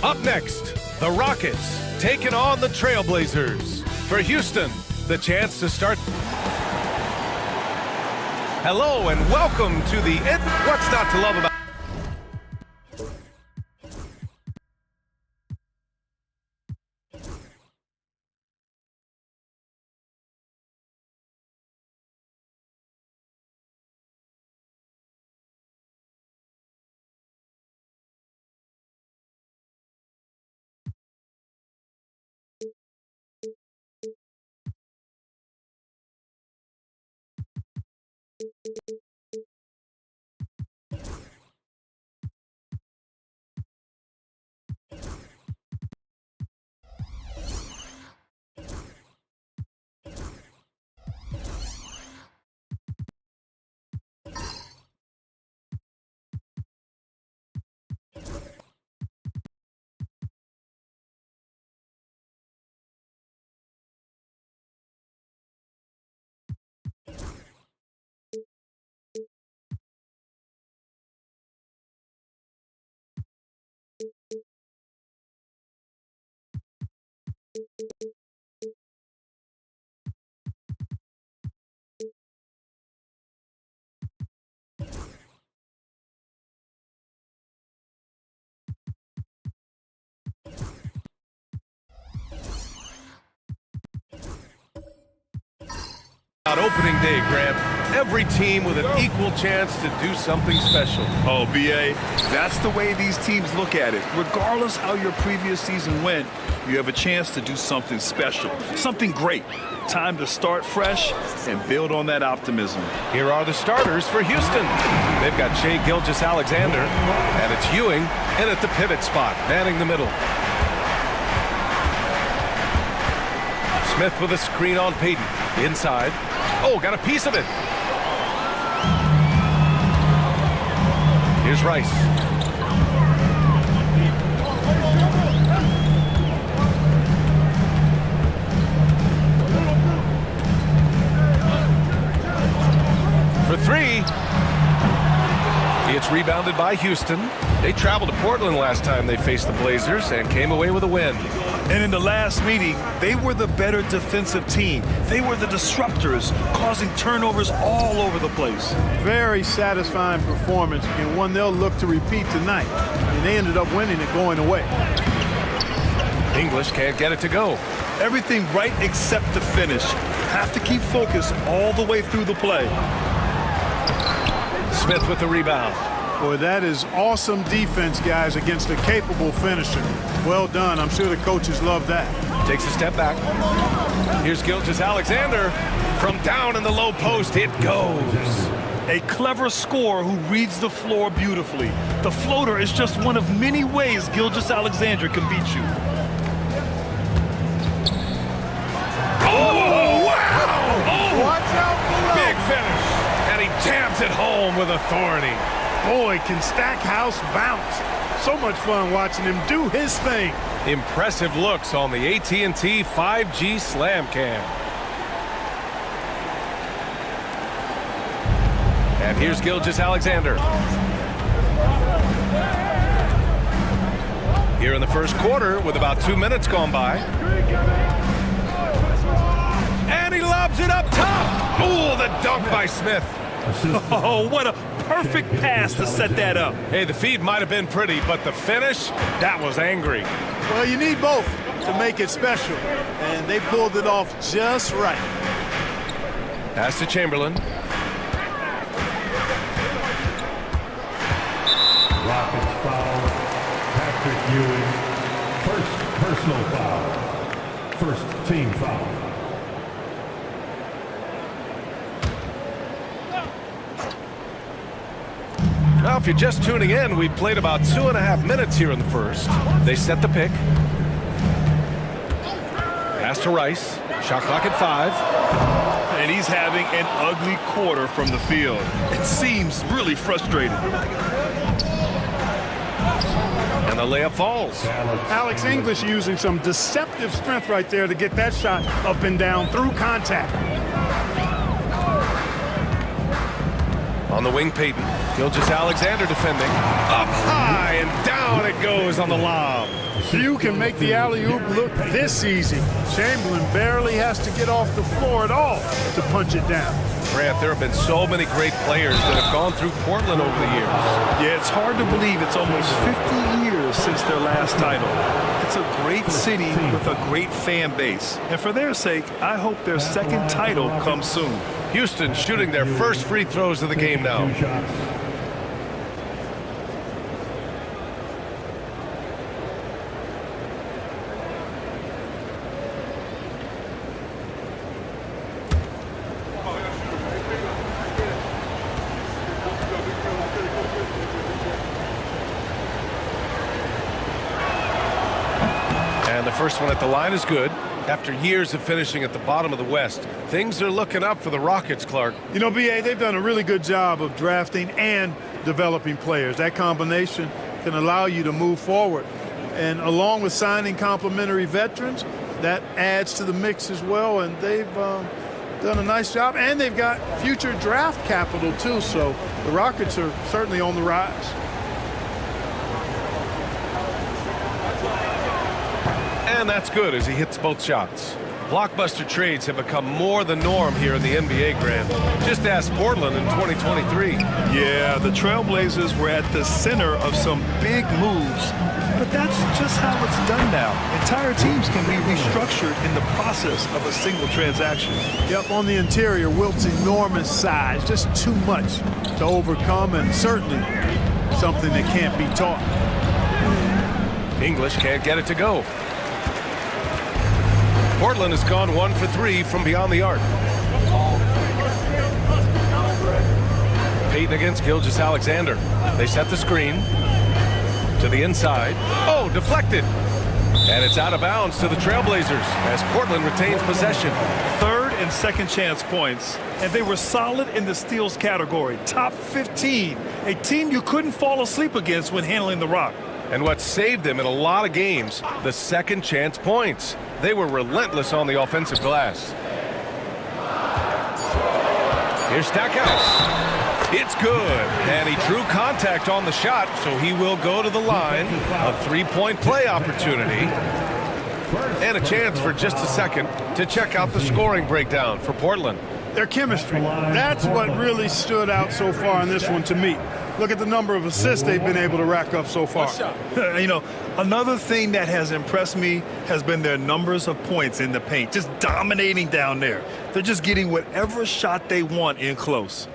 Up next, the Rockets taking on the Trailblazers. For Houston, the chance to start. Hello and welcome to the What's Not to Love About. Opening day, Grant. Every team with an equal chance to do something special. Oh, B.A., that's the way these teams look at it. Regardless how your previous season went, you have a chance to do something special, something great. Time to start fresh and build on that optimism. Here are the starters for Houston. They've got Shai Gilgeous-Alexander, and it's Ewing in at the pivot spot, manning the middle. Smith with a screen on Payton. Inside. Oh, got a piece of it. Here's Rice. For three. It's rebounded by Houston. They traveled to Portland last time they faced the Blazers and came away with a win. And in the last meeting, they were the better defensive team. They were the disruptors, causing turnovers all over the place. Very satisfying performance, and one they'll look to repeat tonight. And they ended up winning it going away. English can't get it to go. Everything right except the finish. Have to keep focused all the way through the play. Smith with the rebound. Boy, that is awesome defense, guys, against a capable finisher. Well done. I'm sure the coaches love that. Takes a step back. Here's Gilgeous-Alexander. From down in the low post, it goes. A clever scorer who reads the floor beautifully. The floater is just one of many ways Gilgeous-Alexander can beat you. Oh, wow! Oh, watch out below. Big finish. And he jams it home with authority. Boy, can Stackhouse bounce. So much fun watching him do his thing. Impressive looks on the AT&T 5G Slam Cam. And here's Gilgeous-Alexander. Here in the first quarter with about 2 minutes gone by. And he lobs it up top. Oh, the dunk by Smith. Oh, what a perfect pass to set that up. Hey, the feed might have been pretty, but the finish, that was angry. Well, you need both to make it special, and they pulled it off just right. Pass to Chamberlain. Ewing, first personal foul. First team foul. Now, if you're just tuning in, we've played about 2.5 minutes here in the first. They set the pick. Pass to Rice. Shot clock at 5. And he's having an ugly quarter from the field. It seems really frustrating. And the layup falls. Alex English using some deceptive strength right there to get that shot up and down through contact. On the wing, Payton. Gilgeous-Alexander defending. Up high and down it goes on the lob. Few can make the alley-oop look this easy. Chamberlain barely has to get off the floor at all to punch it down. Grant, there have been so many great players that have gone through Portland over the years. Yeah, it's hard to believe it's almost 50 years since their last title. It's a great city with a great fan base. And for their sake, I hope their second title comes soon. Houston shooting their first free throws of the game now. And the first one at the line is good. After years of finishing at the bottom of the West, things are looking up for the Rockets, Clark. You know, B.A., they've done a really good job of drafting and developing players. That combination can allow you to move forward. And along with signing complementary veterans, that adds to the mix as well. And they've done a nice job. And they've got future draft capital, too. So the Rockets are certainly on the rise. And that's good as he hits both shots. Blockbuster trades have become more the norm here in the NBA, Grant. Just ask Portland in 2023. Yeah, the Trailblazers were at the center of some big moves, but that's just how it's done now. Entire teams can be restructured in the process of a single transaction. Yep, on the interior, Wilt's enormous size, just too much to overcome, and certainly something that can't be taught. English can't get it to go. Portland has gone 1 for 3 from beyond the arc. Payton against Gilgeous-Alexander. They set the screen to the inside. Oh, deflected. And it's out of bounds to the Trailblazers as Portland retains possession. Third and second chance points, and they were solid in the steals category. Top 15, a team you couldn't fall asleep against when handling the rock. And what saved them in a lot of games, the second chance points. They were relentless on the offensive glass. Here's Stackhouse. It's good. And he drew contact on the shot, so he will go to the line. A three-point play opportunity. And a chance for just a second to check out the scoring breakdown for Portland. Their chemistry. That's what really stood out so far in this one to me. Look at the number of assists they've been able to rack up so far. You know, another thing that has impressed me has been their numbers of points in the paint, just dominating down there. They're just getting whatever shot they want in close.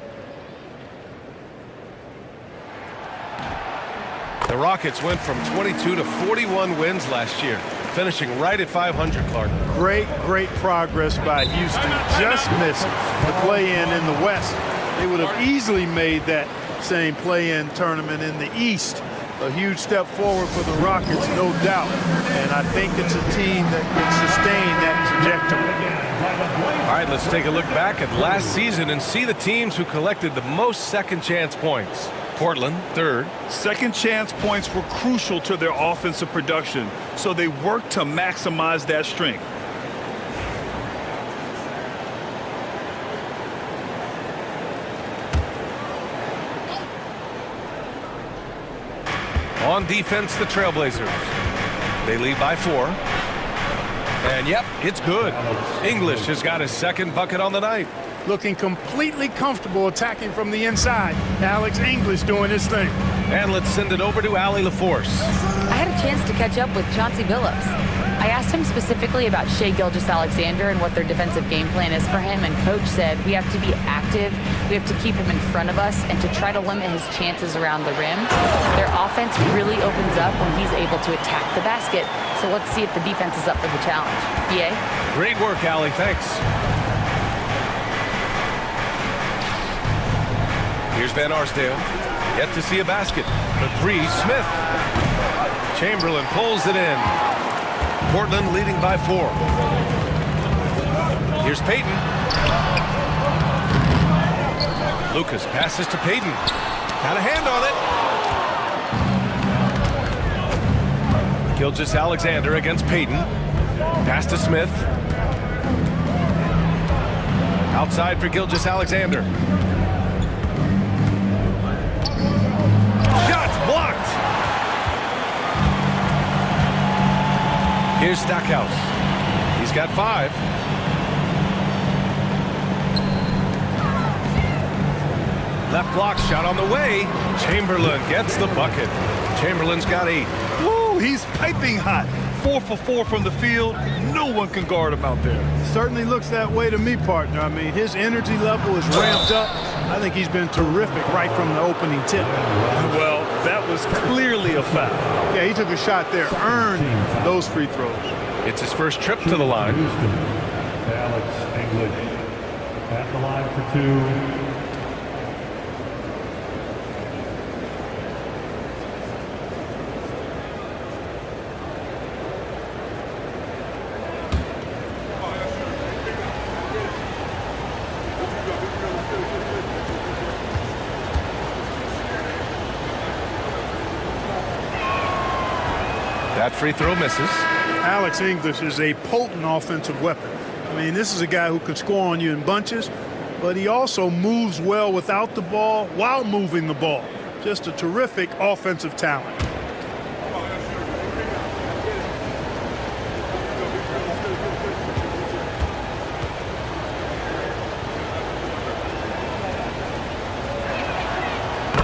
The Rockets went from 22 to 41 wins last year, finishing right at 500, Clark. Great progress by Houston. Just missed the play-in in the West. They would have easily made that same play-in tournament in the East. A huge step forward for the Rockets, no doubt. And I think it's a team that can sustain that trajectory. All right, let's take a look back at last season and see the teams who collected the most second chance points. Portland, third. Second chance points were crucial to their offensive production, so they worked to maximize that strength. On defense, the Trailblazers. They lead by 4. And yep, it's good. English has got his second bucket on the night. Looking completely comfortable attacking from the inside. Alex English doing his thing. And let's send it over to Allie LaForce. I had a chance to catch up with Chauncey Billups. I asked him specifically about Shai Gilgeous-Alexander and what their defensive game plan is for him, and Coach said we have to be active, we have to keep him in front of us, and to try to limit his chances around the rim. Their offense really opens up when he's able to attack the basket, so let's see if the defense is up for the challenge. BA? Great work, Allie. Thanks. Here's Van Arsdale. Yet to see a basket. The three, Smith. Chamberlain pulls it in. Portland leading by 4. Here's Payton. Lucas passes to Payton. Got a hand on it. Gilgeous-Alexander against Payton. Pass to Smith. Outside for Gilgeous-Alexander. Shots blocked. Here's Stackhouse. He's got 5. Left block shot on the way. Chamberlain gets the bucket. Chamberlain's got 8. Woo, he's piping hot. 4 for 4 from the field. No one can guard him out there. Certainly looks that way to me, partner. I mean, his energy level is ramped up. I think he's been terrific right from the opening tip. Well, that was clearly a foul. Yeah, he took a shot there, earned those free throws. It's his first trip to the line. Houston, Alex English at the line for 2. That free throw misses. Alex English is a potent offensive weapon. I mean, this is a guy who can score on you in bunches, but he also moves well without the ball while moving the ball. Just a terrific offensive talent.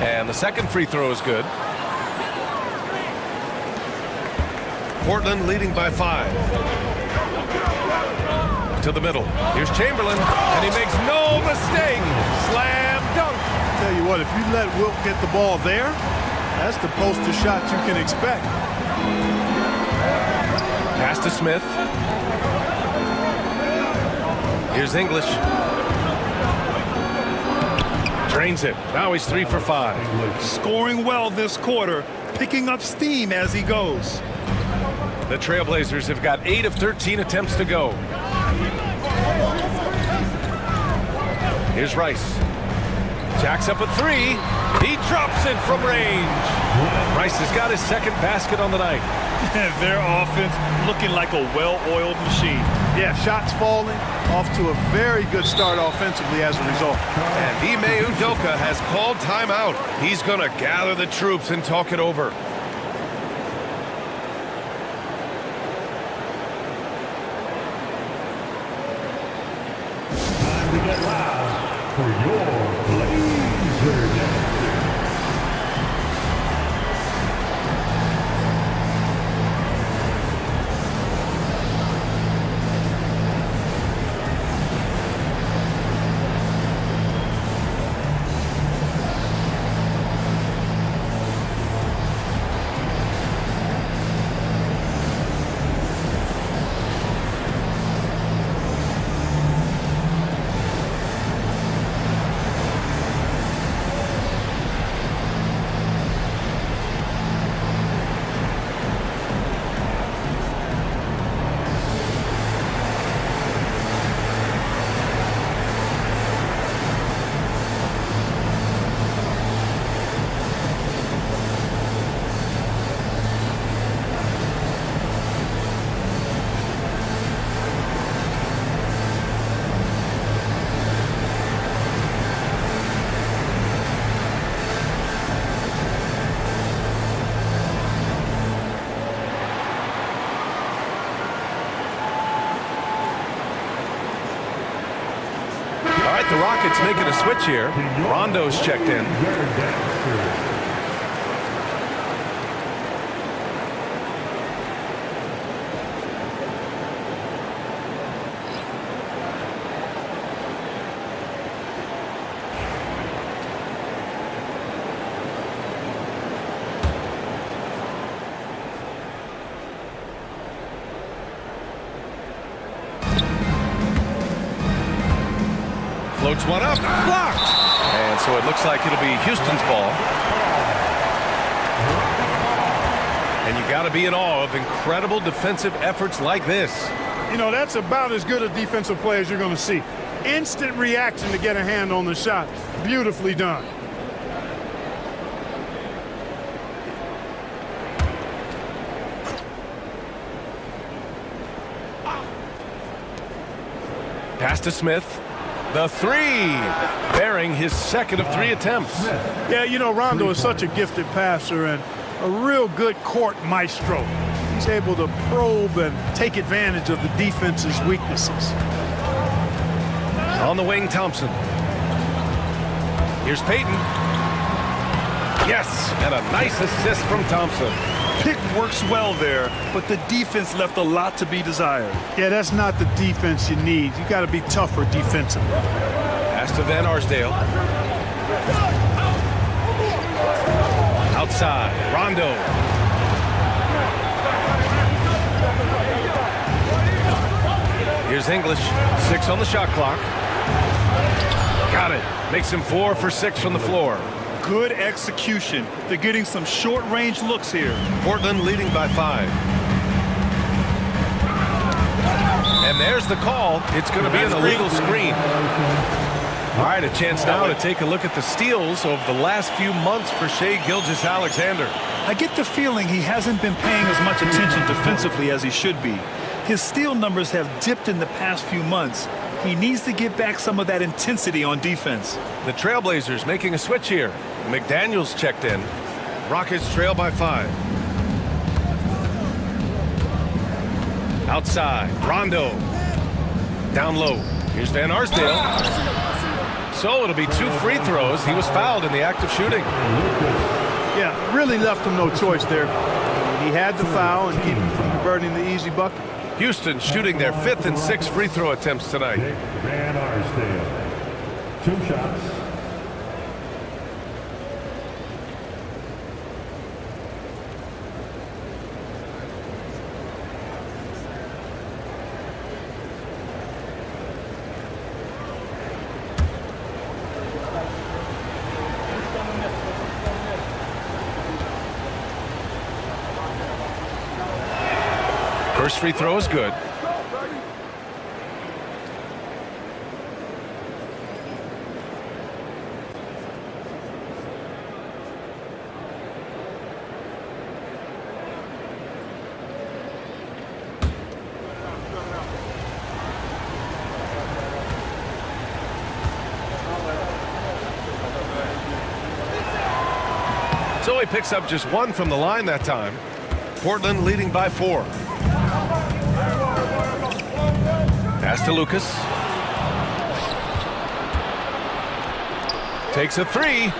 And the second free throw is good. Portland leading by 5. To the middle. Here's Chamberlain, and he makes no mistake. Slam dunk. Tell you what, if you let Wilt get the ball there, that's the poster shot you can expect. Pass to Smith. Here's English. Drains it. Now he's 3 for 5. Scoring well this quarter, picking up steam as he goes. The Trailblazers have got 8 of 13 attempts to go. Here's Rice. Jacks up a 3. He drops it from range. Rice has got his second basket on the night. Their offense looking like a well-oiled machine. Yeah, shots falling, off to a very good start offensively as a result. And Ime Udoka has called timeout. He's going to gather the troops and talk it over. Time to get loud for your Blazers. The Rockets making a switch here. Rondo's checked in. Floats one up. Blocked. And so it looks like it'll be Houston's ball. And you got to be in awe of incredible defensive efforts like this. You know, that's about as good a defensive play as you're going to see. Instant reaction to get a hand on the shot. Beautifully done. Pass to Smith. The three. Bearing his second of 3 attempts. Yeah, you know, Rondo is such a gifted passer and a real good court maestro. He's able to probe and take advantage of the defense's weaknesses. On the wing, Thompson. Here's Payton. Yes, and a nice assist from Thompson. Pick works well there, but the defense left a lot to be desired. Yeah, that's not the defense you need. You got to be tougher defensively. Pass to Van Arsdale. Outside, Rondo. Here's English. 6 on the shot clock. Got it. Makes him 4 for 6 from the floor. Good execution. They're getting some short-range looks here. Portland leading by 5. And there's the call. It's going to be an illegal screen. All right, a chance now to take a look at the steals of the last few months for Shai Gilgeous-Alexander. I get the feeling he hasn't been paying as much attention defensively as he should be. His steal numbers have dipped in the past few months. He needs to get back some of that intensity on defense. The Trailblazers making a switch here. McDaniels checked in. Rockets trail by 5. Outside, Rondo. Down low. Here's Van Arsdale. So it'll be 2 free throws. He was fouled in the act of shooting. Yeah, really left him no choice there. He had the foul and keep him from converting the easy bucket. Houston shooting their 5th and 6th free throw attempts tonight. Van Arsdale. 2 shots. First free throw is good. So he picks up just 1 from the line that time. Portland leading by 4. Pass to Lucas. Takes a 3.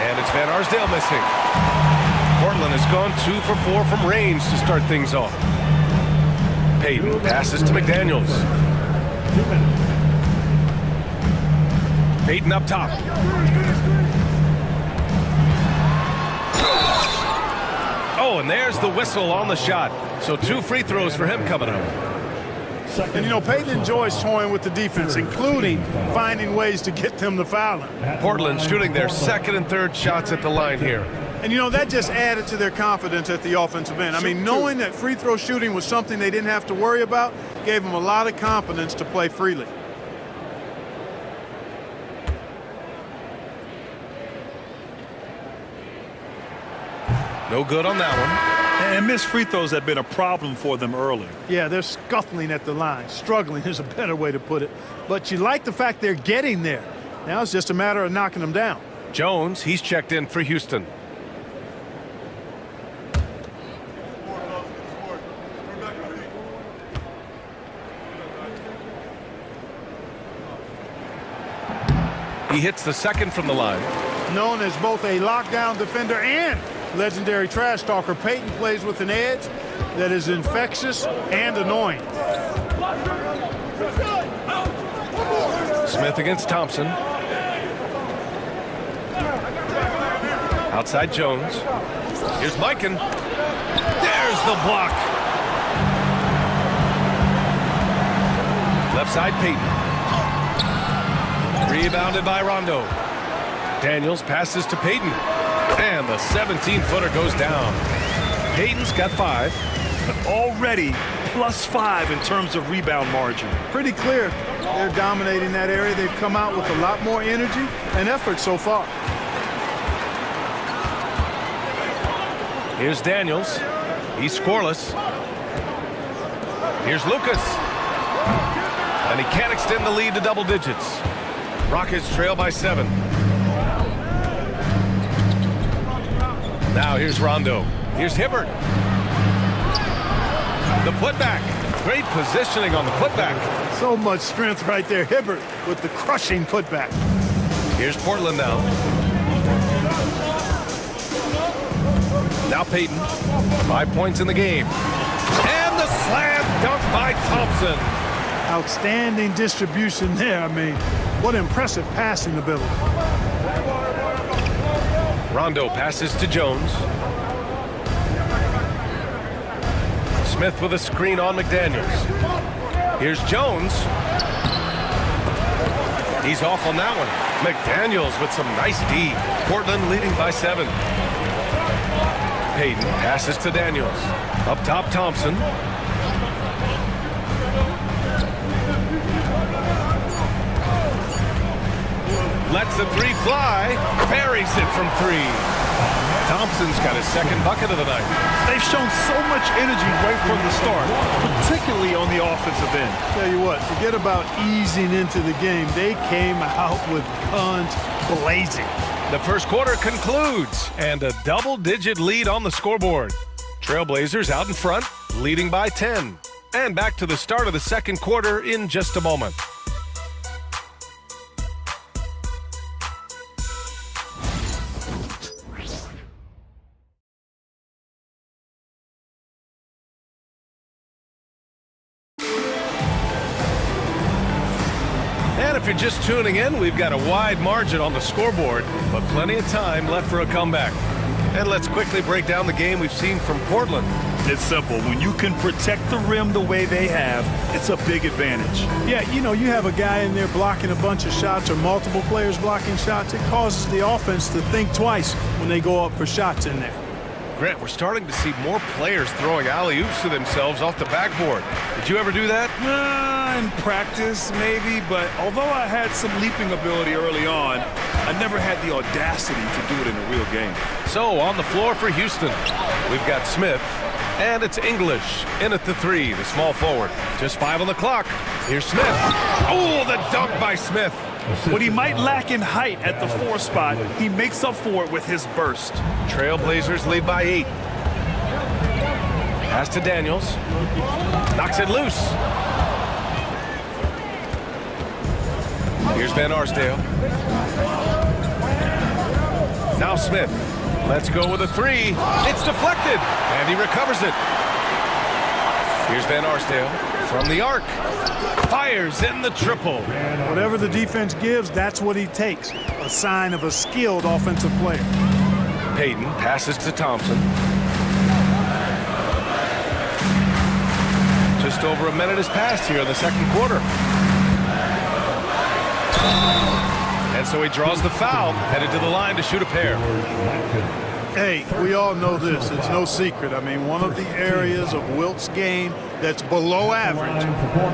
And it's Van Arsdale missing. Portland has gone 2 for 4 from range to start things off. Payton passes to McDaniels. 2 minutes. Payton up top. Oh, and there's the whistle on the shot. So 2 free throws for him coming up. And, you know, Payton enjoys toying with the defense, including finding ways to get them to foul him. Portland shooting their 2nd and 3rd shots at the line here. And, you know, that just added to their confidence at the offensive end. I mean, knowing that free throw shooting was something they didn't have to worry about gave them a lot of confidence to play freely. No good on that one. And missed free throws have been a problem for them early. Yeah, they're scuffling at the line. Struggling is a better way to put it. But you like the fact they're getting there. Now it's just a matter of knocking them down. Jones, he's checked in for Houston. He hits the 2nd from the line. Known as both a lockdown defender and legendary trash talker, Payton plays with an edge that is infectious and annoying. Smith against Thompson. Outside Jones. Here's Mikan. There's the block. Left side Payton. Rebounded by Rondo. Daniels passes to Payton. And the 17-footer goes down. Payton's got 5. But already +5 in terms of rebound margin. Pretty clear they're dominating that area. They've come out with a lot more energy and effort so far. Here's Daniels. He's scoreless. Here's Lucas. And he can't extend the lead to double digits. Rockets trail by 7. Now here's Rondo. Here's Hibbert. The putback. Great positioning on the putback. So much strength right there. Hibbert with the crushing putback. Here's Portland now. Now Payton. 5 points in the game. And the slam dunk by Thompson. Outstanding distribution there. I mean, what impressive passing ability. Rondo passes to Jones. Smith with a screen on McDaniels. Here's Jones. He's off on that one. McDaniels with some nice D. Portland leading by 7. Payton passes to Daniels. Up top, Thompson. Lets the 3 fly. Buries it from 3. Thompson's got his second bucket of the night. They've shown so much energy right from the start, particularly on the offensive end. Tell you what, forget about easing into the game. They came out with guns blazing. The first quarter concludes, and a double-digit lead on the scoreboard. Trailblazers out in front, leading by 10. And back to the start of the second quarter in just a moment. And if you're just tuning in, we've got a wide margin on the scoreboard, but plenty of time left for a comeback. And let's quickly break down the game we've seen from Portland. It's simple. When you can protect the rim the way they have, it's a big advantage. Yeah, you know, you have a guy in there blocking a bunch of shots or multiple players blocking shots. It causes the offense to think twice when they go up for shots in there. Grant, we're starting to see more players throwing alley-oops to themselves off the backboard. Did you ever do that? In practice, maybe, but although I had some leaping ability early on, I never had the audacity to do it in a real game. So, on the floor for Houston, we've got Smith, and it's English in at the 3, the small forward. Just 5 on the clock. Here's Smith. Oh, the dunk by Smith. What he might lack in height at the 4 spot, he makes up for it with his burst. Trailblazers lead by 8. Pass to Daniels. Knocks it loose. Here's Van Arsdale. Now Smith. Let's go with a 3. It's deflected, and he recovers it. Here's Van Arsdale from the arc. Fires in the triple. Whatever the defense gives, that's what he takes. A sign of a skilled offensive player. Payton passes to Thompson. Just over a minute has passed here in the second quarter. And so he draws the foul, headed to the line to shoot a pair. Hey, we all know this. It's no secret. I mean, one of the areas of Wilt's game that's below average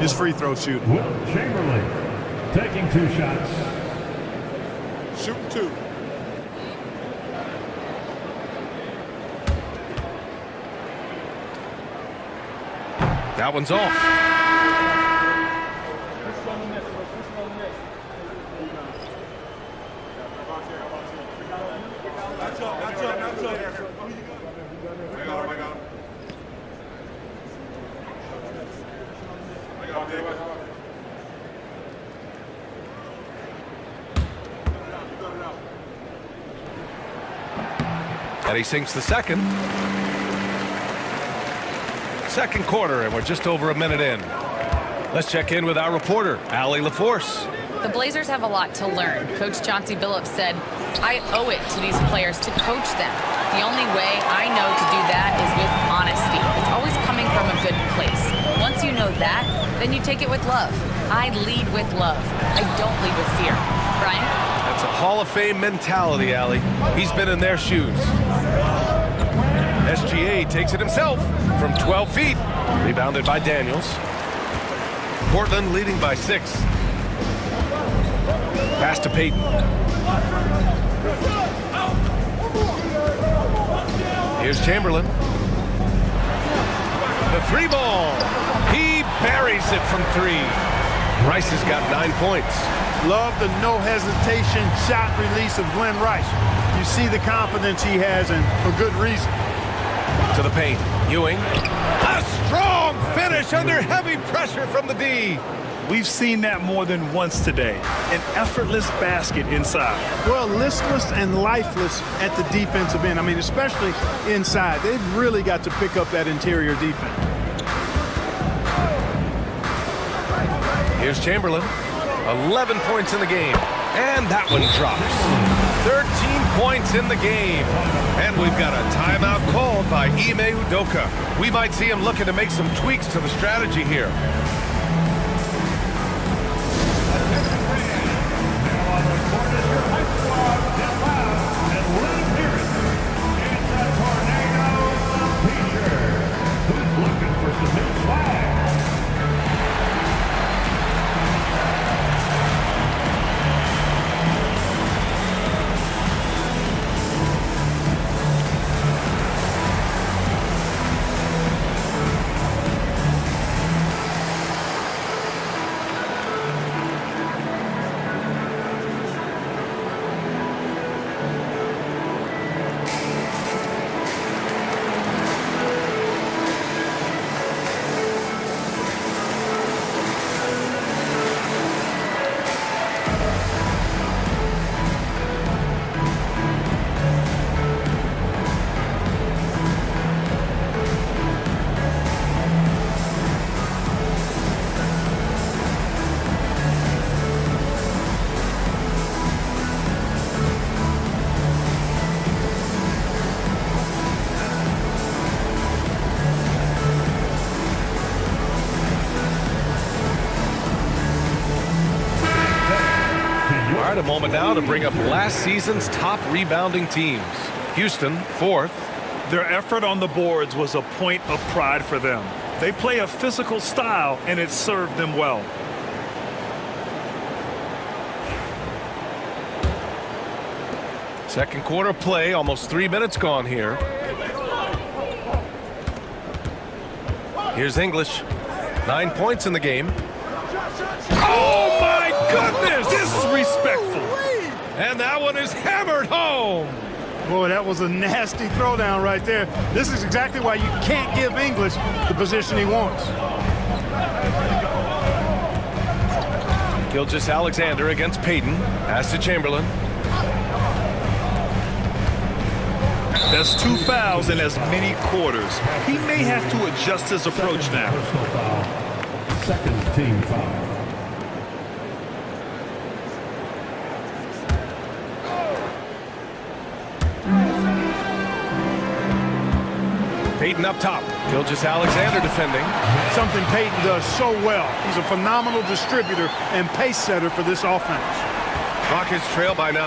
is free throw shooting. Wilt Chamberlain taking 2 shots. Shoot 2. That one's off. And he sinks the second. Second quarter, and we're just over a minute in. Let's check in with our reporter, Allie LaForce. The Blazers have a lot to learn. Coach Chauncey Billups said, I owe it to these players to coach them. The only way I know to do that is with honesty. It's always coming from a good place. Once you know that, then you take it with love. I lead with love. I don't lead with fear. Brian? That's a Hall of Fame mentality, Allie. He's been in their shoes. SGA takes it himself from 12 feet. Rebounded by Daniels. Portland leading by 6. Pass to Payton. Here's Chamberlain. The 3-ball. He buries it from 3. Rice has got 9 points. Love the no-hesitation shot release of Glenn Rice. You see the confidence he has, and for good reason. To the paint. Ewing. A strong finish under heavy pressure from the D. We've seen that more than once today. An effortless basket inside. Well, listless and lifeless at the defensive end. I mean, especially inside. They've really got to pick up that interior defense. Here's Chamberlain. 11 points in the game. And that one drops. 13 points in the game. And we've got a timeout called by Ime Udoka. We might see him looking to make some tweaks to the strategy here. A moment now to bring up last season's top rebounding teams. Houston, 4th. Their effort on the boards was a point of pride for them. They play a physical style, and it served them well. Second quarter play, almost 3 minutes gone here. Here's English. 9 points in the game. Oh my goodness! Disrespectful. And that one is hammered home. Boy, that was a nasty throwdown right there. This is exactly why you can't give English the position he wants. Gilgeous-Alexander against Payton. Pass to Chamberlain. That's 2 fouls in as many quarters. He may have to adjust his approach now. Second team foul. Payton up top. Gilgeous-Alexander defending. Something Payton does so well. He's a phenomenal distributor and pace setter for this offense. Rockets trail by 9.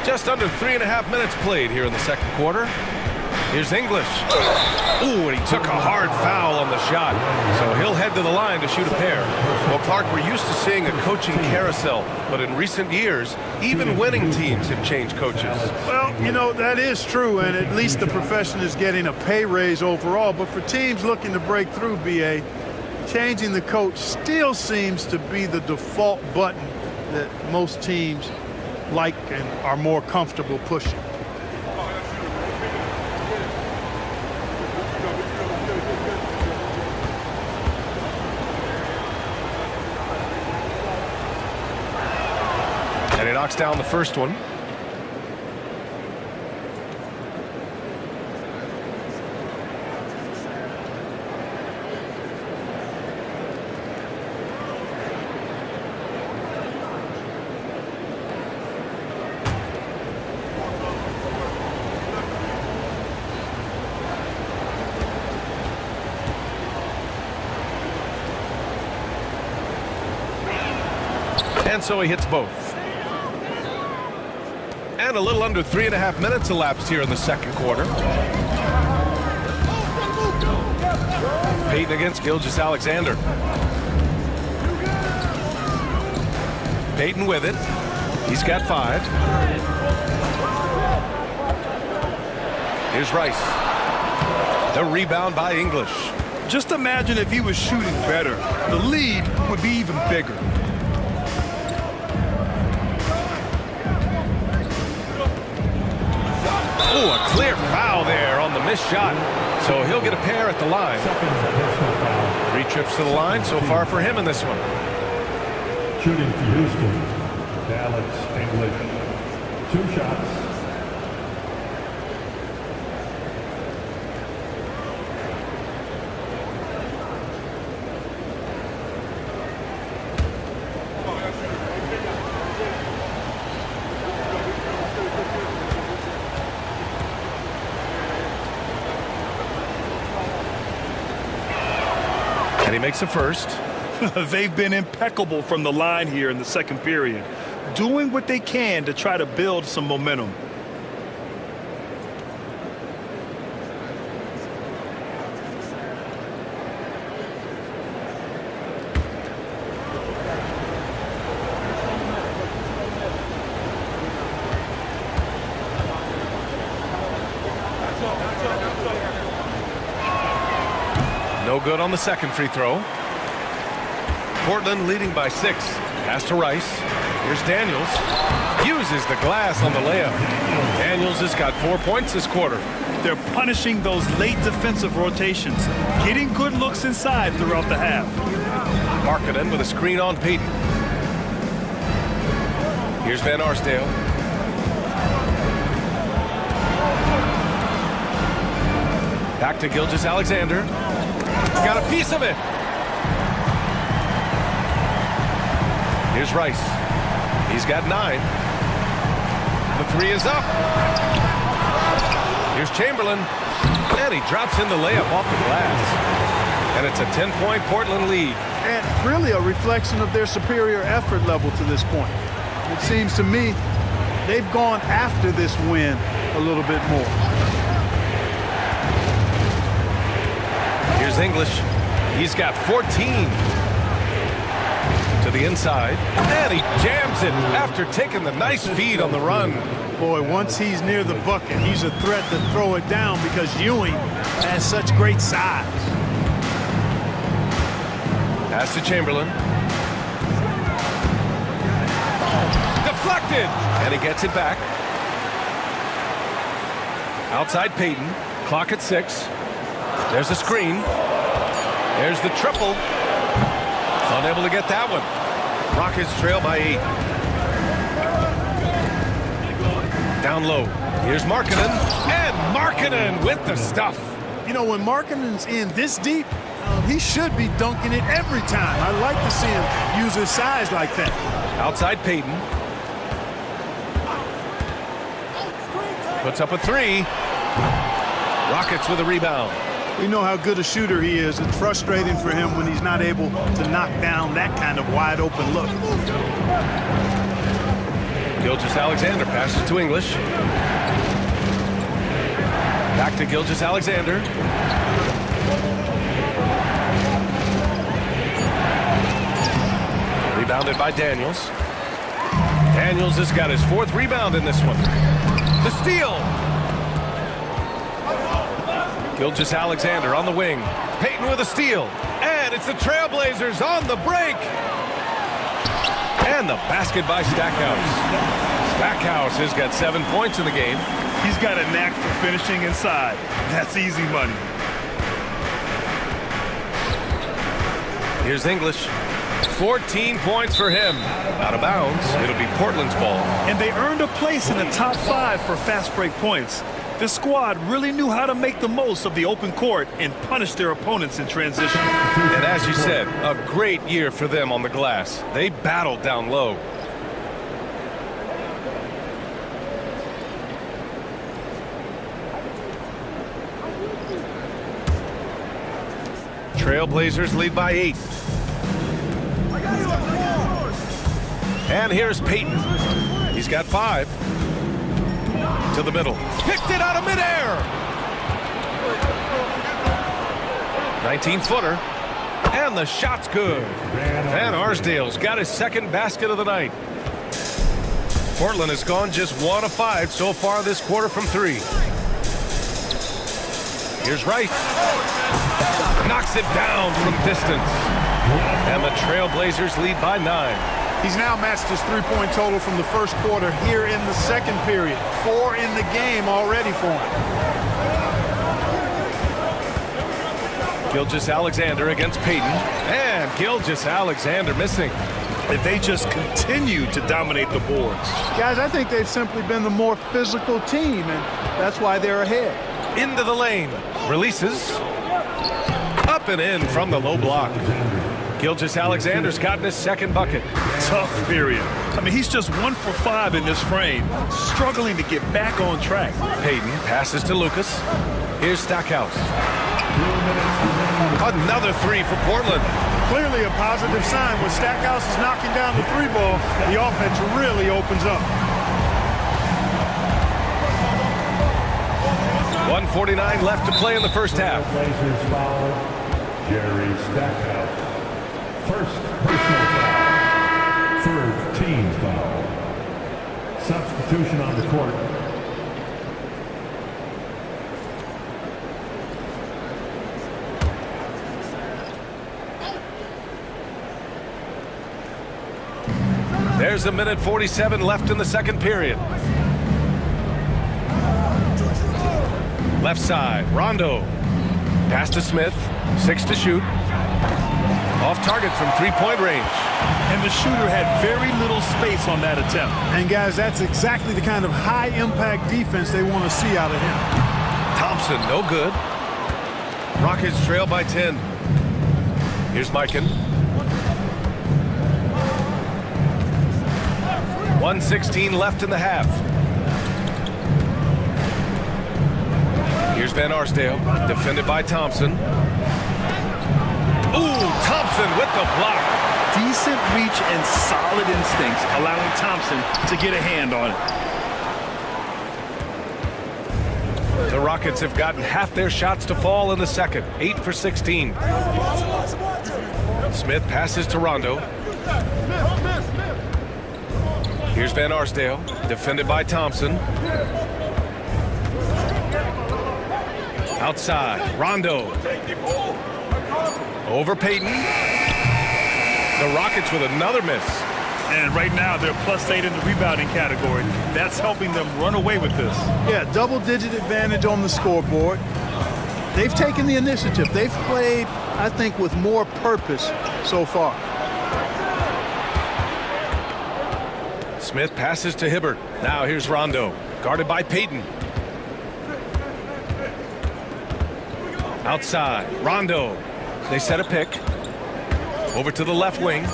Just under 3.5 minutes played here in the second quarter. Here's English. Ooh, and he took a hard foul on the shot. So he'll head to the line to shoot a pair. Well, Clark, we're used to seeing a coaching carousel, but in recent years, even winning teams have changed coaches. Well, you know, that is true, and at least the profession is getting a pay raise overall. But for teams looking to break through, BA, changing the coach still seems to be the default button that most teams like and are more comfortable pushing. And he knocks down the first one. And so he hits both. And a little under 3.5 minutes elapsed here in the second quarter. Payton against Gilgeous-Alexander. Payton with it. He's got 5. Here's Rice. The rebound by English. Just imagine if he was shooting better. The lead would be even bigger. Oh, a clear foul there on the missed shot. So he'll get a pair at the line. 3 trips to the line so far for him in this one. Shooting for Houston, Alex English. 2 shots. And he makes a first. They've been impeccable from the line here in the second period, doing what they can to try to build some momentum. No good on the second free throw. Portland leading by 6. Pass to Rice. Here's Daniels. Uses the glass on the layup. Daniels has got 4 points this quarter. They're punishing those late defensive rotations, getting good looks inside throughout the half. Markkanen with a screen on Payton. Here's Van Arsdale. Back to Gilgeous-Alexander. Got a piece of it. Here's Rice. He's got 9. The 3 is up. Here's Chamberlain. And he drops in the layup off the glass. And it's a 10-point Portland lead. And really a reflection of their superior effort level to this point. It seems to me they've gone after this win a little bit more. Here's English. He's got 14. To the inside. And he jams it after taking the nice feed on the run. Boy, once he's near the bucket, he's a threat to throw it down because Ewing has such great size. Pass to Chamberlain. Deflected. And he gets it back. Outside Payton. Clock at 6. There's a screen. There's the triple. Unable to get that one. Rockets trail by 8. Down low. Here's Markkanen. And Markkanen with the stuff. You know, when Markkanen's in this deep, he should be dunking it every time. I like to see him use his size like that. Outside Payton. Puts up a 3. Rockets with a rebound. We know how good a shooter he is. It's frustrating for him when he's not able to knock down that kind of wide open look. Gilgeous-Alexander passes to English. Back to Gilgeous-Alexander. Rebounded by Daniels. Daniels has got his 4th rebound in this one. The steal. Gilgeous-Alexander on the wing. Payton with a steal. And it's the Trailblazers on the break. And the basket by Stackhouse. Stackhouse has got 7 points in the game. He's got a knack for finishing inside. That's easy money. Here's English. 14 points for him. Out of bounds. It'll be Portland's ball. And they earned a place in the top 5 for fast break points. This squad really knew how to make the most of the open court and punish their opponents in transition. And as you said, a great year for them on the glass. They battled down low. Trailblazers lead by 8. And here's Payton. He's got 5. To the middle. Picked it out of midair. 19-footer. And the shot's good. Van Arsdale's got his second basket of the night. Portland has gone just 1 of 5 so far this quarter from 3. Here's Rice. Knocks it down from distance. And the Trailblazers lead by 9. He's now matched his three-point total from the first quarter here in the second period. 4 in the game already for him. Gilgeous-Alexander against Payton. And Gilgeous-Alexander missing. If they just continue to dominate the boards. Guys, I think they've simply been the more physical team, and that's why they're ahead. Into the lane. Releases. Up and in from the low block. Gilgeous-Alexander's gotten his second bucket. Tough period. I mean, he's just 1 for 5 in this frame. Struggling to get back on track. Payton passes to Lucas. Here's Stackhouse. Another 3 for Portland. Clearly a positive sign. When Stackhouse is knocking down the 3-ball, the offense really opens up. 1:49 left to play in the first half. Blazers foul. Jerry Stackhouse. First personal foul. Third team foul. Substitution on the court. There's 1:47 left in the second period. Left side, Rondo. Pass to Smith, 6 to shoot. Off target from 3-point range. And the shooter had very little space on that attempt. And guys, that's exactly the kind of high-impact defense they want to see out of him. Thompson, no good. Rockets trail by 10. Here's Mikan. 1:16 left in the half. Here's Van Arsdale, defended by Thompson. Ooh, Thompson with the block. Decent reach and solid instincts, allowing Thompson to get a hand on it. The Rockets have gotten half their shots to fall in the second, 8 for 16. Smith passes to Rondo. Here's Van Arsdale, defended by Thompson. Outside, Rondo. Over Payton. The Rockets with another miss. And right now, they're +8 in the rebounding category. That's helping them run away with this. Yeah, double-digit advantage on the scoreboard. They've taken the initiative. They've played, I think, with more purpose so far. Smith passes to Hibbert. Now here's Rondo, guarded by Payton. Outside, Rondo. They set a pick. Over to the left wing.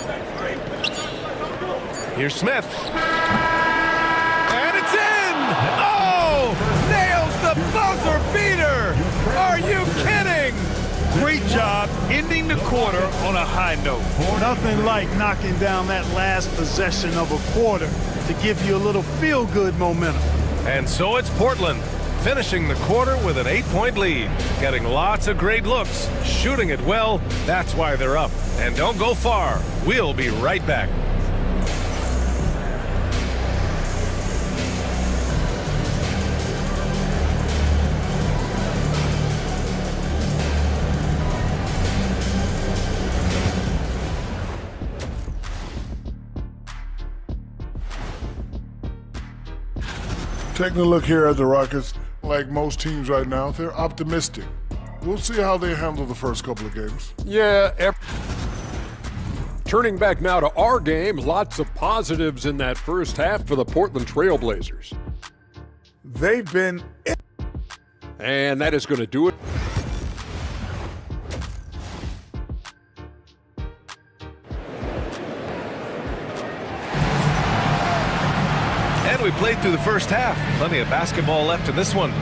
Here's Smith. And it's in! Oh! Nails the buzzer beater! Are you kidding? Great job ending the quarter on a high note. Nothing like knocking down that last possession of a quarter to give you a little feel-good momentum. And so it's Portland, finishing the quarter with an 8-point lead. Getting lots of great looks, shooting it well. That's why they're up. And don't go far. We'll be right back. Taking a look here at the Rockets, like most teams right now, they're optimistic. We'll see how they handle the first couple of games. Yeah. Turning back now to our game, lots of positives in that first half for the Portland Trailblazers. They've been... And that is going to do it. And we played through the first half. Plenty of basketball left in this one.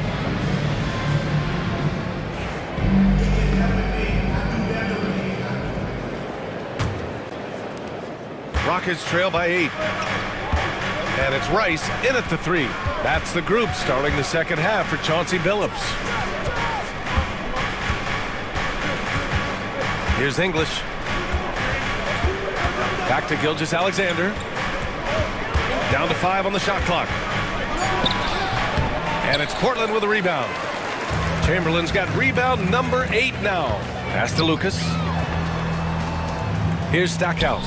Rockets trail by 8. And it's Rice in at the 3. That's the group starting the second half for Chauncey Billups. Here's English. Back to Gilgeous-Alexander. Down to 5 on the shot clock. And it's Portland with a rebound. Chamberlain's got rebound number 8 now. Pass to Lucas. Here's Stackhouse.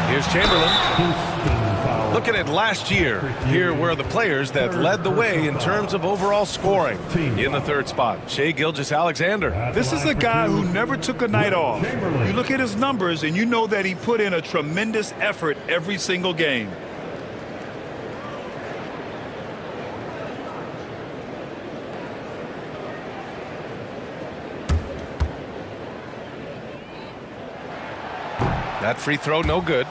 Here's Chamberlain. Looking at last year, here were the players that led the way in terms of overall scoring. In the third spot, Shai Gilgeous-Alexander. This is a guy who never took a night off. You look at his numbers and you know that he put in a tremendous effort every single game. That free throw, no good.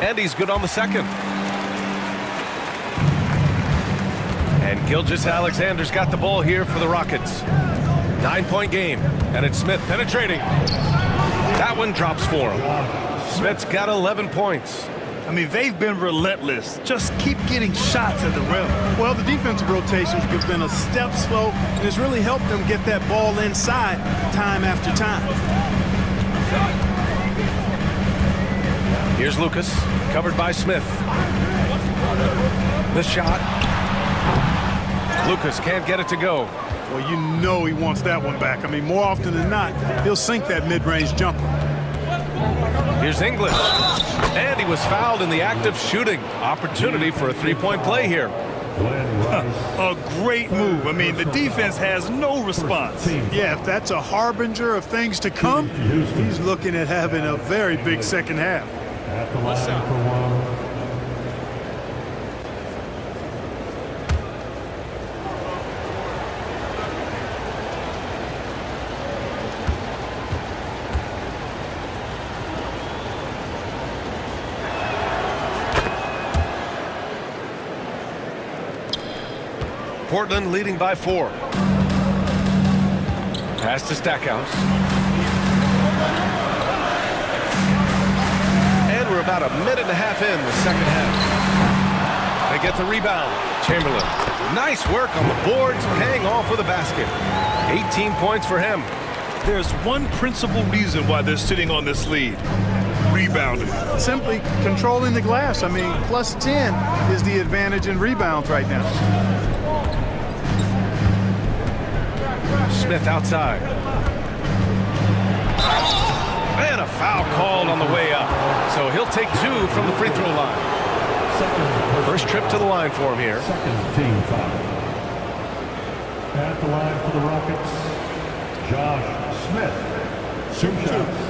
And he's good on the second. And Gilgeous-Alexander's got the ball here for the Rockets. 9-point game, and it's Smith penetrating. That one drops for him. Smith's got 11 points. I mean, they've been relentless. Just keep getting shots at the rim. Well, the defensive rotations have been a step slow, and it's really helped them get that ball inside time after time. Here's Lucas, covered by Smith. The shot. Lucas can't get it to go. Well, you know he wants that one back. I mean, more often than not, he'll sink that mid-range jumper. Here's English. And he was fouled in the act of shooting. Opportunity for a three-point play here. A great move. I mean, the defense has no response. Yeah, if that's a harbinger of things to come, he's looking at having a very big second half. At the line for one. Portland leading by 4. Pass to Stackhouse. And we're about a minute and a half in the second half. They get the rebound. Chamberlain. Nice work on the boards, paying off with a basket. 18 points for him. There's one principal reason why they're sitting on this lead. Rebounding. Simply controlling the glass. I mean, plus 10 is the advantage in rebounds right now. Smith outside. And a foul called on the way up. So he'll take 2 from the free throw line. First trip to the line for him here. Second team foul. At the line for the Rockets, Josh Smith. 2 shots.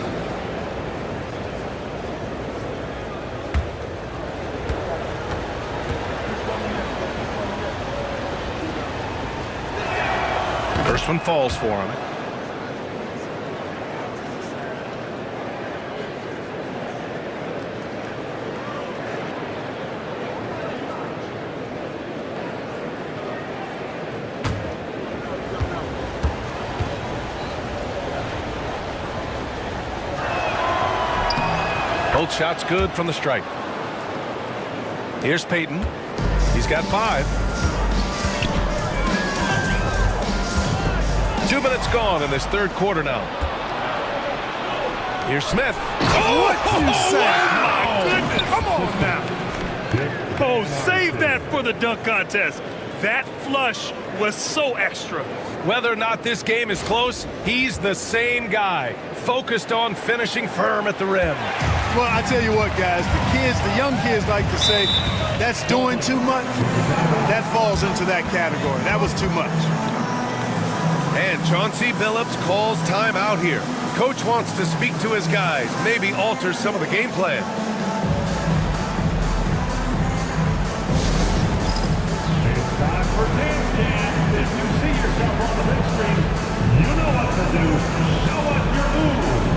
First one falls for him. Both shots good from the stripe. Here's Payton. He's got 5. 2 minutes gone in this third quarter now. Here's Smith. What you say? Oh, my goodness. Come on now. Oh, save that for the dunk contest. That flush was so extra. Whether or not this game is close, he's the same guy, focused on finishing firm at the rim. Well, I tell you what, guys, the young kids like to say, that's doing too much. That falls into that category. That was too much. And Chauncey Billups calls timeout here. Coach wants to speak to his guys, maybe alter some of the game plan. It's time for dance dance. If you see yourself on the big screen, you know what to do. Show us your moves.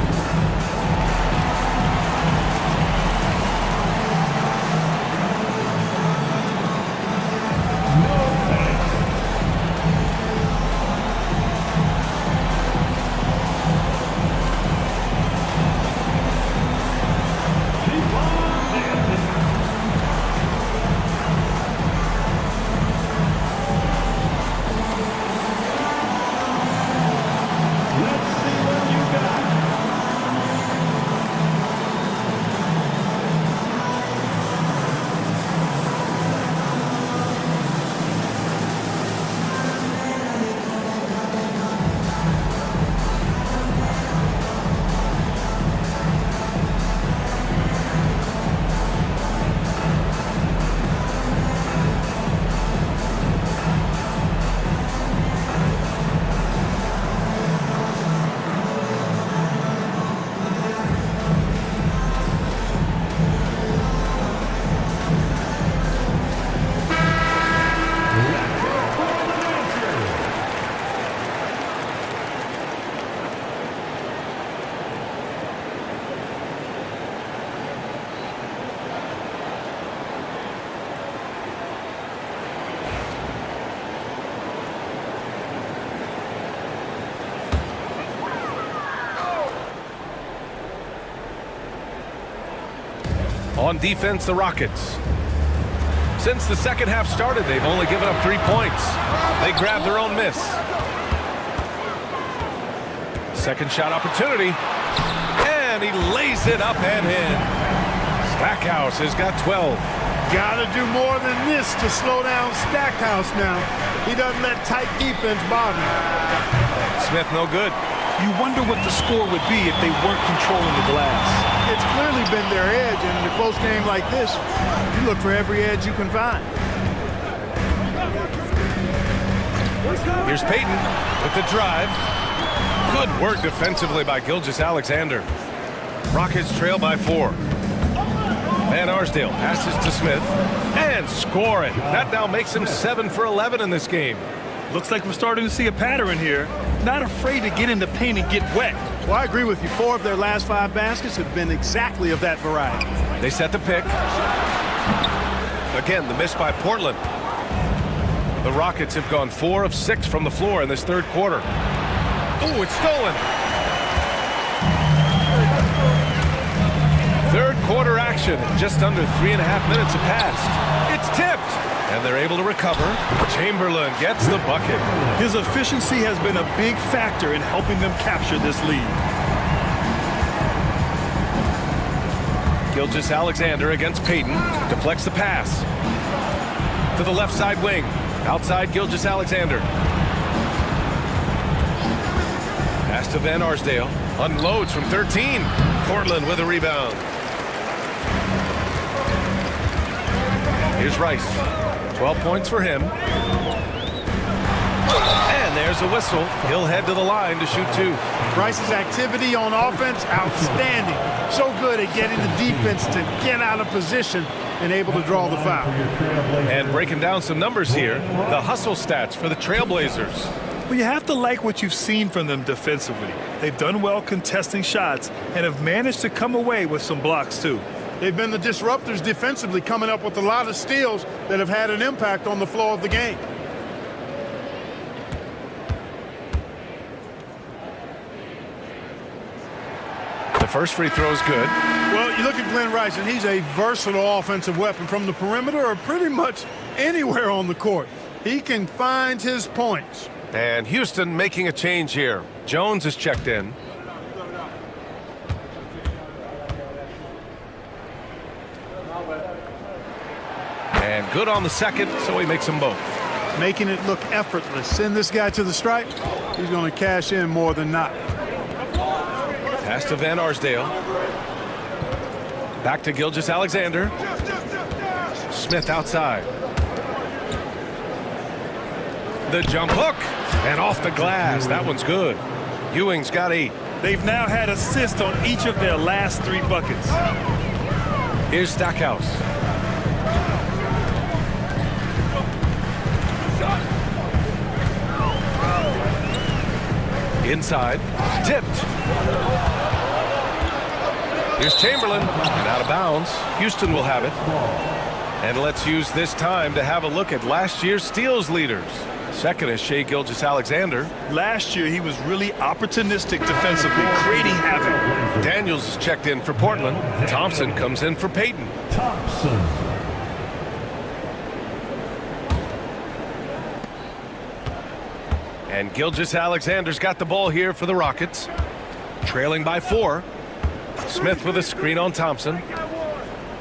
On defense, the Rockets. Since the second half started, they've only given up 3 points. They grab their own miss. Second shot opportunity. And he lays it up and in. Stackhouse has got 12. Got to do more than this to slow down Stackhouse now. He doesn't let tight defense bother him. Smith no good. You wonder what the score would be if they weren't controlling the glass. It's clearly been their edge, and in a close game like this, you look for every edge you can find. Here's Payton with the drive. Good work defensively by Gilgeous-Alexander. Rockets trail by 4. Van Arsdale passes to Smith and score it. That now makes him 7 for 11 in this game. Looks like we're starting to see a pattern here. Not afraid to get in the paint and get wet. Well, I agree with you. 4 of their last 5 baskets have been exactly of that variety. They set the pick. Again, the miss by Portland. The Rockets have gone 4 of 6 from the floor in this third quarter. Ooh, it's stolen. Third quarter action. Just under 3.5 minutes have passed. It's tipped. And they're able to recover. Chamberlain gets the bucket. His efficiency has been a big factor in helping them capture this lead. Gilgeous-Alexander against Payton. Deflects the pass. To the left side wing. Outside Gilgeous-Alexander. Pass to Van Arsdale. Unloads from 13. Portland with a rebound. Here's Rice. 12 points for him. And there's a whistle. He'll head to the line to shoot 2. Rice's activity on offense, outstanding. So good at getting the defense to get out of position and able to draw the foul. And breaking down some numbers here, the hustle stats for the Trailblazers. Well, you have to like what you've seen from them defensively. They've done well contesting shots and have managed to come away with some blocks too. They've been the disruptors defensively, coming up with a lot of steals that have had an impact on the flow of the game. The first free throw is good. Well, you look at Glenn Rice, and he's a versatile offensive weapon from the perimeter or pretty much anywhere on the court. He can find his points. And Houston making a change here. Jones is checked in. And good on the second, so he makes them both. Making it look effortless. Send this guy to the stripe. He's going to cash in more than not. Pass to Van Arsdale. Back to Gilgeous-Alexander. Smith outside. The jump hook. And off the glass. That one's good. Ewing's got 8. They've now had assists on each of their last 3 buckets. Here's Stackhouse. Inside. Tipped. Here's Chamberlain. And out of bounds. Houston will have it. And let's use this time to have a look at last year's steals leaders. Second is Shai Gilgeous-Alexander. Last year, he was really opportunistic defensively, creating havoc. Daniels is checked in for Portland. Thompson comes in for Payton. Thompson. And Gilgeous-Alexander's got the ball here for the Rockets. Trailing by 4. Smith with a screen on Thompson.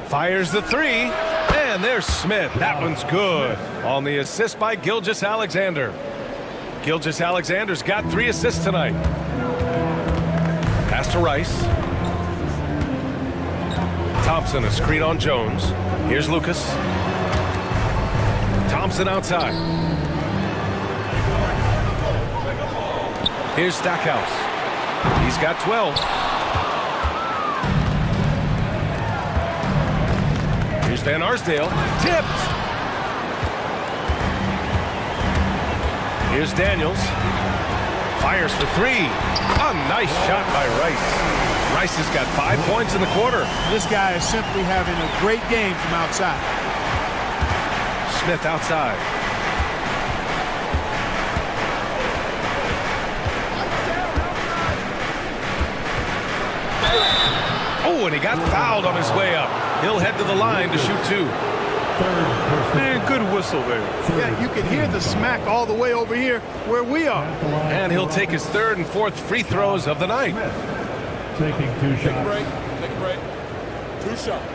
Fires the 3. And there's Smith. That one's good. On the assist by Gilgeous-Alexander. Gilgeous-Alexander's got 3 assists tonight. Pass to Rice. Thompson a screen on Jones. Here's Lucas. Thompson outside. Here's Stackhouse. He's got 12. Here's Van Arsdale. Tipped. Here's Daniels. Fires for 3. A nice shot by Rice. Rice has got 5 points in the quarter. This guy is simply having a great game from outside. Smith outside. Oh, and he got fouled on his way up. He'll head to the line to shoot 2. Man, good whistle there. Yeah, you can hear the smack all the way over here where we are. And he'll take his 3rd and 4th free throws of the night. Taking 2 shots. Take a break. 2 shots.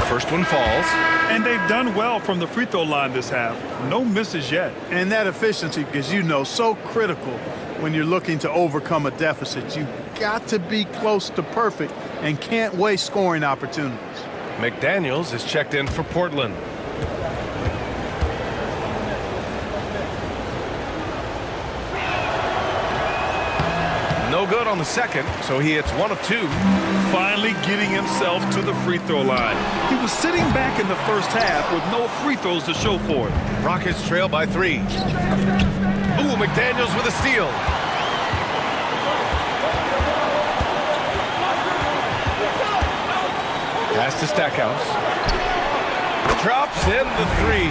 First one falls. And they've done well from the free throw line this half. No misses yet. And that efficiency, as you know, so critical when you're looking to overcome a deficit. You've got to be close to perfect and can't waste scoring opportunities. McDaniels is checked in for Portland. No good on the second, so he hits 1 of 2. Finally getting himself to the free throw line. He was sitting back in the first half with no free throws to show for it. Rockets trail by 3. Ooh, McDaniels with a steal. Pass to Stackhouse. Drops in the 3.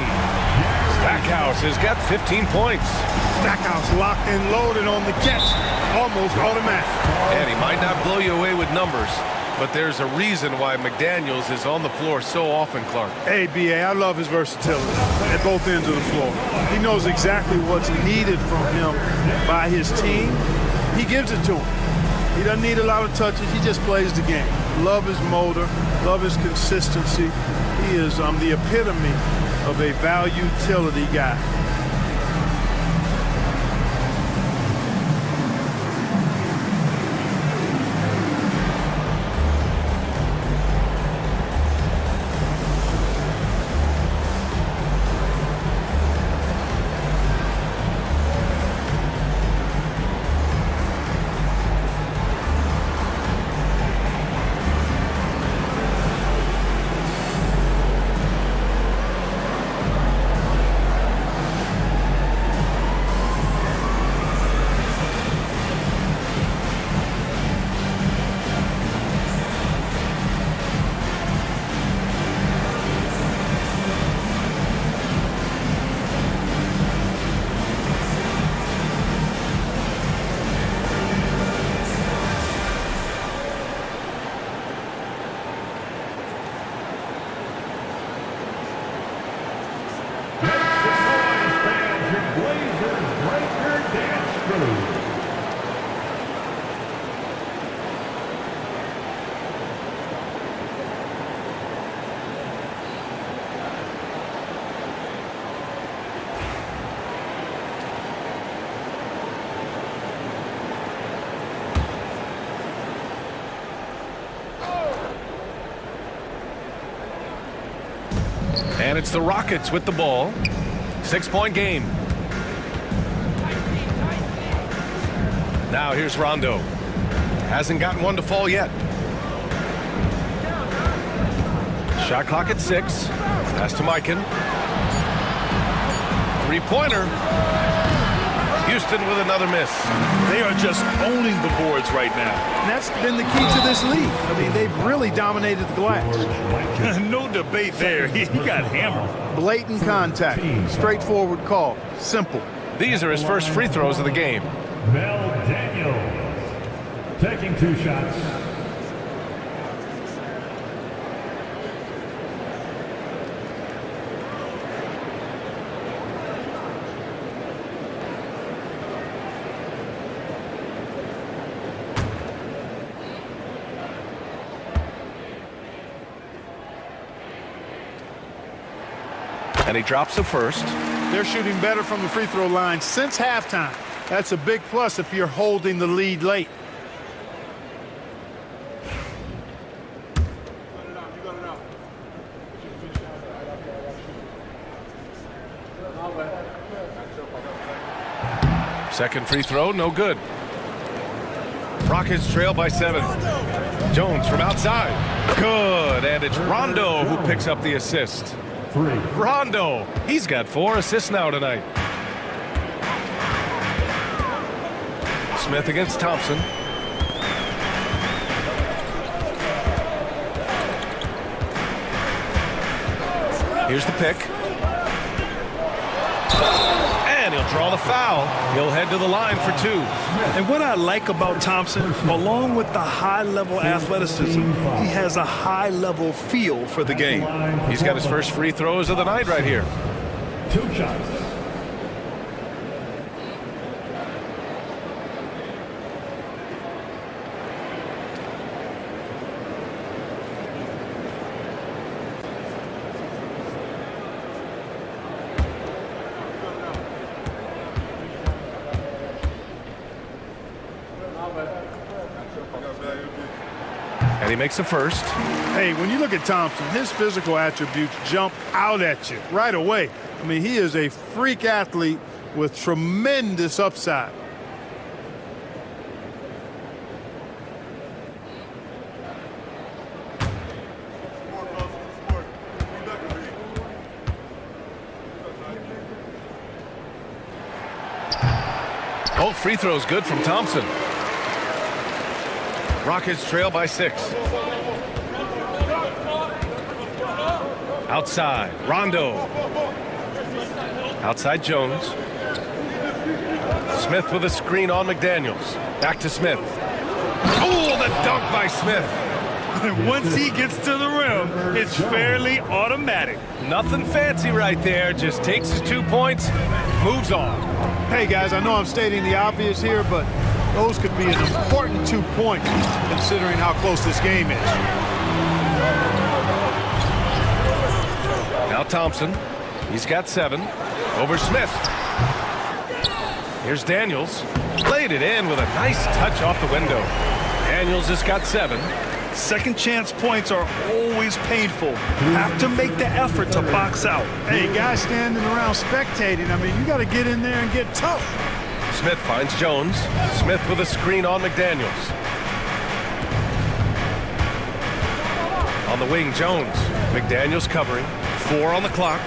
Stackhouse has got 15 points. Stackhouse locked and loaded on the catch. Almost automatic. And he might not blow you away with numbers, but there's a reason why McDaniels is on the floor so often, Clark. Hey, B.A., I love his versatility at both ends of the floor. He knows exactly what's needed from him by his team. He gives it to him. He doesn't need a lot of touches. He just plays the game. Love his motor. Love his consistency. He is the epitome of a value utility guy. And it's the Rockets with the ball. 6-point game. Now here's Rondo. Hasn't gotten one to fall yet. Shot clock at 6. Pass to Mikan. 3-pointer. Houston with another miss. They are just owning the boards right now. And that's been the key to this league. I mean, they've really dominated the glass. No debate there. He got hammered. Blatant contact. Straightforward call. Simple. These are his first free throws of the game. Mel Daniels taking 2 shots. And he drops the first. They're shooting better from the free throw line since halftime. That's a big plus if you're holding the lead late. Second free throw, no good. Rockets trail by 7. Jones from outside. Good, and it's Rondo who picks up the assist. 3. Rondo, he's got 4 assists now tonight. Smith against Thompson. Here's the pick. draw the foul. He'll head to the line for 2. And what I like about Thompson, along with the high-level athleticism, he has a high-level feel for the game. He's got his first free throws of the night right here. 2 shots. And he makes the first. Hey, when you look at Thompson, his physical attributes jump out at you right away. I mean, he is a freak athlete with tremendous upside. Both free throws good from Thompson. Rockets trail by 6. Outside, Rondo. Outside, Jones. Smith with a screen on McDaniels. Back to Smith. Oh, the dunk by Smith. Once he gets to the rim, it's fairly automatic. Nothing fancy right there. Just takes his 2 points, moves on. Hey, guys, I know I'm stating the obvious here, but those could be an important 2 points considering how close this game is. Now Thompson. He's got 7. Over Smith. Here's Daniels. Played it in with a nice touch off the window. Daniels has got 7. Second chance points are always painful. Have to make the effort to box out. Hey, guys standing around spectating, I mean, you got to get in there and get tough. Smith finds Jones. Smith with a screen on McDaniels. On the wing, Jones. McDaniels covering. 4 on the clock.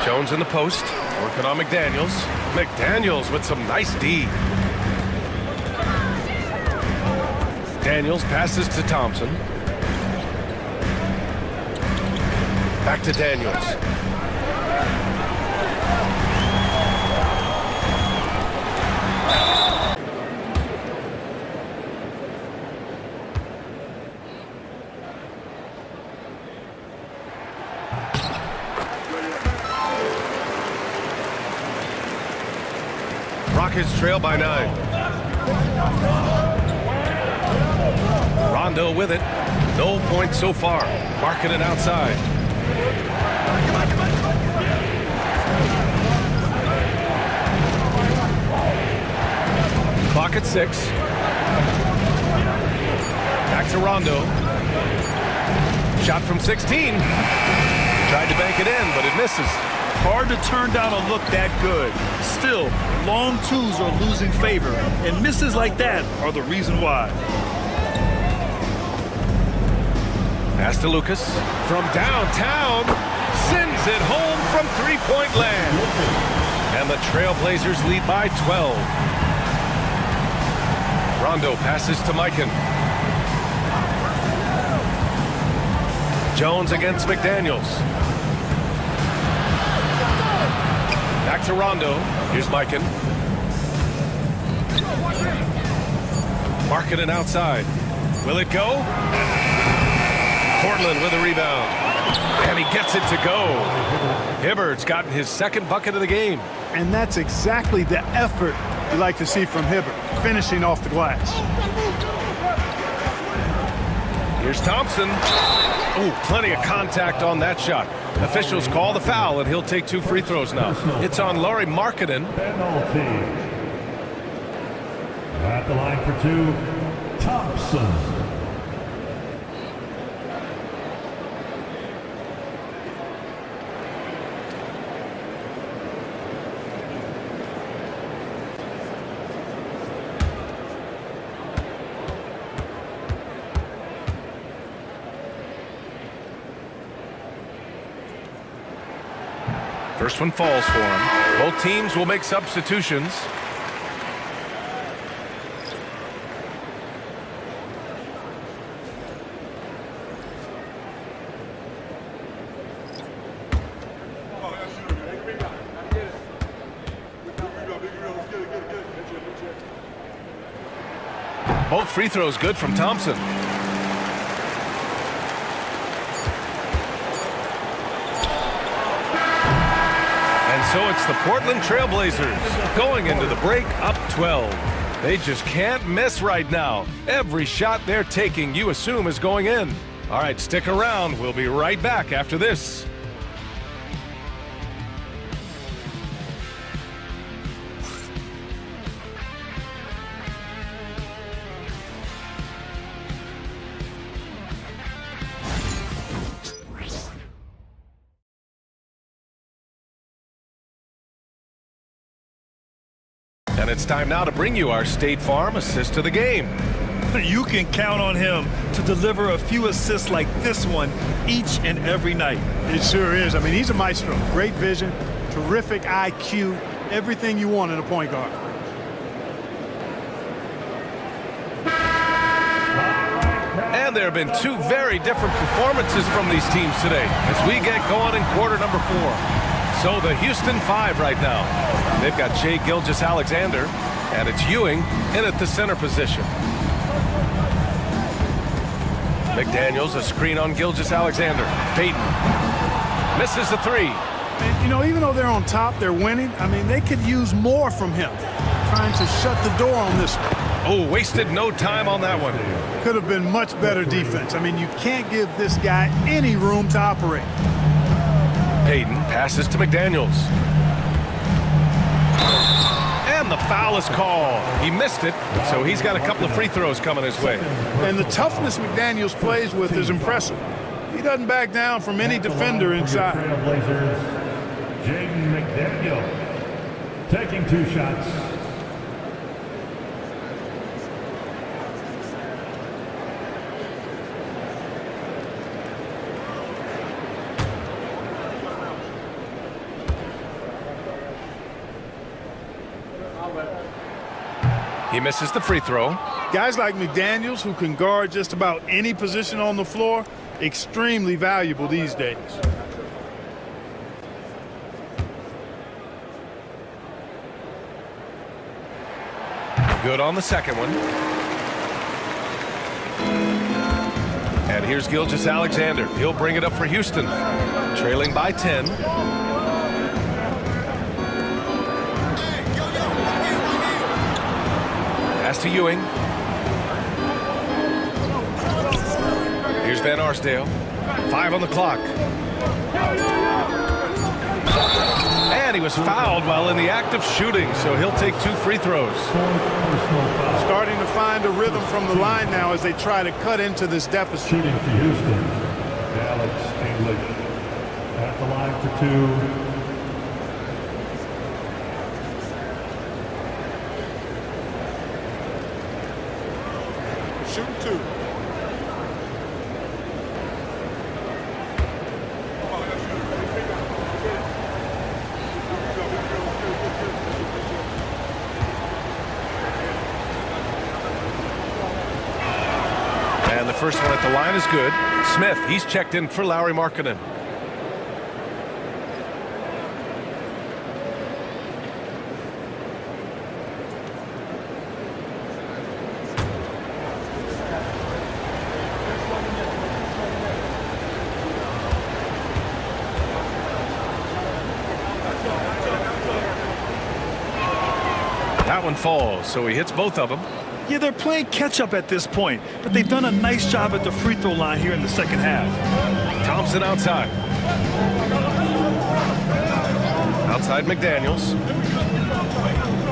Jones in the post. Working on McDaniels. McDaniels with some nice D. Daniels passes to Thompson. Back to Daniels. Rockets trail by 9. Rondo with it. No points so far. Marking it outside. Clock at 6. Back to Rondo. Shot from 16. Tried to bank it in, but it misses. Hard to turn down a look that good. Still, long twos are losing favor, and misses like that are the reason why. Pass to Lucas from downtown. Sends it home from three-point land. And the Trailblazers lead by 12. Rondo passes to Mikan. Jones against McDaniels. Back to Rondo. Here's Mikan. Marking it outside. Will it go? Portland with a rebound. And he gets it to go. Hibbert's gotten his second bucket of the game. And that's exactly the effort you like to see from Hibbert, finishing off the glass. Here's Thompson. Oh, plenty of contact on that shot. Officials call the foul, and he'll take 2 free throws now. It's on Lauri Markkanen. Penalty. At the line for 2, Thompson. First one falls for him. Both teams will make substitutions. Both free throws good from Thompson. And so it's the Portland Trailblazers going into the break up 12. They just can't miss right now. Every shot they're taking, you assume, is going in. All right, stick around. We'll be right back after this. And it's time now to bring you our State Farm assist of the game. You can count on him to deliver a few assists like this one each and every night. It sure is. I mean, he's a maestro. Great vision, terrific IQ, everything you want in a point guard. And there have been two very different performances from these teams today as we get going in quarter number 4. So the Houston 5 right now. They've got Shai Gilgeous-Alexander, and it's Ewing in at the center position. McDaniels, a screen on Gilgeous-Alexander. Payton misses the 3. And, you know, even though they're on top, they're winning. I mean, they could use more from him. Trying to shut the door on this one. Oh, wasted no time on that one. Could have been much better defense. I mean, you can't give this guy any room to operate. Payton passes to McDaniels. And the foul is called. He missed it, so he's got a couple of free throws coming his way. And the toughness McDaniels plays with is impressive. He doesn't back down from any defender inside. Trailblazers, Jaden McDaniel taking 2 shots. He misses the free throw. Guys like McDaniels, who can guard just about any position on the floor, extremely valuable these days. Good on the second one. And here's Gilgeous-Alexander. He'll bring it up for Houston. Trailing by 10. Pass to Ewing. Here's Van Arsdale. 5 on the clock. And he was fouled while in the act of shooting, so he'll take 2 free throws. Starting to find a rhythm from the line now as they try to cut into this deficit. Shooting for Houston, Alex English at the line for 2. Shoot 2. And the first one at the line is good. Smith, he's checked in for Lauri Markkanen. That one falls, so he hits both of them. Yeah, they're playing catch-up at this point, but they've done a nice job at the free throw line here in the second half. Thompson outside. Outside McDaniels.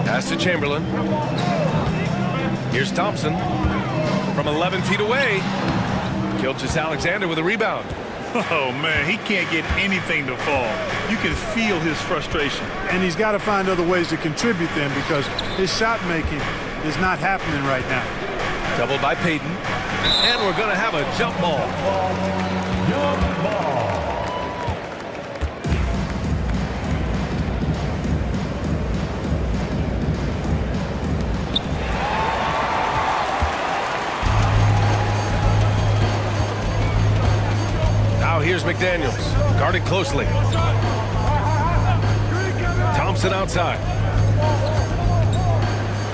Pass to Chamberlain. Here's Thompson from 11 feet away. Gilgeous-Alexander with a rebound. Oh, man, he can't get anything to fall. You can feel his frustration. And he's got to find other ways to contribute then because his shot making is not happening right now. Doubled by Payton. And we're going to have a jump ball. Jump ball. Now here's McDaniels, guarded closely. Thompson outside.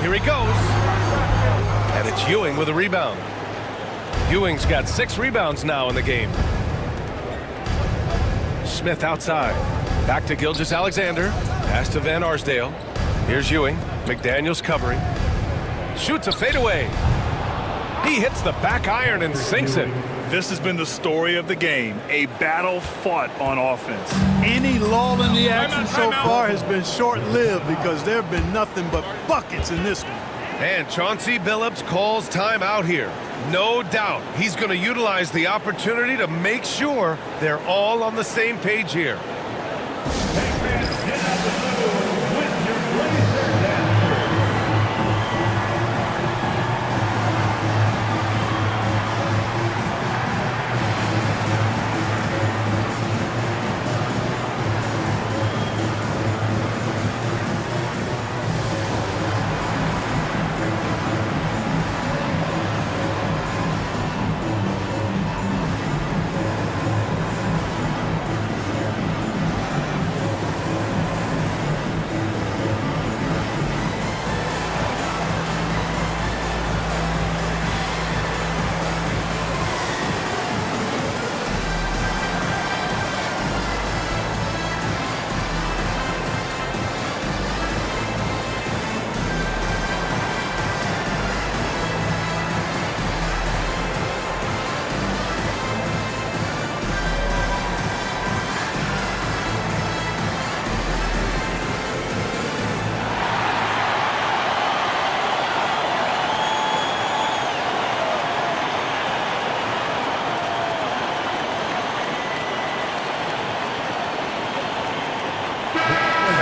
Here he goes. And it's Ewing with a rebound. Ewing's got 6 rebounds now in the game. Smith outside. Back to Gilgeous-Alexander. Pass to Van Arsdale. Here's Ewing. McDaniels covering. Shoots a fadeaway. He hits the back iron and sinks it. This has been the story of the game, a battle fought on offense. Any lull in the action so far has been short-lived because there have been nothing but buckets in this one. And Chauncey Billups calls timeout here. No doubt he's going to utilize the opportunity to make sure they're all on the same page here.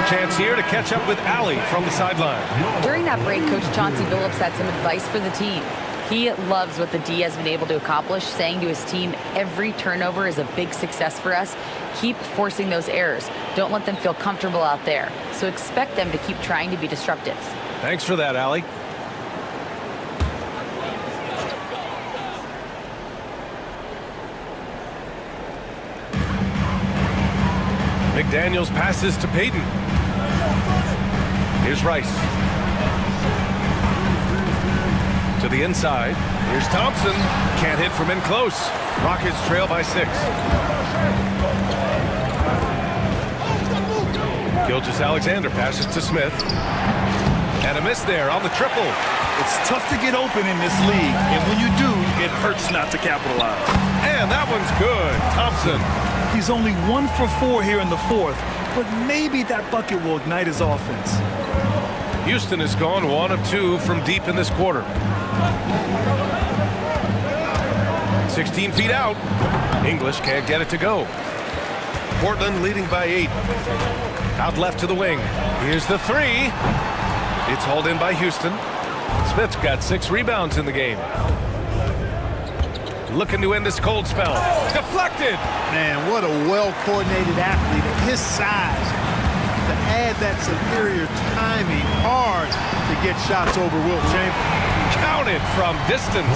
Chance here to catch up with Allie from the sideline. During that break, Coach Chauncey Billups had some advice for the team. He loves what the D has been able to accomplish, saying to his team, every turnover is a big success for us. Keep forcing those errors. Don't let them feel comfortable out there. So expect them to keep trying to be disruptive. Thanks for that, Allie. McDaniels passes to Payton. Here's Rice. To the inside. Here's Thompson. Can't hit from in close. Rockets trail by 6. Gilgeous-Alexander passes to Smith. And a miss there on the triple. It's tough to get open in this league, and when you do, it hurts not to capitalize. And that one's good. Thompson. He's only 1 for 4 here in the 4th, but maybe that bucket will ignite his offense. Houston has gone 1 of 2 from deep in this quarter. 16 feet out. English can't get it to go. Portland leading by 8. Out left to the wing. Here's the 3. It's hauled in by Houston. Smith's got 6 rebounds in the game. Looking to end this cold spell. Deflected. Man, what a well-coordinated athlete at his size. To add that superior timing, hard to get shots over Wilt Chamberlain. Counted from distance.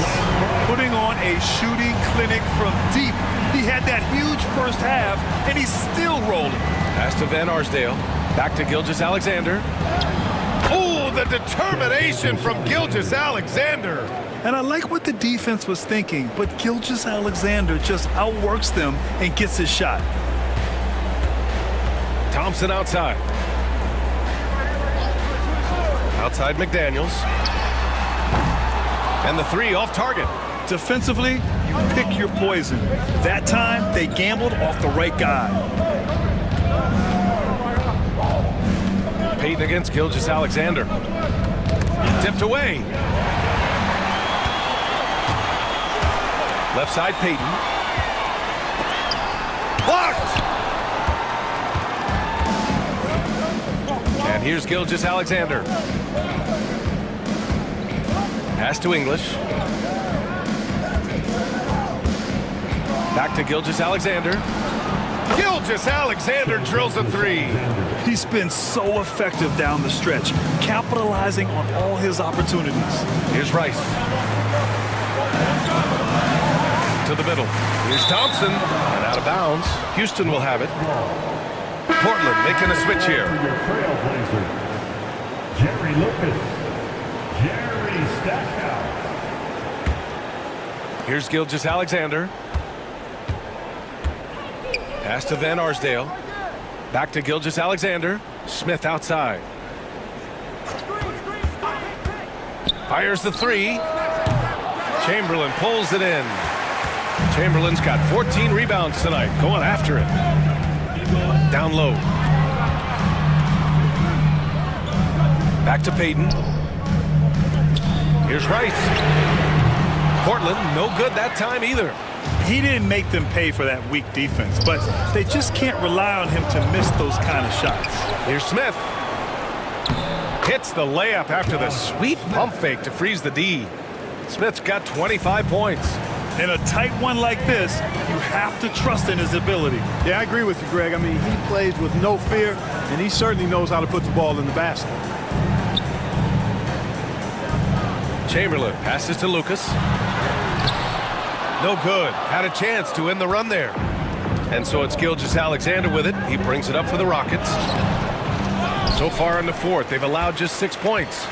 Putting on a shooting clinic from deep. He had that huge first half, and he's still rolling. Pass to Van Arsdale. Back to Gilgeous-Alexander. Oh, the determination from Gilgeous-Alexander. And I like what the defense was thinking, but Gilgeous-Alexander just outworks them and gets his shot. Thompson outside. Outside McDaniels. And the 3 off target. Defensively, you pick your poison. That time, they gambled off the right guy. Payton against Gilgeous-Alexander. Tipped away. Left side, Payton. Blocked! And here's Gilgeous-Alexander. Pass to English. Back to Gilgeous-Alexander. Gilgeous-Alexander drills a 3. He's been so effective down the stretch, capitalizing on all his opportunities. Here's Rice. To the middle. Here's Thompson. And out of bounds. Houston will have it. Portland making a switch here. Your trailblazer, Jerry Lucas. Jerry Stackhouse. Here's Gilgeous-Alexander. Pass to Van Arsdale. Back to Gilgeous-Alexander. Smith outside. Fires the three. Chamberlain pulls it in. Chamberlain's got 14 rebounds tonight. Going after it. Down low. Back to Payton. Here's Rice. Portland, no good that time either. He didn't make them pay for that weak defense, but they just can't rely on him to miss those kind of shots. Here's Smith. Hits the layup after the sweet pump fake to freeze the D. Smith's got 25 points. In a tight one like this, you have to trust in his ability. Yeah, I agree with you, Greg. I mean, he plays with no fear, and he certainly knows how to put the ball in the basket. Chamberlain passes to Lucas. No good. Had a chance to end the run there. And so it's Gilgeous-Alexander with it. He brings it up for the Rockets. So far in the fourth, they've allowed just 6 points.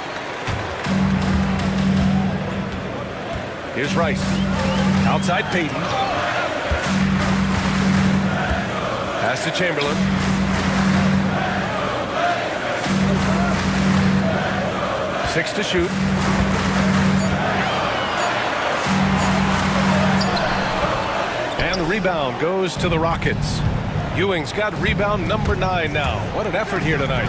Here's Rice. Outside Payton. Pass to Chamberlain. Six to shoot. And the rebound goes to the Rockets. Ewing's got rebound number 9 now. What an effort here tonight.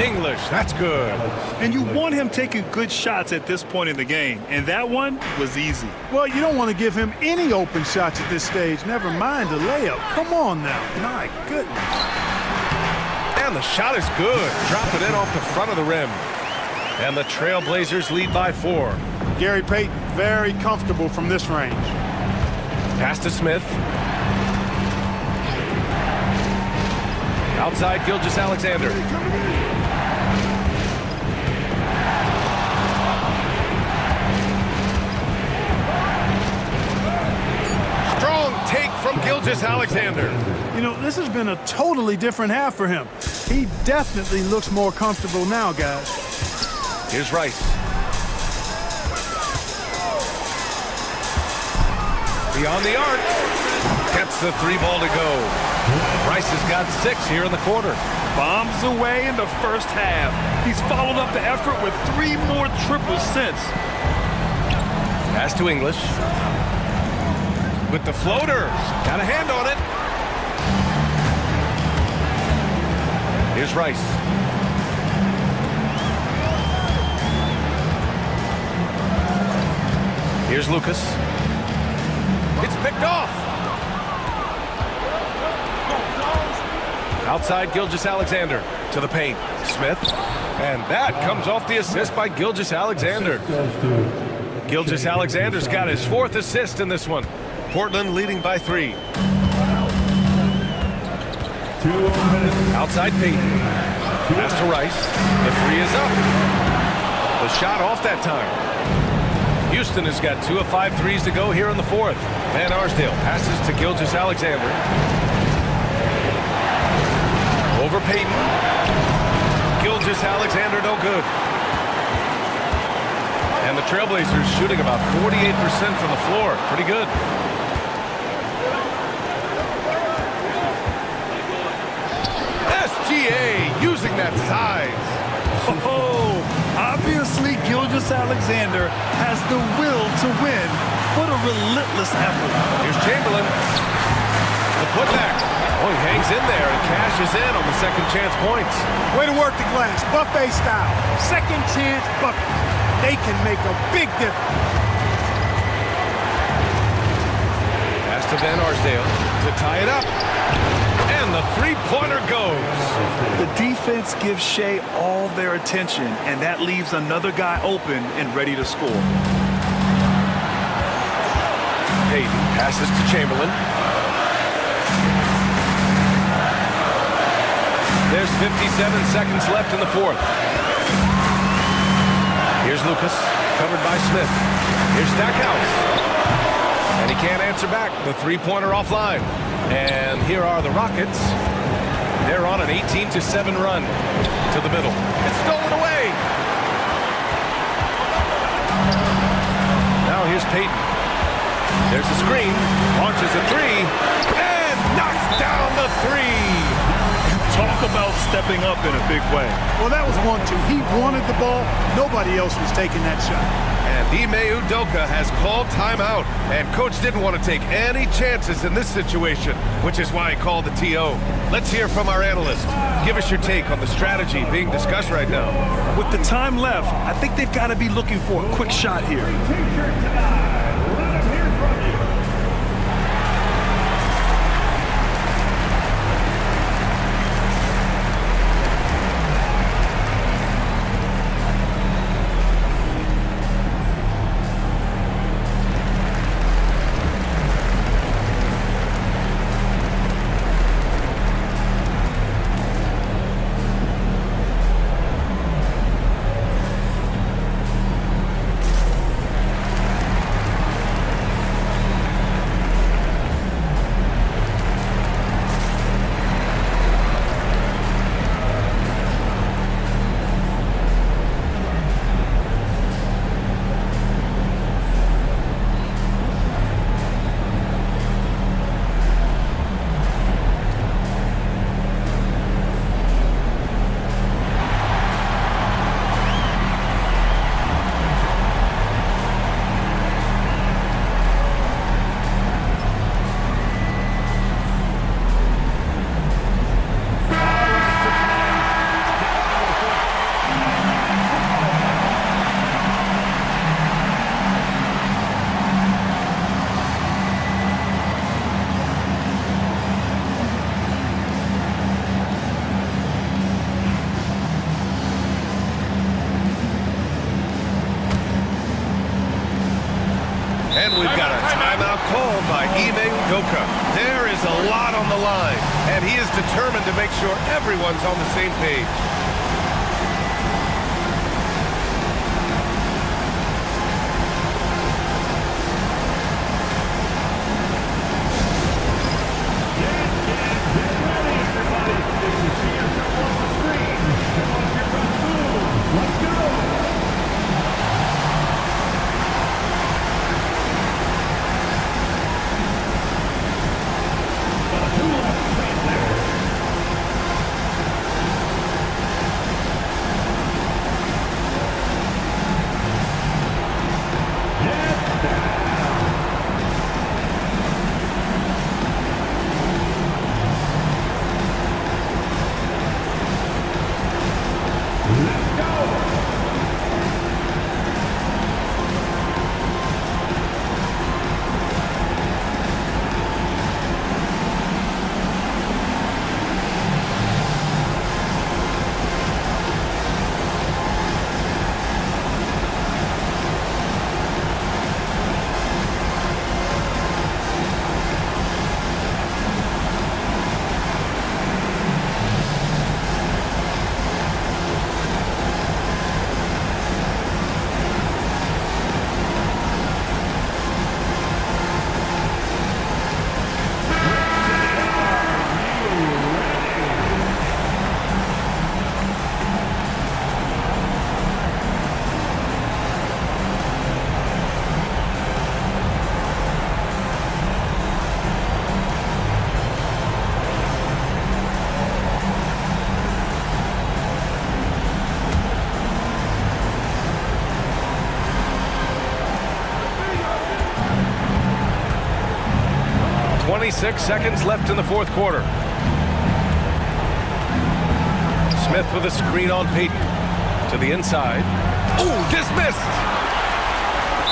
English, that's good. And you want him taking good shots at this point in the game, and that one was easy. Well, you don't want to give him any open shots at this stage, never mind a layup. Come on now. My goodness. And the shot is good. Drop it in off the front of the rim. And the Trailblazers lead by 4. Gary Payton, very comfortable from this range. Pass to Smith. Outside Gilgeous-Alexander. Strong take from Gilgeous-Alexander. You know, this has been a totally different half for him. He definitely looks more comfortable now, guys. Here's Rice. Beyond the arc. Gets the 3 ball to go. Rice has got 6 here in the quarter. Bombs away in the first half. He's followed up the effort with 3 more triples since. Pass to English. With the floater. Got a hand on it. Here's Rice. Here's Lucas. It's picked off. Outside Gilgeous-Alexander to the paint. Smith. And that comes off the assist by Gilgeous-Alexander. Gilgeous-Alexander's got his 4th assist in this one. Portland leading by 3. Outside Payton. Pass to Rice. The 3 is up. The shot off that time. Houston has got 2 of 5 threes to go here in the 4th. Van Arsdale passes to Gilgeous-Alexander. Over Payton. Gilgeous-Alexander no good. And the Trailblazers shooting about 48% from the floor. Pretty good. SGA using that size. Oh, obviously Gilgeous-Alexander has the will to win. What a relentless effort. Here's Chamberlain. The putback. Oh, he hangs in there and cashes in on the second chance points. Way to work the glass, buffet style. Second chance bucket. They can make a big difference. Pass to Van Arsdale to tie it up. And the 3-pointer goes. The defense gives Shea all their attention, and that leaves another guy open and ready to score. Payton passes to Chamberlain. There's 57 seconds left in the 4th. Here's Lucas, covered by Smith. Here's Stackhouse. And he can't answer back. The 3-pointer offline. And here are the Rockets. They're on an 18-7 run to the middle. It's stolen away. Now here's Payton. There's a screen, launches a three, and knocks down the three. Talk about stepping up in a big way. Well, that was 1-2. He wanted the ball. Nobody else was taking that shot. And Ime Udoka has called timeout. And coach didn't want to take any chances in this situation, which is why he called the TO. Let's hear from our analyst. Give us your take on the strategy being discussed right now. With the time left, I think they've got to be looking for a quick shot here. T-shirt tonight. Let them hear from you. And we've got a timeout called by Ime Udoka. There is a lot on the line, and he is determined to make sure everyone's on the same page. .26 seconds left in the fourth quarter. Smith with a screen on Payton. To the inside. Ooh, dismissed!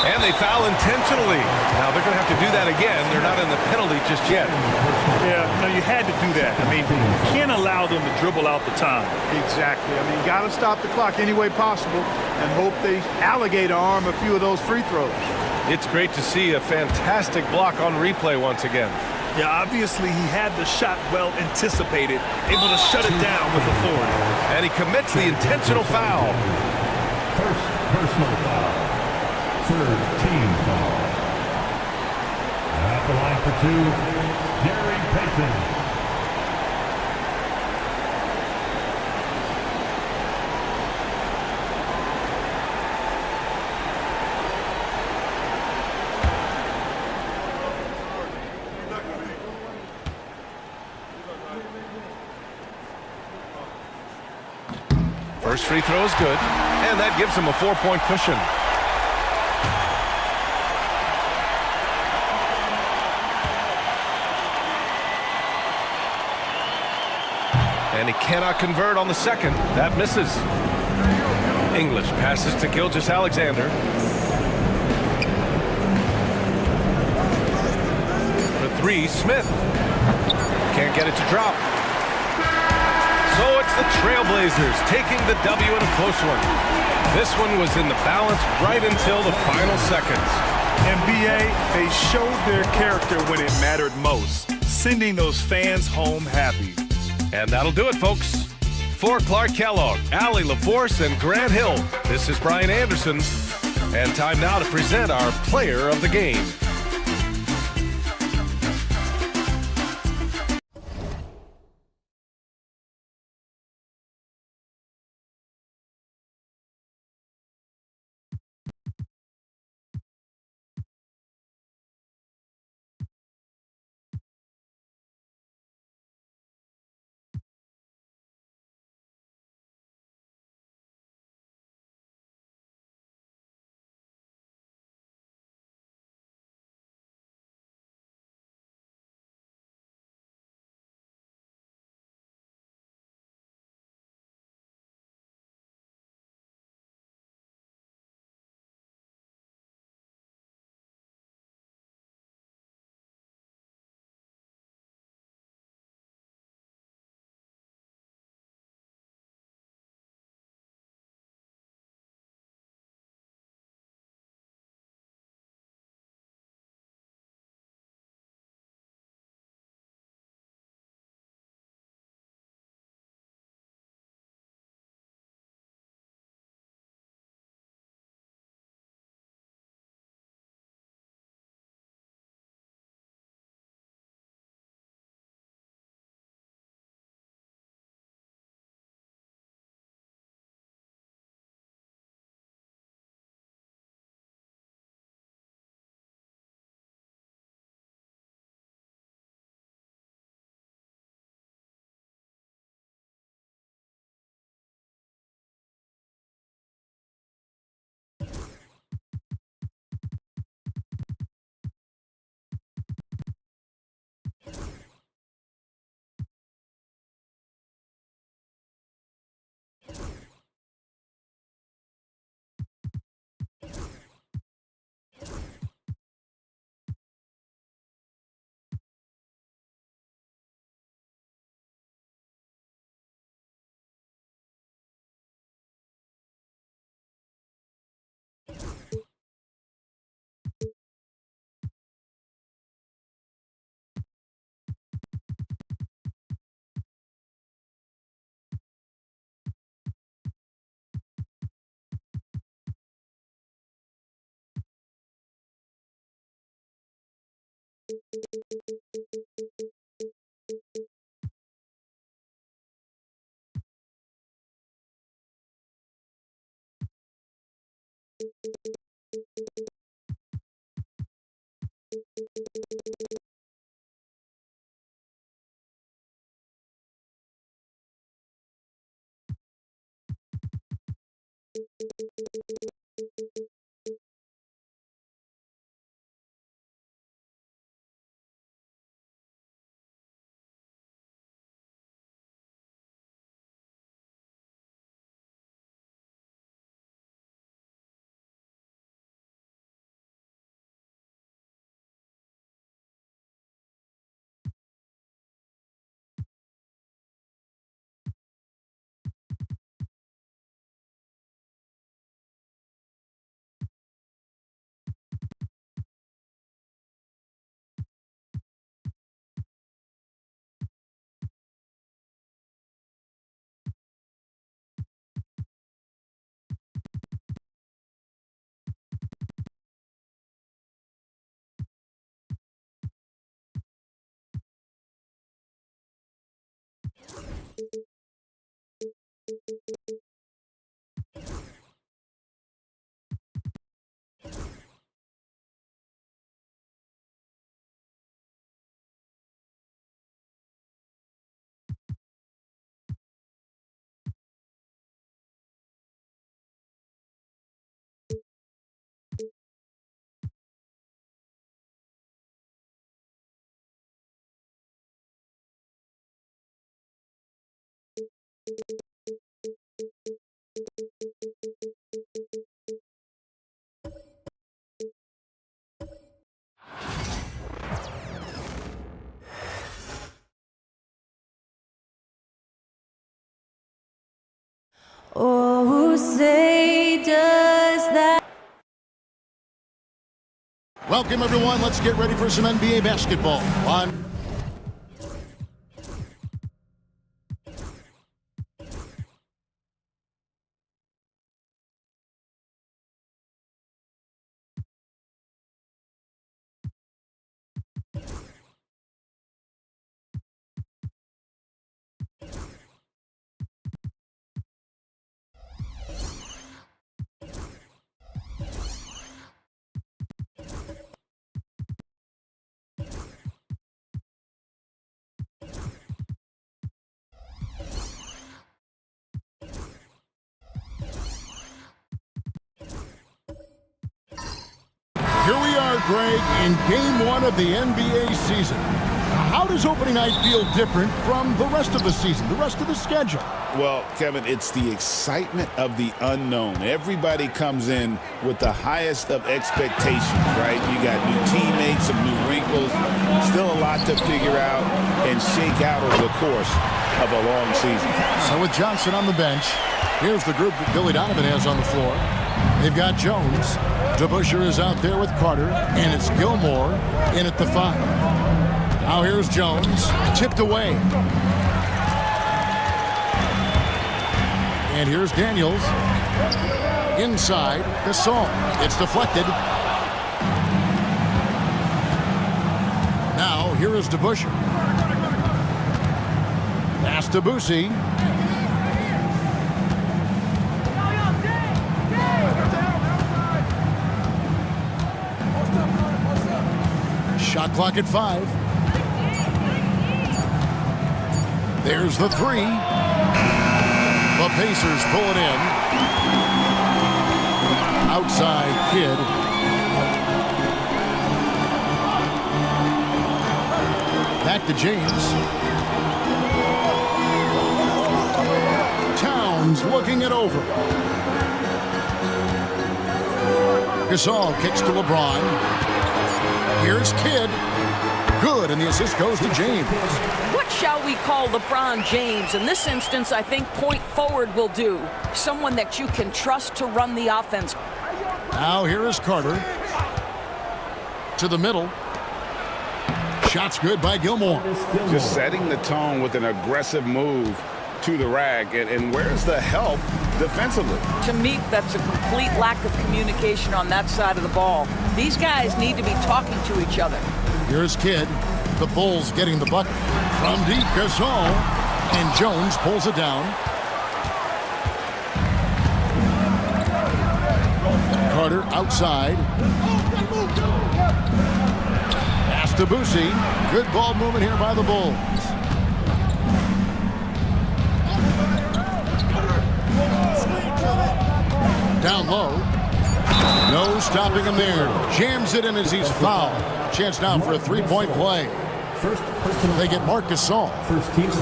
And they foul intentionally. Now they're going to have to do that again. They're not in the penalty just yet. Yeah, no, you had to do that. I mean, you can't allow them to dribble out the time. Exactly. I mean, you got to stop the clock any way possible and hope they alligator arm a few of those free throws. It's great to see a fantastic block on replay once again. Yeah, obviously he had the shot well anticipated, able to shut it down with authority. And he commits the intentional foul. First personal foul. Third team foul. At the line for two, Gary Payton. First free throw is good, and that gives him a 4-point cushion. And he cannot convert on the second. That misses. English passes to Gilgeous-Alexander. For three, Smith. Can't get it to drop. So it's the Trailblazers taking the W in a close one. This one was in the balance right until the final seconds. NBA, they showed their character when it mattered most, sending those fans home happy. And that'll do it, folks. For Clark Kellogg, Allie LaForce, and Grant Hill, this is Brian Anderson. And time now to present our player of the game. Oh, who say does that? Welcome, everyone. Let's get ready for some NBA basketball. Here we are, Greg, in Game 1 of the NBA season. How does opening night feel different from the rest of the season, the rest of the schedule? Well, Kevin, it's the excitement of the unknown. Everybody comes in with the highest of expectations, right? You got new teammates, some new wrinkles, still a lot to figure out and shake out over the course of a long season. So with Johnson on the bench, here's the group that Billy Donovan has on the floor. They've got Jones. DeBusschere is out there with Carter, and it's Gilmore in at the 5. Now here's Jones, tipped away. And here's Daniels. Inside, Gasol. It's deflected. Now here is DeBusschere. Pass to Boosie. Shot clock at 5. There's the 3. The Pacers pull it in. Outside Kidd. Back to James. Towns looking it over. Gasol kicks to LeBron. Here's Kidd. Good, and the assist goes to James. What shall we call LeBron James? In this instance, I think point forward will do. Someone that you can trust to run the offense. Now here is Carter. To the middle. Shot's good by Gilmore. Just setting the tone with an aggressive move to the rack. And where's the help defensively? To me, that's a complete lack of communication on that side of the ball. These guys need to be talking to each other. Here's Kidd. The Bulls getting the bucket. From deep, Gasol. And Jones pulls it down. Carter outside. Pass to Boosie. Good ball movement here by the Bulls. Down low. No stopping him there. Jams it in as he's fouled. Chance now for a three-point play. They get Marc Gasol.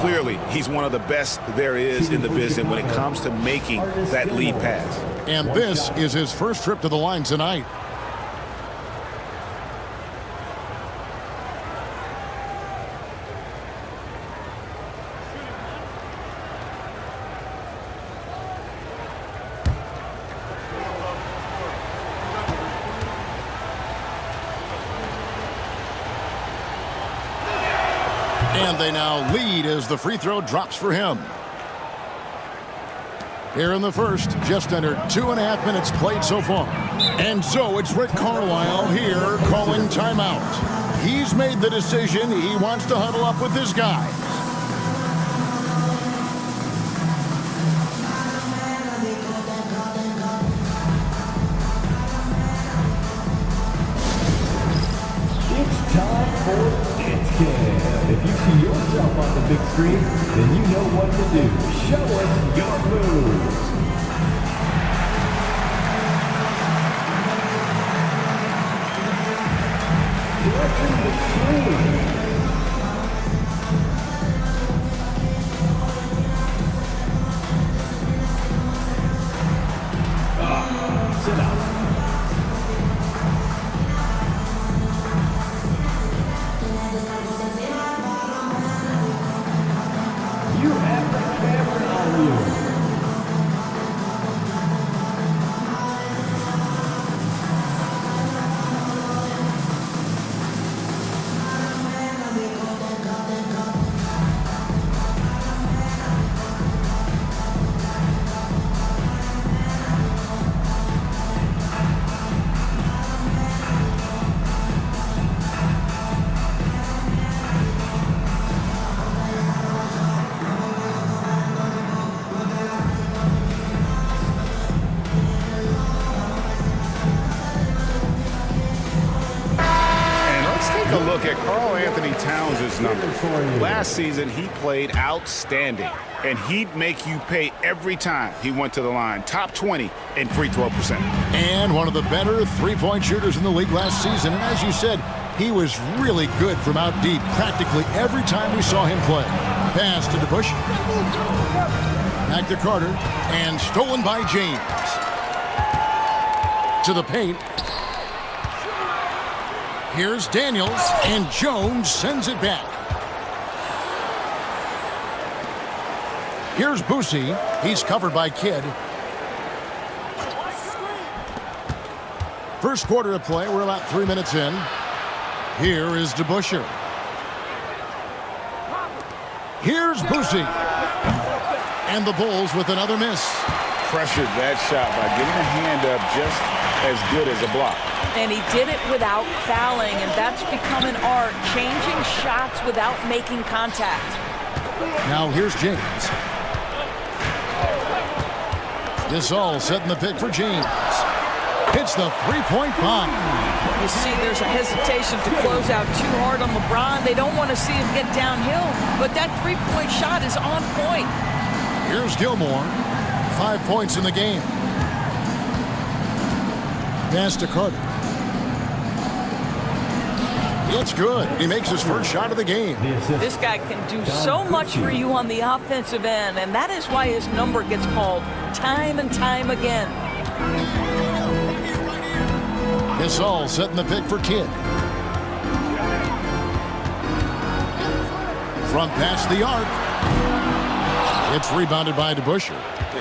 Clearly, he's one of the best there is in the business when it comes to making that lead pass. And this is his first trip to the line tonight. And they now lead as the free throw drops for him. Here in the first, just under 2.5 minutes played so far. And so it's Rick Carlisle here calling timeout. He's made the decision. He wants to huddle up with his guys. It's time for Dance Cam. If you see yourself on the big screen, then you know what to do. Show us your moves. Directing the shade. look at Karl Anthony Towns' numbers, last season he played outstanding, and he'd make you pay every time he went to the line. Top 20 in free throw percentage. And one of the better three-point shooters in the league last season. And as you said, he was really good from out deep practically every time we saw him play. Pass to DeBusch. Back to Carter. And stolen by James. To the paint. Here's Daniels. And Jones sends it back. Here's Boosie. He's covered by Kidd. First quarter of play. We're about 3 minutes in. Here is DeBusschere. Here's Boosie. And the Bulls with another miss. Pressured that shot by getting a hand up just as good as a block. And he did it without fouling, and that's become an art, changing shots without making contact. Now here's James. Gasol setting the pick for James. Hits the three-point bomb. You see there's a hesitation to close out too hard on LeBron. They don't want to see him get downhill, but that three-point shot is on point. Here's Gilmore. 5 points in the game. Pass to Carter. It's good. He makes his first shot of the game. This guy can do so much for you on the offensive end, and that is why his number gets called time and time again. Gasol setting the pick for Kidd. From past the arc. It's rebounded by DeBusschere.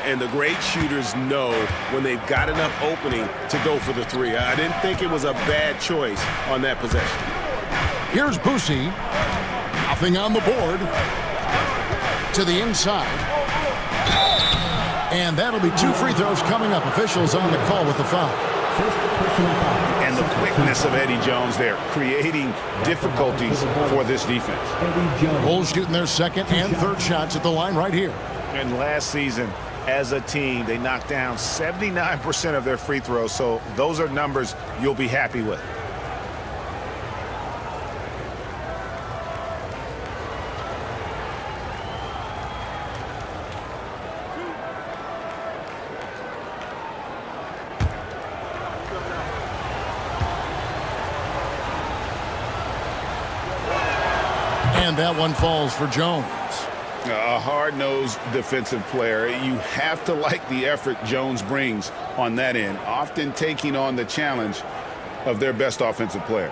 And the great shooters know when they've got enough opening to go for the three. I didn't think it was a bad choice on that possession. Here's Boosie. Nothing on the board. To the inside. And that'll be 2 free throws coming up. Officials on the call with the foul. And the quickness of Eddie Jones there, creating difficulties for this defense. Bulls shooting their second and third shots at the line right here. And last season, as a team, they knocked down 79% of their free throws, so those are numbers you'll be happy with. And that one falls for Jones. A hard-nosed defensive player. You have to like the effort Jones brings on that end, often taking on the challenge of their best offensive player.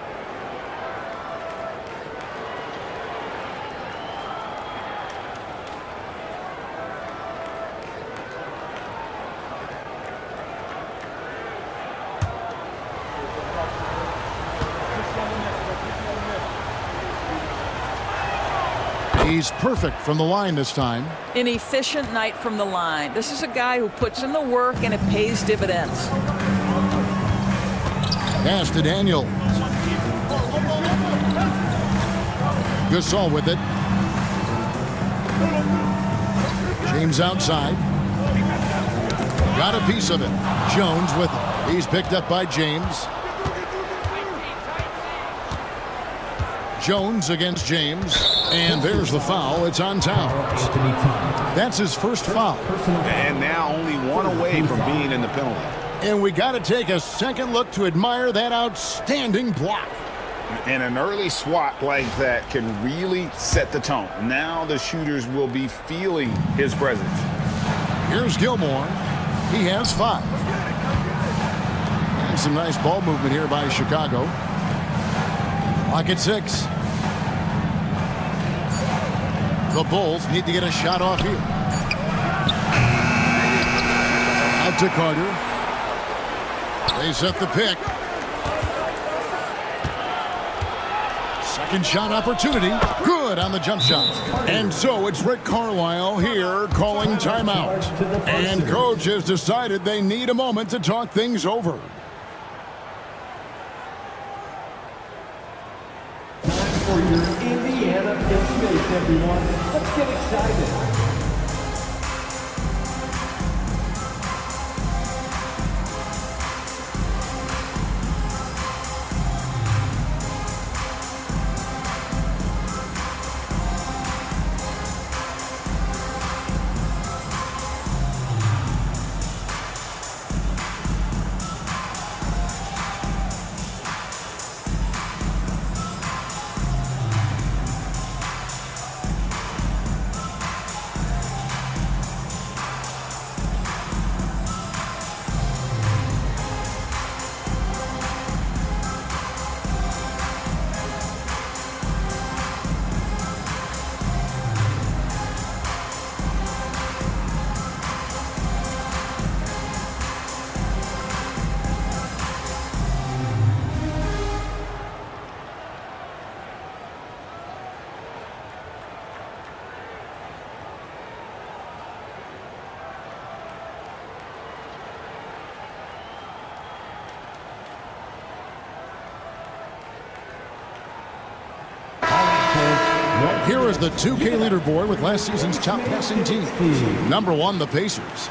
He's perfect from the line this time. An efficient night from the line. This is a guy who puts in the work and it pays dividends. Pass to Daniels. Gasol with it. James outside. Got a piece of it. Jones with it. He's picked up by James. Jones against James. And there's the foul. It's on Towns. That's his first foul. And now only one away from being in the penalty. And we got to take a second look to admire that outstanding block. And an early swat like that can really set the tone. Now the shooters will be feeling his presence. Here's Gilmore. He has 5. And some nice ball movement here by Chicago. Clock at 6. The Bulls need to get a shot off here. Out to Carter. They set the pick. Second shot opportunity. Good on the jump shot. And so it's Rick Carlisle here calling timeout. And coach has decided they need a moment to talk things over. For your Indiana Pistons, everyone. Let's get excited. Here is the 2K leaderboard with last season's top passing team. Number 1, the Pacers.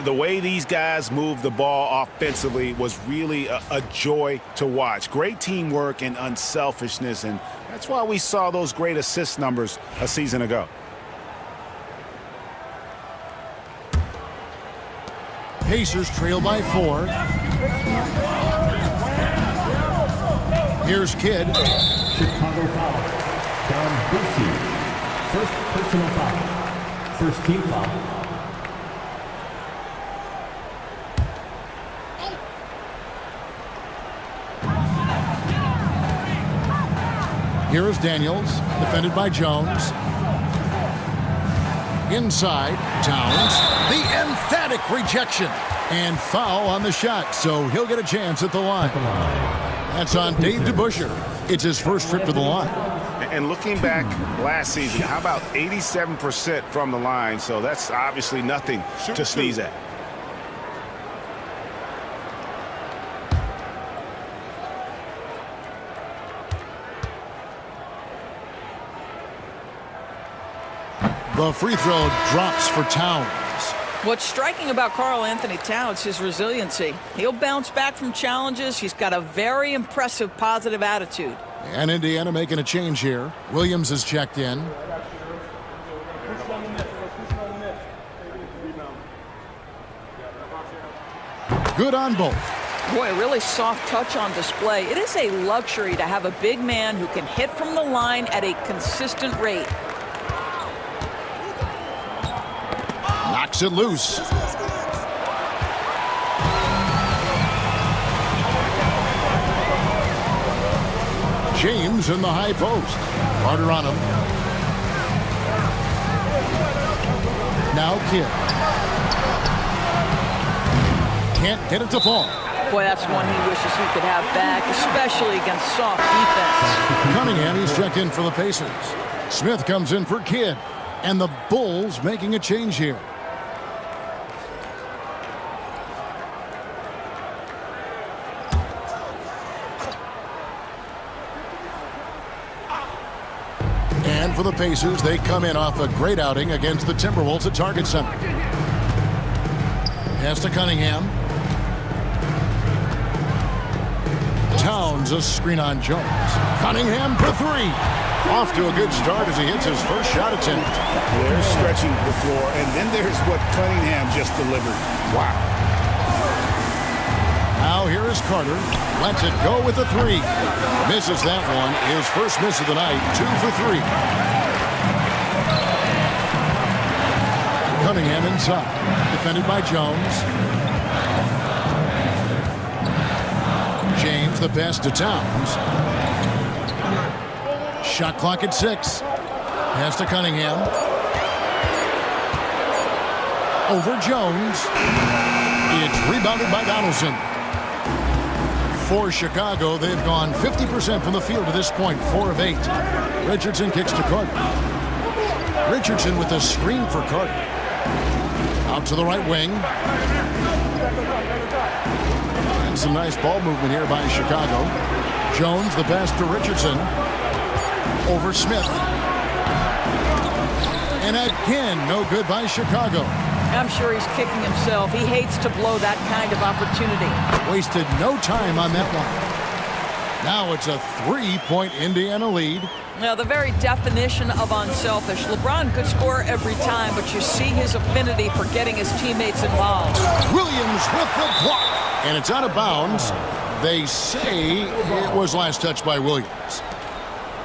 The way these guys move the ball offensively was really a joy to watch. Great teamwork and unselfishness, and that's why we saw those great assist numbers a season ago. Pacers trail by 4. Here's Kidd. Chicago foul. Don Boosie. First personal foul. First team foul. Here is Daniels, defended by Jones. Inside, Towns. The emphatic rejection. And foul on the shot, so he'll get a chance at the line. That's on Dave DeBusschere. It's his first trip to the line. And looking back last season, how about 87% from the line? So that's obviously nothing to sneeze at. The free throw drops for Towns. What's striking about Karl Anthony Towns is his resiliency. He'll bounce back from challenges. He's got a very impressive positive attitude. And Indiana making a change here. Williams is checked in. Good on both. Boy, a really soft touch on display. It is a luxury to have a big man who can hit from the line at a consistent rate. Knocks it loose. James in the high post. Carter on him. Now Kidd. Can't get it to fall. Boy, that's one he wishes he could have back, especially against soft defense. Cunningham, he's checked in for the Pacers. Smith comes in for Kidd. And the Bulls making a change here. And for the Pacers, they come in off a great outing against the Timberwolves at Target Center. Pass to Cunningham. Towns, a screen on Jones. Cunningham for 3. Off to a good start as he hits his first shot attempt. They're stretching the floor, and then there's what Cunningham just delivered. Wow. Now here is Carter. Lets it go with a 3. Misses that one. His first miss of the night. 2 for 3. Cunningham inside. Defended by Jones. James the pass to Towns. Shot clock at 6. Pass to Cunningham. Over Jones. It's rebounded by Donaldson. For Chicago, they've gone 50% from the field to this point, 4 of 8. Richardson kicks to Carter. Richardson with a screen for Carter. Out to the right wing. And some nice ball movement here by Chicago. Jones, the pass to Richardson. Over Smith. And again, no good by Chicago. I'm sure he's kicking himself. He hates to blow that kind of opportunity. Wasted no time on that one. Now it's a 3-point Indiana lead. Now, the very definition of unselfish. LeBron could score every time, but you see his affinity for getting his teammates involved. Williams with the block. And it's out of bounds. They say it was last touched by Williams.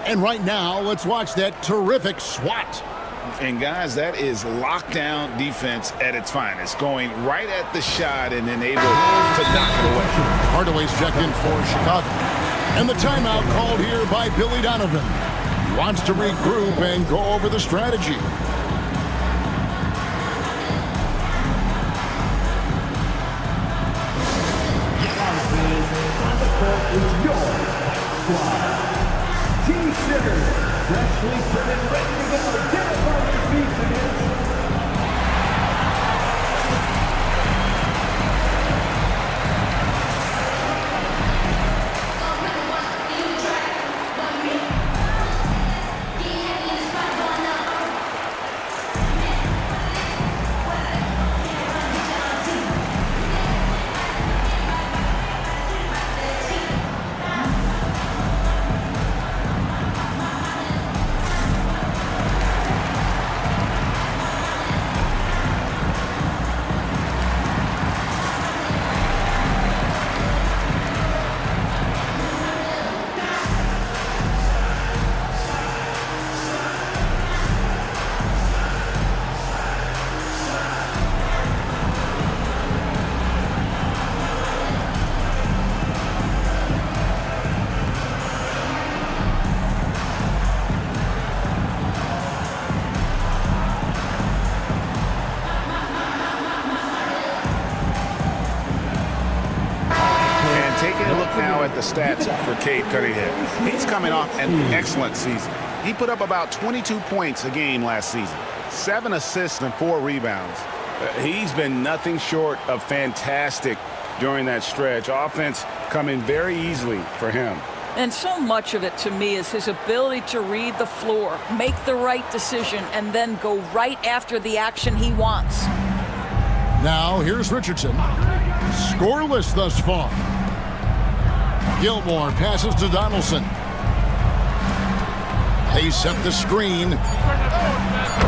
And right now, let's watch that terrific swat. And guys, that is lockdown defense at its finest. Going right at the shot and then able to knock it away. Hardaway's checked in for Chicago. And the timeout called here by Billy Donovan. He wants to regroup and go over the strategy. On the court is your squad. T-shirts, freshly printed, ready to go. Get up on your feet again. stats for Cade Cunningham. He's coming off an excellent season. He put up about 22 points a game last season, 7 assists and 4 rebounds. He's been nothing short of fantastic during that stretch. Offense coming very easily for him. And so much of it, to me, is his ability to read the floor, make the right decision, and then go right after the action he wants. Now, here's Richardson. Scoreless thus far. Gilmore passes to Donaldson. They set the screen.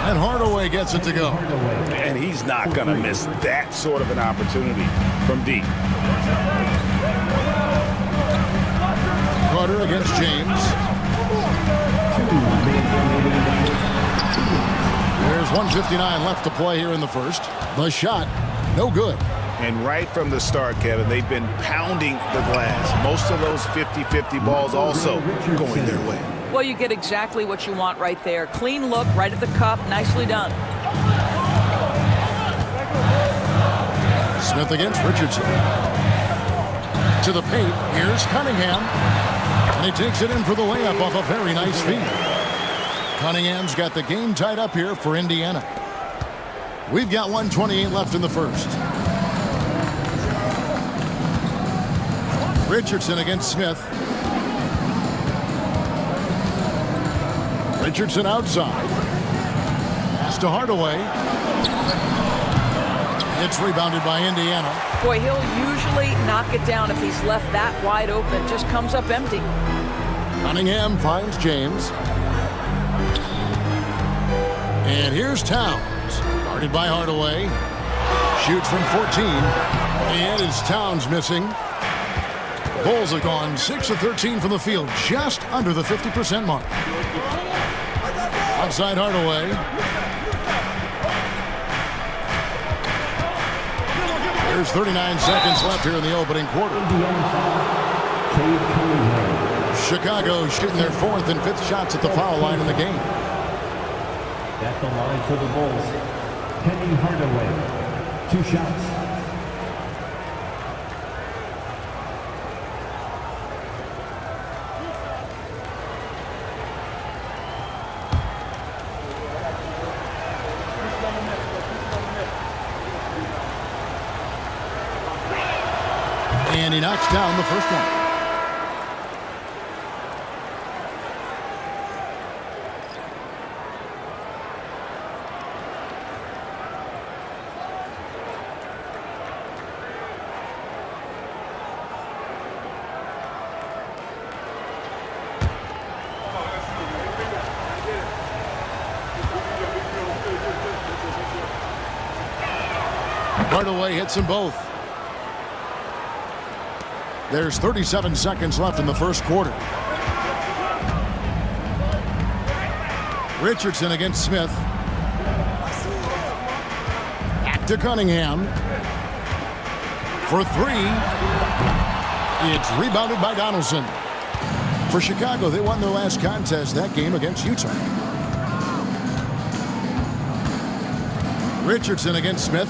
And Hardaway gets it to go. And he's not going to miss that sort of an opportunity from deep. Carter against James. There's 1:59 left to play here in the first. The shot, no good. And right from the start, Kevin, they've been pounding the glass. Most of those 50-50 balls also going their way. Well, you get exactly what you want right there. Clean look, right at the cup. Nicely done. Smith against Richardson. To the paint. Here's Cunningham. And he takes it in for the layup off a very nice feed. Cunningham's got the game tied up here for Indiana. We've got 1:28 left in the first. Richardson against Smith. Richardson outside. Pass to Hardaway. It's rebounded by Indiana. Boy, he'll usually knock it down if he's left that wide open. Just comes up empty. Cunningham finds James. And here's Towns. Guarded by Hardaway. Shoots from 14. And it's Towns missing. Bulls have gone 6 of 13 from the field, just under the 50% mark. Outside Hardaway. There's 39 seconds left here in the opening quarter. Chicago shooting their 4th and 5th shots at the foul line in the game. At the line for the Bulls, Penny Hardaway. 2 shots. And he knocks down the first one. Hardaway hits them both. There's 37 seconds left in the first quarter. Richardson against Smith. Back to Cunningham. For 3. It's rebounded by Donaldson. For Chicago, they won their last contest that game against Utah. Richardson against Smith.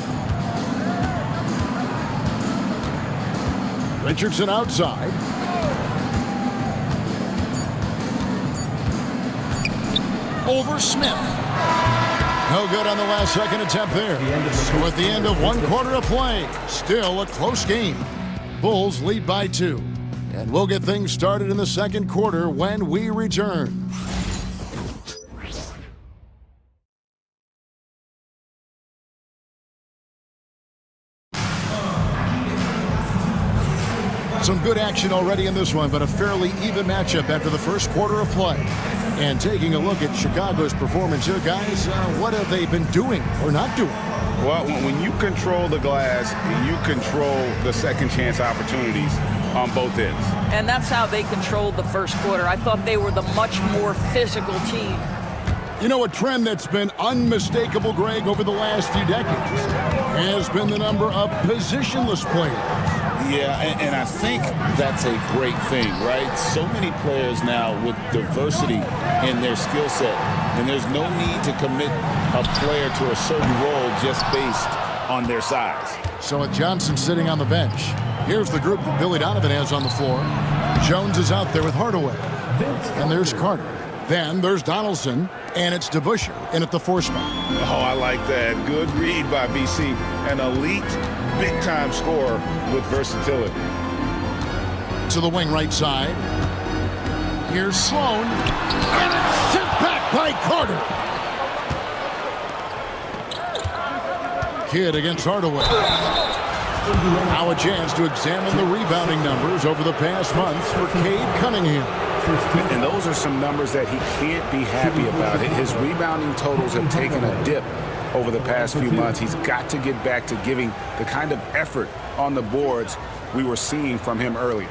Richardson outside. Over Smith. No good on the last second attempt there. So at the end of 1 quarter of play, still a close game. Bulls lead by 2. And we'll get things started in the second quarter when we return. Some good action already in this one, but a fairly even matchup after the first quarter of play. And taking a look at Chicago's performance here, guys, what have they been doing or not doing? Well, when you control the glass, you control the second chance opportunities on both ends. And that's how they controlled the first quarter. I thought they were the much more physical team. You know, a trend that's been unmistakable, Greg, over the last few decades has been the number of positionless players. Yeah, and I think that's a great thing, right? So many players now with diversity in their skill set, and there's no need to commit a player to a certain role just based on their size. So with Johnson sitting on the bench, Here's the group that Billy Donovan has on the floor. Jones is out there with Hardaway. And there's Carter. Then there's Donaldson, and it's DeBusschere in at the 4 spot. Oh, I like that. Good read by BC. An elite, big-time scorer with versatility. To the wing right side. Here's Sloan. And it's sent back by Carter. Kidd against Hardaway. Now a chance to examine the rebounding numbers over the past months for Cade Cunningham. And those are some numbers that he can't be happy about. His rebounding totals have taken a dip over the past few months. He's got to get back to giving the kind of effort on the boards we were seeing from him earlier.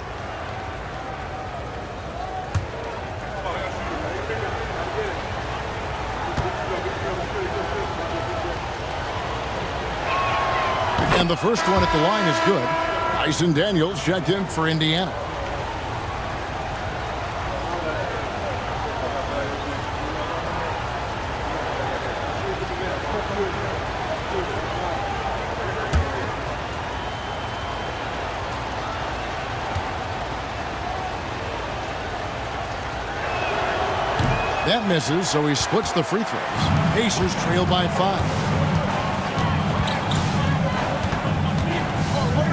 And the first one at the line is good. Dyson Daniels checked in for Indiana. That misses, so he splits the free throws. Pacers trail by 5.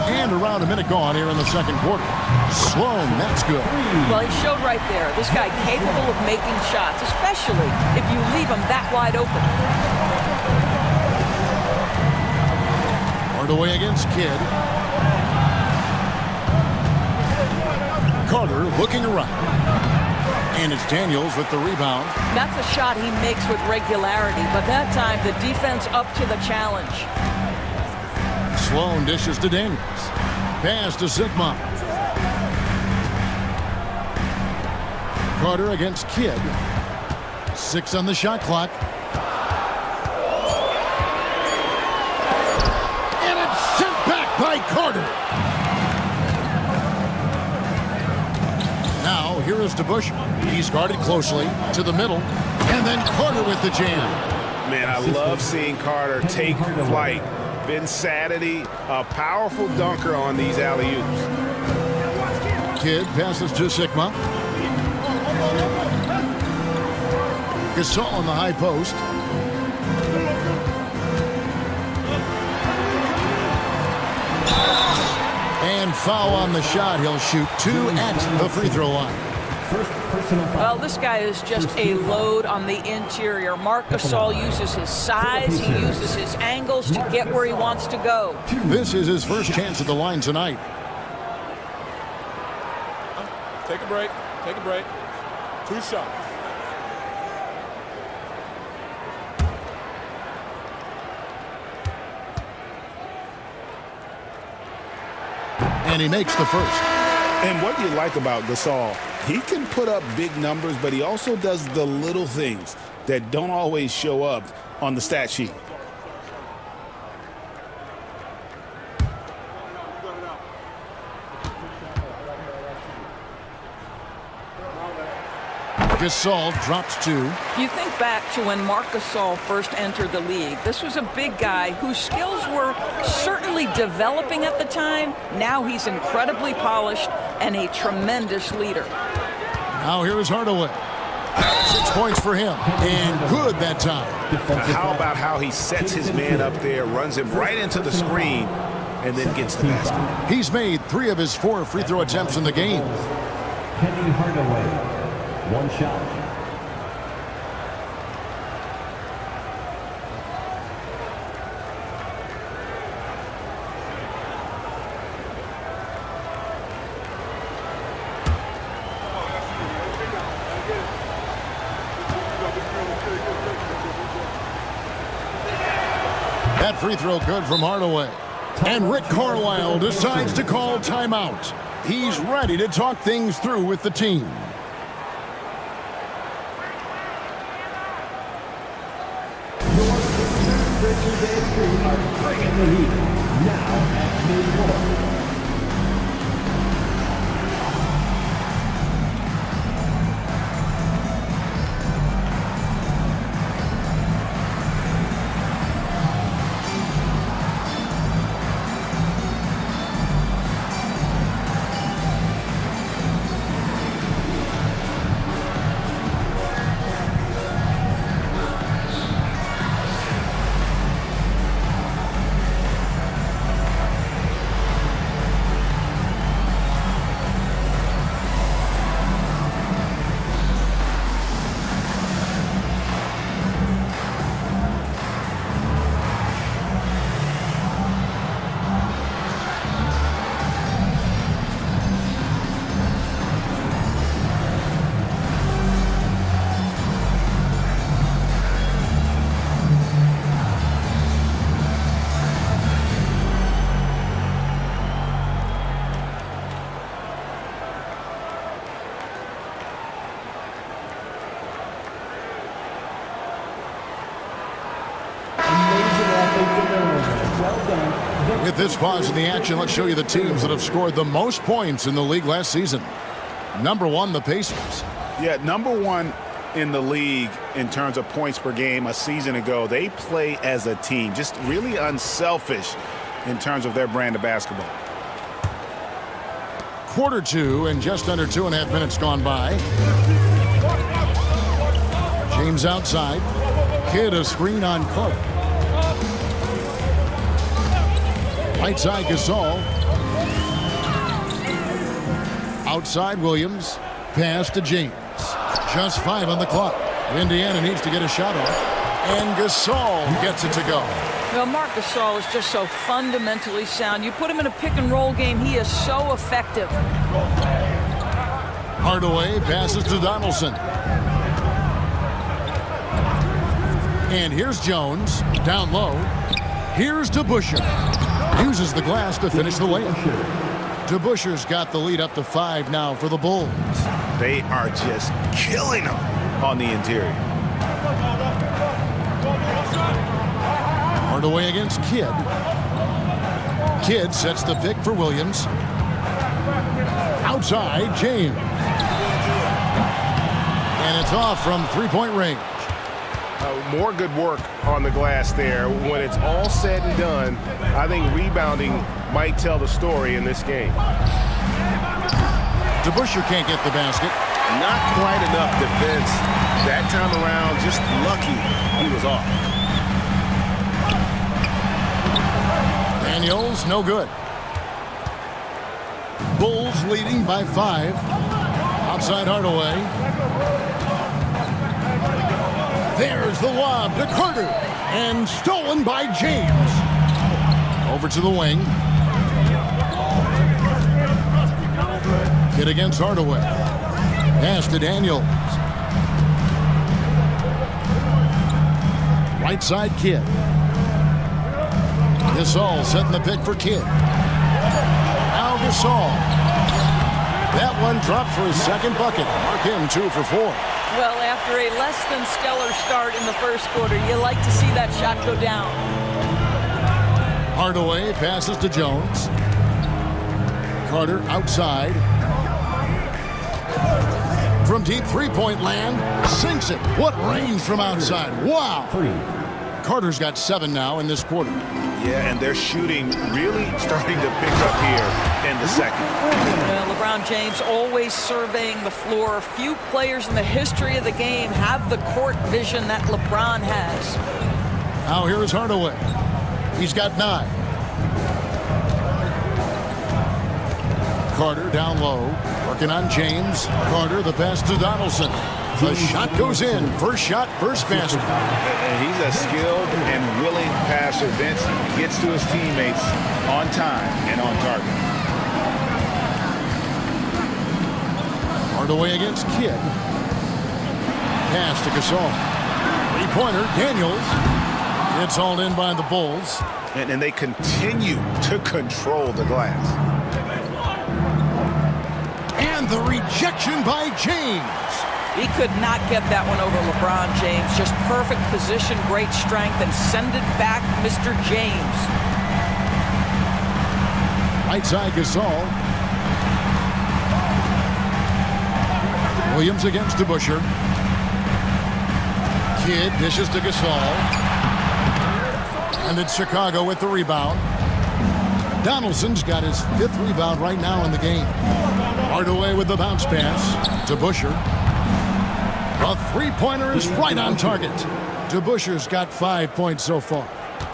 And around a minute gone here in the second quarter. Sloan, that's good. Well, he showed right there. This guy capable of making shots, especially if you leave him that wide open. Hardaway against Kidd. Carter looking around. And it's Daniels with the rebound. That's a shot he makes with regularity, but that time the defense up to the challenge. Sloan dishes to Daniels. Pass to Sigma. Carter against Kidd. 6 on the shot clock. And it's sent back by Carter. Now, here is DeBusschere. He's guarded closely to the middle. And then Carter with the jam. Man, I love seeing Carter take flight. Insanity, a powerful dunker on these alley-oops. Kidd passes to Sigma. Gasol on the high post. And foul on the shot. He'll shoot 2 at the free throw line. Well, this guy is just a load on the interior. Marc Gasol uses his size, he uses his angles to get where he wants to go. This is his first chance at the line tonight. Take a break. Take a break. 2 shots. And he makes the first. And what you like about Gasol, he can put up big numbers, but he also does the little things that don't always show up on the stat sheet. Gasol drops 2. You think back to when Marc Gasol first entered the league. This was a big guy whose skills were certainly developing at the time. Now he's incredibly polished and a tremendous leader. Now here is Hardaway. 6 points for him, and good that time. How about how he sets his man up there, runs him right into the screen, and then gets the basket? He's made 3 of his 4 free throw attempts in the game. Penny Hardaway. 1 shot. That free throw good from Hardaway. And Rick Carlisle decides to call timeout. He's ready to talk things through with the team. Are bringing the heat now at midcourt. With this pause in the action, let's show you the teams that have scored the most points in the league last season. Number 1, the Pacers. Yeah, number 1 in the league in terms of points per game a season ago. They play as a team, just really unselfish in terms of their brand of basketball. Quarter 2 and just under 2.5 minutes gone by. James outside. Kidd a screen on Carter. Right side Gasol. Outside Williams. Pass to James. Just 5 on the clock. Indiana needs to get a shot off. And Gasol gets it to go. Well, Marc Gasol is just so fundamentally sound. You put him in a pick-and-roll game, he is so effective. Hardaway passes to Donaldson. And here's Jones. Down low. Here's DeBusschere. Uses the glass to finish the layup. DeBusschere's got the lead up to 5 now for the Bulls. They are just killing them on the interior. Hardaway against Kidd. Kidd sets the pick for Williams. Outside, James. And it's off from three-point range. More good work on the glass there. When it's all said and done, I think rebounding might tell the story in this game. DeBusschere can't get the basket. Not quite enough defense. That time around, just lucky he was off. Daniels, no good. Bulls leading by 5. Outside Hardaway. There's the lob to Carter. And stolen by James. Over to the wing. Kidd against Hardaway. Pass to Daniels. Right side Kidd. Gasol setting the pick for Kidd. Now Gasol. That one dropped for his second bucket. Mark him 2 for 4. Well, after a less than stellar start in the first quarter, you like to see that shot go down. Hardaway passes to Jones. Carter outside. From deep three-point land, sinks it. What range from outside. Wow. Carter's got 7 now in this quarter. Yeah, and their shooting really starting to pick up here in the second. LeBron James always surveying the floor. Few players in the history of the game have the court vision that LeBron has. Now here is Hardaway. He's got 9. Carter down low, working on James. Carter, the pass to Donaldson. The shot goes in. First shot, first basket. And he's a skilled and willing passer. Vince gets to his teammates on time and on target. Hardaway against Kidd. Pass to Gasol. Three-pointer, Daniels. It's hauled in by the Bulls. And they continue to control the glass. And the rejection by James. He could not get that one over LeBron James. Just perfect position, great strength, and send it back, Mr. James. Right side Gasol. Williams against DeBusschere. Kidd dishes to Gasol. And it's Chicago with the rebound. Donaldson's got his 5th rebound right now in the game. Hardaway with the bounce pass to Buscher. A three-pointer is right on target. DeBusschere's got 5 points so far.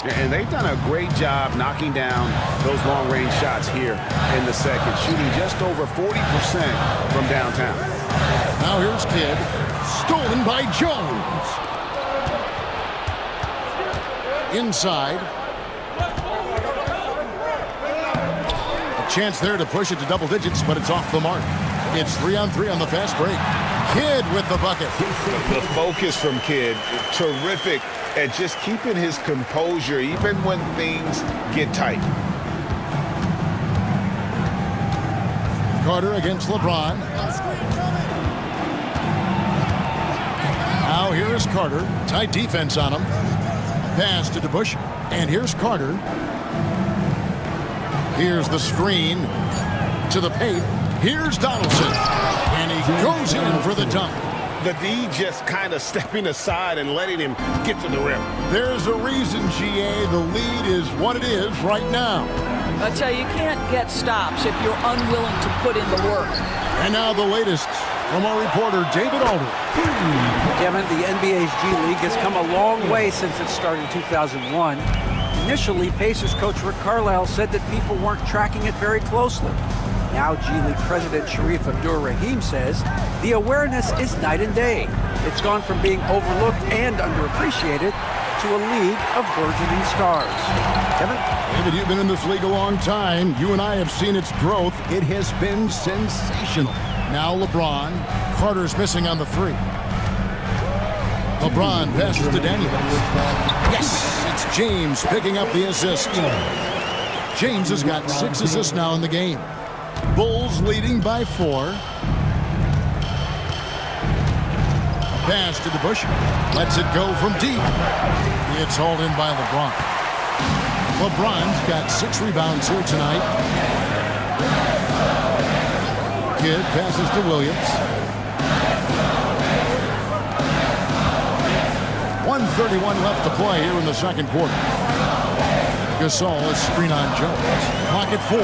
And they've done a great job knocking down those long-range shots here in the second, shooting just over 40% from downtown. Now here's Kidd. Stolen by Jones. Inside. A chance there to push it to double digits, but it's off the mark. It's 3-on-3 on the fast break. Kidd with the bucket. The focus from Kidd, terrific at just keeping his composure even when things get tight. Carter against LeBron. Now here is Carter. Tight defense on him. Pass to DeBusschere. And here's Carter. Here's the screen to the paint. Here's Donaldson. And he goes in for the dunk. The D just kind of stepping aside and letting him get to the rim. There's a reason, GA. The lead is what it is right now. I tell you can't get stops if you're unwilling to put in the work. And now the latest from our reporter, David Aldridge. Kevin, the NBA's G League has come a long way since it started in 2001. Initially, Pacers coach Rick Carlisle said that people weren't tracking it very closely. Now G League president Sharif Abdur-Rahim says the awareness is night and day. It's gone from being overlooked and underappreciated to a league of burgeoning stars. Kevin? David, you've been in this league a long time. You and I have seen its growth. It has been sensational. Now LeBron. Carter's missing on the three. LeBron passes to Daniels. Yes, it's James picking up the assist. James has got 6 assists now in the game. Bulls leading by 4. Pass to DeBusschere. Lets it go from deep. It's hauled in by LeBron. LeBron's got 6 rebounds here tonight. Kidd passes to Williams. 1:31 left to play here in the second quarter. Gasol is screen on Jones. Pocket 4.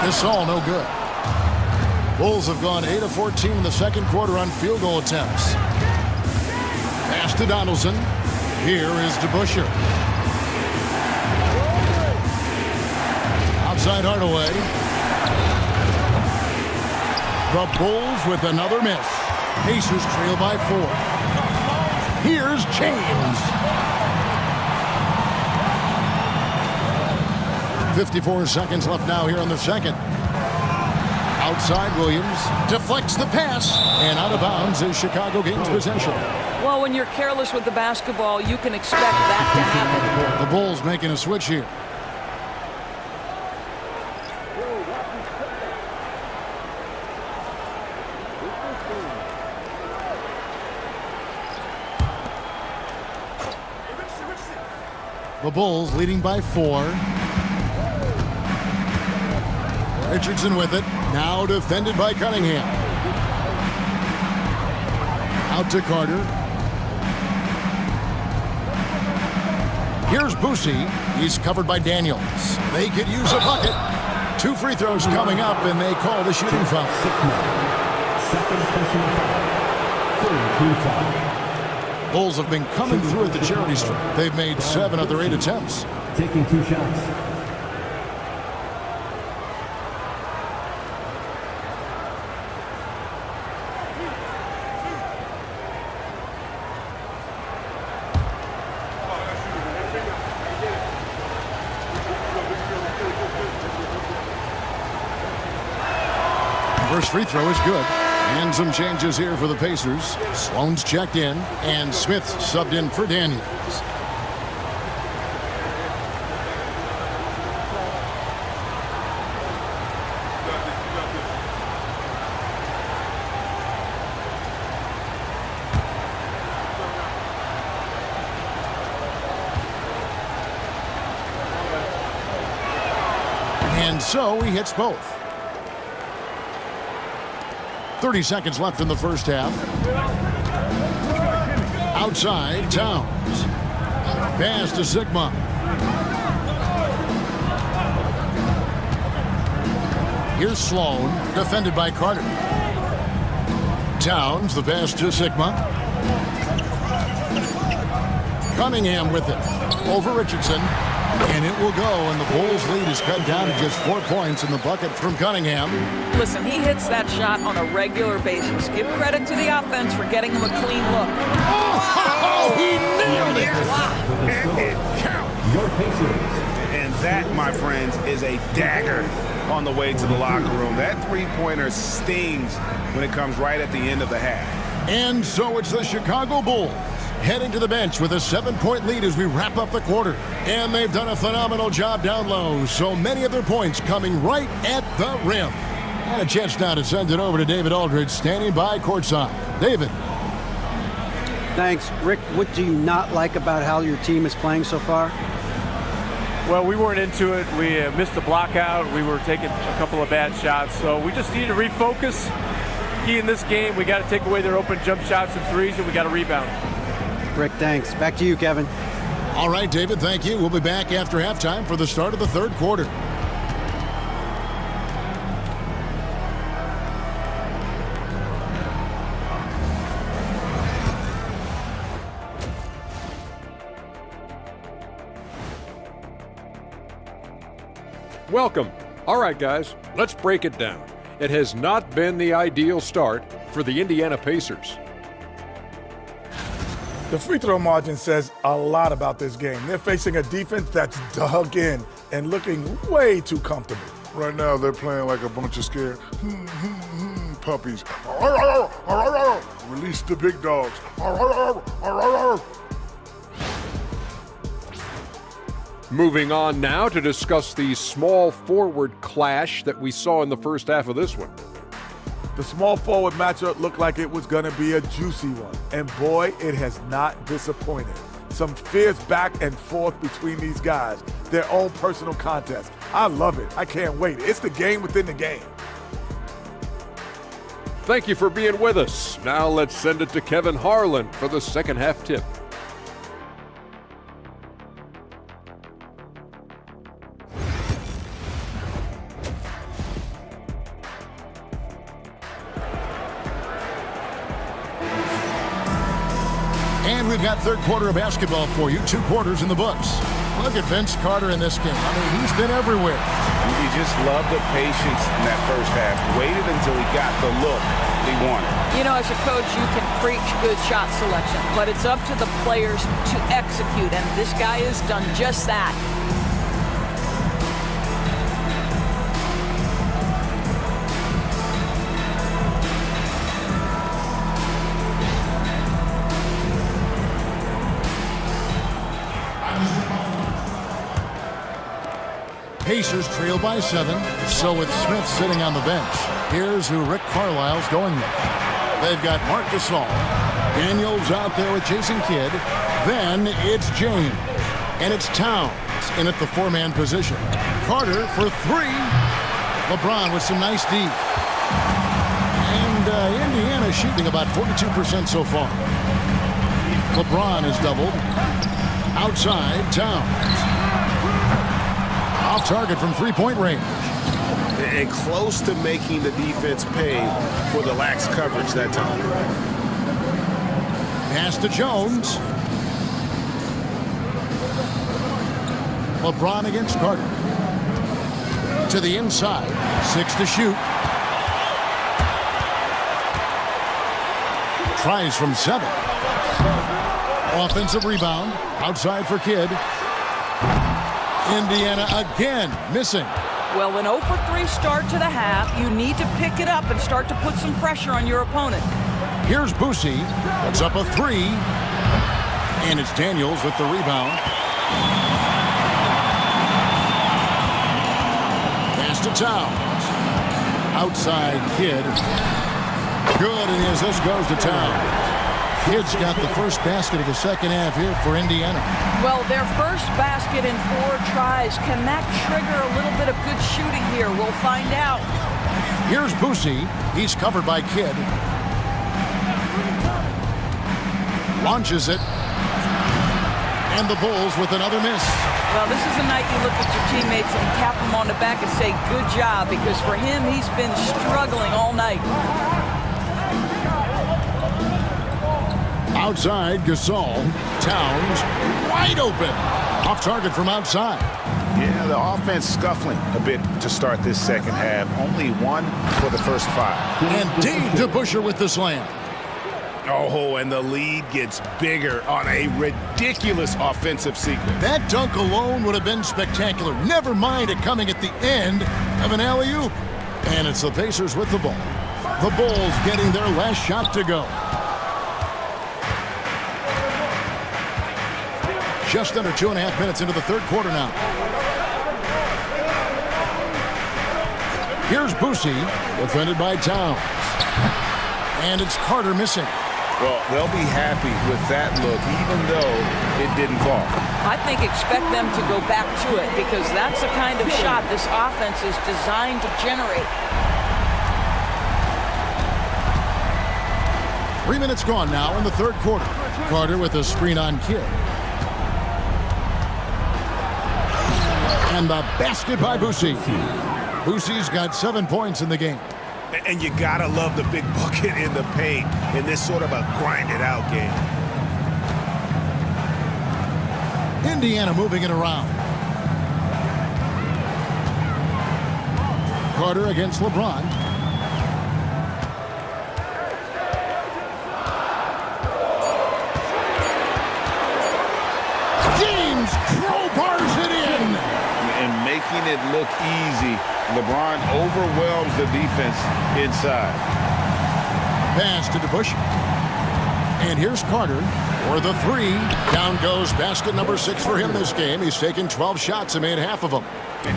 Gasol no good. Bulls have gone 8 of 14 in the second quarter on field goal attempts. Pass to Donaldson. Here is DeBusschere. Outside Hardaway. The Bulls with another miss. Pacers trail by 4. Here's James. 54 seconds left now here in the second. Outside Williams deflects the pass, and out of bounds as Chicago gains possession. Well, when you're careless with the basketball, you can expect that to happen. The Bulls making a switch here. The Bulls leading by 4. Richardson with it. Now defended by Cunningham. Out to Carter. Here's Boosie. He's covered by Daniels. They could use a bucket. 2 free throws coming up, and they call the shooting foul. Bulls have been coming through at the charity stripe. They've made 7 of their 8 attempts. Taking 2 shots. First free throw is good. And some changes here for the Pacers. Sloan's checked in, and Smith subbed in for Daniels. And so he hits both. 30 seconds left in the first half. Outside, Towns. Pass to Sigma. Here's Sloan, defended by Carter. Towns, the pass to Sigma. Cunningham with it. Over Richardson. And it will go, and the Bulls' lead is cut down to just 4 points in the bucket from Cunningham. Listen, he hits that shot on a regular basis. Give credit to the offense for getting him a clean look. Oh, he nailed it! And it counts. Your Pacers. And that, my friends, is a dagger on the way to the locker room. That three-pointer stings when it comes right at the end of the half. And so it's the Chicago Bulls heading to the bench with a 7-point lead as we wrap up the quarter. And they've done a phenomenal job down low. So many of their points coming right at the rim. And a chance now to send it over to David Aldridge, standing by courtside. David. Thanks. Rick, what do you not like about how your team is playing so far? Well, we weren't into it. We missed the block out. We were taking a couple of bad shots. So we just need to refocus. Key in this game, we got to take away their open jump shots and threes, and we got to rebound. Rick, thanks. Back to you, Kevin. All right, David, thank you. We'll be back after halftime for the start of the third quarter. Welcome. All right, guys, let's break it down. It has not been the ideal start for the Indiana Pacers. The free throw margin says a lot about this game. They're facing a defense that's dug in and looking way too comfortable. Right now, they're playing like a bunch of scared puppies. Release the big dogs. Moving on now to discuss the small forward clash that we saw in the first half of this one. The small forward matchup looked like it was going to be a juicy one. And boy, it has not disappointed. Some fierce back and forth between these guys. Their own personal contest. I love it. I can't wait. It's the game within the game. Thank you for being with us. Now let's send it to Kevin Harlan for the second half tip. And we've got third quarter of basketball for you. 2 quarters in the books. Look at Vince Carter in this game. I mean, he's been everywhere. You just love the patience in that first half. Waited until he got the look he wanted. You know, as a coach, you can preach good shot selection, but it's up to the players to execute, and this guy has done just that. Pacers trail by 7, so with Smith sitting on the bench. Here's who Rick Carlisle's going with. They've got Marc Gasol. Daniels out there with Jason Kidd. Then it's James. And it's Towns in at the 4-man position. Carter for 3. LeBron with some nice D. And Indiana shooting about 42% so far. LeBron is doubled. Outside, Towns. Off target from 3-point range. And close to making the defense pay for the lax coverage that time. Pass to Jones. LeBron against Carter. To the inside. 6 to shoot. Tries from 7. Offensive rebound. Outside for Kidd. Indiana again missing. Well, an 0 for 3 start to the half. You need to pick it up and start to put some pressure on your opponent. Here's Boosie. Puts up a 3. And it's Daniels with the rebound. Pass to Towns. Outside Kidd. Good, and as this goes to Towns. Kidd's got the first basket of the second half here for Indiana. Well, their first basket in 4 tries. Can that trigger a little bit of good shooting here? We'll find out. Here's Boosie. He's covered by Kidd. Launches it. And the Bulls with another miss. Well, this is a night you look at your teammates and tap them on the back and say, good job, because for him, he's been struggling all night. Outside, Gasol. Towns, wide open. Off target from outside. Yeah, the offense scuffling a bit to start this second half. Only 1 for the first 5. And Dave DeBusschere with the slam. Oh, and the lead gets bigger on a ridiculous offensive sequence. That dunk alone would have been spectacular. Never mind it coming at the end of an alley-oop. And it's the Pacers with the ball. The Bulls getting their last shot to go. Just under 2.5 minutes into the third quarter now. Here's Boosie, defended by Towns. And it's Carter missing. Well, they'll be happy with that look, even though it didn't fall. I think expect them to go back to it because that's the kind of shot this offense is designed to generate. 3 minutes gone now in the third quarter. Carter with a screen on Kidd. And the basket by Boucy. Boucy's got 7 points in the game. And you gotta love the big bucket in the paint in this sort of a grinded-out game. Indiana moving it around. Carter against LeBron. James crowbars it in. And making it look easy, LeBron overwhelms the defense inside. Pass to DeBusschere. And here's Carter for the three. Down goes basket number 6 for him this game. He's taken 12 shots and made half of them.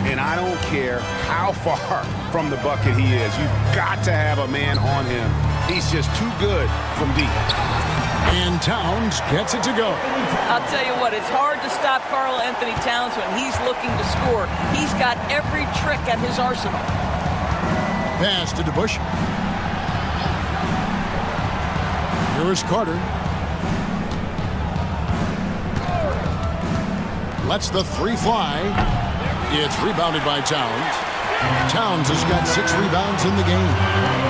And I don't care how far from the bucket he is. You've got to have a man on him. He's just too good from deep. And Towns gets it to go. I'll tell you what, it's hard to stop Karl Anthony Towns when he's looking to score. He's got every trick at his arsenal. Pass to DeBusschere. Here is Carter. Lets the three fly. It's rebounded by Towns. Towns has got 6 rebounds in the game.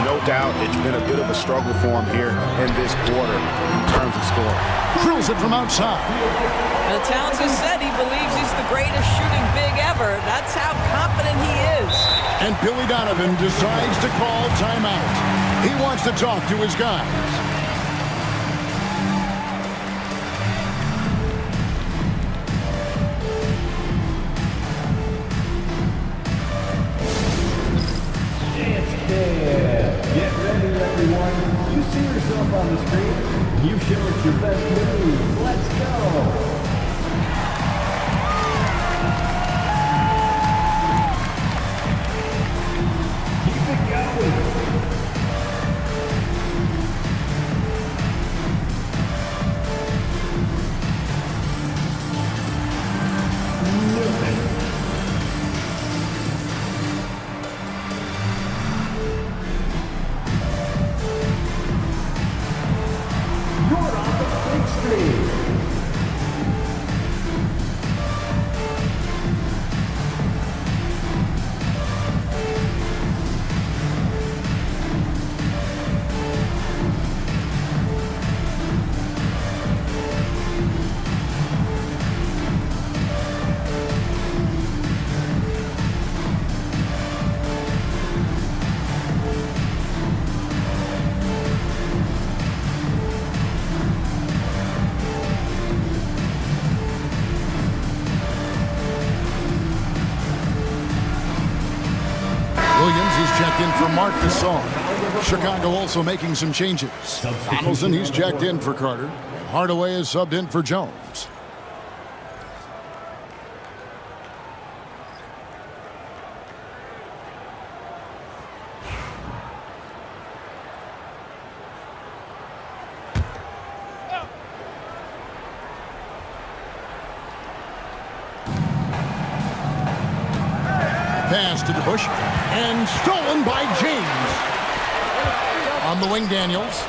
No doubt it's been a bit of a struggle for him here in this quarter in terms of scoring. Drills it from outside. Now, Towns has said he believes he's the greatest shooting big ever. That's how confident he is. And Billy Donovan decides to call timeout. He wants to talk to his guys. Get ready, everyone. You see yourself on the screen. You show us your best moves. Let's go. Keep it going. Checked in for Marc Gasol. Chicago also making some changes. Donaldson, he's checked in for Carter. Hardaway is subbed in for Jones. Pass to DeBusschere. And stolen by James. On the wing, Daniels.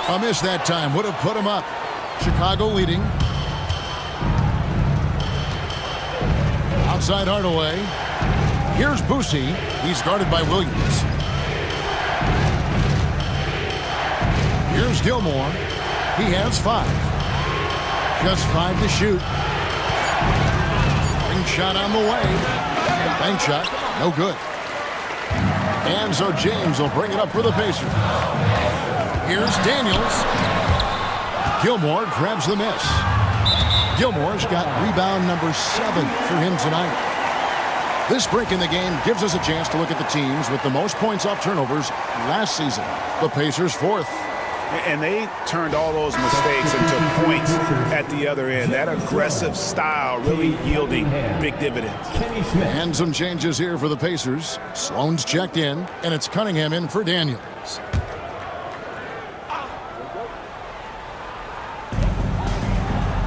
A miss that time. Would have put him up. Chicago leading. Outside Hardaway. Here's Boucy. He's guarded by Williams. Here's Gilmore. He has 5. Just 5 to shoot. Bank shot on the way. Bank shot, no good. And so James will bring it up for the Pacers. Here's Daniels. Gilmore grabs the miss. Gilmore's got rebound number 7 for him tonight. This break in the game gives us a chance to look at the teams with the most points off turnovers last season. The Pacers 4th. And they turned all those mistakes into points at the other end. That aggressive style really yielding big dividends. And some changes here for the Pacers. Sloan's checked in, and it's Cunningham in for Daniels.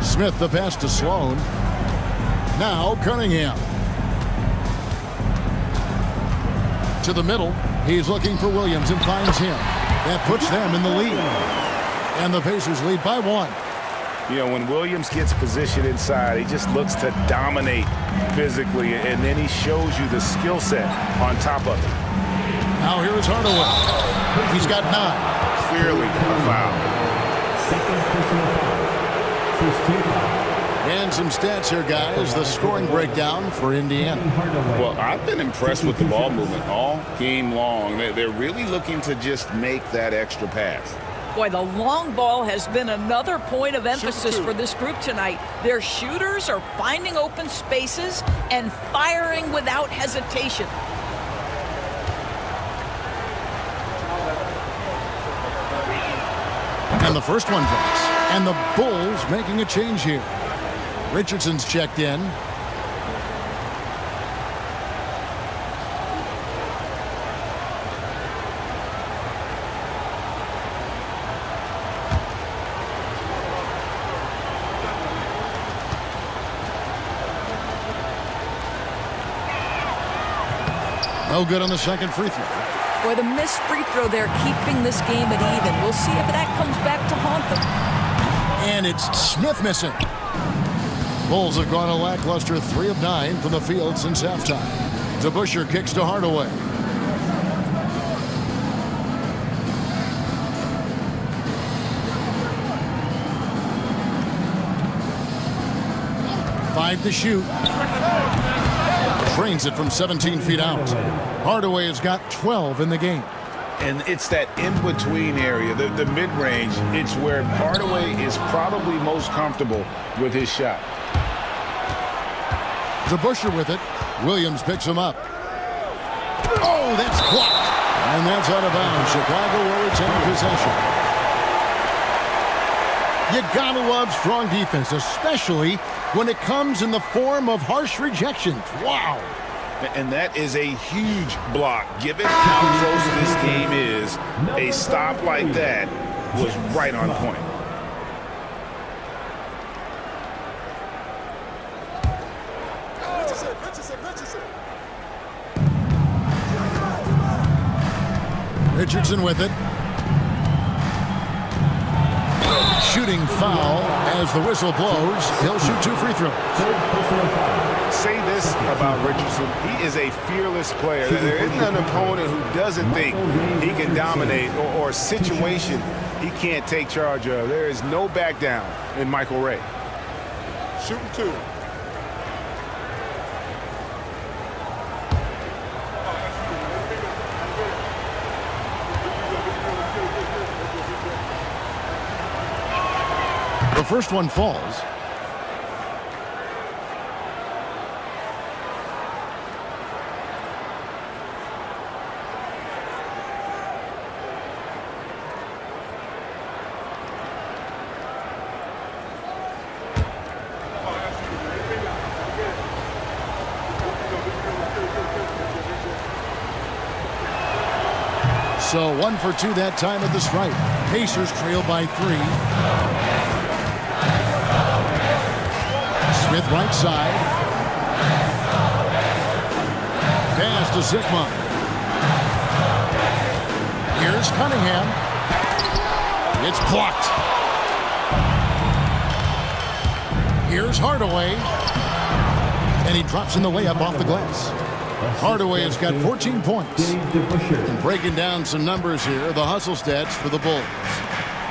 Smith the pass to Sloan. Now Cunningham. To the middle. He's looking for Williams and finds him. That puts them in the lead. And the Pacers lead by 1. You know, when Williams gets positioned inside, he just looks to dominate physically, and then he shows you the skill set on top of it. Now here is Hardaway. He's got 9. Clearly a foul. Second personal foul. First team foul. And some stats here, guys. The scoring breakdown for Indiana. Well, I've been impressed with the ball movement all game long. They're really looking to just make that extra pass. Boy, the long ball has been another point of emphasis for this group tonight. Their shooters are finding open spaces and firing without hesitation. And the first one drops. And the Bulls making a change here. Richardson's checked in. No good on the second free throw. Boy, the missed free throw there keeping this game at even. We'll see if that comes back to haunt them. And it's Smith missing. Bulls have gone a lackluster 3 of 9 from the field since halftime. DeBusschere kicks to Hardaway. Five to shoot. Trains it from 17 feet out. Hardaway has got 12 in the game. And it's that in-between area, the mid-range. It's where Hardaway is probably most comfortable with his shot. DeBusschere with it. Williams picks him up. Oh, that's blocked. And that's out of bounds. Chicago will retain possession. You gotta love strong defense, especially when it comes in the form of harsh rejections. Wow. And that is a huge block. Given how close this game is, a stop like that was right on point. Richardson with it. Shooting foul as the whistle blows. He'll shoot 2 free throws. Say this about Richardson. He is a fearless player. There isn't an opponent who doesn't think he can dominate or a situation he can't take charge of. There is no back down in Michael Ray. Shooting 2. The first one falls. So 1 for 2 that time at the stripe. Pacers trail by 3. Smith right side. Pass to Sigma. Here's Cunningham. It's blocked. Here's Hardaway. And he drops in the layup off the glass. Hardaway has got 14 points. And breaking down some numbers here, the hustle stats for the Bulls.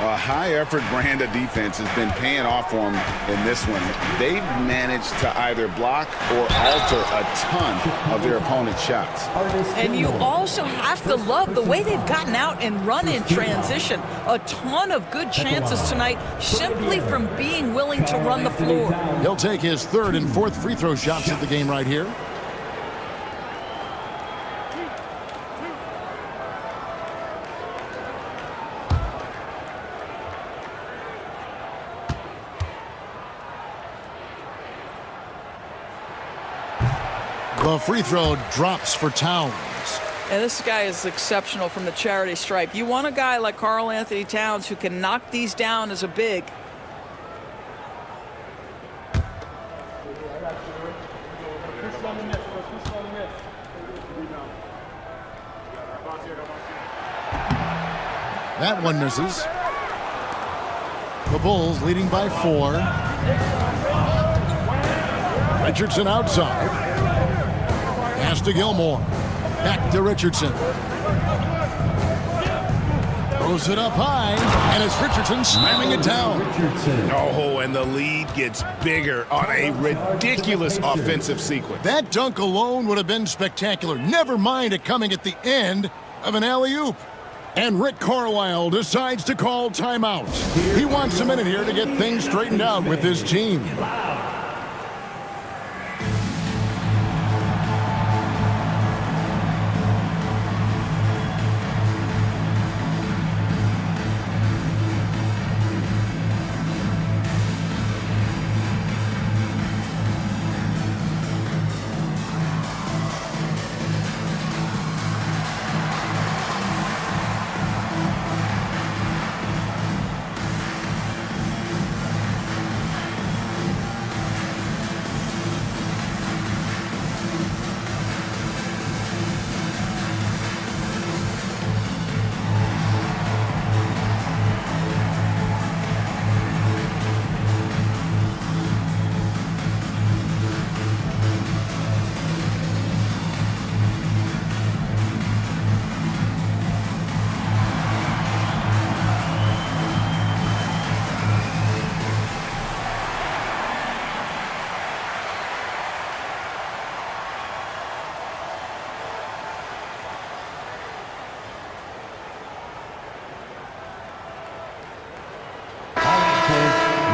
A high-effort brand of defense has been paying off for them in this one. They've managed to either block or alter a ton of their opponent's shots. And you also have to love the way they've gotten out and run in transition. A ton of good chances tonight simply from being willing to run the floor. He'll take his 3rd and 4th free throw shots at the game right here. The free throw drops for Towns. And this guy is exceptional from the charity stripe. You want a guy like Karl Anthony Towns who can knock these down as a big. That one misses. The Bulls leading by 4. Richardson outside. Pass to Gilmore. Back to Richardson. Throws it up high, and it's Richardson slamming it down. Oh, and the lead gets bigger on a ridiculous offensive sequence. That dunk alone would have been spectacular. Never mind it coming at the end of an alley-oop. And Rick Carlisle decides to call timeout. He wants a minute here to get things straightened out with his team.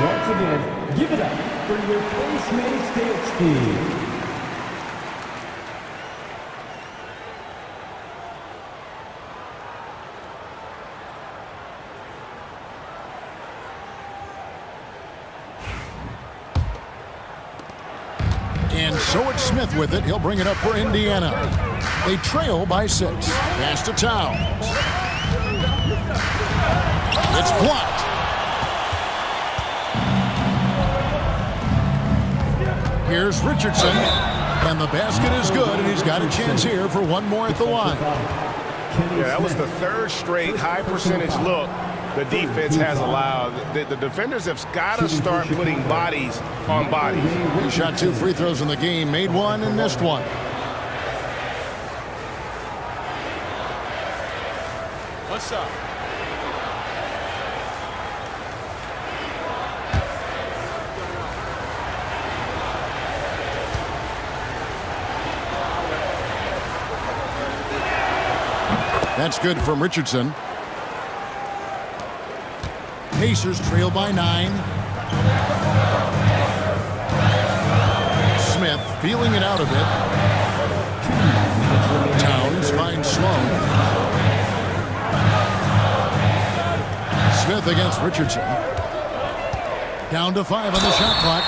Once again, give it up for your Postmates dance team. And so it's Smith with it. He'll bring it up for Indiana. They trail by 6. Pass to Towns. It's blocked. Here's Richardson, and the basket is good, and he's got a chance here for one more at the line. Yeah, that was the third straight high percentage look the defense has allowed. The defenders have got to start putting bodies on bodies. He shot 2 free throws in the game, made 1 and missed 1. What's up? That's good from Richardson. Pacers trail by 9. Smith feeling it out a bit. Towns finds Sloan. Smith against Richardson. Down to 5 on the shot clock.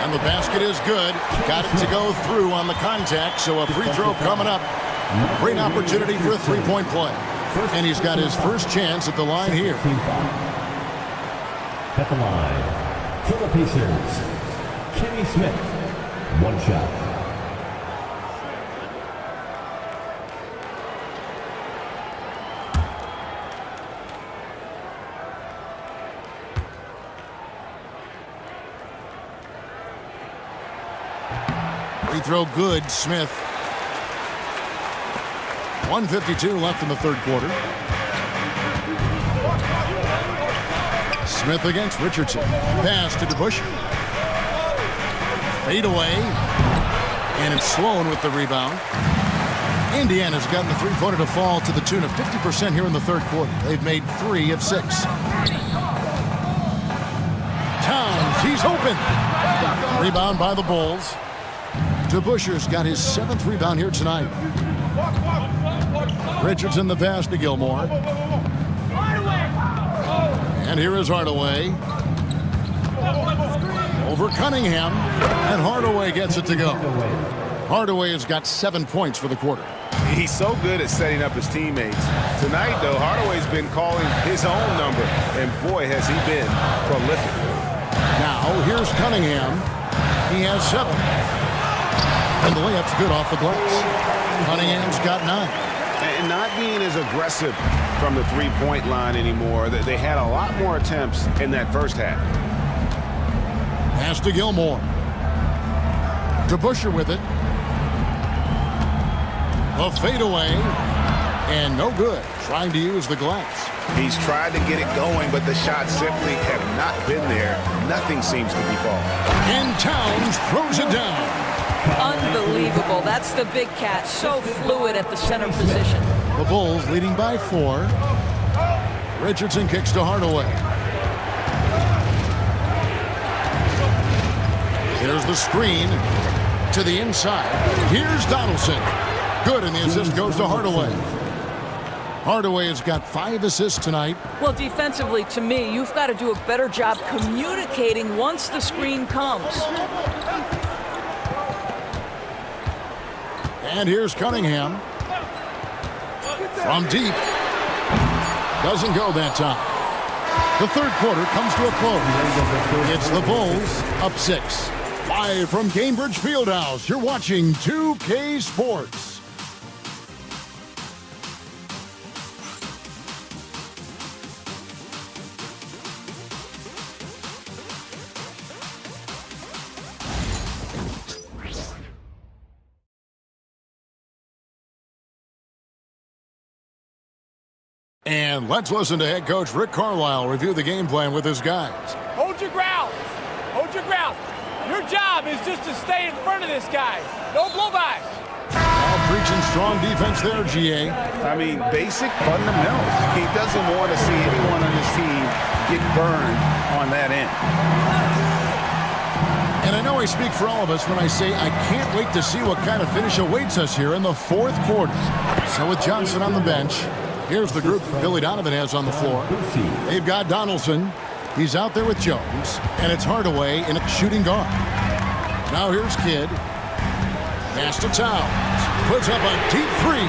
And the basket is good. Got it to go through on the contact, so a free throw coming up. Great opportunity for a three-point play. And he's got his first chance at the line here. At the line, for the Pacers, Kenny Smith. 1 shot. Free throw good, Smith. 1:52 left in the third quarter. Smith against Richardson. Pass to DeBusschere. Fade away. And it's Sloan with the rebound. Indiana's gotten the three-pointer to fall to the tune of 50% here in the third quarter. They've made 3 of 6. Towns, he's open. Rebound by the Bulls. DeBusschere's got his 7th rebound here tonight. Richardson the pass to Gilmore. And here is Hardaway. Over Cunningham. And Hardaway gets it to go. Hardaway has got 7 points for the quarter. He's so good at setting up his teammates. Tonight, though, Hardaway's been calling his own number, and boy, has he been prolific. Now, here's Cunningham. He has 7. And the layup's good off the glass. Cunningham's got 9. And not being as aggressive from the three-point line anymore. They had a lot more attempts in that first half. Pass to Gilmore. DeBusschere with it. A fadeaway. And no good. Trying to use the glass. He's tried to get it going, but the shots simply have not been there. Nothing seems to be falling. And Towns throws it down. Unbelievable. That's the big cat. So fluid at the center position. The Bulls leading by 4. Richardson kicks to Hardaway. Here's the screen to the inside. Here's Donaldson. Good, and the assist goes to Hardaway. Hardaway has got 5 assists tonight. Well, defensively, to me, you've got to do a better job communicating once the screen comes. And here's Cunningham. From deep. Doesn't go that time. The third quarter comes to a close. It's the Bulls up 6. Live from Cambridge Fieldhouse, you're watching 2K Sports. And let's listen to head coach Rick Carlisle review the game plan with his guys. Hold your ground. Hold your ground. Your job is just to stay in front of this guy. No blow-bys. Now preaching strong defense there, GA. I mean, basic fundamentals. He doesn't want to see anyone on his team get burned on that end. And I know I speak for all of us when I say I can't wait to see what kind of finish awaits us here in the fourth quarter. So with Johnson on the bench, here's the group Billy Donovan has on the floor. They've got Donaldson. He's out there with Jones. And it's Hardaway in a shooting guard. Now here's Kidd. Pass to Towns. Puts up a deep 3.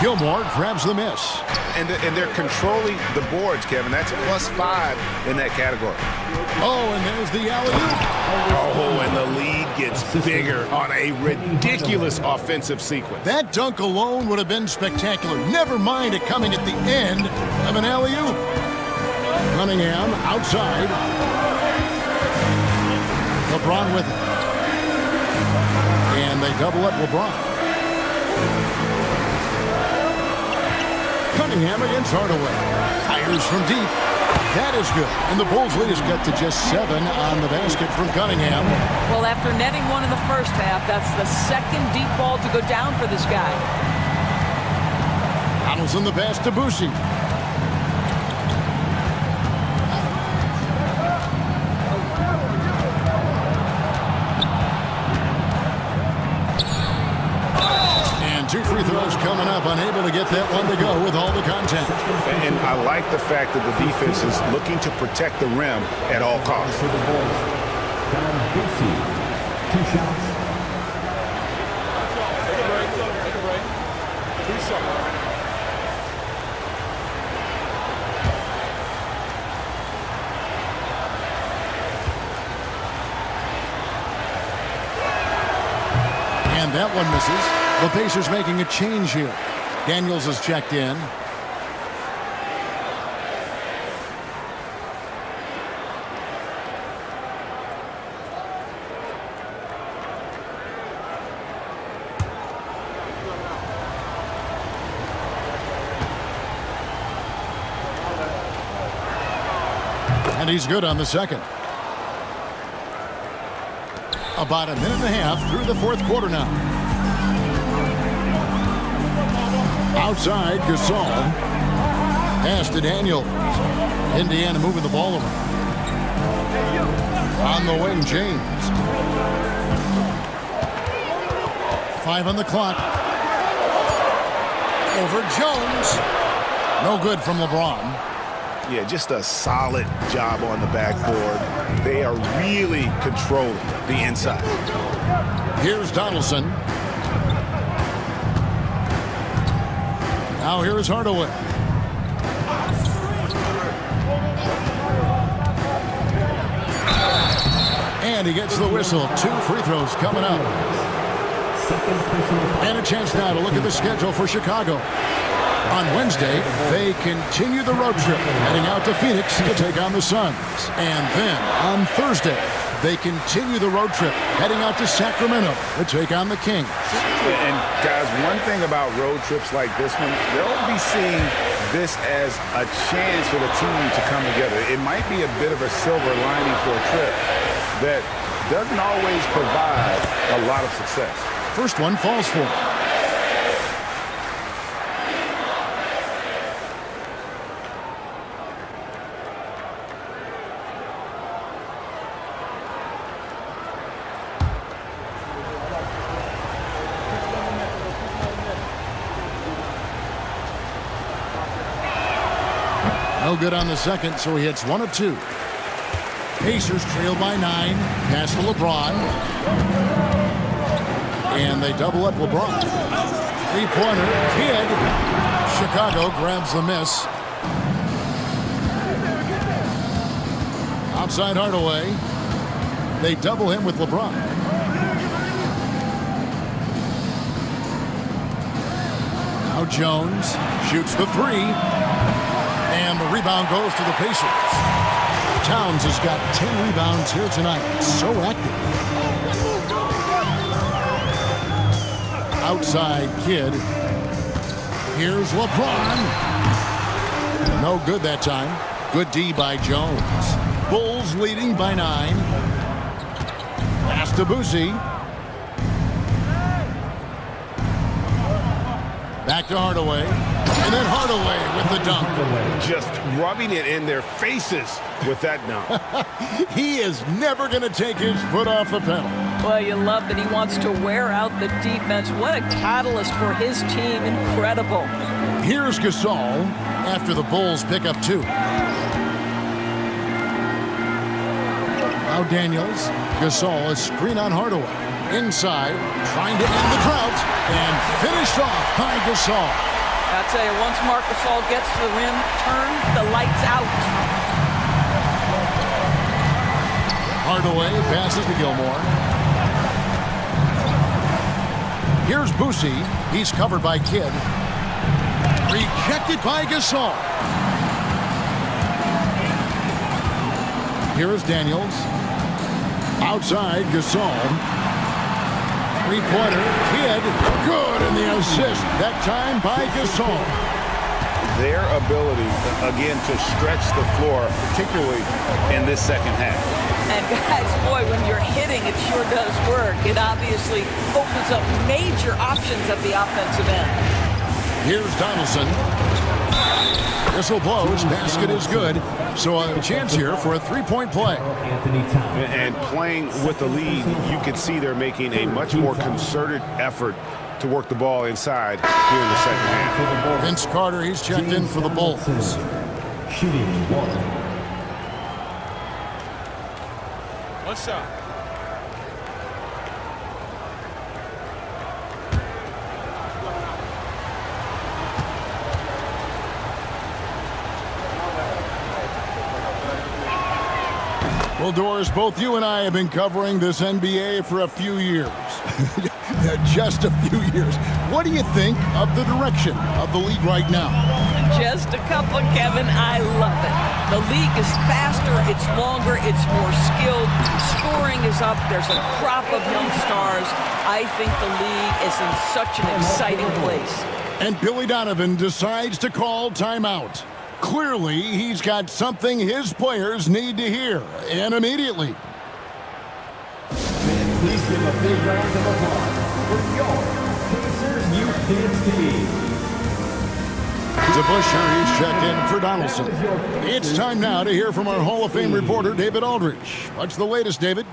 Gilmore grabs the miss. And they're controlling the boards, Kevin. That's +5 in that category. Oh, and there's the alley-oop. Oh, and the lead gets bigger on a ridiculous offensive sequence. That dunk alone would have been spectacular. Never mind it coming at the end of an alley-oop. Cunningham outside. LeBron with it. And they double up LeBron. Cunningham against Hardaway. Fires from deep. That is good. And the Bulls lead has got to just 7 on the basket from Cunningham. Well, after netting one in the first half, that's the second deep ball to go down for this guy. Donaldson the pass to Boucher. And 2 free throws coming up. Unable to get that one to go with all the contact. And I like the fact that the defense is looking to protect the rim at all costs. For the Bulls, Don Boucher, 2 shots. Take a break. Take a break. 2 shots. And that one misses. The Pacers making a change here. Daniels has checked in. And he's good on the second. About a minute and a half through the fourth quarter now. Outside, Gasol. Pass to Daniels. Indiana moving the ball around. On the wing, James. 5 on the clock. Over Jones. No good from LeBron. Yeah, just a solid job on the backboard. They are really controlling the inside. Here's Donaldson. Now here's Hardaway. And he gets the whistle. 2 free throws coming up. And a chance now to look at the schedule for Chicago. On Wednesday, they continue the road trip, heading out to Phoenix to take on the Suns. And then on Thursday, they continue the road trip, heading out to Sacramento to take on the Kings. And guys, one thing about road trips like this one, they'll be seeing this as a chance for the team to come together. It might be a bit of a silver lining for a trip that doesn't always provide a lot of success. First one falls for him. No good on the second, so he hits 1 of 2. Pacers trail by 9. Pass to LeBron. And they double up LeBron. 3-pointer. Kidd. Chicago grabs the miss. Outside Hardaway. They double him with LeBron. Now Jones shoots the 3. And the rebound goes to the Pacers. Towns has got 10 rebounds here tonight. So active. Outside Kidd. Here's LeBron. No good that time. Good D by Jones. Bulls leading by 9. Pass to Boosie. Back to Hardaway. And then Hardaway with the dunk. Just rubbing it in their faces with that dunk. He is never going to take his foot off the pedal. Well, you love that he wants to wear out the defense. What a catalyst for his team. Incredible. Here's Gasol after the Bulls pick up 2. Now Daniels. Gasol, a screen on Hardaway. Inside, trying to end the drought, and finished off by Gasol. I'll tell you, once Marc Gasol gets to the rim, turn the lights out. Hardaway passes to Gilmore. Here's Boosie. He's covered by Kidd. Rejected by Gasol. Here is Daniels. Outside, Gasol. 3-pointer, Kidd, good, and the assist, that time by Gasol. Their ability, again, to stretch the floor, particularly in this second half. And guys, boy, when you're hitting, it sure does work. It obviously opens up major options at the offensive end. Here's Donaldson. Whistle blows, basket is good. So a chance here for a 3-point play. And playing with the lead, you can see they're making a much more concerted effort to work the ball inside here in the second half. Vince Carter, he's checked in for the Bulls. Shooting 1. One shot. Well, Doris, both you and I have been covering this NBA for a few years. Just a few years. What do you think of the direction of the league right now? Just a couple, Kevin. I love it. The league is faster, it's longer, it's more skilled. Scoring is up. There's a crop of young stars. I think the league is in such an exciting place. And Billy Donovan decides to call timeout. Clearly, he's got something his players need to hear, and immediately. Please give a big round of applause for your Pacers Youth Kids team. DeBusschere, he's checked in for Donaldson. It's time now to hear from our Hall of Fame reporter, David Aldridge. What's the latest, David?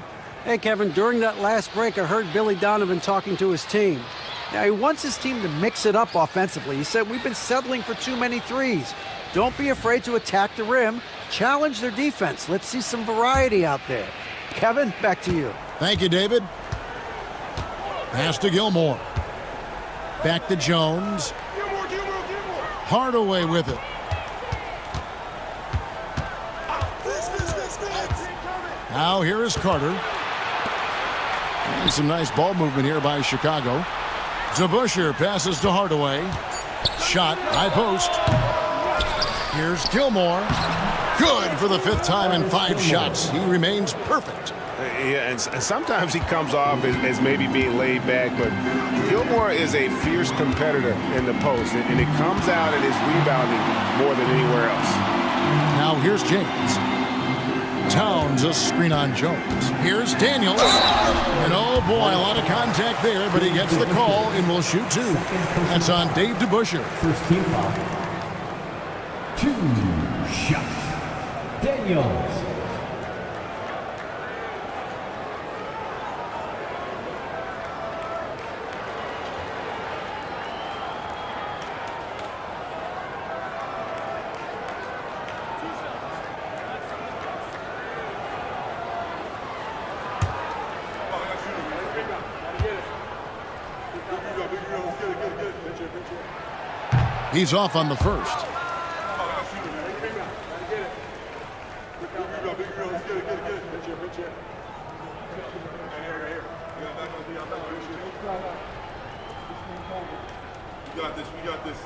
Hey, Kevin, during that last break, I heard Billy Donovan talking to his team. Now, he wants his team to mix it up offensively. He said, we've been settling for too many threes. Don't be afraid to attack the rim. Challenge their defense. Let's see some variety out there. Kevin, back to you. Thank you, David. Pass to Gilmore. Back to Jones. Hardaway with it. Now here is Carter. And some nice ball movement here by Chicago. DeBusschere passes to Hardaway. Shot, high post. Here's Gilmore. Good for the 5th time in 5 shots. He remains perfect. Yeah, and sometimes he comes off as maybe being laid back, but Gilmore is a fierce competitor in the post, and it comes out in his rebounding more than anywhere else. Now here's James. Towns a screen on Jones. Here's Daniels. And oh boy, a lot of contact there, but he gets the call and will shoot 2. That's on Dave DeBusschere. First team foul. 2 shots. Daniels. He's off on the first. We got this. We got this.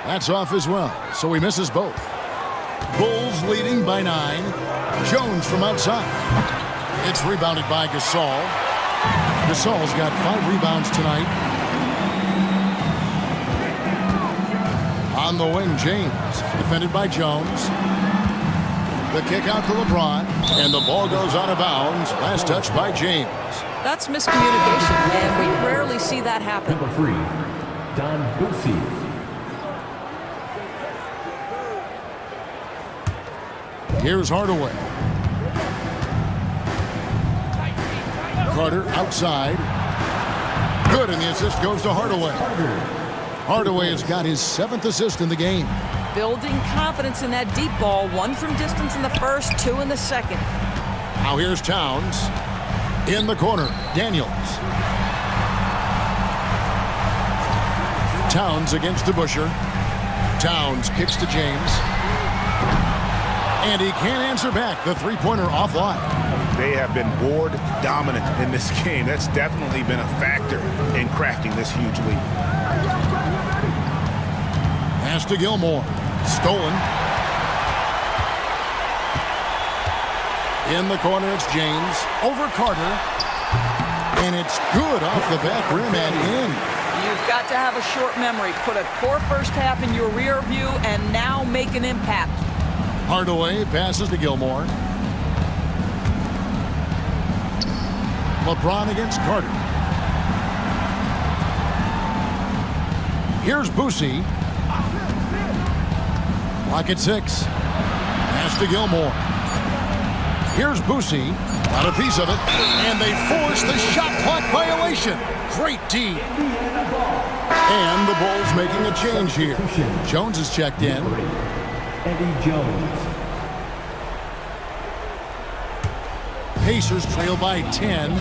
That's off as well, so he misses both. Bulls leading by 9. Jones from outside. It's rebounded by Gasol. Gasol's got 5 rebounds tonight. On the wing, James. Defended by Jones. The kick out to LeBron. And the ball goes out of bounds. Last touch by James. That's miscommunication, and we rarely see that happen. Number 3, Don Boosie. Here's Hardaway. Carter outside. Good, and the assist goes to Hardaway. Hardaway has got his 7th assist in the game. Building confidence in that deep ball. 1 from distance in the first, 2 in the second. Now here's Towns. In the corner, Daniels. Towns against DeBusschere. Towns kicks to James. And he can't answer back. The 3-pointer offline. They have been board dominant in this game. That's definitely been a factor in crafting this huge lead. Pass to Gilmore. Stolen. In the corner, it's James. Over Carter. And it's good off the back rim and in. You've got to have a short memory. Put a poor first half in your rear view and now make an impact. Hardaway passes to Gilmore. LeBron against Carter. Here's Boosie. Clock at 6. Pass to Gilmore. Here's Boosie. Got a piece of it. And they force the shot clock violation. Great D. And the Bulls making a change here. Jones is checked in. Eddie Jones. Pacers trail by 10.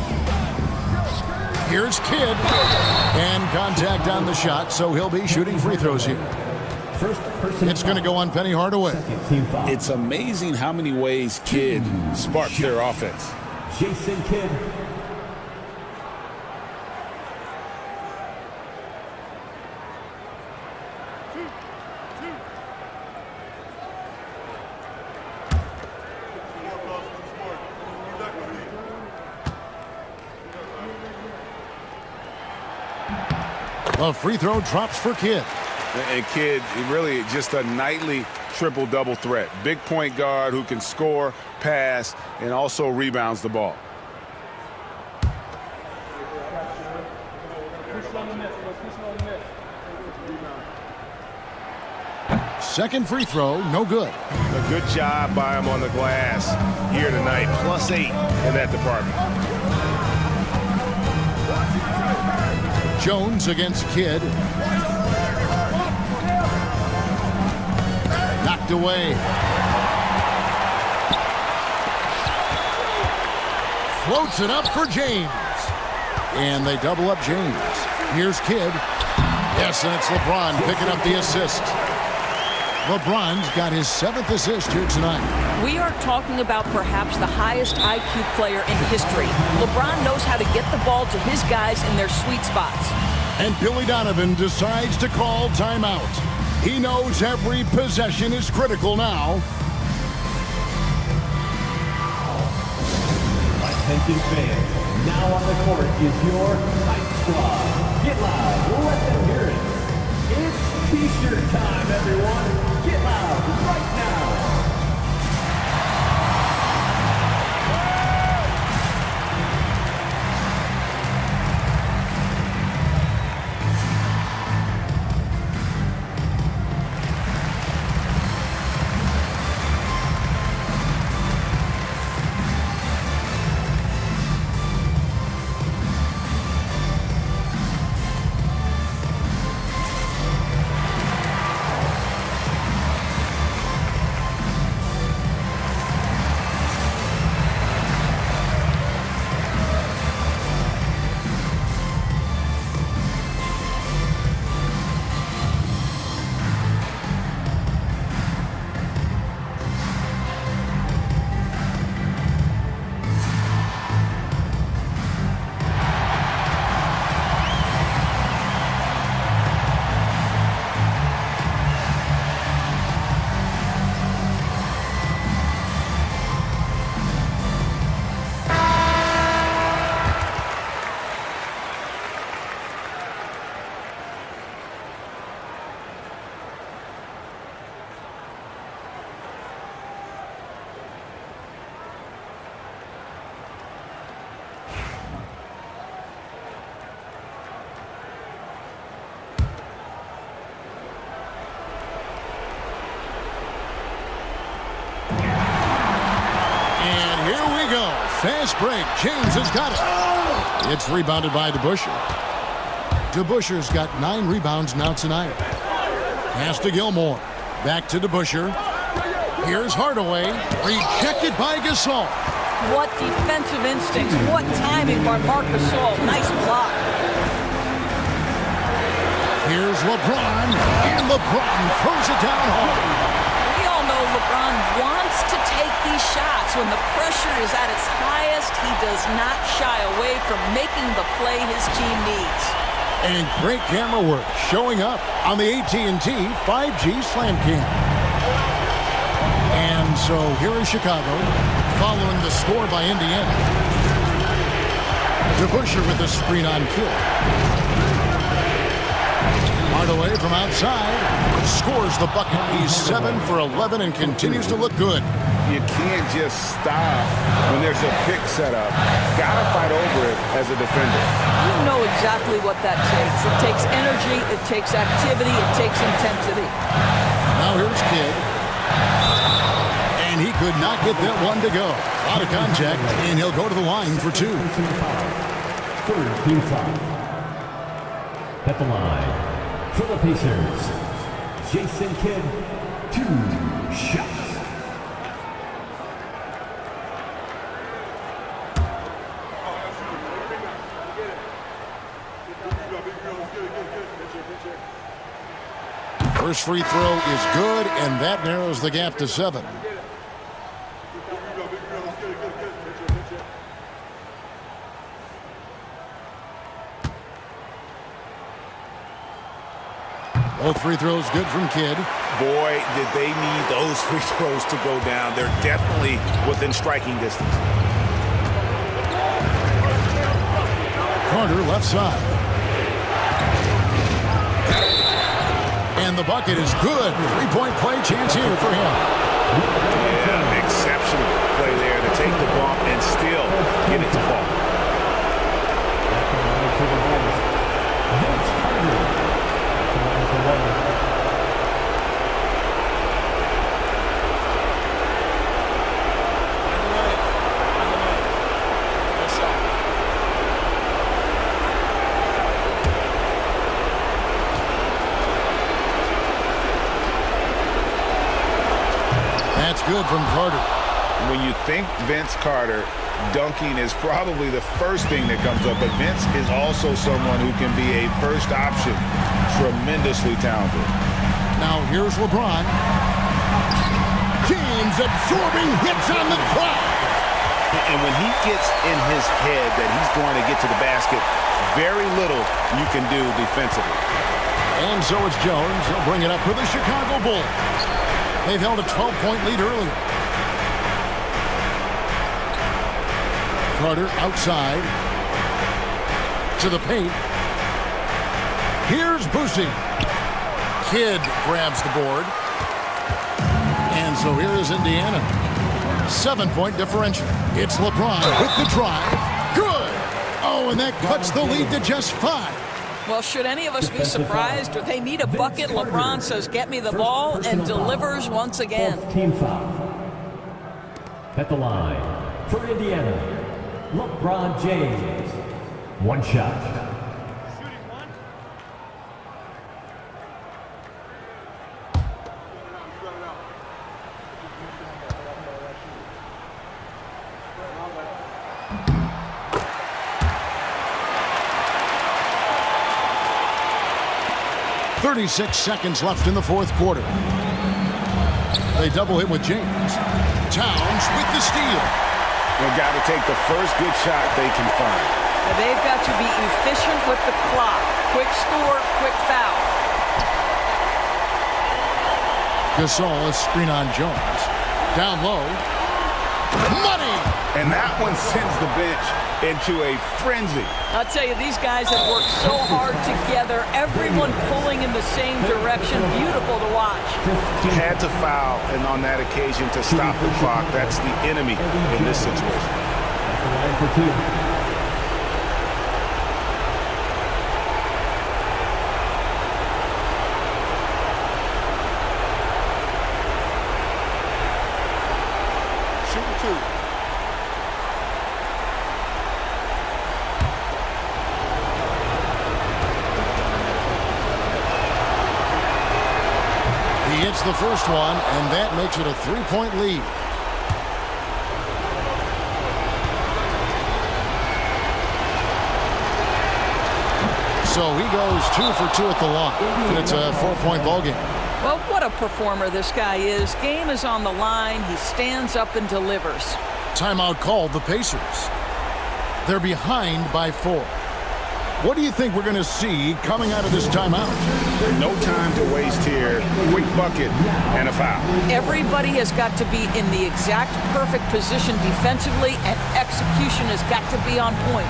Here's Kidd. And contact on the shot, so he'll be shooting free throws here. It's going to go on Penny Hardaway. It's amazing how many ways Kidd sparks their offense. Jason Kidd. The free throw drops for Kidd. And Kidd, really just a nightly triple-double threat. Big point guard who can score, pass, and also rebounds the ball. Second free throw, no good. A good job by him on the glass here tonight. +8 in that department. Jones against Kidd. Knocked knocked away. Floats it up for James. And they double up James. Here's Kidd. Yes, and it's LeBron picking up the assist. LeBron's got his 7th assist here tonight. We are talking about perhaps the highest IQ player in history. LeBron knows how to get the ball to his guys in their sweet spots. And Billy Donovan decides to call timeout. He knows every possession is critical now. Attention fans, now on the court is your hype squad. Get loud, let them hear it. It's T-shirt time, everyone. Get loud right now. Fast break. James has got it. It's rebounded by DeBusschere. DeBusschere's got 9 rebounds now tonight. Pass to Gilmore. Back to DeBusschere. Here's Hardaway. Rejected by Gasol. What defensive instincts. What timing by Marc Gasol. Nice block. Here's LeBron. And LeBron throws it down hard. We all know LeBron wants to take these shots. When the pressure is at its highest, he does not shy away from making the play his team needs. And great camera work showing up on the AT&T 5G Slam Cam. And so here is Chicago following the score by Indiana. DeBusschere with a screen on Kidd. Hardaway from outside scores the bucket. He's 7 for 11 and continues to look good. You can't just stop when there's a pick set up. Gotta fight over it as a defender. You know exactly what that takes. It takes energy, it takes activity, it takes intensity. Now here's Kidd. And he could not get that one to go. Out of contact, and he'll go to the line for 2. Third team foul. At the line, for the Pacers, Jason Kidd, 2 shots. First free throw is good, and that narrows the gap to 7. Both free throws good from Kidd. Boy, did they need those free throws to go down. They're definitely within striking distance. Carter left side. And the bucket is good. 3-point play chance here for him. Yeah, exceptional play there to take the bump and still get it to fall. good from Carter. When you think Vince Carter, dunking is probably the first thing that comes up, but Vince is also someone who can be a first option. Tremendously talented. Now here's LeBron. James absorbing hits on the clock. And when he gets in his head that he's going to get to the basket, very little you can do defensively. And so it's Jones. He'll bring it up for the Chicago Bulls. They've held a 12-point lead earlier. Carter outside to the paint. Here's Boosie. Kidd grabs the board. And so here is Indiana. 7-point differential. It's LeBron with the drive. Good. Oh, and that cuts the lead to just 5. Well, should any of us be surprised? If they need a bucket, LeBron says, get me the ball, and delivers once again. Team foul. At the line for Indiana, LeBron James. One shot. .36 seconds left in the fourth quarter. They double him with James. Towns with the steal. They've got to take the first good shot they can find. Now they've got to be efficient with the clock. Quick score, quick foul. Gasol, a screen on Jones. Down low. Money! And that one sends the bench into a frenzy. I'll tell you, these guys have worked so hard together. Everyone pulling in the same direction. Beautiful to watch. Had to foul, and on that occasion to stop the clock. That's the enemy in this situation. For 2. The first one, and that makes it a 3-point lead. So he goes 2 for 2 at the line, and it's a 4-point ball game. Well, what a performer this guy is. Game is on the line. He stands up and delivers. Timeout called the Pacers. They're behind by 4. What do you think we're going to see coming out of this timeout? No time to waste here. Quick bucket and a foul. Everybody has got to be in the exact perfect position defensively, and execution has got to be on point.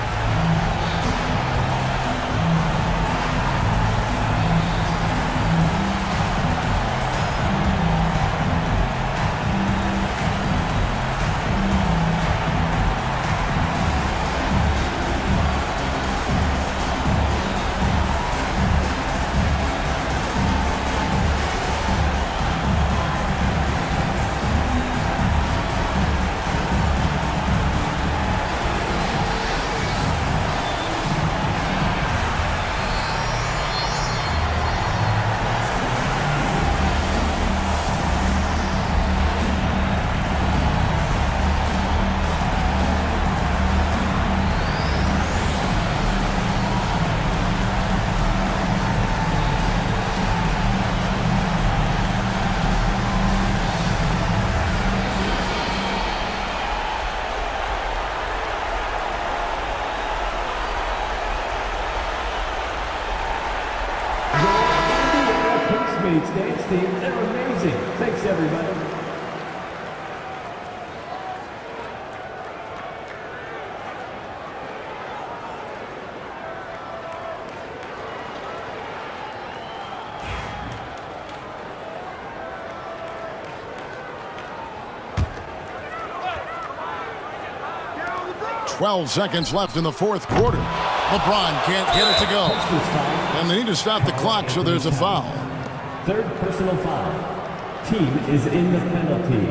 Dance team, they're amazing. Thanks, everybody. .12 seconds left in the fourth quarter. LeBron can't get it to go. And they need to stop the clock, so there's a foul. Third personal foul. Team is in the penalty.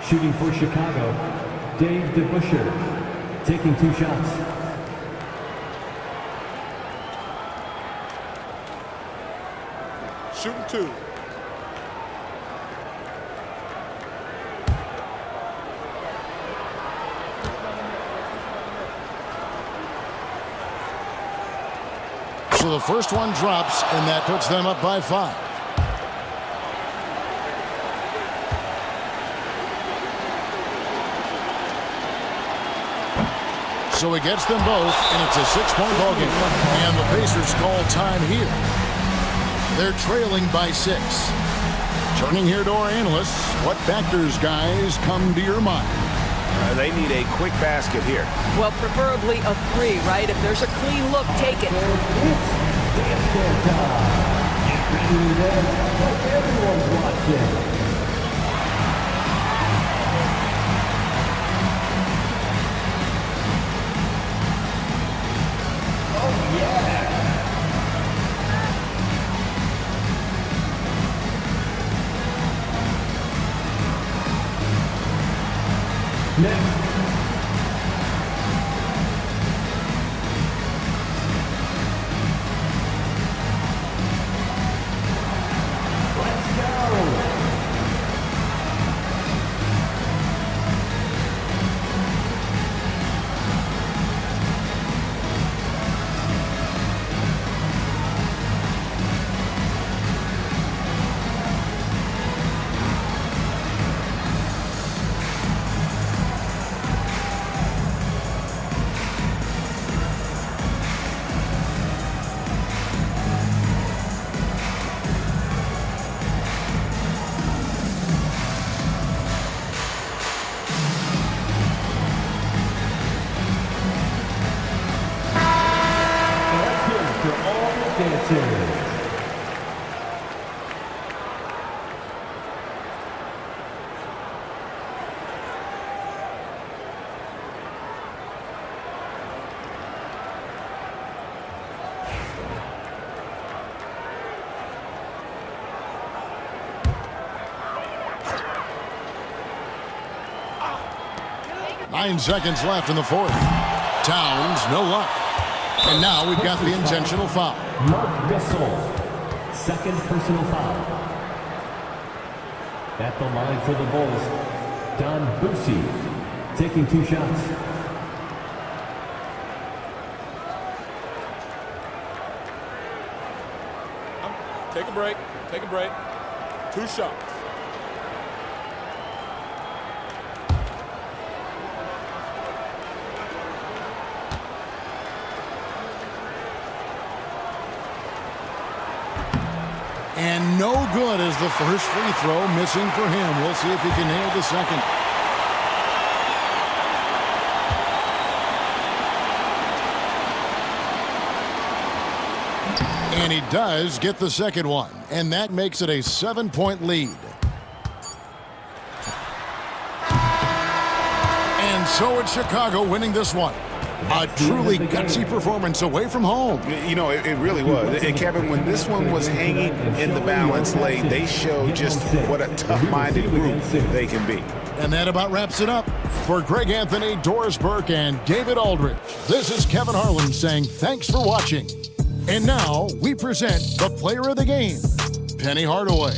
Shooting for Chicago, Dave DeBusschere, taking 2 shots. Shooting 2. So the first one drops, and that puts them up by 5. So he gets them both, and it's a 6-point ball game. And the Pacers call time here. They're trailing by 6. Turning here to our analysts, what factors, guys, come to your mind? They need a quick basket here. Well, preferably a 3, right? If there's a clean look, take it. Everyone's watching. Next. Let's go. Nine seconds left in the fourth. Towns, no luck. And now we've got the intentional foul. Mark Gasol, second personal foul. At the line for the Bulls, Don Boosie, taking 2 shots. Take a break. Take a break. 2 shots. And no good as the first free throw missing for him. We'll see if he can nail the second. And he does get the second one. And that makes it a 7-point lead. And so it's Chicago winning this one. A truly gutsy performance away from home. You know, it really was. And Kevin, when this one was hanging in the balance late, they showed just what a tough-minded group they can be. And that about wraps it up. For Greg Anthony, Doris Burke, and David Aldridge, this is Kevin Harlan saying thanks for watching. And now we present the player of the game, Penny Hardaway.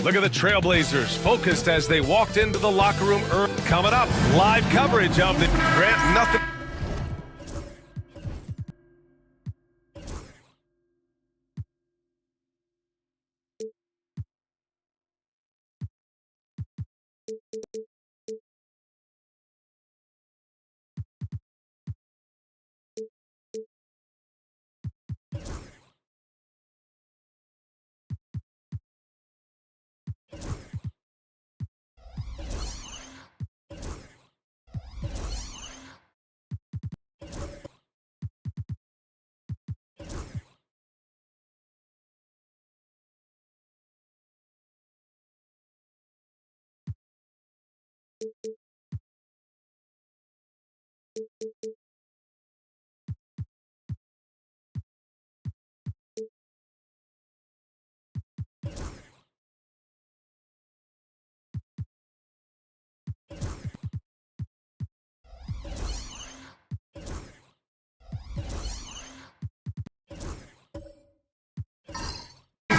Look at the Trailblazers, focused as they walked into the locker room early. Coming up, live coverage of the Grant Nothing.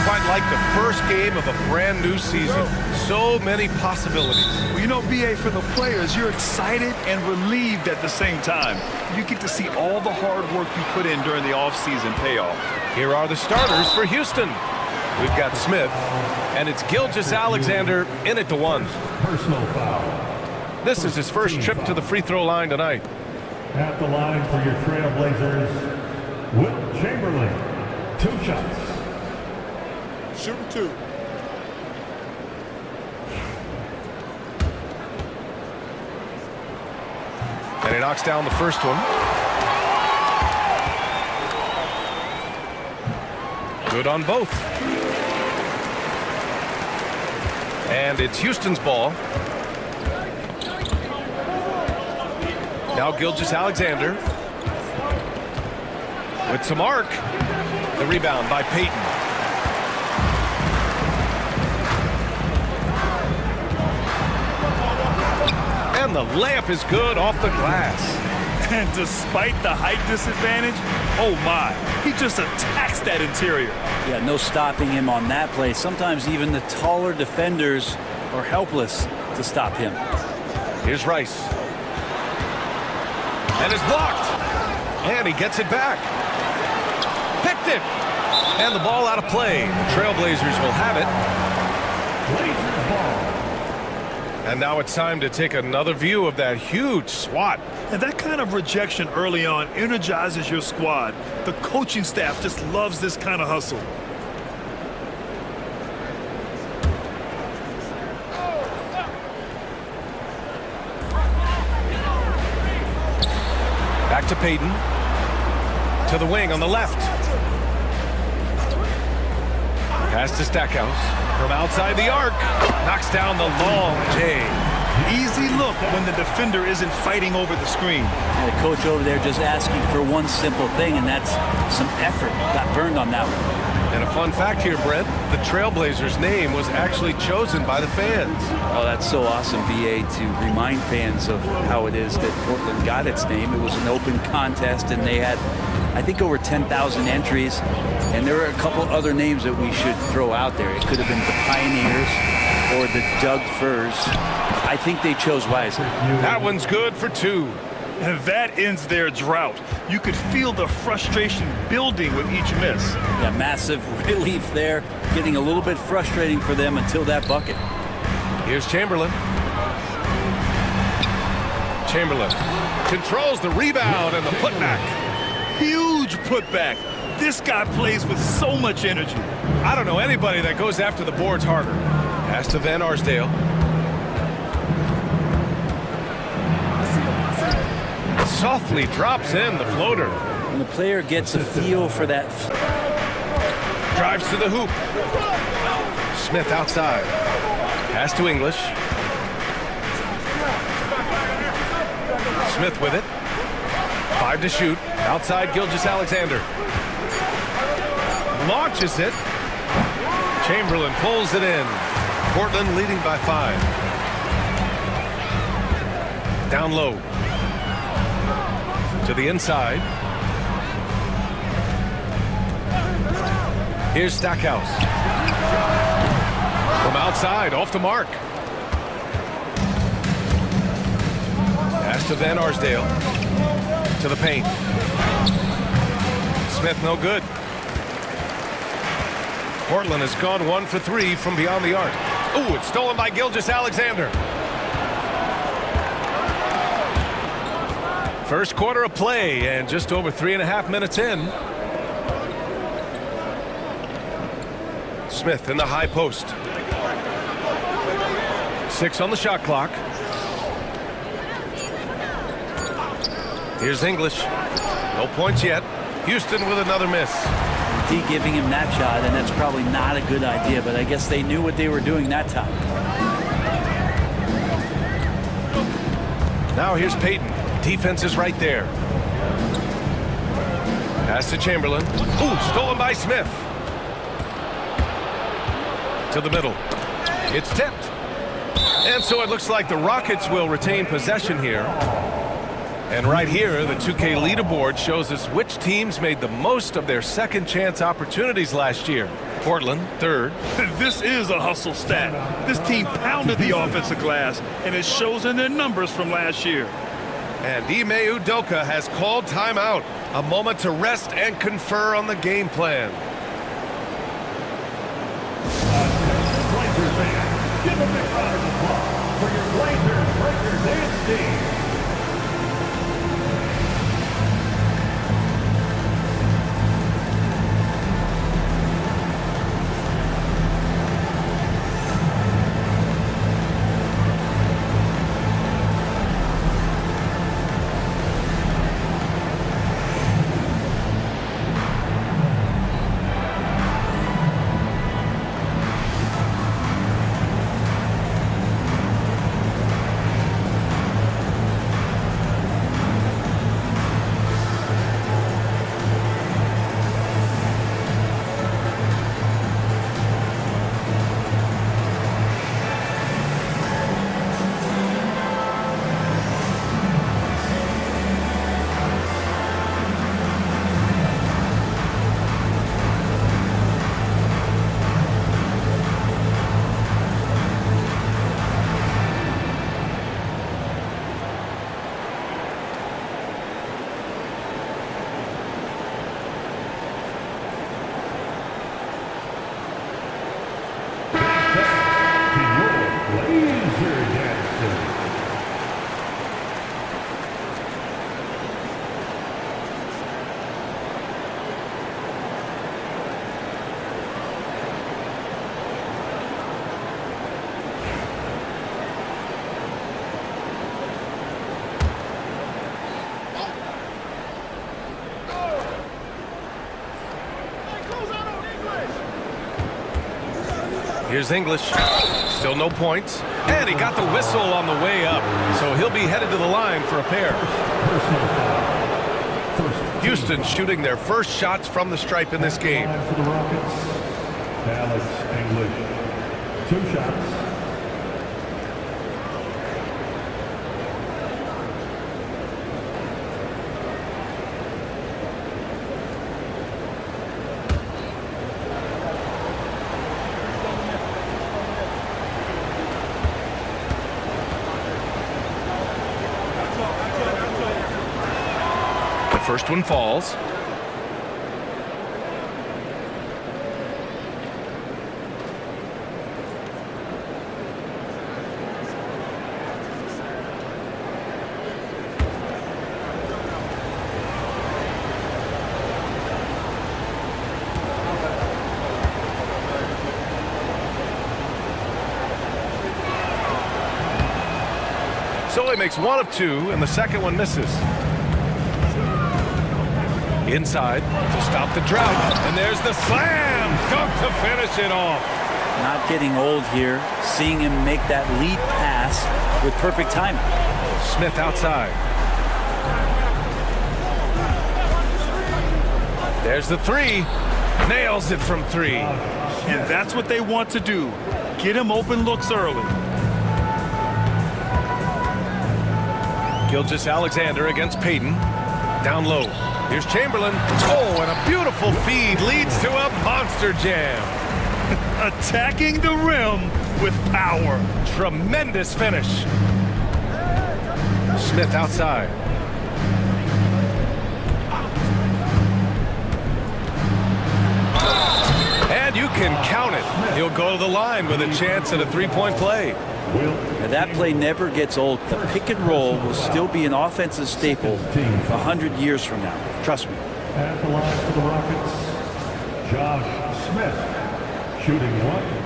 Quite like the first game of a brand new season. So many possibilities. Well, you know, BA, for the players, you're excited and relieved at the same time. You get to see all the hard work you put in during the offseason pay off. Here are the starters for Houston. We've got Smith, and it's Gilgeous-Alexander in at the one. Personal foul. This is his first trip to the free throw line tonight. At the line for your Trailblazers, Wilt Chamberlain. 2 shots. Shooting 2. And he knocks down the first one. Good on both. And it's Houston's ball. Now Gilgeous-Alexander with some arc. The rebound by Payton. And the layup is good off the glass. And despite the height disadvantage, oh my, he just attacks that interior. Yeah, no stopping him on that play. Sometimes even the taller defenders are helpless to stop him. Here's Rice. And it's blocked. And he gets it back. Picked it. And the ball out of play. The Trailblazers will have it. Blazers ball. And now it's time to take another view of that huge swat. And that kind of rejection early on energizes your squad. The coaching staff just loves this kind of hustle. Back to Payton. To the wing on the left. Pass to Stackhouse. From outside the arc. Knocks down the long J. Easy look when the defender isn't fighting over the screen. And the coach over there just asking for one simple thing, and that's some effort. Got burned on that one. And a fun fact here, Brent, the Trailblazers' name was actually chosen by the fans. Oh, that's so awesome, BA, to remind fans of how it is that Portland got its name. It was an open contest, and they had, I think, over 10,000 entries. And there were a couple other names that we should throw out there. It could have been the Pioneers or the Doug Furs. I think they chose wisely. That one's good for 2. And that ends their drought. You could feel the frustration building with each miss. Yeah, massive relief there. Getting a little bit frustrating for them until that bucket. Here's Chamberlain. Chamberlain controls the rebound and the putback. Huge putback. This guy plays with so much energy. I don't know anybody that goes after the boards harder. Pass to Van Arsdale. Softly drops in the floater. When the player gets a feel for that. Drives to the hoop. Smith outside. Pass to English. Smith with it. 5 to shoot. Outside Gilgeous-Alexander. Launches it. Chamberlain pulls it in. Portland leading by 5. Down low. To the inside. Here's Stackhouse. From outside, off the mark. Pass to Van Arsdale. To the paint. Smith no good. Portland has gone 1 for 3 from beyond the arc. Ooh, it's stolen by Gilgeous-Alexander. First quarter of play and just over 3.5 minutes in. Smith in the high post. 6 on the shot clock. Here's English. No points yet. Houston with another miss. D giving him that shot, and that's probably not a good idea, but I guess they knew what they were doing that time. Now here's Payton. Defense is right there. Pass to Chamberlain. Ooh, stolen by Smith. To the middle. It's tipped. And so it looks like the Rockets will retain possession here. And right here, the 2K leaderboard shows us which teams made the most of their second chance opportunities last year. Portland, 3rd. This is a hustle stat. This team pounded the offensive glass, and it shows in their numbers from last year. And Ime Udoka has called timeout. A moment to rest and confer on the game plan. Blazers fans, give a big round of applause for your Blazers Breaker Dance team. Here's English. Still no points. And he got the whistle on the way up. So he'll be headed to the line for a pair. Houston shooting their first shots from the stripe in this game. For the Rockets, Alex English. 2 shots. First one falls. So he makes 1 of 2, and the second one misses. Inside to stop the drought, and there's the slam dunk to finish it off. Not getting old here, seeing him make that lead pass with perfect timing. Smith outside. There's the 3. Nails it from 3. And that's what they want to do. Get him open looks early. Gilgeous-Alexander against Payton. Down low. Here's Chamberlain. Oh, and a beautiful feed leads to a monster jam. Attacking the rim with power. Tremendous finish. Smith outside. And you can count it. He'll go to the line with a chance at a 3-point play. Now that play never gets old. The pick and roll will still be an offensive staple 100 years from now. Trust me. At the line for the Rockets, Josh Smith, shooting 1.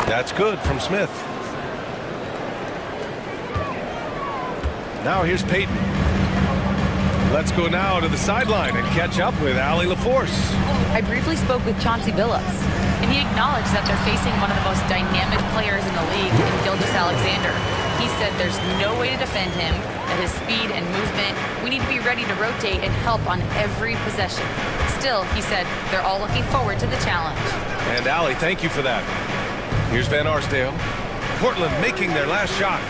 That's good from Smith. Now here's Payton. Let's go now to the sideline and catch up with Allie LaForce. I briefly spoke with Chauncey Billups, and he acknowledged that they're facing one of the most dynamic players in the league in Gilgeous-Alexander. He said there's no way to defend him, that his speed and movement, we need to be ready to rotate and help on every possession. Still, he said, they're all looking forward to the challenge. And Allie, thank you for that. Here's Van Arsdale. Portland making their last shot.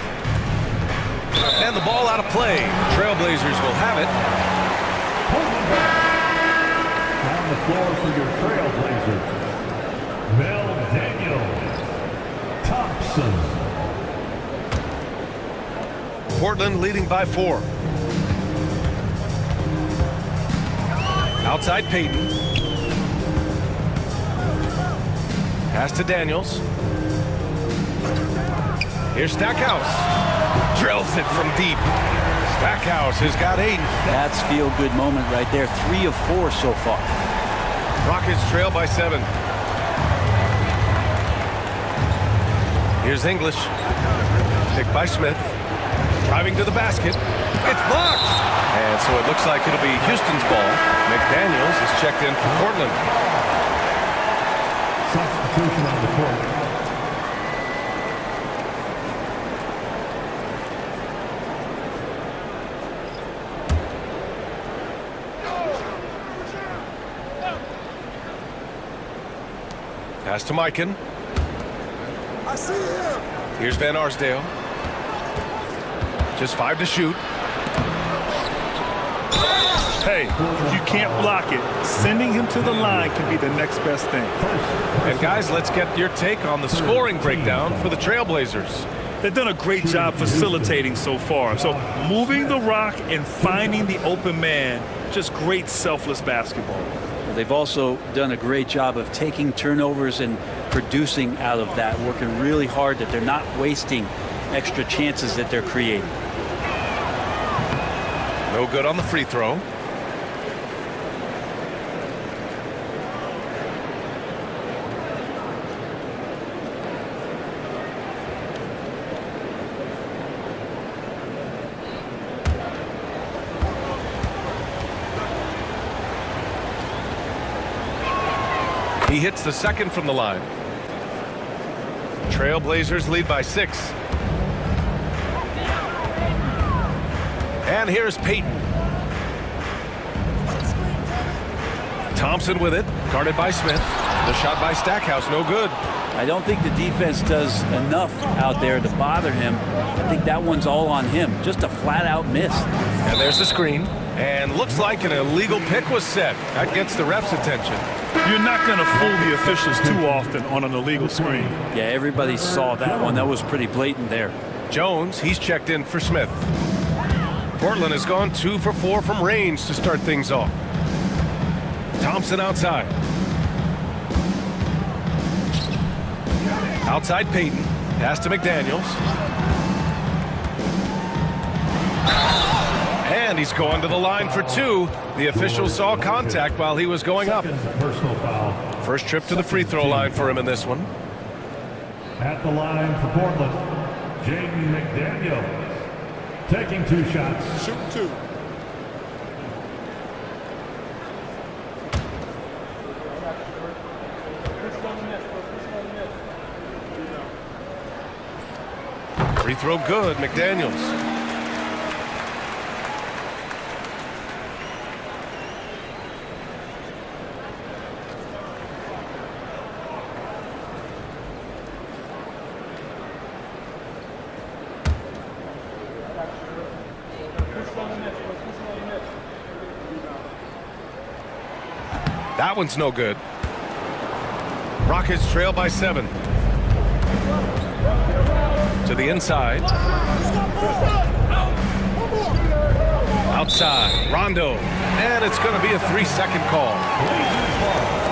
And the ball out of play. Trailblazers will have it. On the floor for your Trailblazers, Mel Daniel Thompson. Portland leading by 4. Outside Payton. Pass to Daniels. Here's Stackhouse. Drills it from deep. Stackhouse has got 8. That's feel-good moment right there. 3 of 4 so far. Rockets trail by 7. Here's English. Picked by Smith. Driving to the basket. It's blocked. And so it looks like it'll be Houston's ball. McDaniels is checked in for Portland. Substitution on the court. Pass to Mikan. I see him. Here's Van Arsdale. Just 5 to shoot. Hey, you can't block it. Sending him to the line can be the next best thing. And guys, let's get your take on the scoring breakdown for the Trailblazers. They've done a great job facilitating so far. So moving the rock and finding the open man, just great selfless basketball. They've also done a great job of taking turnovers and producing out of that, working really hard that they're not wasting extra chances that they're creating. No good on the free throw. He hits the second from the line. Trailblazers lead by 6. And here's Payton. Thompson with it, guarded by Smith. The shot by Stackhouse, no good. I don't think the defense does enough out there to bother him. I think that one's all on him. Just a flat-out miss. And there's the screen. And looks like an illegal pick was set. That gets the ref's attention. You're not going to fool the officials too often on an illegal screen. Yeah, everybody saw that one. That was pretty blatant there. Jones, he's checked in for Smith. Portland has gone 2 for 4 from range to start things off. Thompson outside. Outside Payton. Pass to McDaniels. And he's going to the line for 2. The official saw contact while he was going up. Personal foul. First trip to the free throw line for him in this one. At the line for Portland, Jaden McDaniels. Taking 2 shots. Shoot 2. Free throw good, McDaniels. That one's no good. Rockets trail by 7. To the inside. Outside. Rondo. And it's going to be a 3-second call.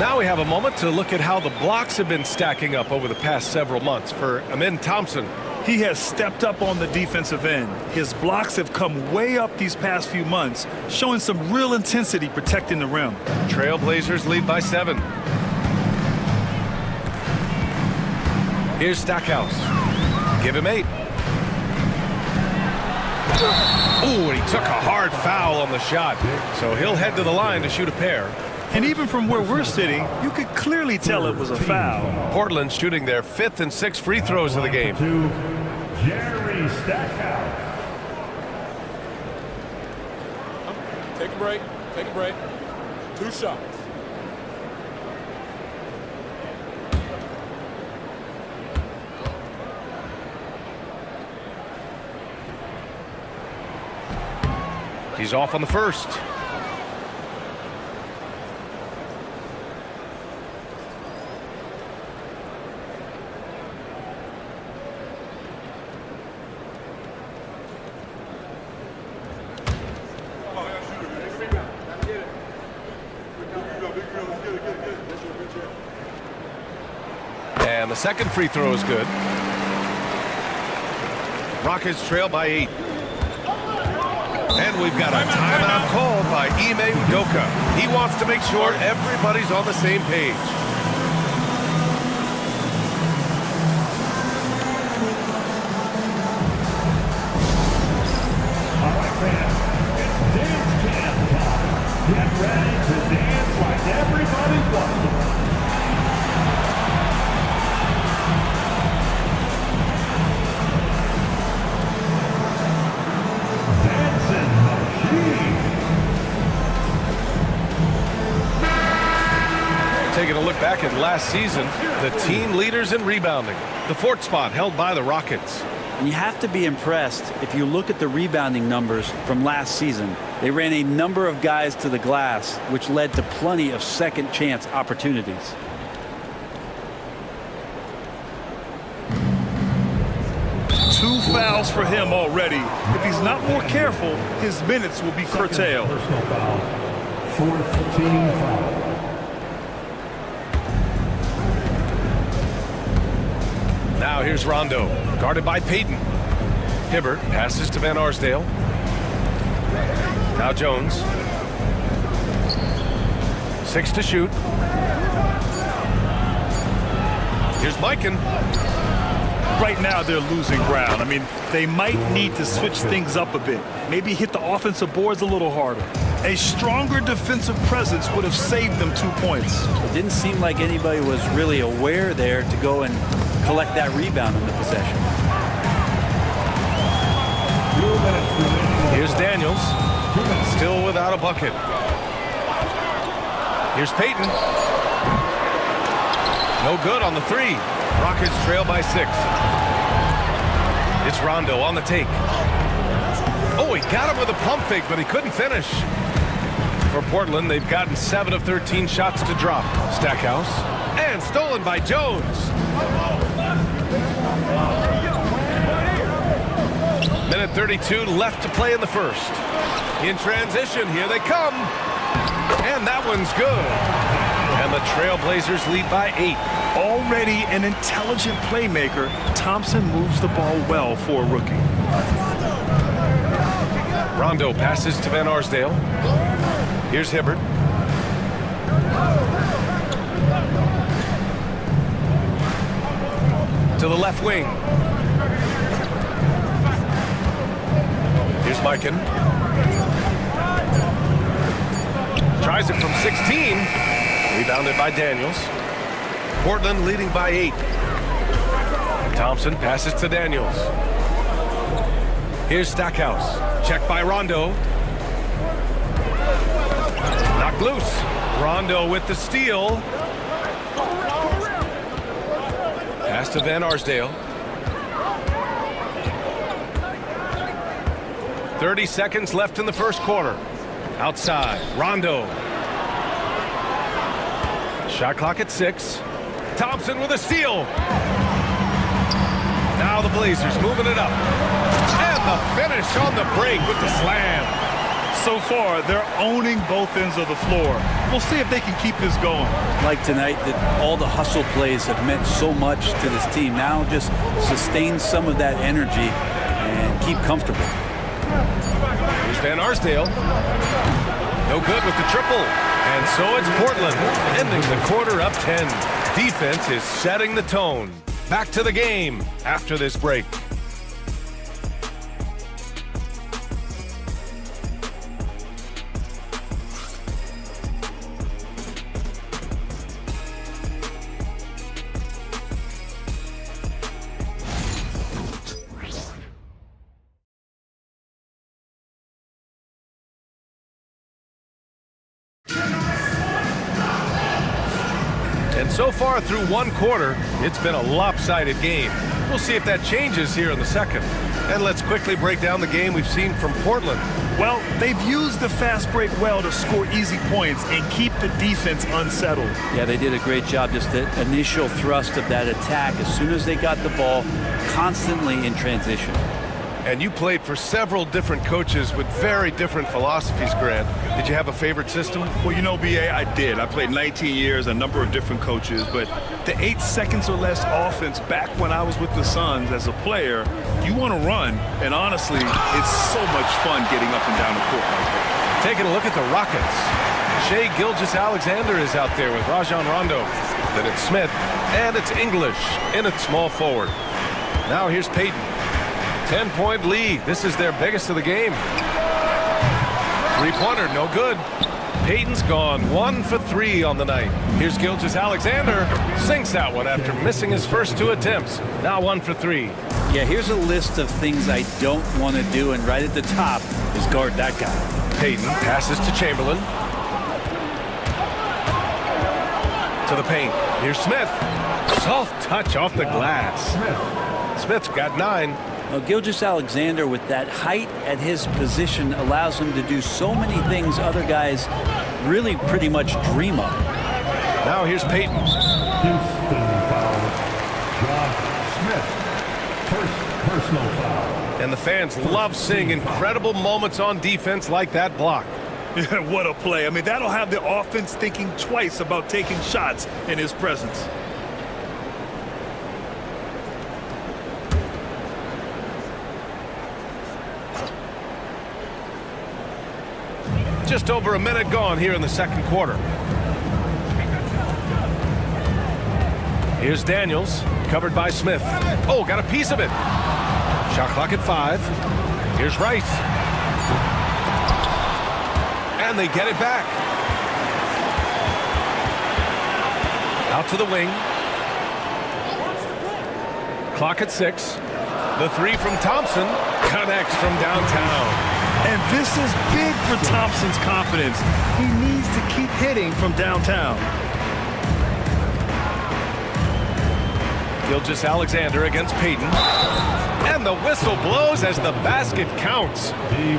Now we have a moment to look at how the blocks have been stacking up over the past several months for Amin Thompson. He has stepped up on the defensive end. His blocks have come way up these past few months, showing some real intensity protecting the rim. Trailblazers lead by 7. Here's Stackhouse. Give him 8. Ooh, and he took a hard foul on the shot. So he'll head to the line to shoot a pair. And even from where we're sitting, you could clearly tell it was a foul. Portland shooting their 5th and 6th free throws of the game. Jerry Stackhouse. Take a break. Take a break. 2 shots. He's off on the first. And the second free throw is good. Rockets trail by 8. And we've got a timeout called by Ime Udoka. He wants to make sure everybody's on the same page. All right, fans, it's dance camp time. Get ready to dance like everybody's watching. Taking a look back at last season, the team leaders in rebounding. The 4th spot held by the Rockets. And you have to be impressed if you look at the rebounding numbers from last season. They ran a number of guys to the glass, which led to plenty of second chance opportunities. Two fouls for him already. If he's not more careful, his minutes will be curtailed. Personal foul. 4th team foul. Now here's Rondo, guarded by Payton. Hibbert passes to Van Arsdale. Now Jones. 6 to shoot. Here's Mikan. Right now they're losing ground. I mean, they might need to switch things up a bit. Maybe hit the offensive boards a little harder. A stronger defensive presence would have saved them 2 points. It didn't seem like anybody was really aware there to go and collect that rebound on the possession. Here's Daniels, still without a bucket. Here's Payton. No good on the three. Rockets trail by 6. It's Rondo on the take. Oh, he got him with a pump fake, but he couldn't finish. For Portland, they've gotten 7 of 13 shots to drop. Stackhouse. And stolen by Jones. Minute 32 left to play in the first. In transition, here they come. And that one's good. And the Trailblazers lead by 8. Already an intelligent playmaker, Thompson moves the ball well for a rookie. Rondo passes to Van Arsdale. Here's Hibbert. To the left wing. Here's Mikan. Tries it from 16. Rebounded by Daniels. Portland leading by 8. Thompson passes to Daniels. Here's Stackhouse. Checked by Rondo. Knocked loose. Rondo with the steal. Pass to Van Arsdale. 30 seconds left in the first quarter. Outside, Rondo. Shot clock at 6. Thompson with a steal. Now the Blazers moving it up. And the finish on the break with the slam. So far, they're owning both ends of the floor. We'll see if they can keep this going. Like tonight, that all the hustle plays have meant so much to this team. Now just sustain some of that energy and keep comfortable. Here's Van Arsdale. No good with the triple. And so it's Portland, ending the quarter up 10. Defense is setting the tone. Back to the game after this break. And so far through one quarter, it's been a lopsided game. We'll see if that changes here in the second. And let's quickly break down the game we've seen from Portland. Well, they've used the fast break well to score easy points and keep the defense unsettled. Yeah, they did a great job. Just the initial thrust of that attack as soon as they got the ball, constantly in transition. And you played for several different coaches with very different philosophies, Grant. Did you have a favorite system? Well, you know, B.A., I did. I played 19 years, a number of different coaches, but the 8 seconds or less offense back when I was with the Suns as a player, you want to run, and honestly, it's so much fun getting up and down the court like that. Taking a look at the Rockets. Shai Gilgeous-Alexander is out there with Rajon Rondo. Then it's Smith, and it's English in at small forward. Now here's Payton. 10-point lead. This is their biggest of the game. Three-pointer, no good. Payton's gone 1 for 3 on the night. Here's Gilgeous-Alexander. Sinks that one after missing his first 2 attempts. Now 1 for 3. Yeah, here's a list of things I don't want to do, and right at the top is guard that guy. Payton passes to Chamberlain. To the paint. Here's Smith. Soft touch off the glass. Smith's got 9. Well, Gilgeous-Alexander, with that height at his position, allows him to do so many things other guys really pretty much dream of. Now here's Payton. Houston foul. Josh Smith. First personal foul. And the fans love seeing incredible moments on defense like that block. Yeah, what a play. I mean, that'll have the offense thinking twice about taking shots in his presence. Just over a minute gone here in the second quarter. Here's Daniels, covered by Smith. Oh, got a piece of it. Shot clock at 5. Here's Rice. And And they get it back. Out to the wing. Clock at 6. The three from Thompson connects from downtown. And this is big for Thompson's confidence. He needs to keep hitting from downtown. Gilgeous-Alexander against Payton. And the whistle blows as the basket counts.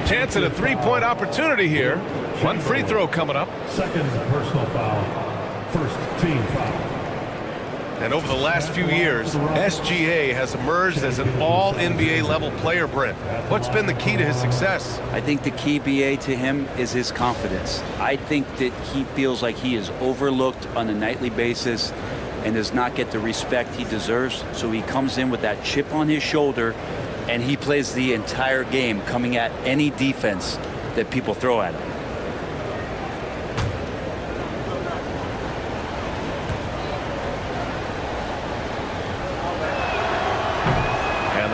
Chance at a three-point opportunity here. One free throw coming up. Second personal foul. First team foul. And over the last few years, SGA has emerged as an all-NBA level player, Brent. What's been the key to his success? I think the key, BA, to him is his confidence. I think that he feels like he is overlooked on a nightly basis and does not get the respect he deserves. So he comes in with that chip on his shoulder, and he plays the entire game, coming at any defense that people throw at him.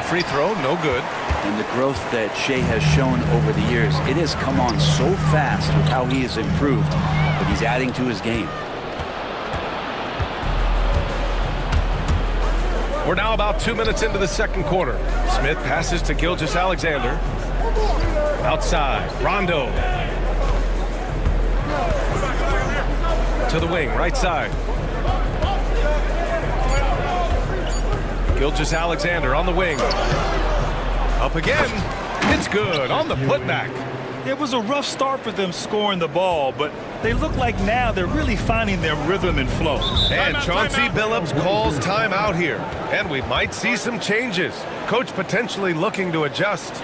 Free throw, no good. And the growth that Shai has shown over the years, it has come on so fast with how he has improved, but he's adding to his game. We're now about 2 minutes into the second quarter. Smith passes to Gilgeous-Alexander. Outside, Rondo. To the wing, right side. Gilgeous-Alexander on the wing. Up again. It's good on the putback. It was a rough start for them scoring the ball, but they look like now they're really finding their rhythm and flow. And Chauncey Billups calls timeout here. And we might see some changes. Coach potentially looking to adjust.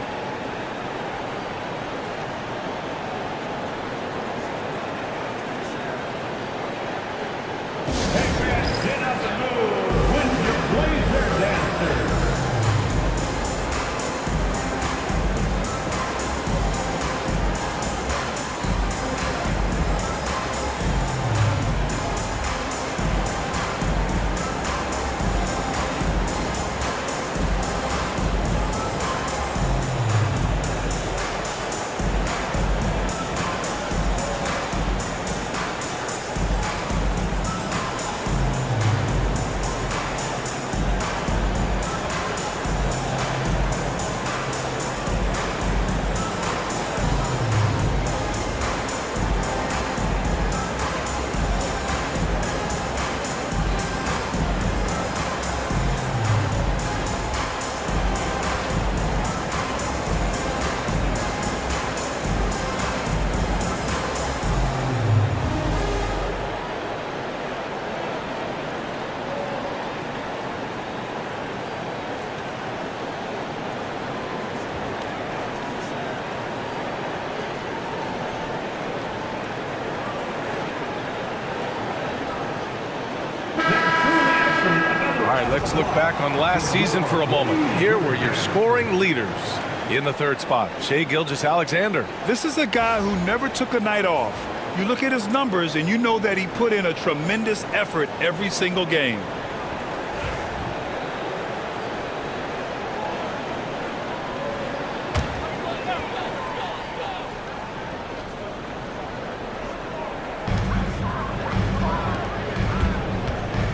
Let's look back on last season for a moment. Here were your scoring leaders. In the third spot, Shai Gilgeous-Alexander. This is a guy who never took a night off. You look at his numbers and you know that he put in a tremendous effort every single game.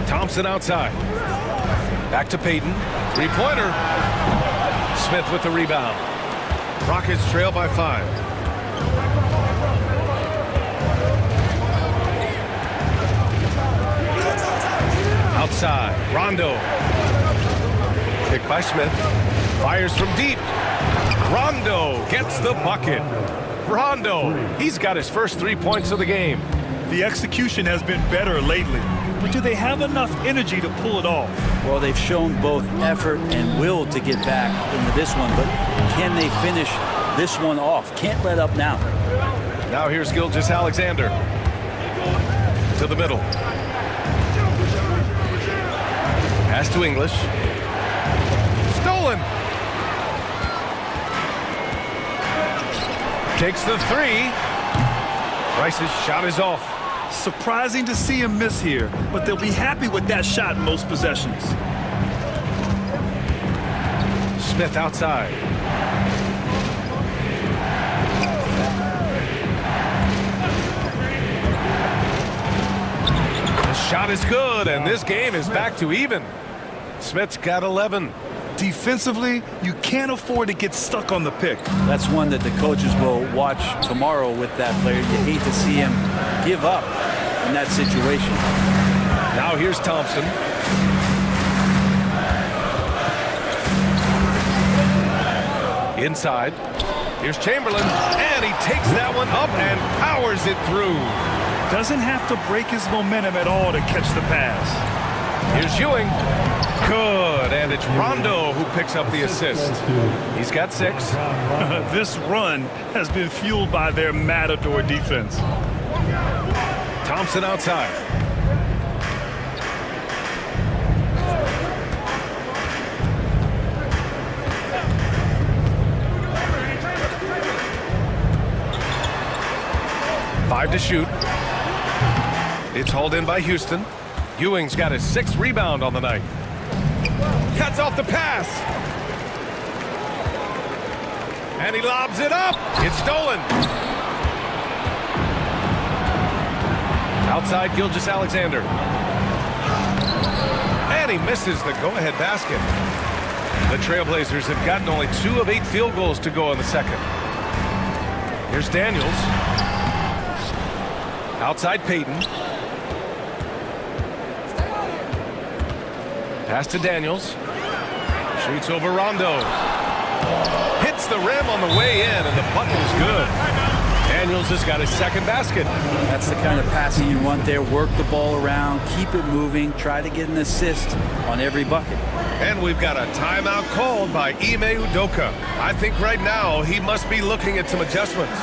Thompson outside. Back to Payton. Three-pointer. Smith with the rebound. Rockets trail by 5. Outside. Rondo. Picked by Smith. Fires from deep. Rondo gets the bucket. Rondo. He's got his first 3 points of the game. The execution has been better lately. But do they have enough energy to pull it off? Well, they've shown both effort and will to get back into this one, but can they finish this one off? Can't let up now. Now here's Gilgeous-Alexander. To the middle. Pass to English. Stolen. Takes the three. Rice's shot is off. Surprising to see him miss here, but they'll be happy with that shot most possessions. Smith outside. Shot is good, and this game is back to even. Smith's got 11. Defensively, you can't afford to get stuck on the pick. That's one that the coaches will watch tomorrow with that player. You hate to see him give up in that situation. Now here's Thompson. Inside. Here's Chamberlain, and he takes that one up and powers it through. Doesn't have to break his momentum at all to catch the pass. Here's Ewing. Good, and it's Rondo who picks up the assist. He's got 6. This run has been fueled by their Matador defense. Thompson outside. Five to shoot. It's hauled in by Houston. Ewing's got his 6th rebound on the night. Cuts off the pass. And he lobs it up. It's stolen. Outside Gilgeous-Alexander. And he misses the go-ahead basket. The Trailblazers have gotten only 2 of 8 field goals to go in the second. Here's Daniels. Outside Payton. Pass to Daniels. Shoots over Rondo. Hits the rim on the way in, and the bucket is good. Daniels has got his 2nd basket. That's the kind of passing you want there. Work the ball around, keep it moving, try to get an assist on every bucket. And we've got a timeout called by Ime Udoka. I think right now he must be looking at some adjustments.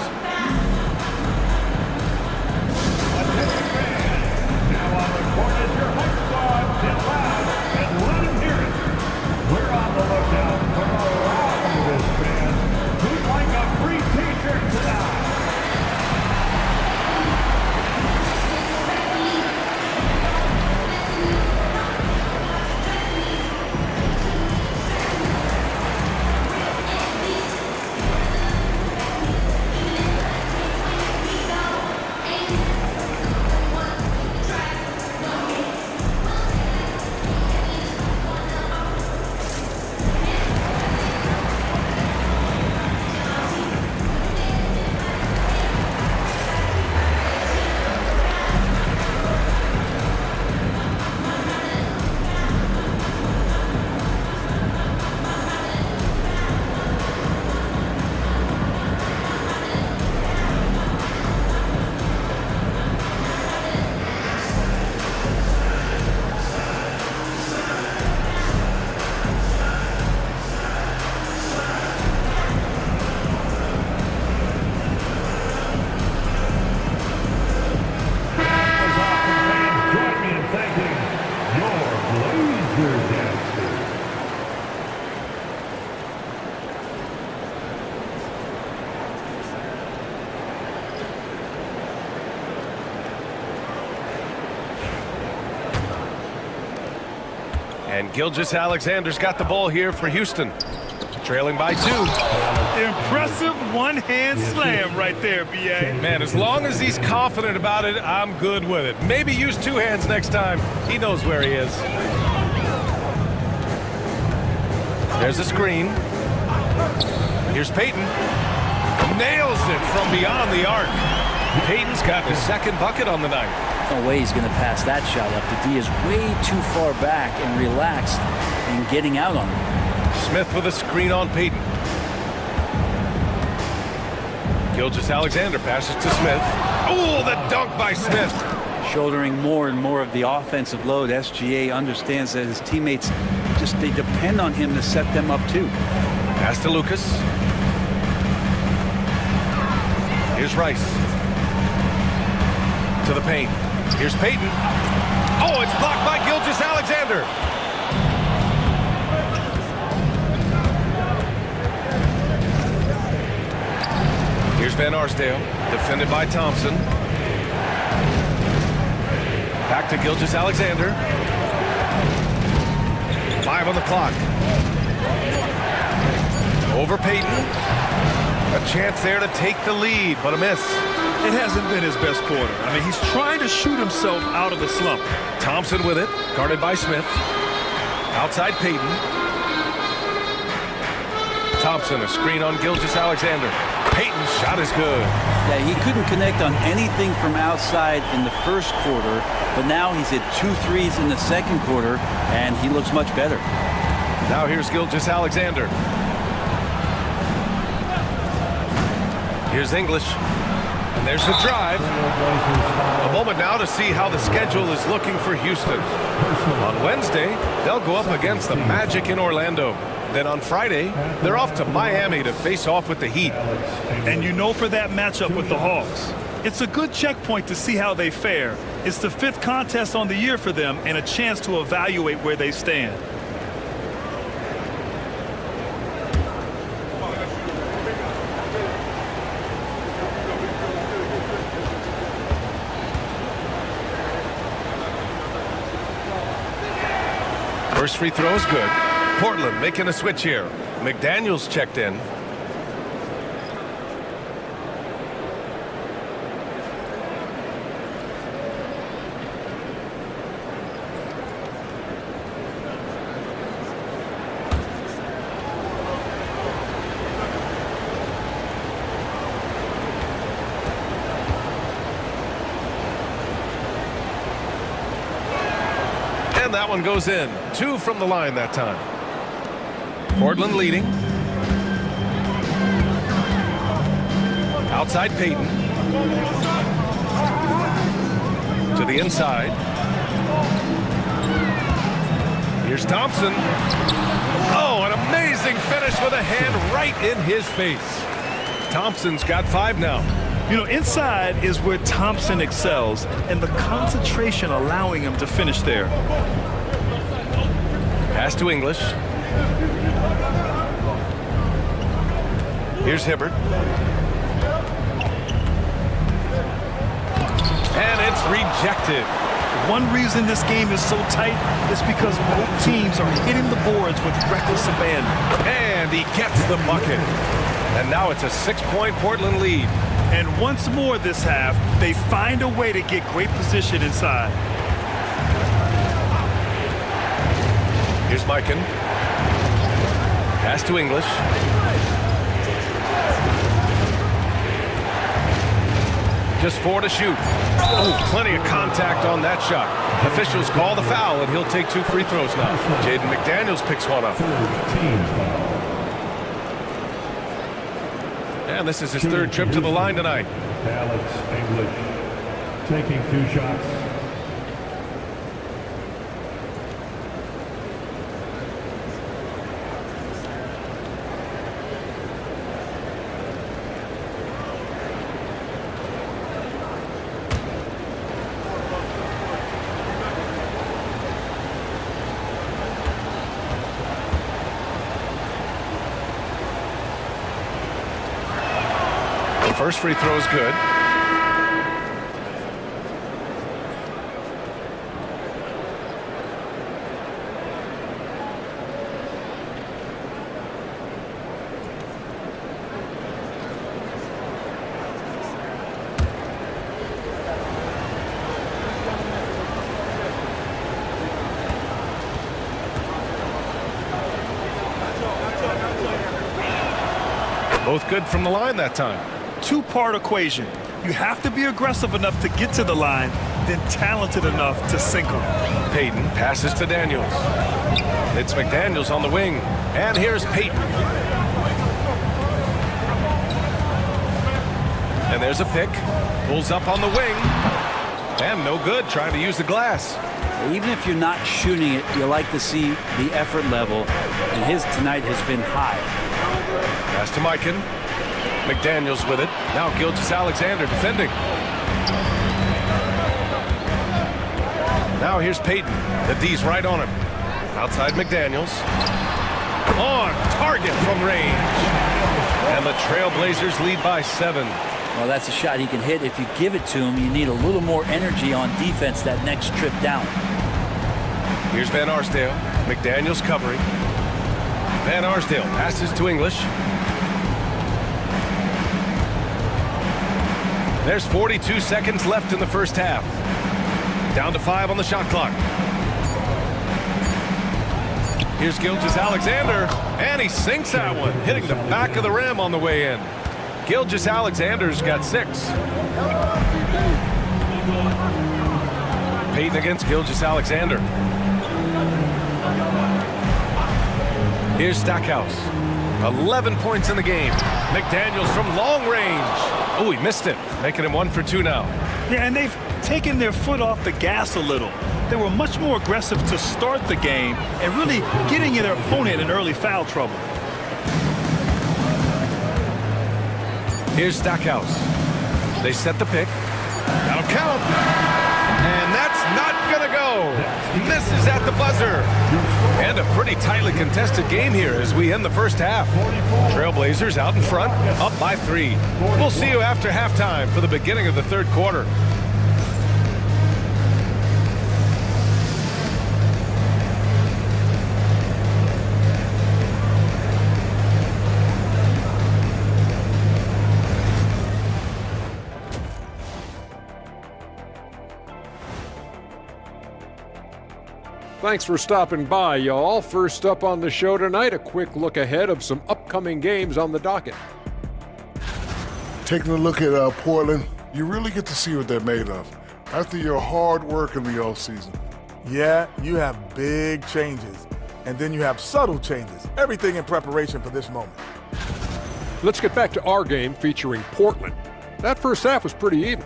And Gilgeous-Alexander's got the ball here for Houston. Trailing by 2. Impressive one-hand slam right there, B.A. Man, as long as he's confident about it, I'm good with it. Maybe use 2 hands next time. He knows where he is. There's a screen. Here's Payton. Nails it from beyond the arc. Payton's got his 2nd bucket on the night. No way he's going to pass that shot up. The D is way too far back and relaxed in getting out on him. Smith with a screen on Payton. Gilgeous-Alexander passes to Smith. Oh, the dunk by Smith. Shouldering more and more of the offensive load. SGA understands that his teammates they depend on him to set them up too. Pass to Lucas. Here's Rice. To the paint. Here's Payton. Oh, it's blocked by Gilgeous-Alexander. Here's Van Arsdale, defended by Thompson. Back to Gilgeous-Alexander. 5 on the clock. Over Payton. A chance there to take the lead, but a miss. It hasn't been his best quarter. I mean, he's trying to shoot himself out of the slump. Thompson with it, guarded by Smith. Outside Payton. Thompson, a screen on Gilgeous-Alexander. Payton's shot is good. Yeah, he couldn't connect on anything from outside in the first quarter, but now he's hit 2 threes in the second quarter, and he looks much better. Now here's Gilgeous-Alexander. Here's English. And there's the drive. A moment now to see how the schedule is looking for Houston. On Wednesday, they'll go up against the Magic in Orlando. Then on Friday, they're off to Miami to face off with the Heat. And you know, for that matchup with the Hawks, it's a good checkpoint to see how they fare. It's the 5th contest on the year for them and a chance to evaluate where they stand. First free throw is good. Portland making a switch here. McDaniels checked in. And that one goes in. 2 from the line that time. Portland leading. Outside Payton. To the inside. Here's Thompson. Oh, an amazing finish with a hand right in his face. Thompson's got 5 now. You know, inside is where Thompson excels, and the concentration allowing him to finish there. Pass to English. Here's Hibbert. And it's rejected. One reason this game is so tight is because both teams are hitting the boards with reckless abandon. And he gets the bucket. And now it's a 6-point Portland lead. And once more this half, they find a way to get great position inside. Here's Mikan. Pass to English. Just 4 to shoot. Oh, plenty of contact on that shot. Officials call the foul, and he'll take 2 free throws now. Jaden McDaniels picks one up. And this is his 3rd trip to the line tonight. Alex English taking 2 shots. First free throw is good. Both good from the line that time. 2-part equation. You have to be aggressive enough to get to the line, then talented enough to sink them. Payton passes to Daniels. It's McDaniels on the wing. And here's Payton. And there's a pick. Pulls up on the wing. And no good, trying to use the glass. Even if you're not shooting it, you like to see the effort level, and his tonight has been high. Pass to Mikan. McDaniels with it. Now Gilgeous-Alexander defending. Now here's Payton. The D's right on him. Outside McDaniels. On target from range. And the Trailblazers lead by 7. Well, that's a shot he can hit. If you give it to him, you need a little more energy on defense that next trip down. Here's Van Arsdale. McDaniels covering. Van Arsdale passes to English. There's 42 seconds left in the first half. Down to 5 on the shot clock. Here's Gilgeous-Alexander, and he sinks that one, hitting the back of the rim on the way in. Gilgeous-Alexander's got 6. Payton against Gilgeous-Alexander. Here's Stackhouse. 11 points in the game. McDaniels from long range. Oh, he missed it, making him 1 for 2 now. Yeah, and they've taken their foot off the gas a little. They were much more aggressive to start the game and really getting their opponent in early foul trouble. Here's Stackhouse. They set the pick. That'll count. And that's not going to go. Misses at the buzzer. And a pretty tightly contested game here as we end the first half. Trailblazers out in front, up by 3. We'll see you after halftime for the beginning of the third quarter. Thanks for stopping by, y'all. First up on the show tonight, a quick look ahead of some upcoming games on the docket. Taking a look at Portland, you really get to see what they're made of after your hard work in the offseason. Yeah, you have big changes, and then you have subtle changes. Everything in preparation for this moment. Let's get back to our game featuring Portland. That first half was pretty even.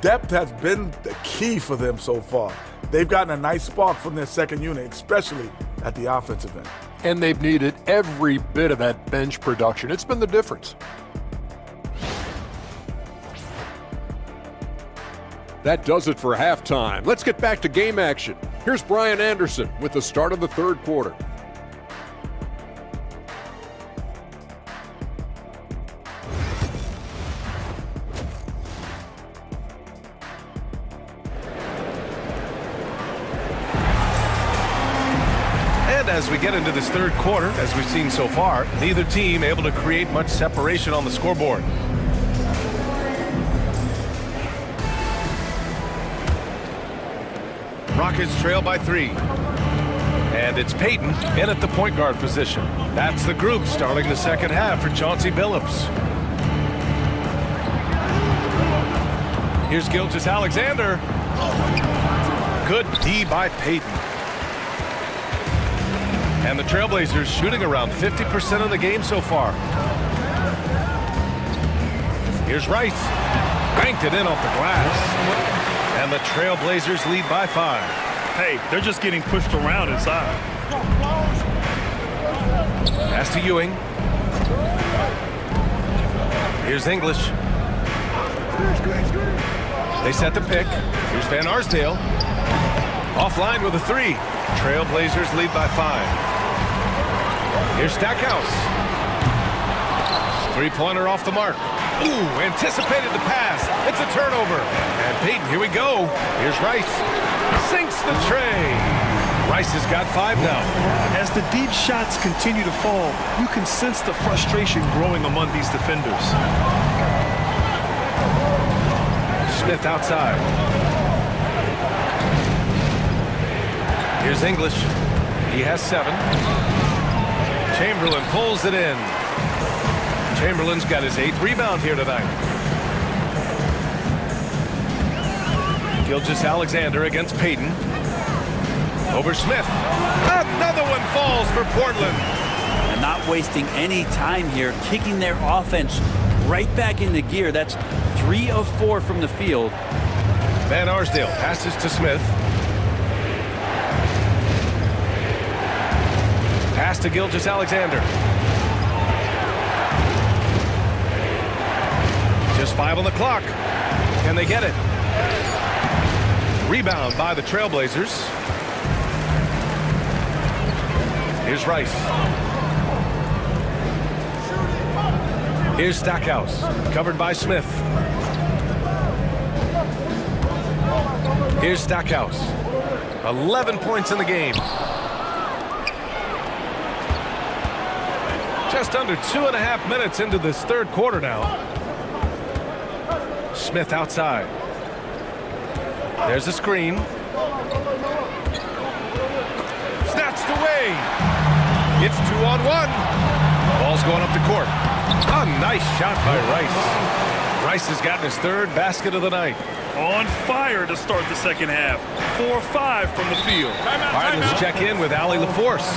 Depth has been the key for them so far. They've gotten a nice spark from their second unit, especially at the offensive end. And they've needed every bit of that bench production. It's been the difference. That does it for halftime. Let's get back to game action. Here's Brian Anderson with the start of the third quarter. As we get into this third quarter, as we've seen so far, neither team able to create much separation on the scoreboard. Rockets trail by 3. And it's Payton in at the point guard position. That's the group starting the second half for Chauncey Billups. Here's Gilgeous-Alexander. Good D by Payton. And the Trailblazers shooting around 50% of the game so far. Here's Rice. Banked it in off the glass. And the Trailblazers lead by 5. Hey, they're just getting pushed around inside. Pass to Ewing. Here's English. They set the pick. Here's Van Arsdale. Offline with a 3. Trailblazers lead by 5. Here's Stackhouse. Three-pointer off the mark. Ooh, anticipated the pass. It's a turnover. And Payton, here we go. Here's Rice. Sinks the tray. Rice has got 5 now. As the deep shots continue to fall, you can sense the frustration growing among these defenders. Smith outside. Here's English. He has 7. Chamberlain pulls it in. Chamberlain's got his 8th rebound here tonight. Gilgeous-Alexander against Payton. Over Smith. Another one falls for Portland. And not wasting any time here, kicking their offense right back into gear. That's 3 of 4 from the field. Van Arsdale passes to Smith. Pass to Gilgeous-Alexander. Just 5 on the clock. Can they get it? Rebound by the Trailblazers. Here's Rice. Here's Stackhouse. Covered by Smith. Here's Stackhouse. 11 points in the game. Just under 2.5 minutes into this third quarter now. Smith outside. There's a screen. Snatched away. It's 2-on-1. Ball's going up the court. A nice shot by Rice. Rice has gotten his third basket of the night. On fire to start the second half. 4-5 from the field. All right, let's check in with Allie LaForce.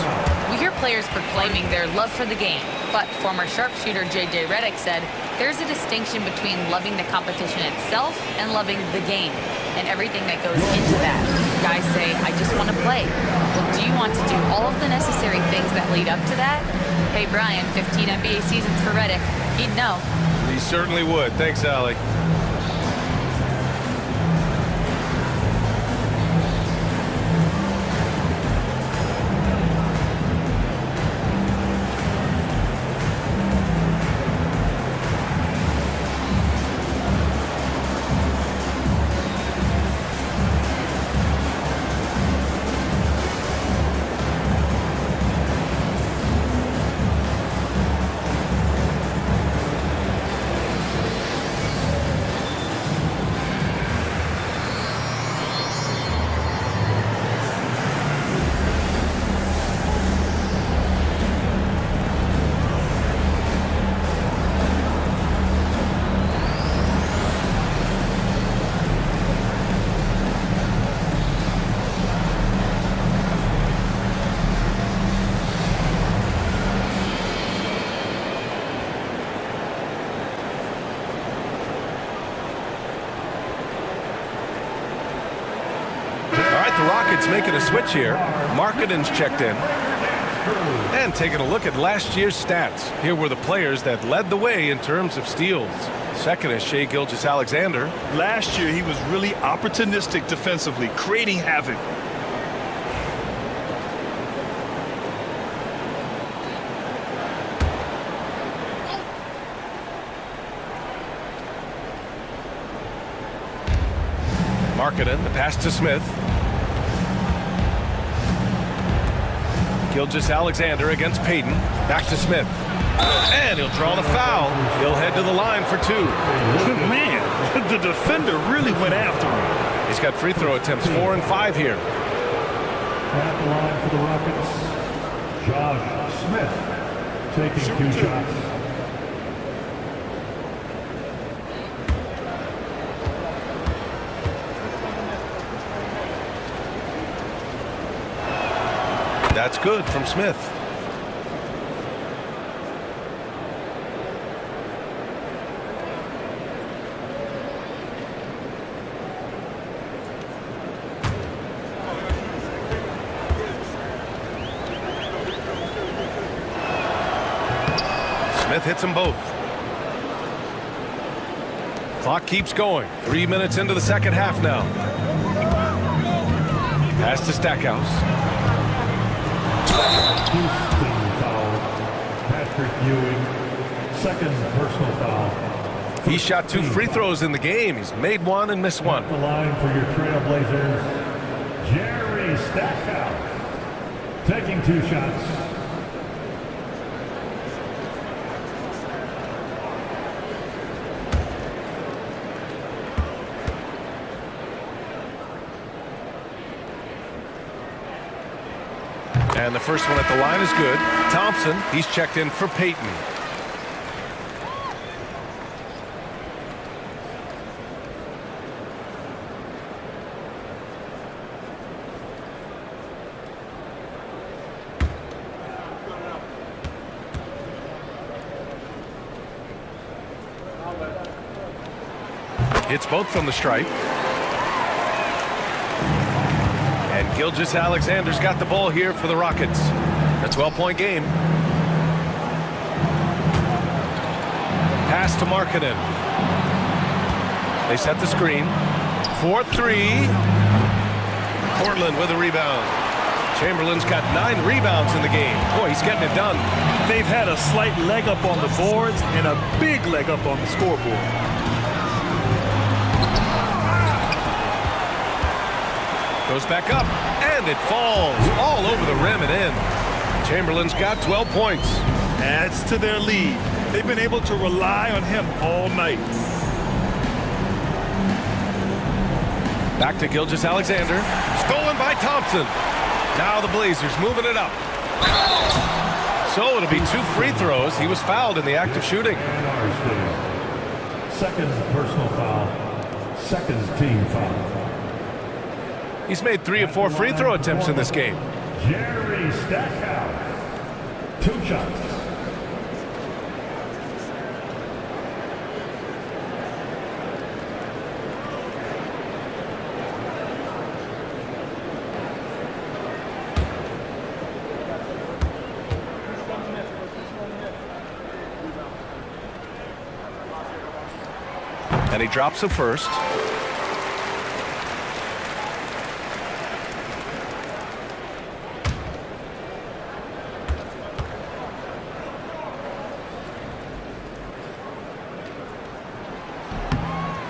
We hear players proclaiming their love for the game, but former sharpshooter J.J. Redick said there's a distinction between loving the competition itself and loving the game and everything that goes into that. Guys say, I just want to play. Well, do you want to do all of the necessary things that lead up to that? Hey, Brian, 15 NBA seasons for Redick. He'd know. He certainly would. Thanks, Allie. The Rockets making a switch here. Markkanen's checked in. And taking a look at last year's stats. Here were the players that led the way in terms of steals. Second is Shai Gilgeous-Alexander. Last year, he was really opportunistic defensively, creating havoc. Markkanen, the pass to Smith. Gilgeous-Alexander against Payton. Back to Smith. And he'll draw the foul. He'll head to the line for two. Man, the defender really went after him. He's got free throw attempts 4 and 5 here. At the line for the Rockets, Josh Smith taking 2 shots. That's good from Smith. Smith hits them both. Clock keeps going. 3 minutes into the second half now. Pass to Stackhouse. Houston foul. Patrick Ewing, second personal foul. He shot 2 free throws in the game. He's made 1 and missed 1. At the line for your Trailblazers, Jerry Stackhouse taking 2 shots. And the first one at the line is good. Thompson, he's checked in for Payton. Hits both from the stripe. And Gilgeous-Alexander's got the ball here for the Rockets. A 12-point game. Pass to Markkanen. They set the screen. 4-3. Portland with a rebound. Chamberlain's got 9 rebounds in the game. Boy, he's getting it done. They've had a slight leg up on the boards and a big leg up on the scoreboard. Goes back up, and it falls all over the rim and in. Chamberlain's got 12 points. Adds to their lead. They've been able to rely on him all night. Back to Gilgeous-Alexander. Stolen by Thompson. Now the Blazers moving it up. So it'll be 2 free throws. He was fouled in the act of shooting. Second personal foul. Second team foul. He's made 3 of 4 free throw attempts in this game. Jerry Stackhouse. 2 shots. And he drops the first.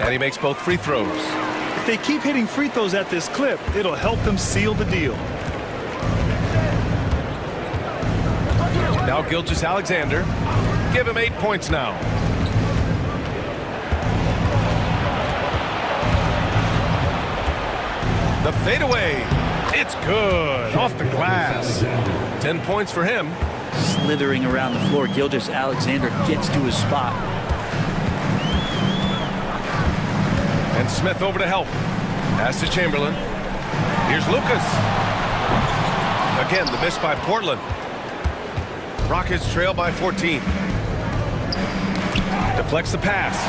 And he makes both free throws. If they keep hitting free throws at this clip, it'll help them seal the deal. Now Gilgeous-Alexander. Give him 8 points now. The fadeaway. It's good. Off the glass. 10 points for him. Slithering around the floor, Gilgeous-Alexander gets to his spot. And Smith over to help. Pass to Chamberlain. Here's Lucas. Again, the miss by Portland. Rockets trail by 14. Deflects the pass.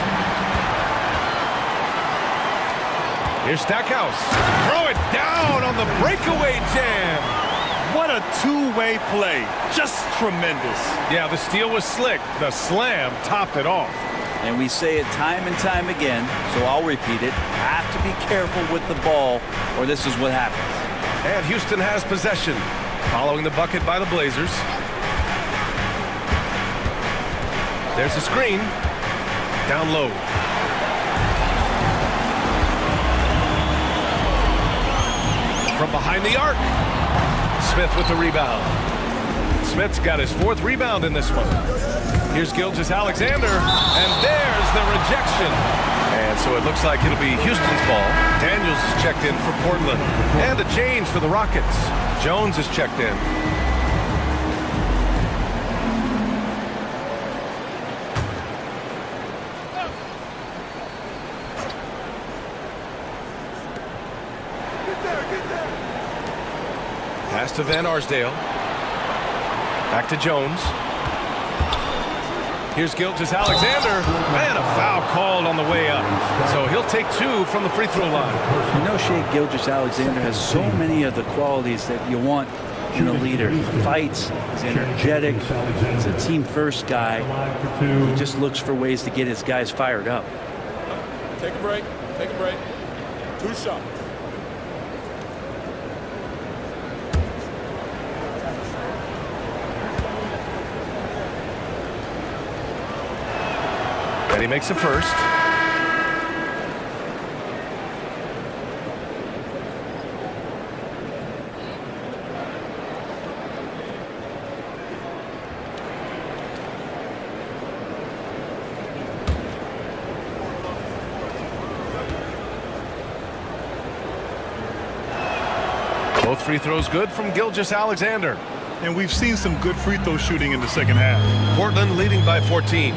Here's Stackhouse. Throw it down on the breakaway jam. What a two-way play. Just tremendous. Yeah, the steal was slick. The slam topped it off. And we say it time and time again, so I'll repeat it. Have to be careful with the ball, or this is what happens. And Houston has possession. Following the bucket by the Blazers. There's a screen. Down low. From behind the arc. Smith with the rebound. Smith's got his 4th rebound in this one. Here's Gilgeous-Alexander, and there's the rejection. And so it looks like it'll be Houston's ball. Daniels is checked in for Portland. And a change for the Rockets. Jones is checked in. Pass to Van Arsdale. Back to Jones. Here's Gilgeous-Alexander. And a foul called on the way up. So he'll take 2 from the free throw line. You know, Shai Gilgeous-Alexander has so many of the qualities that you want in a leader. He fights, he's energetic, he's a team-first guy. He just looks for ways to get his guys fired up. Take a break. Take a break. 2 shots. And he makes the first. Both free throws good from Gilgeous-Alexander. And we've seen some good free throw shooting in the second half. Portland leading by 14.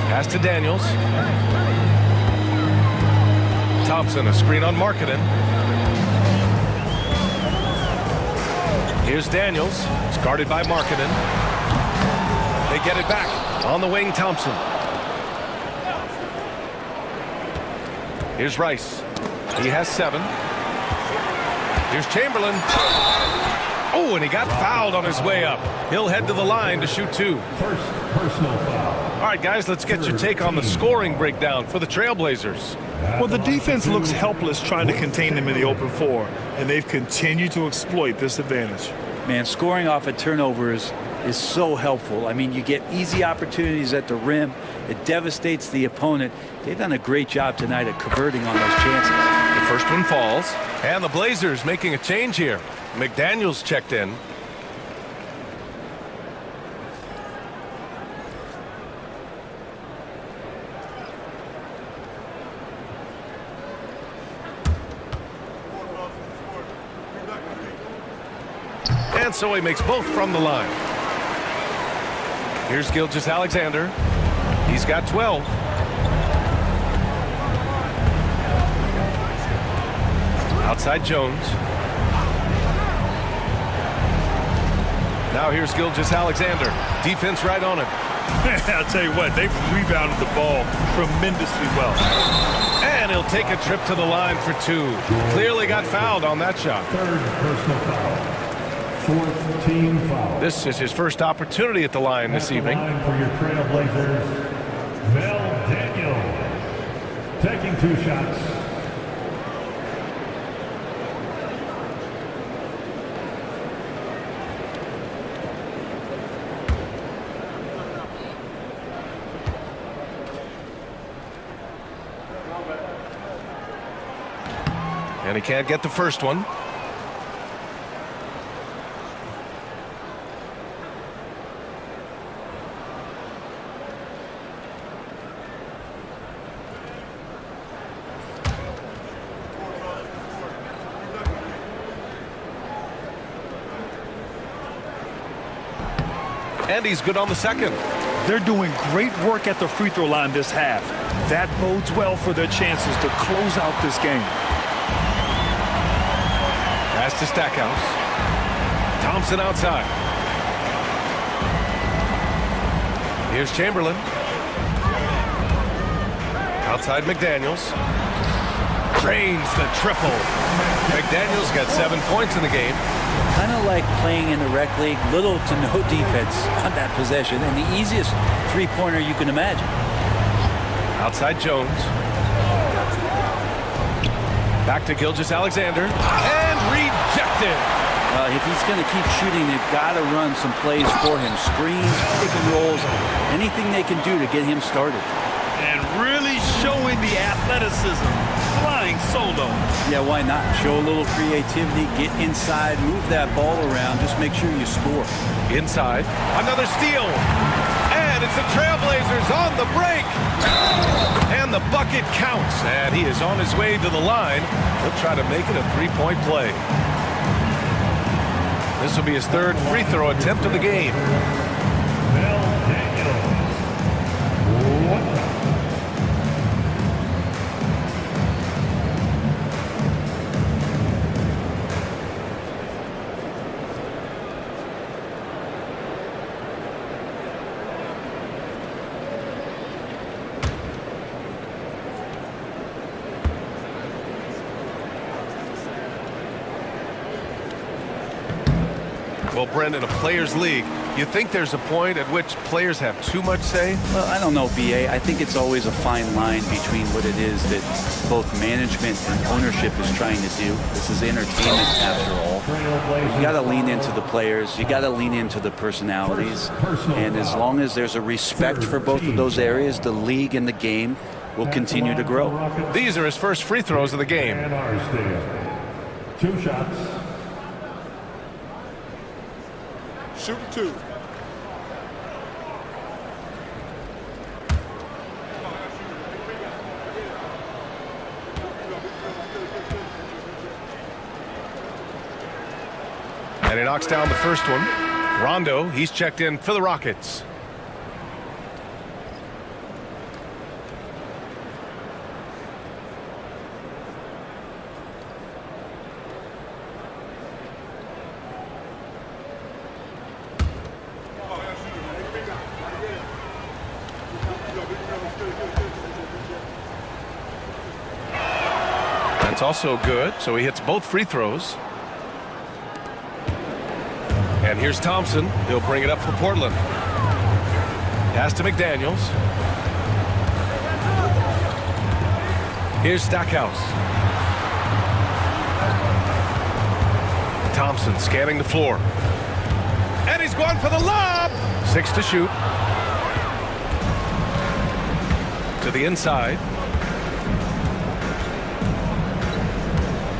Pass to Daniels. Thompson, a screen on Markkanen. Here's Daniels. It's guarded by Markkanen. They get it back. On the wing, Thompson. Here's Rice. He has 7. Here's Chamberlain. Oh, and he got fouled on his way up. He'll head to the line to shoot 2. First personal foul. All right, guys, let's get your take on the scoring breakdown for the Trailblazers. Well, the defense looks helpless trying to contain them in the open floor, and they've continued to exploit this advantage. Man, scoring off of turnovers is so helpful. I mean, you get easy opportunities at the rim. It devastates the opponent. They've done a great job tonight at converting on those chances. The first one falls, and the Blazers making a change here. McDaniels checked in. And so he makes both from the line. Here's Gilgeous-Alexander. He's got 12. Outside Jones. Now here's Gilgeous-Alexander. Defense right on him. I'll tell you what, they've rebounded the ball tremendously well. And he'll take a trip to the line for 2. Clearly got fouled on that shot. Third personal foul. Fourth team foul. This is his first opportunity at the line this evening. Line for your Trailblazers, Mel Daniels. Taking 2 shots. And he can't get the first one. And he's good on the second. They're doing great work at the free throw line this half. That bodes well for their chances to close out this game. Pass to Stackhouse. Thompson outside. Here's Chamberlain. Outside McDaniels. Drains the triple. McDaniels got 7 points in the game. Kind of like playing in the rec league, little to no defense on that possession, and the easiest three-pointer you can imagine. Outside Jones. Back to Gilgeous-Alexander. And rejected. If he's going to keep shooting, they've got to run some plays for him. Screens, pick and rolls, anything they can do to get him started. And really showing the athleticism. Flying solo. Yeah, why not? Show a little creativity, get inside, move that ball around, just make sure you score. Inside, another steal. And it's the Trailblazers on the break. And the bucket counts. And he is on his way to the line. He'll try to make it a 3-point play. This will be his 3rd free throw attempt of the game. Mel Daniels. Well, Brendan, a players' league, you think there's a point at which players have too much say? Well, I don't know, B.A. I think it's always a fine line between what it is that both management and ownership is trying to do. This is entertainment after all. You got to lean into the players. You got to lean into the personalities. And as long as there's a respect for both of those areas, the league and the game will continue to grow. These are his first free throws of the game. 2 shots. Shoot 2. And he knocks down the first one. Rondo, he's checked in for the Rockets. That's also good, so he hits both free throws. And here's Thompson. He'll bring it up for Portland. Pass to McDaniels. Here's Stackhouse. Thompson scanning the floor. And he's going for the lob. 6 to shoot. To the inside.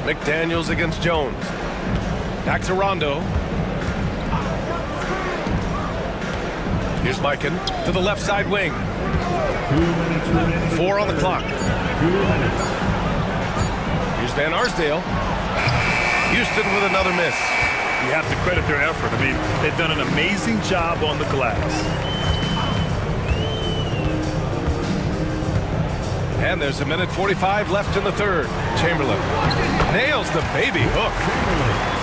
McDaniels against Jones. Back to Rondo. Here's Mikan to the left side wing. 2 minutes. 4 on the clock. 2 minutes. Here's Van Arsdale. Houston with another miss. You have to credit their effort. I mean, they've done an amazing job on the glass. And there's 1:45 left in the third. Chamberlain nails the baby hook.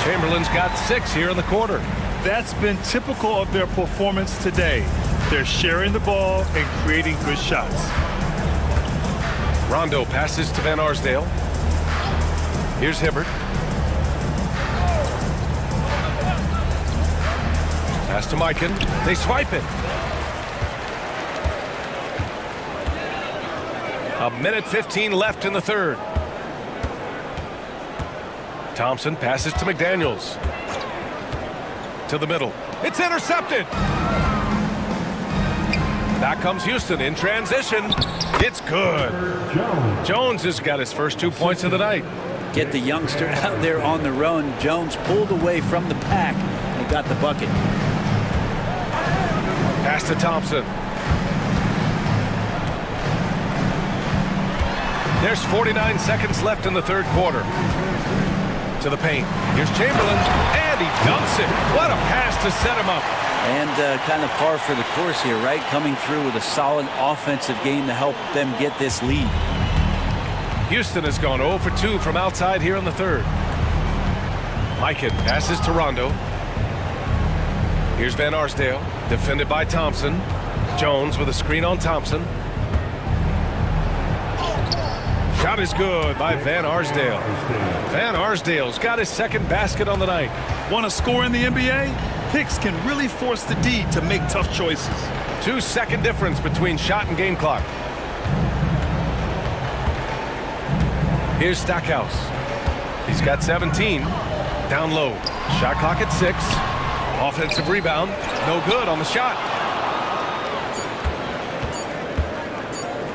Chamberlain's got 6 here in the quarter. That's been typical of their performance today. They're sharing the ball and creating good shots. Rondo passes to Van Arsdale. Here's Hibbert. Pass to Mikan. They swipe it. 1:15 left in the third. Thompson passes to McDaniels. To the middle. It's intercepted. Back comes Houston in transition. It's good. Jones has got his first 2 points of the night. Get the youngster out there on the run. Jones pulled away from the pack and got the bucket. Pass to Thompson. There's 49 seconds left in the third quarter. To the paint. Here's Chamberlain, and he dunks it. What a pass to set him up. And kind of par for the course here, right? Coming through with a solid offensive game to help them get this lead. Houston has gone 0 for 2 from outside here in the third. Mikan passes to Rondo. Here's Van Arsdale, defended by Thompson. Jones with a screen on Thompson. Shot is good by Van Arsdale. Van Arsdale's got his second basket on the night. Want to score in the NBA? Hicks can really force the D to make tough choices. 2-second difference between shot and game clock. Here's Stackhouse. He's got 17. Down low. Shot clock at 6. Offensive rebound. No good on the shot.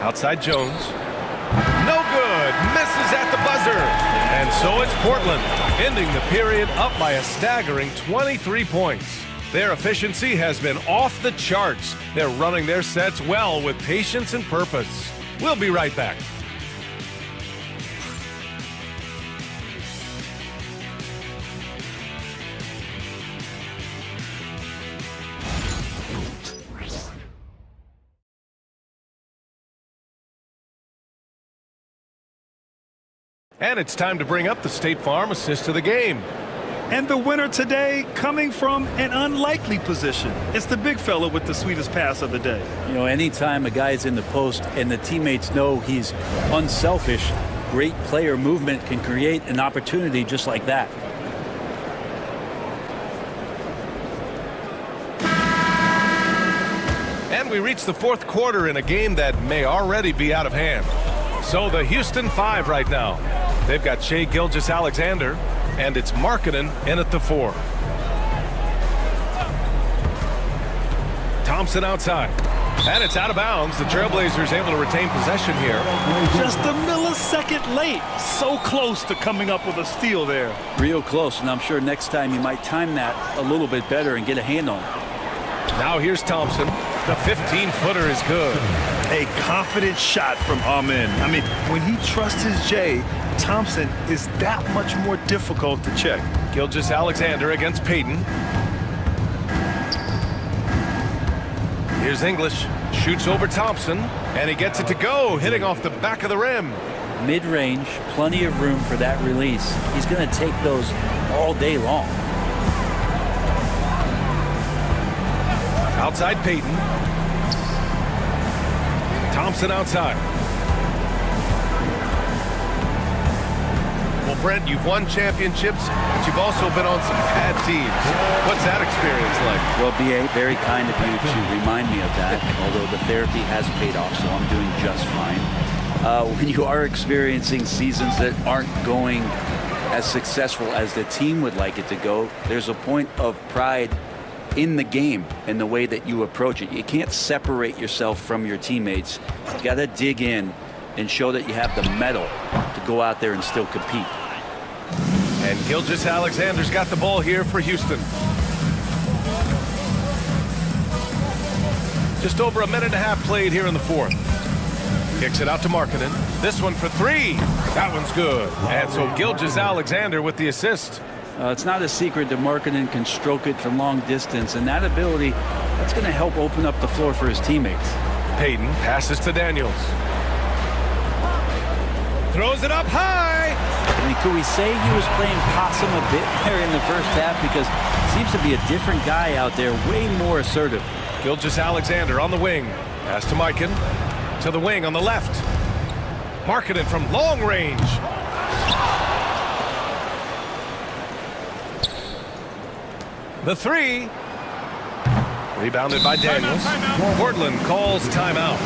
Outside Jones. No good. Misses at the buzzer. And so it's Portland, ending the period up by a staggering 23 points. Their efficiency has been off the charts. They're running their sets well with patience and purpose. We'll be right back. And it's time to bring up the State Farm assist of the game. And the winner today coming from an unlikely position. It's the big fella with the sweetest pass of the day. You know, anytime a guy's in the post and the teammates know he's unselfish, great player movement can create an opportunity just like that. And we reach the fourth quarter in a game that may already be out of hand. So the Houston 5 right now. They've got Shai Gilgeous-Alexander, and it's Markkanen in at the 4. Thompson outside. And it's out of bounds. The Trailblazers able to retain possession here. Just a millisecond late. So close to coming up with a steal there. Real close, and I'm sure next time you might time that a little bit better and get a hand on it. Now here's Thompson. The 15-footer is good. A confident shot from Amen. I mean, when he trusts his J, Thompson is that much more difficult to check. Gilgeous-Alexander against Payton. Here's English. Shoots over Thompson, and he gets it to go, hitting off the back of the rim. Mid-range, plenty of room for that release. He's going to take those all day long. Outside Payton. Thompson outside. Well, Brent, you've won championships, but you've also been on some bad teams. What's that experience like? Well, B.A., very kind of you to remind me of that, although the therapy has paid off, so I'm doing just fine. When you are experiencing seasons that aren't going as successful as the team would like it to go, there's a point of pride in the game and the way that you approach it. You can't separate yourself from your teammates. You got to dig in and show that you have the mettle to go out there and still compete. And Gilgeous-Alexander's got the ball here for Houston. Just over a minute and a half played here in the fourth. Kicks it out to Markkanen. This one for 3. That one's good. And so Gilgeous-Alexander with the assist. It's not a secret that Markkanen can stroke it from long distance, and that ability, that's going to help open up the floor for his teammates. Payton passes to Daniels. Throws it up high. I mean, could we say he was playing possum a bit there in the first half? Because it seems to be a different guy out there, way more assertive. Gilgeous-Alexander on the wing. Pass to Mikan. To the wing on the left. Markkanen from long range. The three. Rebounded by Daniels. Portland calls timeout.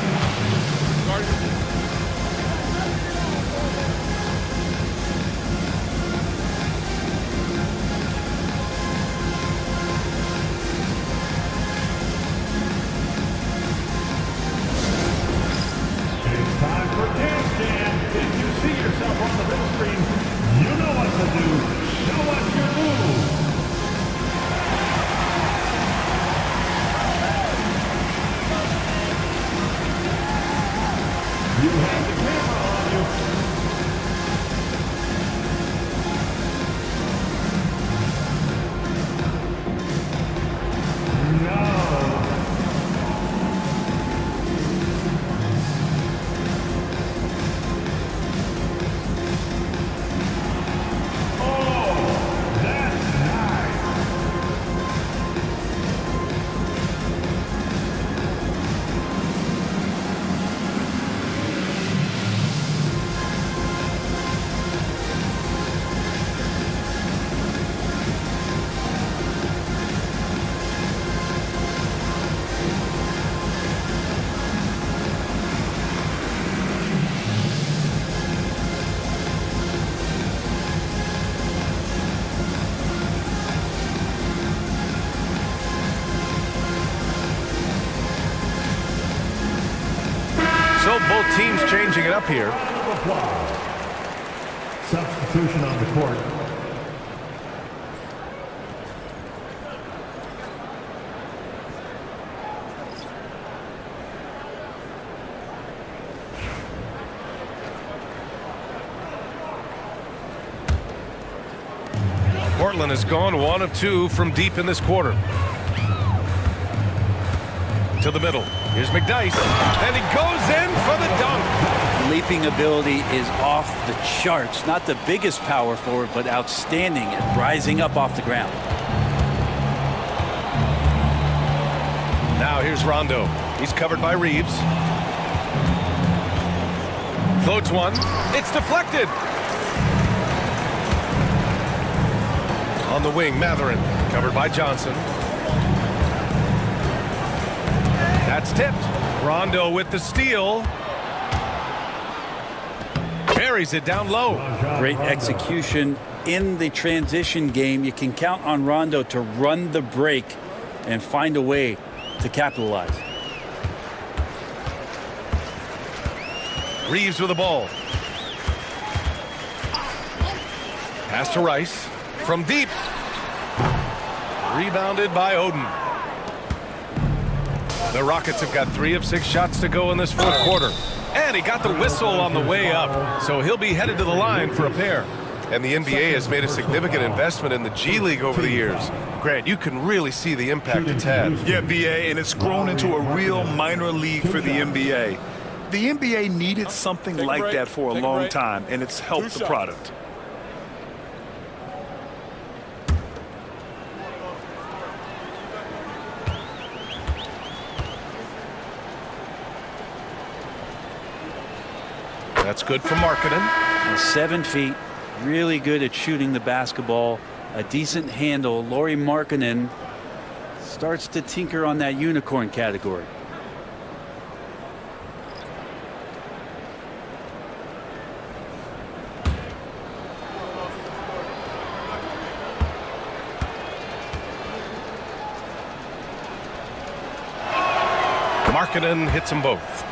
It's time for Dance Jam. If you see yourself on the big screen, you know what to do. Show us your move. You have the camera on you. So both teams changing it up here. Substitution on the court. Portland has gone 1 of 2 from deep in this quarter. To the middle. Here's McDyess, and he goes in for the dunk. Leaping ability is off the charts. Not the biggest power forward, but outstanding at rising up off the ground. Now here's Rondo. He's covered by Reeves. Floats one. It's deflected. On the wing, Mathurin, covered by Johnson. That's tipped. Rondo with the steal. Buries it down low. Great execution in the transition game. You can count on Rondo to run the break and find a way to capitalize. Reeves with the ball. Pass to Rice. From deep. Rebounded by Oden. The Rockets have got 3 of 6 shots to go in this fourth quarter. And he got the whistle on the way up. So he'll be headed to the line for a pair. And the NBA has made a significant investment in the G League over the years. Grant, you can really see the impact it's had. Yeah, BA, and it's grown into a real minor league for the NBA. The NBA needed something like that for a long time, and it's helped the product. That's good for Markkanen. 7 feet, really good at shooting the basketball. A decent handle. Lauri Markkanen starts to tinker on that unicorn category. Markkanen hits them both.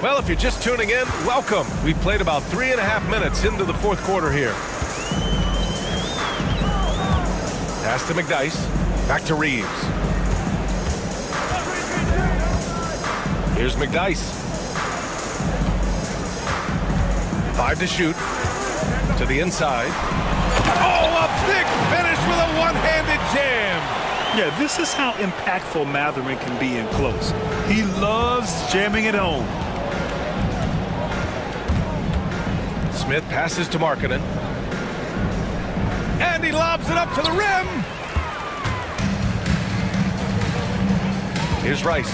Well, if you're just tuning in, welcome. We've played about 3.5 minutes into the fourth quarter here. Pass to McDyess. Back to Reeves. Here's McDyess. 5 to shoot. To the inside. Oh, a big finish with a one-handed jam. Yeah, this is how impactful Mathurin can be in close. He loves jamming it home. Smith passes to Markkanen. And he lobs it up to the rim. Here's Rice.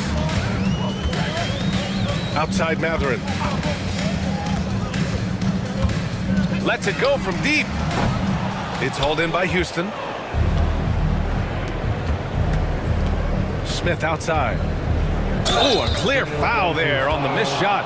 Outside Mathurin. Lets it go from deep. It's hauled in by Houston. Smith outside. Oh, a clear foul there on the missed shot.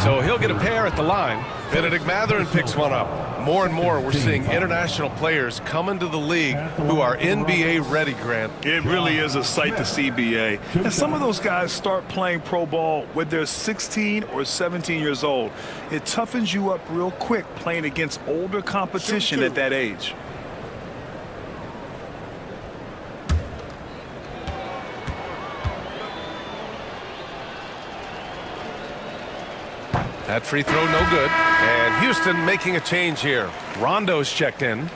So he'll get a pair at the line. Benedict Mathurin picks one up. More and more, we're seeing international players come into the league who are NBA ready, Grant. It really is a sight to see, BA. And some of those guys start playing pro ball when they're 16 or 17 years old. It toughens you up real quick playing against older competition at that age. That free throw no good. And Houston making a change here. Rondo's checked in.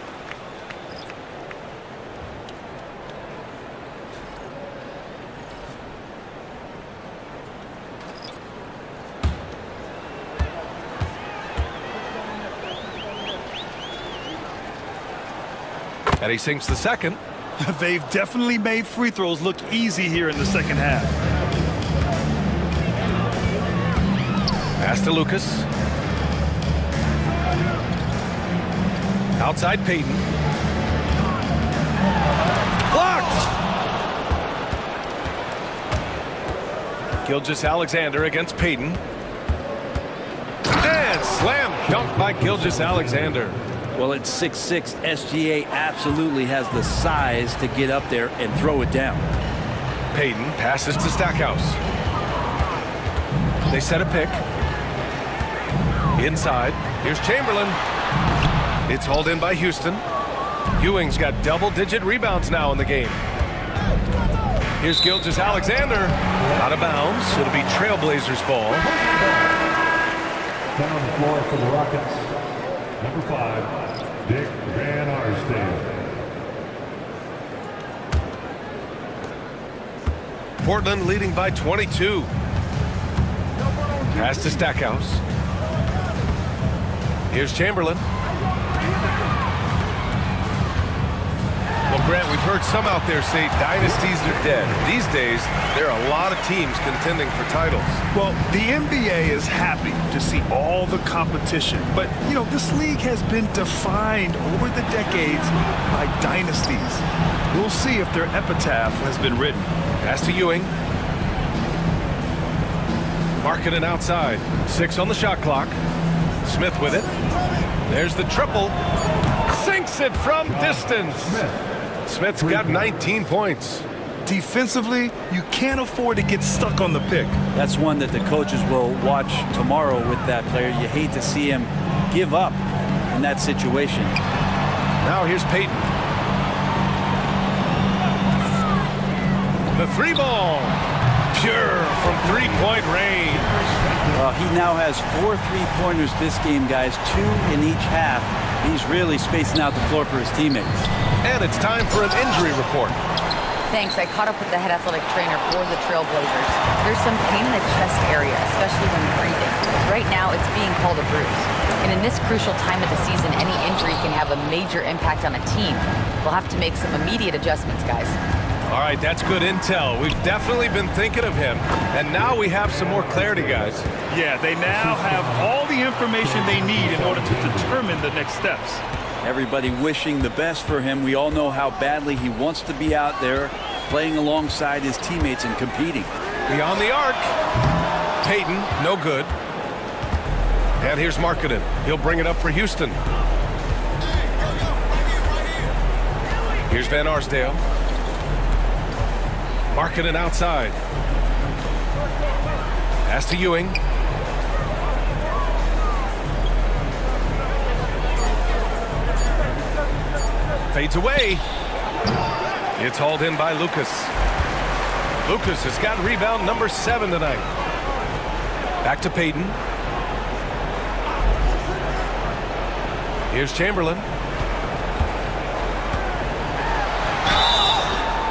And he sinks the second. They've definitely made free throws look easy here in the second half. Pass to Lucas. Outside Payton. Blocked! Gilgeous-Alexander against Payton. And slam dunk by Gilgeous-Alexander. Well, at 6'6", SGA absolutely has the size to get up there and throw it down. Payton passes to Stackhouse. They set a pick. Inside. Here's Chamberlain. It's hauled in by Houston. Ewing's got double-digit rebounds now in the game. Here's Gilgeous-Alexander. Out of bounds. It'll be Trailblazers ball. Down on the floor for the Rockets. Number 5, Dick Van Arsdale. Portland leading by 22. Pass to Stackhouse. Here's Chamberlain. Well, Grant, we've heard some out there say dynasties are dead. These days, there are a lot of teams contending for titles. Well, the NBA is happy to see all the competition. But, you know, this league has been defined over the decades by dynasties. We'll see if their epitaph has been written. Pass to Ewing. Markkanen outside. 6 on the shot clock. Smith with it. There's the triple. Sinks it from distance. Smith's got 19 points. Defensively, you can't afford to get stuck on the pick. That's one that the coaches will watch tomorrow with that player. You hate to see him give up in that situation. Now here's Payton. The 3 ball. Pure from 3-point range. He now has 4 3-pointers this game, guys. 2 in each half. He's really spacing out the floor for his teammates. And it's time for an injury report. Thanks. I caught up with the head athletic trainer for the Trailblazers. There's some pain in the chest area, especially when breathing. Right now, it's being called a bruise. And in this crucial time of the season, any injury can have a major impact on a team. We'll have to make some immediate adjustments, guys. All right, that's good intel. We've definitely been thinking of him. And now we have some more clarity, guys. Yeah, they now have all the information they need in order to determine the next steps. Everybody wishing the best for him. We all know how badly he wants to be out there playing alongside his teammates and competing. Beyond the arc. Payton, no good. And here's Markkanen. He'll bring it up for Houston. Here's Van Arsdale. Markkanen outside. Pass to Ewing. Fades away. It's hauled in by Lucas. Lucas has got rebound number 7 tonight. Back to Payton. Here's Chamberlain.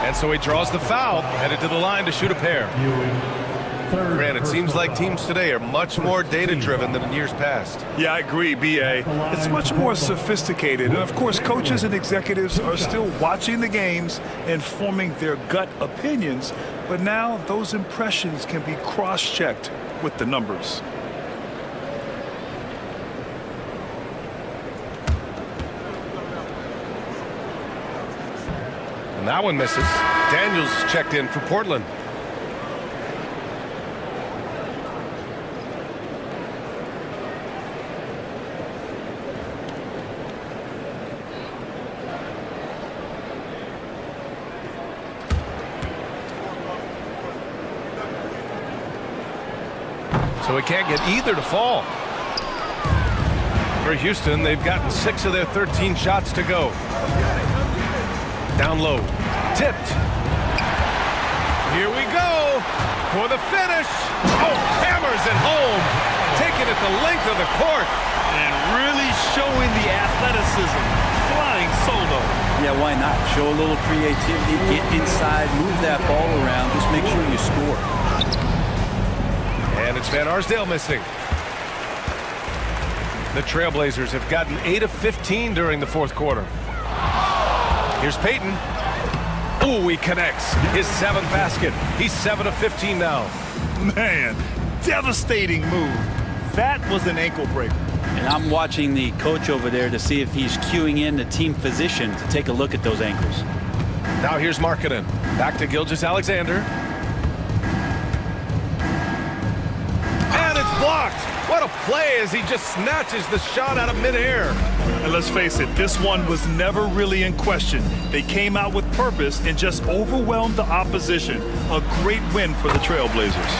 And so he draws the foul, headed to the line to shoot a pair. Grant, it seems like teams today are much more data-driven than in years past. Yeah, I agree, B.A. It's much more sophisticated. And, of course, coaches and executives are still watching the games and forming their gut opinions. But now those impressions can be cross-checked with the numbers. And that one misses. Daniels checked in for Portland. So he can't get either to fall. For Houston, they've gotten 6 of their 13 shots to go. Down low. Tipped. Here we go for the finish. Oh, hammers it home. Taking it the length of the court. And really showing the athleticism. Flying solo. Yeah, why not? Show a little creativity, get inside, move that ball around, just make sure you score. And it's Van Arsdale missing. The Trailblazers have gotten 8 of 15 during the fourth quarter. Here's Payton. Ooh, he connects. His 7th basket. He's 7 of 15 now. Man, devastating move. That was an ankle breaker. And I'm watching the coach over there to see if he's cueing in the team position to take a look at those ankles. Now here's Markkanen. Back to Gilgeous-Alexander. Blocked. What a play as he just snatches the shot out of midair. And let's face it, this one was never really in question. They came out with purpose and just overwhelmed the opposition. A great win for the Trailblazers.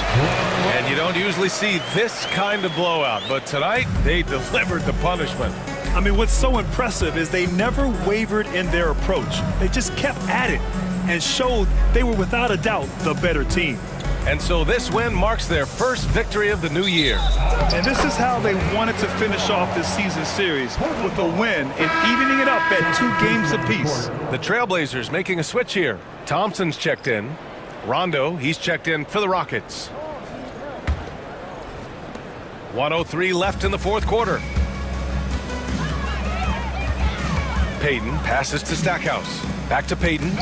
And you don't usually see this kind of blowout, but tonight they delivered the punishment. I mean, what's so impressive is they never wavered in their approach. They just kept at it and showed they were without a doubt the better team. And so this win marks their first victory of the new year. And this is how they wanted to finish off this season series, with a win and evening it up at 2 games apiece. The Trailblazers making a switch here. Thompson's checked in. Rondo, he's checked in for the Rockets. 1:03 left in the fourth quarter. Payton passes to Stackhouse. Back to Payton.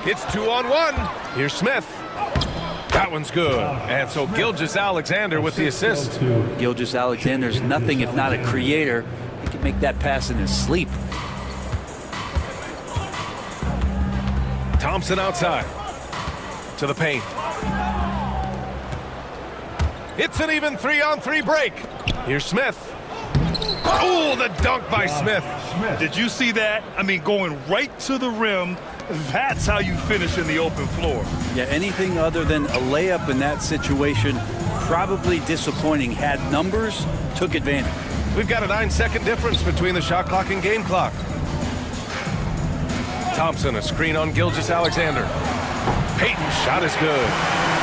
It's 2-on-1. Here's Smith. That one's good. And so Gilgeous-Alexander with the assist. Gilgeous-Alexander's nothing if not a creator. He can make that pass in his sleep. Thompson outside. To the paint. It's an even 3-on-3 break. Here's Smith. Oh, the dunk by Smith. Did you see that? I mean, going right to the rim. That's how you finish in the open floor. Yeah, anything other than a layup in that situation, probably disappointing. Had numbers, took advantage. We've got a 9-second difference between the shot clock and game clock. Thompson, a screen on Gilgeous-Alexander. Payton's shot is good.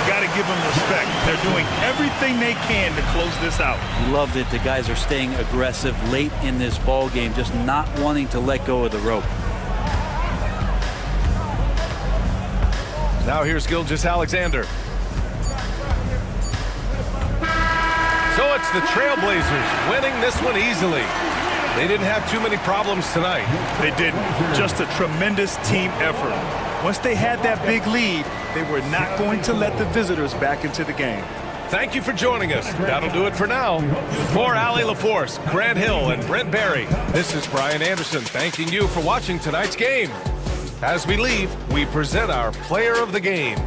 Got to give them respect. They're doing everything they can to close this out. Love that the guys are staying aggressive late in this ball game, just not wanting to let go of the rope. Now here's Gilgeous-Alexander. So it's the Trailblazers winning this one easily. They didn't have too many problems tonight. They didn't. Just a tremendous team effort. Once they had that big lead, they were not going to let the visitors back into the game. Thank you for joining us. That'll do it for now. For Allie LaForce, Grant Hill, and Brent Barry, this is Brian Anderson thanking you for watching tonight's game. As we leave, we present our player of the game.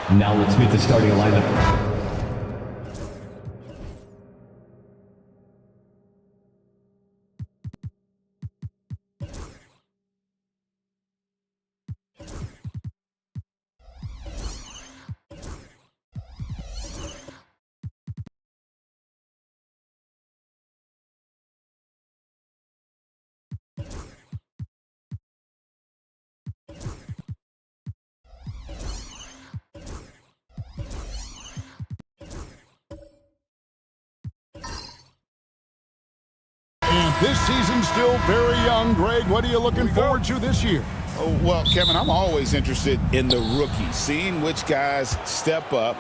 Now let's meet the starting lineup. This season's still very young. Greg, what are you looking forward to this year? Oh, well, Kevin, I'm always interested in the rookies, seeing which guys step up.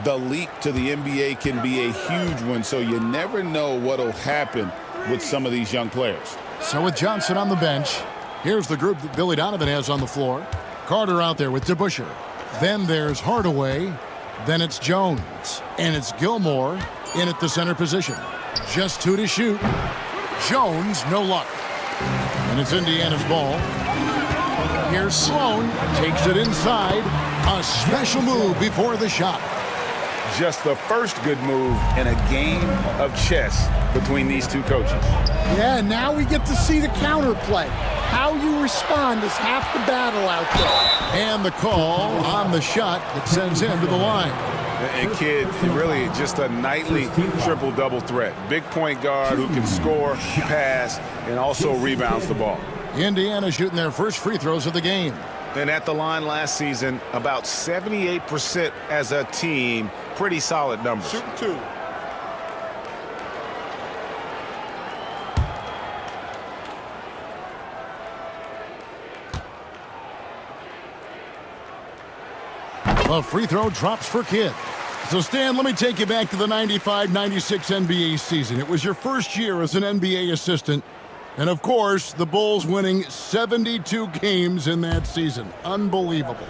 The leap to the NBA can be a huge one, so you never know what will happen with some of these young players. So with Johnson on the bench, here's the group that Billy Donovan has on the floor. Carter out there with DeBusschere. Then there's Hardaway. Then it's Jones. And it's Gilmore in at the center position. Just 2 to shoot. Jones, no luck. And it's Indiana's ball. Here's Sloan, takes it inside. A special move before the shot. Just the first good move in a game of chess between these two coaches. Yeah, now we get to see the counterplay. How you respond is half the battle out there. And the call on the shot that sends him to the line. And Kidd, really just a nightly triple-double threat. Big point guard who can score, pass, and also rebounds the ball. Indiana shooting their first free throws of the game. And at the line last season, about 78% as a team. Pretty solid numbers. Shooting 2. A free throw drops for Kidd. So, Stan, let me take you back to the 95-96 NBA season. It was your first year as an NBA assistant. And, of course, the Bulls winning 72 games in that season. Unbelievable.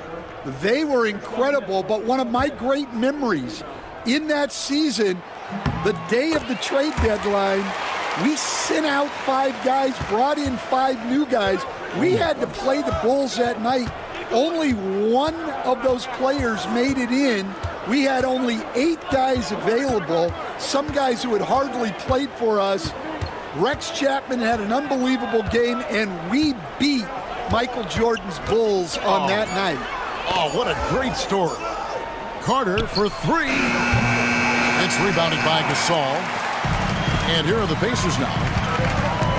They were incredible, but one of my great memories in that season, the day of the trade deadline, we sent out 5 guys, brought in 5 new guys. We had to play the Bulls that night. Only one of those players made it in. We had only 8 guys available, some guys who had hardly played for us. Rex Chapman had an unbelievable game, and we beat Michael Jordan's Bulls on that night. Oh, what a great story. Carter for 3. It's rebounded by Gasol. And here are the Pacers now.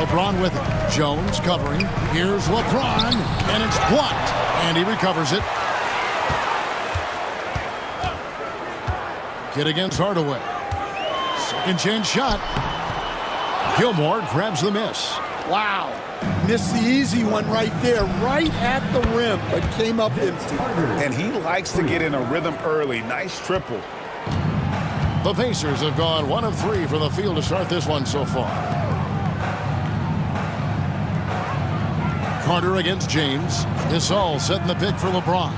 LeBron with it. Jones covering. Here's LeBron, and it's blocked. And he recovers it. Kidd against Hardaway. Second chance shot. Gilmore grabs the miss. Wow. Missed the easy one right there, right at the rim, but came up empty. And he likes to get in a rhythm early. Nice triple. The Pacers have gone 1 of 3 from the field to start this one so far. Carter against James. Gasol setting the pick for LeBron.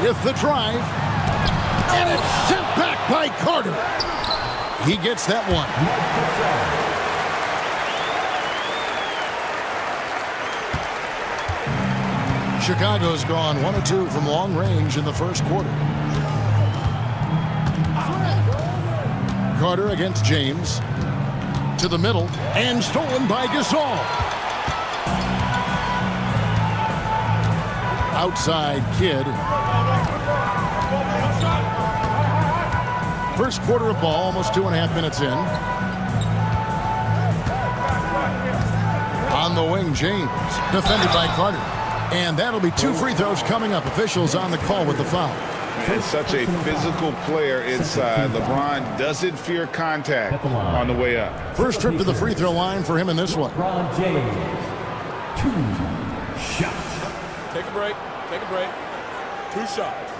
With the drive. And it's sent back by Carter. He gets that one. Chicago's gone 1 of 2 from long range in the first quarter. Carter against James. To the middle. And stolen by Gasol. Outside Kidd. First quarter of ball, almost 2.5 minutes in. On the wing, James. Defended by Carter. And that'll be 2 free throws coming up. Officials on the call with the foul. And such a physical player inside. LeBron doesn't fear contact on the way up. First trip to the free throw line for him in this one. LeBron James, 2 shots. Take a break. Take a break. 2 shots.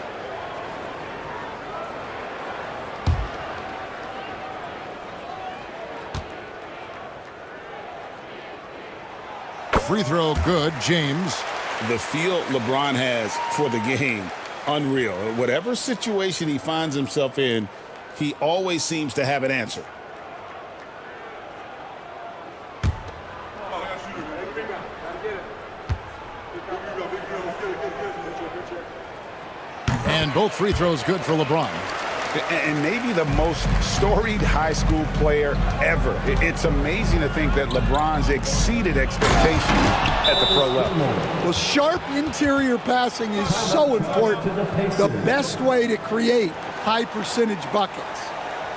Free throw good, James. The feel LeBron has for the game, unreal. Whatever situation he finds himself in, he always seems to have an answer. And both free throws good for LeBron. And maybe the most storied high school player ever. It's amazing to think that LeBron's exceeded expectations at the pro level. Well, sharp interior passing is so important. The best way to create high percentage buckets.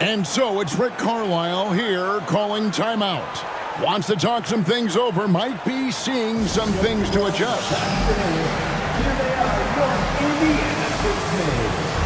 And so it's Rick Carlisle here calling timeout. Wants to talk some things over, might be seeing some things to adjust. Here they are, your Indiana Pacers.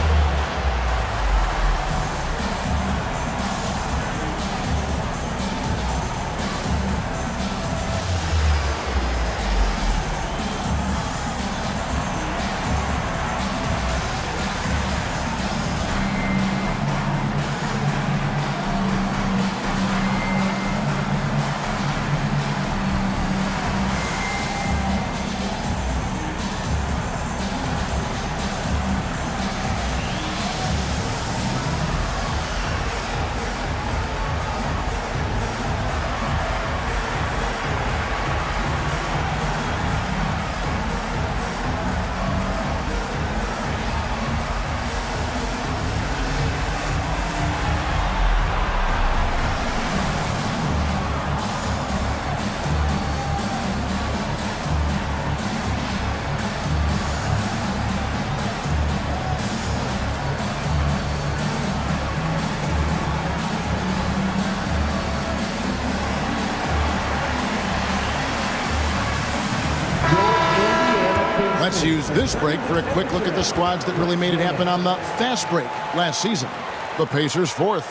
Let's use this break for a quick look at the squads that really made it happen on the fast break last season. The Pacers 4th.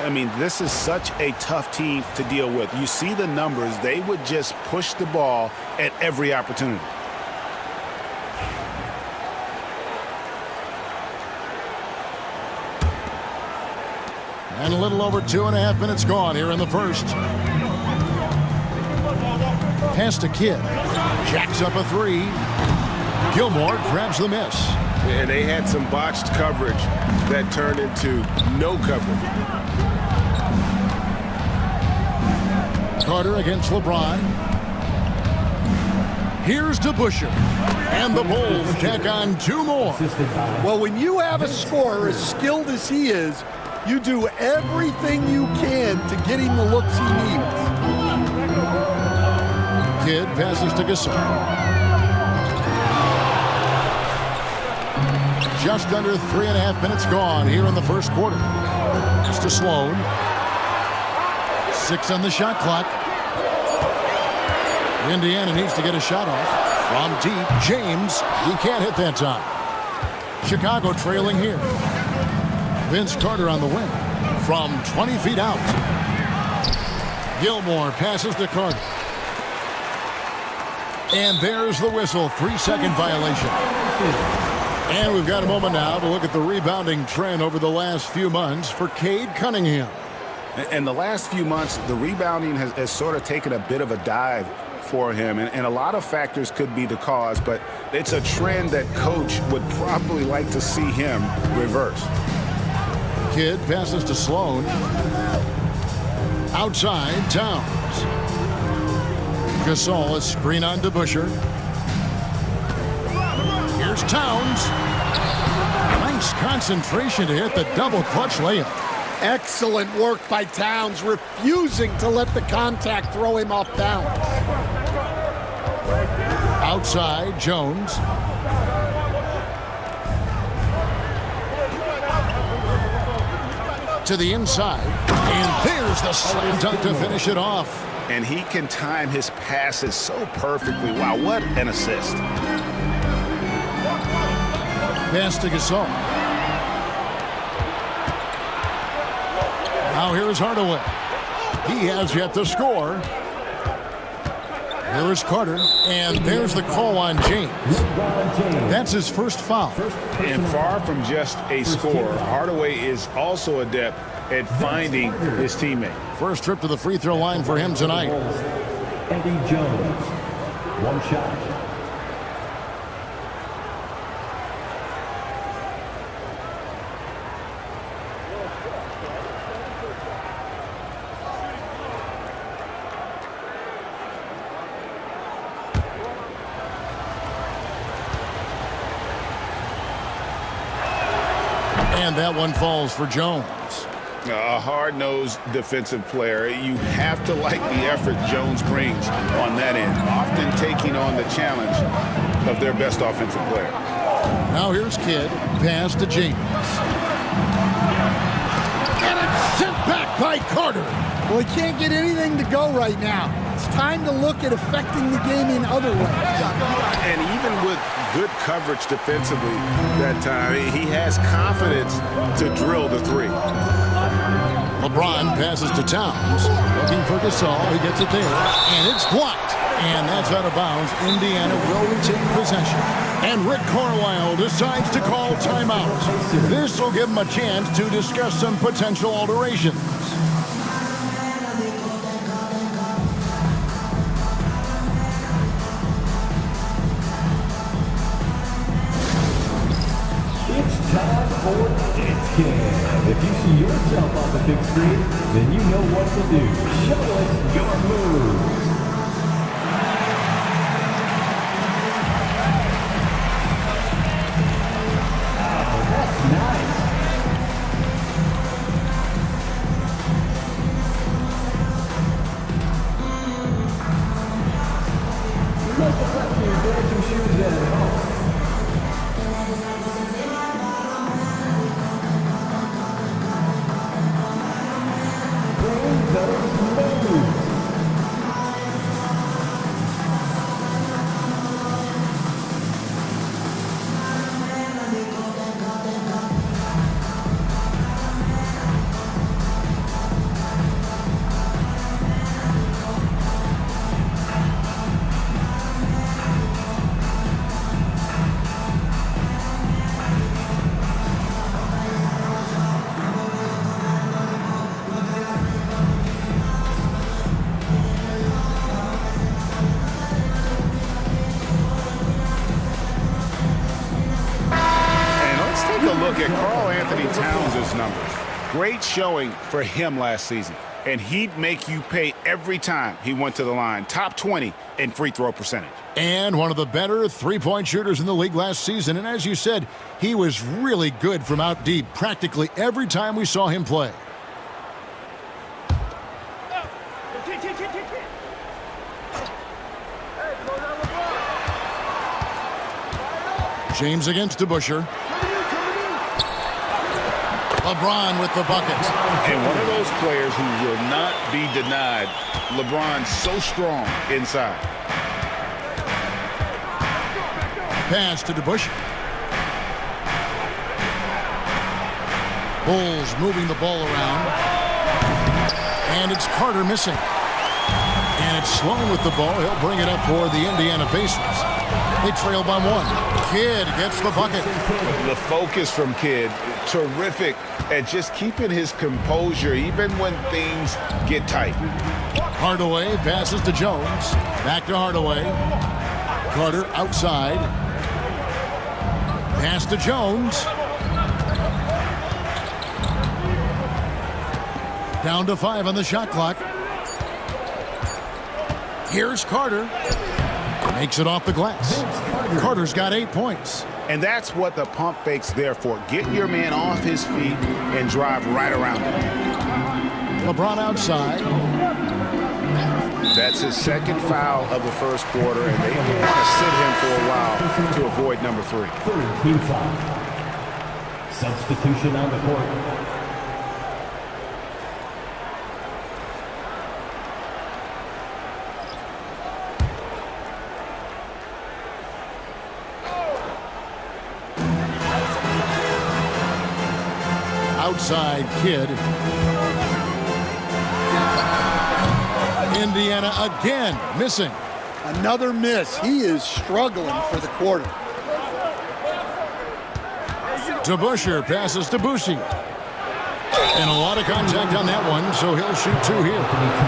I mean, this is such a tough team to deal with. You see the numbers. They would just push the ball at every opportunity. And a little over 2.5 minutes gone here in the first. Pass to Kidd. Jacks up a 3. Gilmore grabs the miss. And they had some botched coverage that turned into no coverage. Carter against LeBron. Here's DeBusschere. And the Bulls tack on 2 more. Well, when you have a scorer as skilled as he is, you do everything you can to get him the looks he needs. Kidd passes to Gasol. Just under 3.5 minutes gone here in the first quarter. It's to Sloan. 6 on the shot clock. Indiana needs to get a shot off. From deep, James. He can't hit that time. Chicago trailing here. Vince Carter on the wing. From 20 feet out. Gilmore passes to Carter. And there's the whistle, 3-second violation. And we've got a moment now to look at the rebounding trend over the last few months for Cade Cunningham. In the last few months, the rebounding has sort of taken a bit of a dive for him, and a lot of factors could be the cause, but it's a trend that coach would probably like to see him reverse. Kidd passes to Sloan. Outside, Towns. Gasol, a screen on DeBusschere. Here's Towns. Nice concentration to hit the double clutch layup. Excellent work by Towns, refusing to let the contact throw him off balance. Outside, Jones. To the inside, and there's the slam dunk to finish it off. And he can time his passes so perfectly. Wow, what an assist. Pass to Gasol. Now here is Hardaway. He has yet to score. Here is Carter, and there's the call on James. That's his first foul. And far from just a scorer, Hardaway is also adept at finding his teammate. First trip to the free throw line for him tonight. Eddie Jones, one shot. And that one falls for Jones. A hard-nosed defensive player. You have to like the effort Jones brings on that end, often taking on the challenge of their best offensive player. Now here's Kidd. Pass to James. And it's sent back by Carter. Well, he can't get anything to go right now. It's time to look at affecting the game in other ways. And even with good coverage defensively that time, he has confidence to drill the three. LeBron passes to Towns. Looking for Gasol. He gets it there. And it's blocked. And that's out of bounds. Indiana will retain possession. And Rick Carlisle decides to call timeout. This will give him a chance to discuss some potential alterations. It's time for Dance Cam. If you see yourself on the big screen, then you know what to do. Show us your moves. Oh, that's nice. You must have left your dancing shoes at home. Look at Karl-Anthony Towns' numbers. Great showing for him last season. And he'd make you pay every time he went to the line. Top 20 in free throw percentage. And one of the better three-point shooters in the league last season. And as you said, he was really good from out deep practically every time we saw him play. James against DeBusschere. LeBron with the bucket. And one of those players who will not be denied. LeBron so strong inside. Pass to DeBusschere. Bulls moving the ball around. And it's Carter missing. And it's Sloan with the ball. He'll bring it up for the Indiana Pacers. They trail by 1. Kidd gets the bucket. The focus from Kidd, terrific at just keeping his composure even when things get tight. Hardaway passes to Jones. Back to Hardaway. Carter outside. Pass to Jones. Down to 5 on the shot clock. Here's Carter. Makes it off the glass. Carter's got 8 points. And that's what the pump fake's there for. Get your man off his feet and drive right around him. LeBron outside. That's his second foul of the first quarter, and they want to sit him for a while to avoid number 3. Third team foul. Substitution on the court. Outside Kidd. Indiana again missing. Another miss. He is struggling for the quarter. DeBusschere passes to Boucy. And a lot of contact on that one, so he'll shoot 2 here.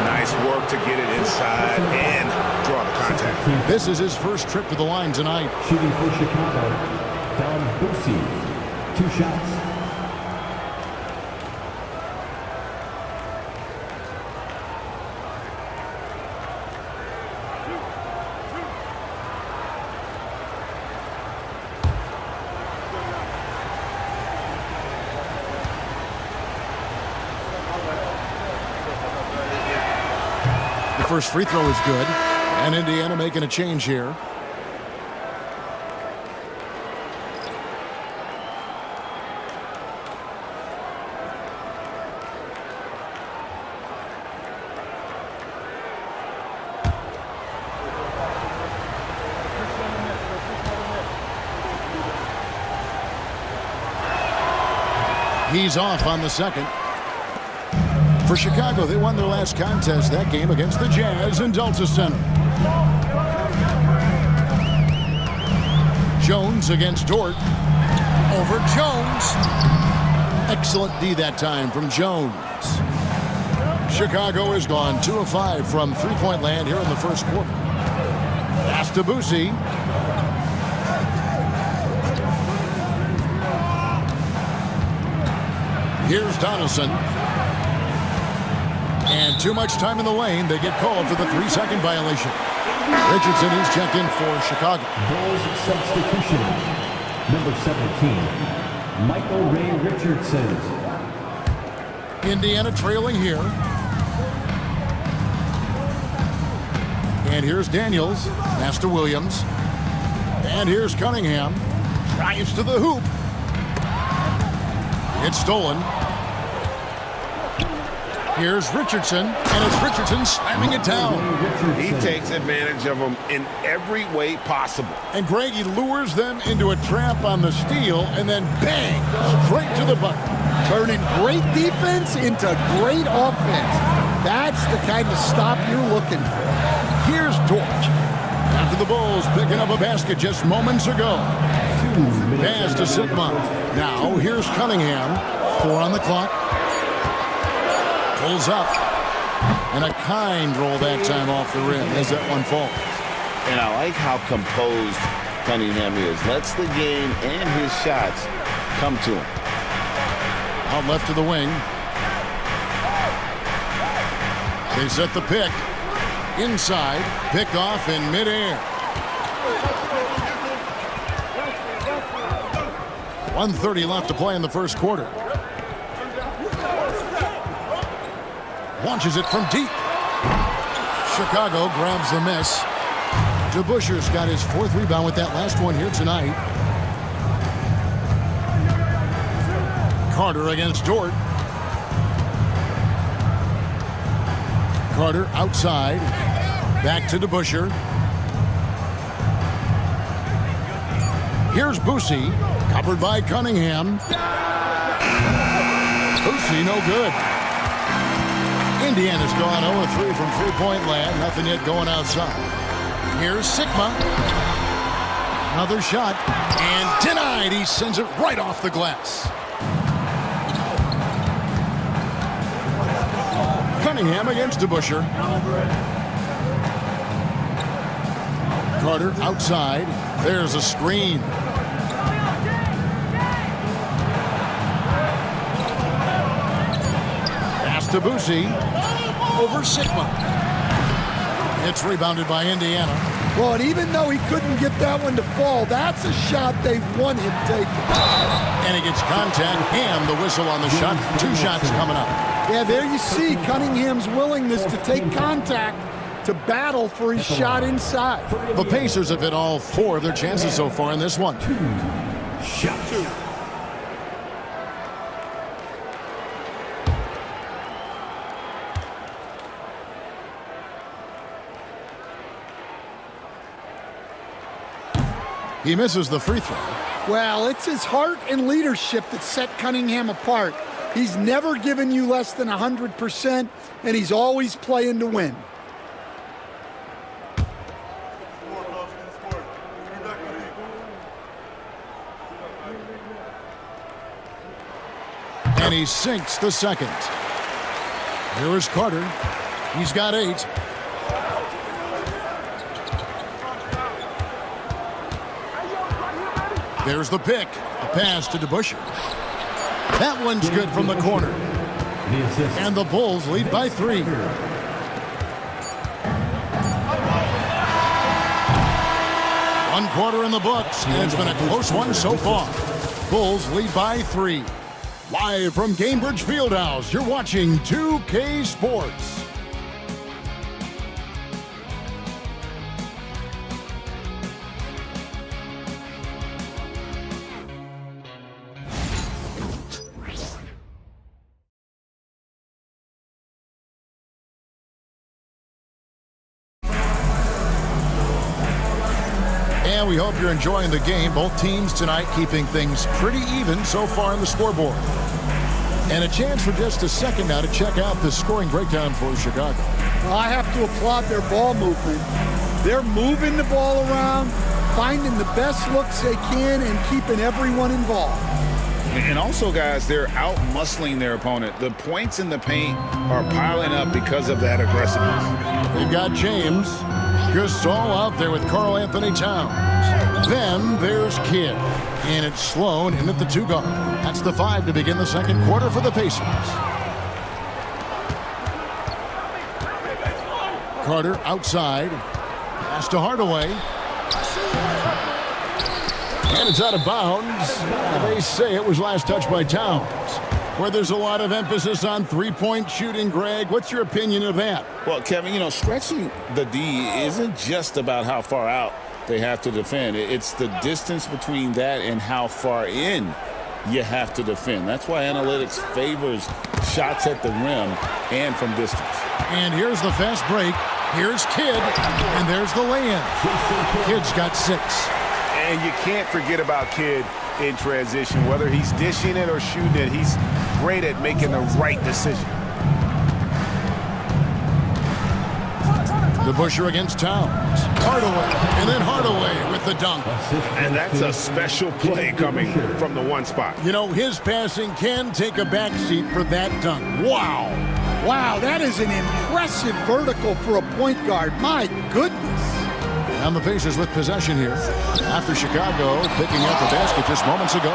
Nice work to get it inside and draw the contact. This is his first trip to the line tonight. Shooting for Chicago, Don Boucy. 2 shots. First free throw is good, and Indiana making a change here. He's off on the second. For Chicago, they won their last contest that game against the Jazz in Delta Center. Jones against Dort. Over Jones. Excellent D that time from Jones. Chicago is gone 2 of 5 from three-point land here in the first quarter. Pass to Boucy. Here's Donaldson. And too much time in the lane. They get called for the 3-second violation. Richardson is checked in for Chicago. Bulls substitution. Number 17, Michael Ray Richardson. Indiana trailing here. And here's Daniels. Pass to Williams. And here's Cunningham. Drives to the hoop. It's stolen. Here's Richardson, and it's Richardson slamming it down. He takes advantage of them in every way possible. And Greg, he lures them into a trap on the steal, and then bang, straight to the bucket. Turning great defense into great offense. That's the kind of stop you're looking for. Here's Dort. After the Bulls picking up a basket just moments ago. Pass to Sigma. Now here's Cunningham. 4 on the clock. Pulls up. And a kind roll that time off the rim as that one falls. And I like how composed Cunningham is. Lets the game and his shots come to him. Out left to the wing. They set the pick. Inside. Pick off in midair. 1:30 left to play in the first quarter. Launches it from deep. Chicago grabs the miss. DeBusschere's got his 4th rebound with that last one here tonight. Carter against Dort. Carter outside. Back to DeBusschere. Here's Boucy. Covered by Cunningham. Boucy no good. Indiana's gone 0-3 from three-point land. Nothing yet going outside. Here's Sigma. Another shot. And denied. He sends it right off the glass. Cunningham against DeBusschere. Carter outside. There's a screen. Pass to Boosie. Over Sigma. It's rebounded by Indiana. Well, and even though he couldn't get that one to fall, that's a shot they want him taking. And he gets contact and the whistle on the shot. 2 shots coming up. Yeah, there you see Cunningham's willingness to take contact to battle for his shot inside. The Pacers have hit all 4 of their chances so far in this one. Shot 2. He misses the free throw. Well, it's his heart and leadership that set Cunningham apart. He's never given you less than 100%, and he's always playing to win. And he sinks the second. Here is Carter. He's got 8. There's the pick. A pass to DeBusschere. That one's good from the corner. And the Bulls lead by 3. 1 quarter in the books, and it's been a close one so far. Bulls lead by 3. Live from Gainbridge Fieldhouse, you're watching 2K Sports. And we hope you're enjoying the game. Both teams tonight keeping things pretty even so far on the scoreboard. And a chance for just a second now to check out the scoring breakdown for Chicago. Well, I have to applaud their ball movement. They're moving the ball around, finding the best looks they can, and keeping everyone involved. And also, guys, they're out-muscling their opponent. The points in the paint are piling up because of that aggressiveness. We've got James Gasol out there with Karl Anthony Towns. Then there's Kidd. And it's Sloan in at the 2 guard. That's the 5 to begin the second quarter for the Pacers. Carter outside. Pass to Hardaway. And it's out of bounds. They say it was last touched by Towns. Where there's a lot of emphasis on three-point shooting, Greg. What's your opinion of that? Well, Kevin, you know, stretching the D isn't just about how far out they have to defend. It's the distance between that and how far in you have to defend. That's why analytics favors shots at the rim and from distance. And here's the fast break. Here's Kidd, and there's the lay-in. Kidd's got 6. And you can't forget about Kidd in transition. Whether he's dishing it or shooting it, he's great at making the right decision. DeBusschere against Towns. Hardaway, and then Hardaway with the dunk. And that's a special play coming from the 1 spot. You know, his passing can take a backseat for that dunk. Wow. Wow, that is an impressive vertical for a point guard. My goodness. And the Pacers with possession here after Chicago picking up the basket just moments ago.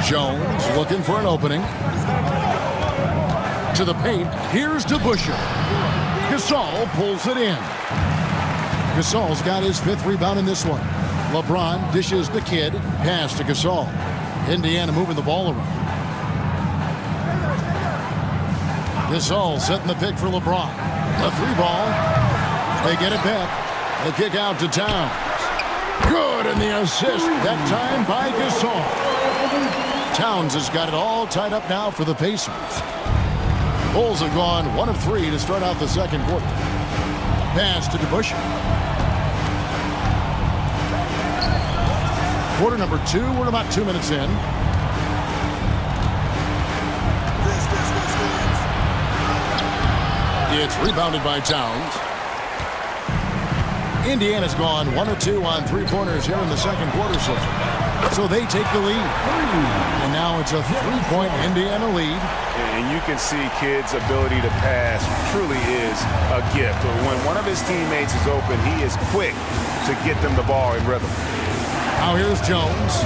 Jones looking for an opening. To the paint. Here's DeBusschere. Gasol pulls it in. Gasol's got his 5th rebound in this one. LeBron dishes the Kidd. Pass to Gasol. Indiana moving the ball around. Gasol setting the pick for LeBron. The 3 ball. They get it back. They kick out to Towns. Good, and the assist that time by Gasol. Towns has got it all tied up now for the Pacers. Bulls have gone 1 of 3 to start out the second quarter. A pass to DeBusschere. Quarter number 2. We're about 2 minutes in. It's rebounded by Towns. Indiana's gone 1 of 2 on three-pointers here in the second quarter so far. So they take the lead. And now it's a 3-point Indiana lead. And you can see kids' ability to pass truly is a gift. When one of his teammates is open, he is quick to get them the ball in rhythm. Now here's Jones.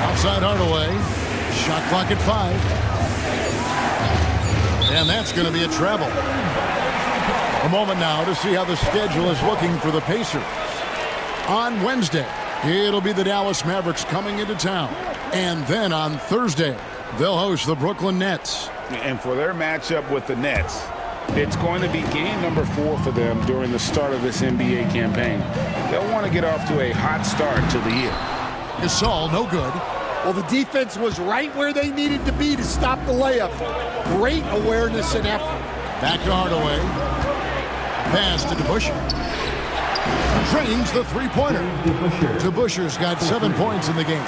Outside Hardaway. Shot clock at 5. And that's going to be a treble. A moment now to see how the schedule is looking for the Pacers. On Wednesday, it'll be the Dallas Mavericks coming into town. And then on Thursday, they'll host the Brooklyn Nets. And for their matchup with the Nets, it's going to be game number 4 for them during the start of this NBA campaign. They'll want to get off to a hot start to the year. Gasol, no good. Well, the defense was right where they needed to be to stop the layup. Great awareness and effort. Back to Hardaway. Pass to DeBusschere. Drains the three-pointer. DeBusschere's got 7 points in the game.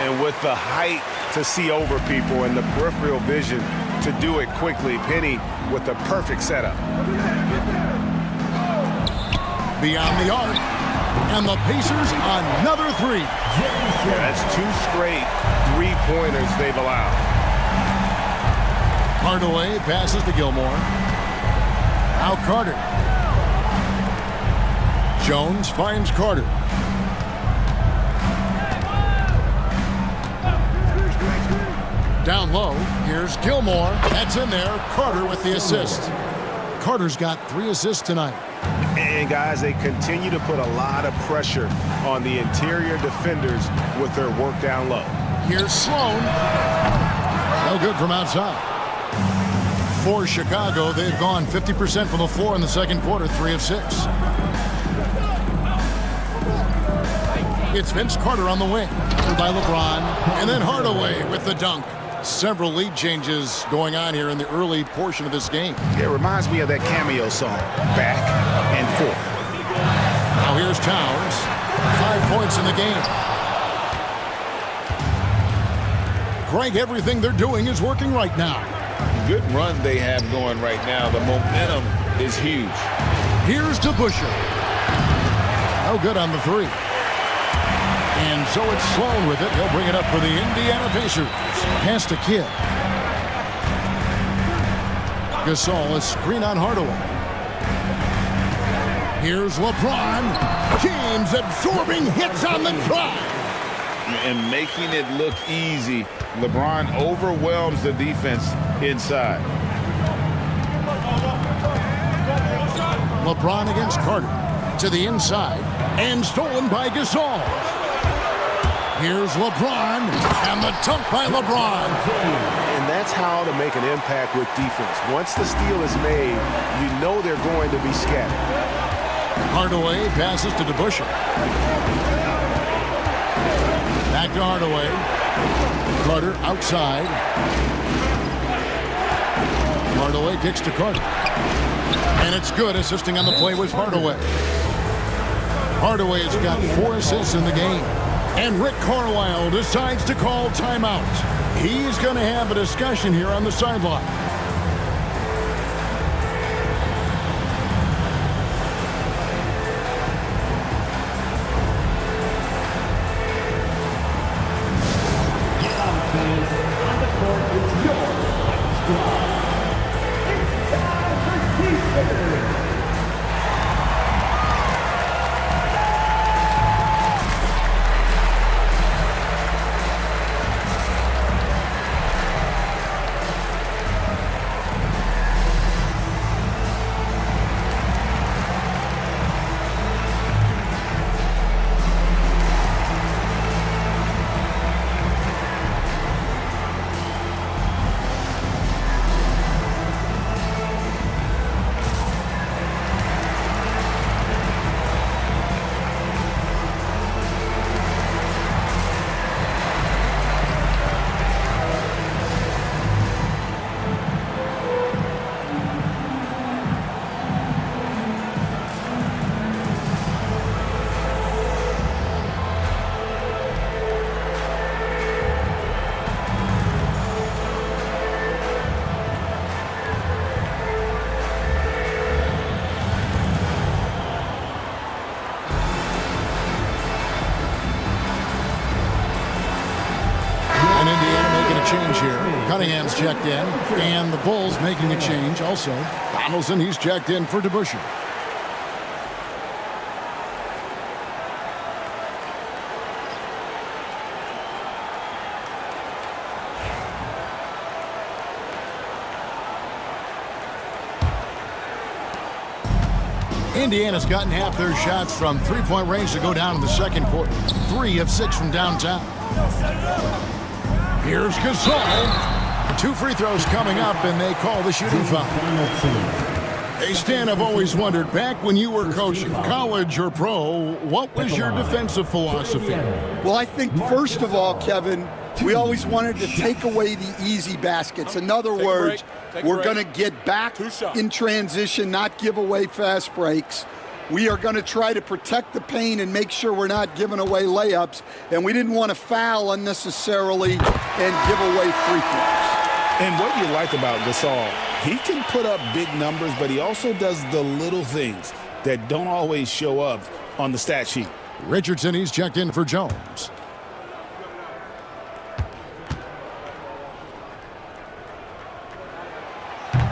And with the height to see over people and the peripheral vision to do it quickly, Penny with the perfect setup. Beyond the arc. And the Pacers another 3. Yeah, that's 2 straight three-pointers they've allowed. Hardaway passes to Gilmore. Now Carter. Jones finds Carter. Down low, here's Gilmore. That's in there. Carter with the assist. Carter's got 3 assists tonight. And guys, they continue to put a lot of pressure on the interior defenders with their work down low. Here's Sloan. No good from outside. For Chicago, they've gone 50% from the floor in the second quarter, 3 of 6. It's Vince Carter on the wing, covered by LeBron, and then Hardaway with the dunk. Several lead changes going on here in the early portion of this game. It reminds me of that cameo song, Back and Forth. Now here's Towns. 5 points in the game. Greg, everything they're doing is working right now. Good run they have going right now. The momentum is huge. Here's DeBusschere. No good on the 3. And so it's Sloan with it. He'll bring it up for the Indiana Pacers. Pass to Kidd. Gasol, a screen on Hardaway. Here's LeBron. James absorbing hits on the drive. And making it look easy. LeBron overwhelms the defense inside. LeBron against Carter. To the inside. And stolen by Gasol. Here's LeBron, and the dunk by LeBron. And that's how to make an impact with defense. Once the steal is made, you know they're going to be scattered. Hardaway passes to DeBusschere. Back to Hardaway. Carter outside. Hardaway kicks to Carter. And it's good. Assisting on the play was Hardaway. Hardaway's got 4 assists in the game. And Rick Carlisle decides to call timeout. He's going to have a discussion here on the sideline. Cunningham's checked in, and the Bulls making a change also. Donaldson, he's checked in for DeBusschere. Indiana's gotten half their shots from three-point range to go down in the second quarter. 3 of 6 from downtown. Here's Gasol. 2 free throws coming up, and they call the shooting foul. Hey, Stan, I've always wondered, back when you were coaching, college or pro, what was your defensive philosophy? Well, I think, first of all, Kevin, we always wanted to take away the easy baskets. In other words, we're going to get back in transition, not give away fast breaks. We are going to try to protect the paint and make sure we're not giving away layups. And we didn't want to foul unnecessarily and give away free throws. And what you like about Gasol, he can put up big numbers, but he also does the little things that don't always show up on the stat sheet. Richardson, he's checked in for Jones.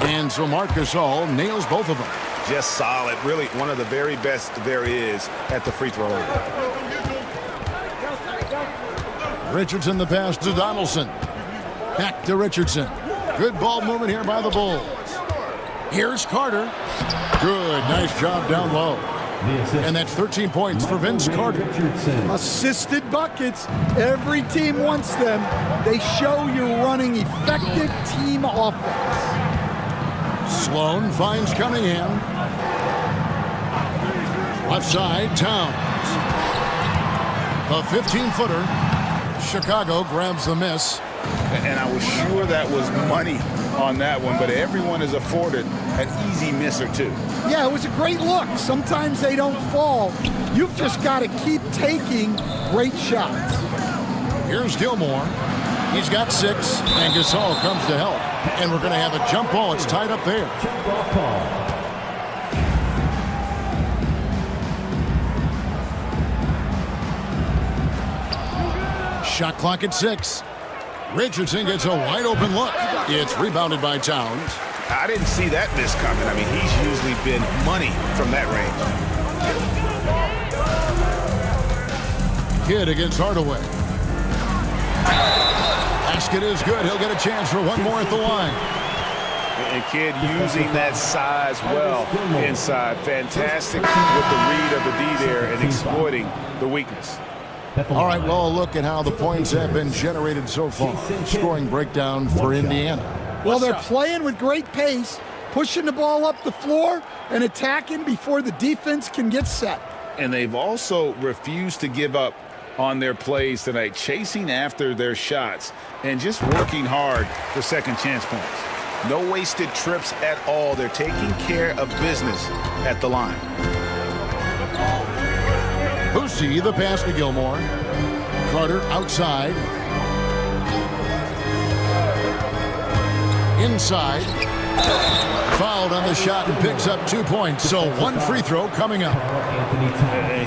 And so Marc Gasol nails both of them. Just solid. Really one of the very best there is at the free throw line. Richardson the pass to Donaldson. Back to Richardson. Good ball movement here by the Bulls. Here's Carter. Good. Nice job down low. And that's 13 points for Vince Carter. Assisted buckets. Every team wants them. They show you're running effective team offense. Sloan finds Cunningham. Left side, Towns. A 15-footer. Chicago grabs the miss. And I was sure that was money on that one, but everyone is afforded an easy miss or two. Yeah, it was a great look. Sometimes they don't fall. You've just got to keep taking great shots. Here's Gilmore. He's got 6, and Gasol comes to help. And we're going to have a jump ball. It's tied up there. Shot clock at 6. Richardson gets a wide open look. It's rebounded by Towns. I didn't see that miss coming. I mean, he's usually been money from that range. Kidd against Hardaway. Basket is good. He'll get a chance for one more at the line. And Kidd using that size well inside. Fantastic with the read of the D there and exploiting the weakness. All right, well, a look at how the points have been generated so far. Scoring breakdown for Indiana. Well, they're playing with great pace, pushing the ball up the floor and attacking before the defense can get set. And they've also refused to give up on their plays tonight, chasing after their shots and just working hard for second chance points. No wasted trips at all. They're taking care of business at the line. Boosie, the pass to Gilmore. Carter outside. Inside. Fouled on the shot and picks up 2 points. So one free throw coming up.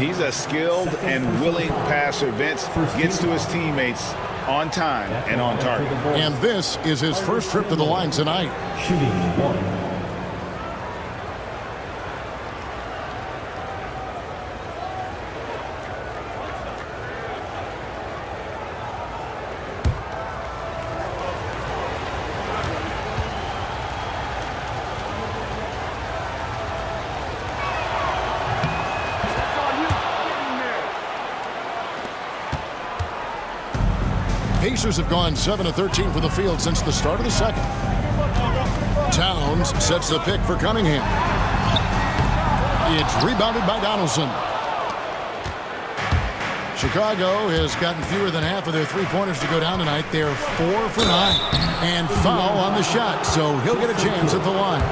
He's a skilled and willing passer. Vince gets to his teammates on time and on target. And this is his first trip to the line tonight. Shooting 1. Pacers have gone 7 of 13 from the field since the start of the second. Towns sets the pick for Cunningham. It's rebounded by Donaldson. Chicago has gotten fewer than half of their three-pointers to go down tonight. They're 4 for 9. And foul on the shot, so he'll get a chance at the line.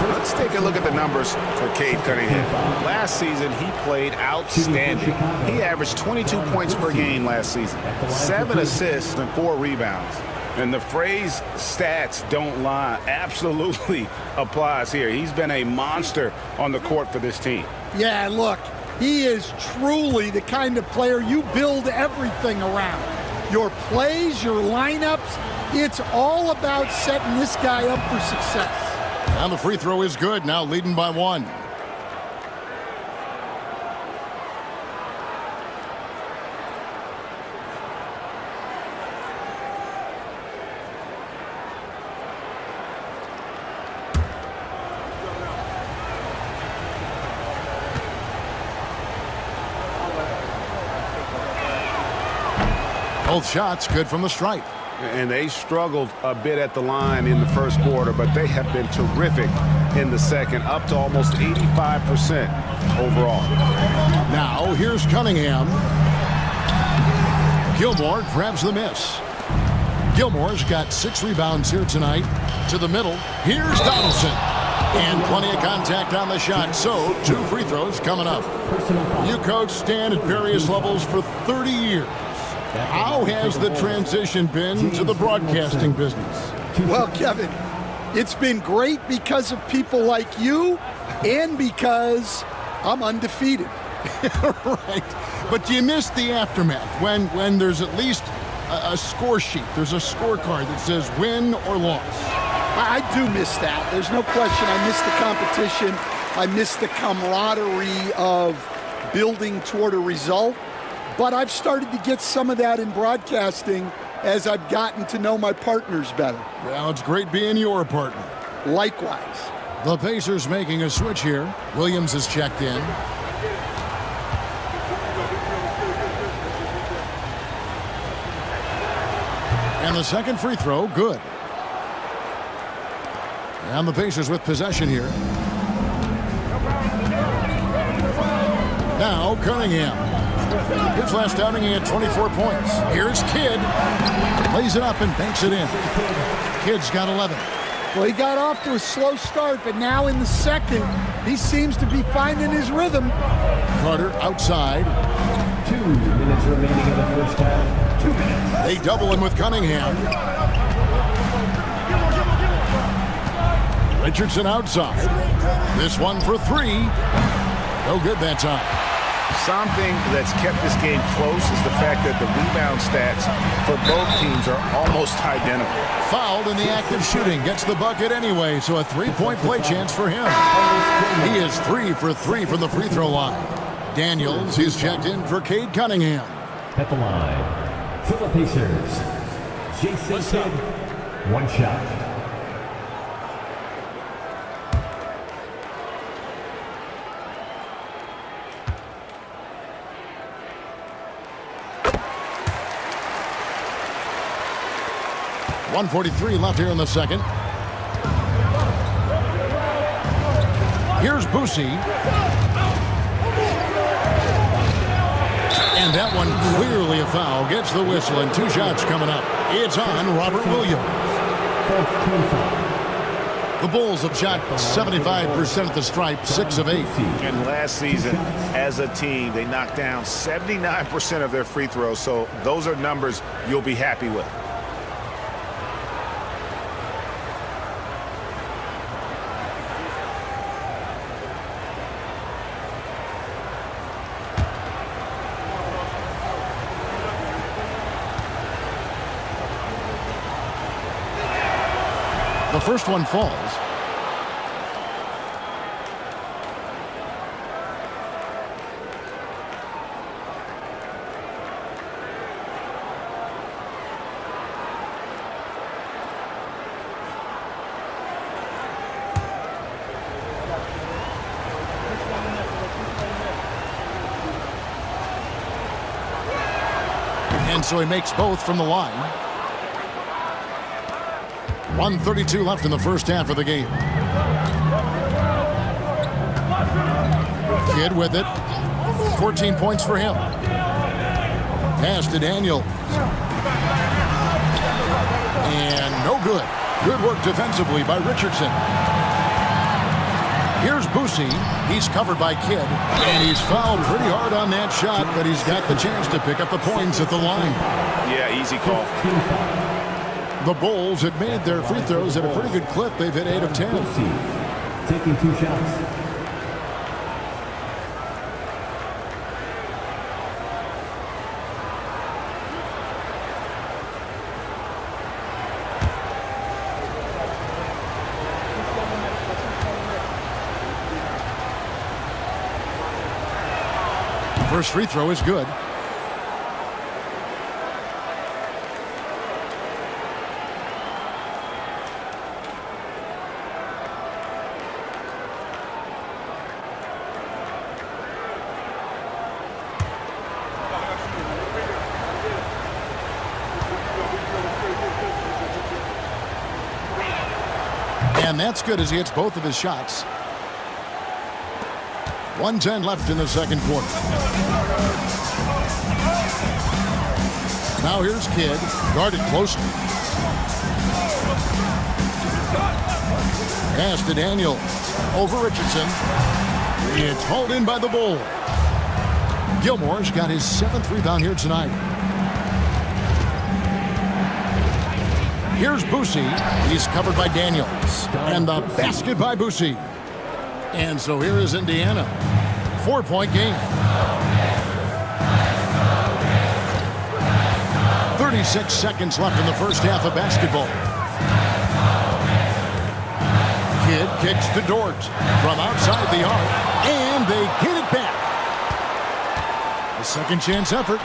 Let's take a look at the numbers for Cade Cunningham. Last season, he played outstanding. He averaged 22 points per game last season, 7 assists and 4 rebounds. And the phrase stats don't lie absolutely applies here. He's been a monster on the court for this team. Yeah, look, he is truly the kind of player you build everything around. your plays, your lineups. It's all about setting this guy up for success. And the free throw is good, now leading by 1. Both shots good from the stripe. And they struggled a bit at the line in the first quarter, but they have been terrific in the second, up to almost 85% overall. Now, here's Cunningham. Gilmore grabs the miss. Gilmore's got 6 rebounds here tonight. To the middle. Here's Donaldson. And plenty of contact on the shot, so 2 free throws coming up. You coach Stan at various levels for 30 years. How has the transition been to the broadcasting business? Well, Kevin, it's been great because of people like you and because I'm undefeated. Right. But do you miss the aftermath when there's at least a score sheet? There's a scorecard that says win or loss. I do miss that. There's no question. I miss the competition. I miss the camaraderie of building toward a result. But I've started to get some of that in broadcasting as I've gotten to know my partners better. Well, it's great being your partner. Likewise. The Pacers making a switch here. Williams is checked in. And the second free throw, good. And the Pacers with possession here. Now Cunningham. His last outing, he had 24 points. Here's Kidd. Lays it up and banks it in. Kidd's got 11. Well, he got off to a slow start, but now in the second, he seems to be finding his rhythm. Carter outside. 2 minutes remaining in the first half. 2 minutes. They double him with Cunningham. Richardson outside. This one for 3. No good that time. Something that's kept this game close is the fact that the rebound stats for both teams are almost identical. Fouled in the act of shooting. Gets the bucket anyway, so a 3-point play chance for him. He is 3 for 3 from the free throw line. Daniels, he's checked in for Cade Cunningham. At the line, for the Pacers, Jason Kidd, 1 shot. .143 left here in the second. Here's Boosie. And that one clearly a foul. Gets the whistle and 2 shots coming up. It's on Robert Williams. The Bulls have shot 75% at the stripe, 6 of 8. And last season, as a team, they knocked down 79% of their free throws. So those are numbers you'll be happy with. The first one falls. And so he makes both from the line. 1:32 left in the first half of the game. Kidd with it. 14 points for him. Pass to Daniels. And no good. Good work defensively by Richardson. Here's Boosie. He's covered by Kidd. And he's fouled pretty hard on that shot, but he's got the chance to pick up the points at the line. Yeah, easy call. The Bulls have made their free throws at a pretty good clip. They've hit 8 of 10. Taking 2 shots. First free throw is good. And that's good as he hits both of his shots. 1:10 left in the second quarter. Now here's Kidd, guarded closely. Pass to Daniel. Over Richardson. It's hauled in by the Bull. Gilmore's got his 7th rebound here tonight. Here's Boosie. He's covered by Daniels. And the basket by Boosie. And so here is Indiana. 4-point game. 36 seconds left in the first half of basketball. Kidd kicks to Dort from outside the arc. And they get it back. A second chance effort.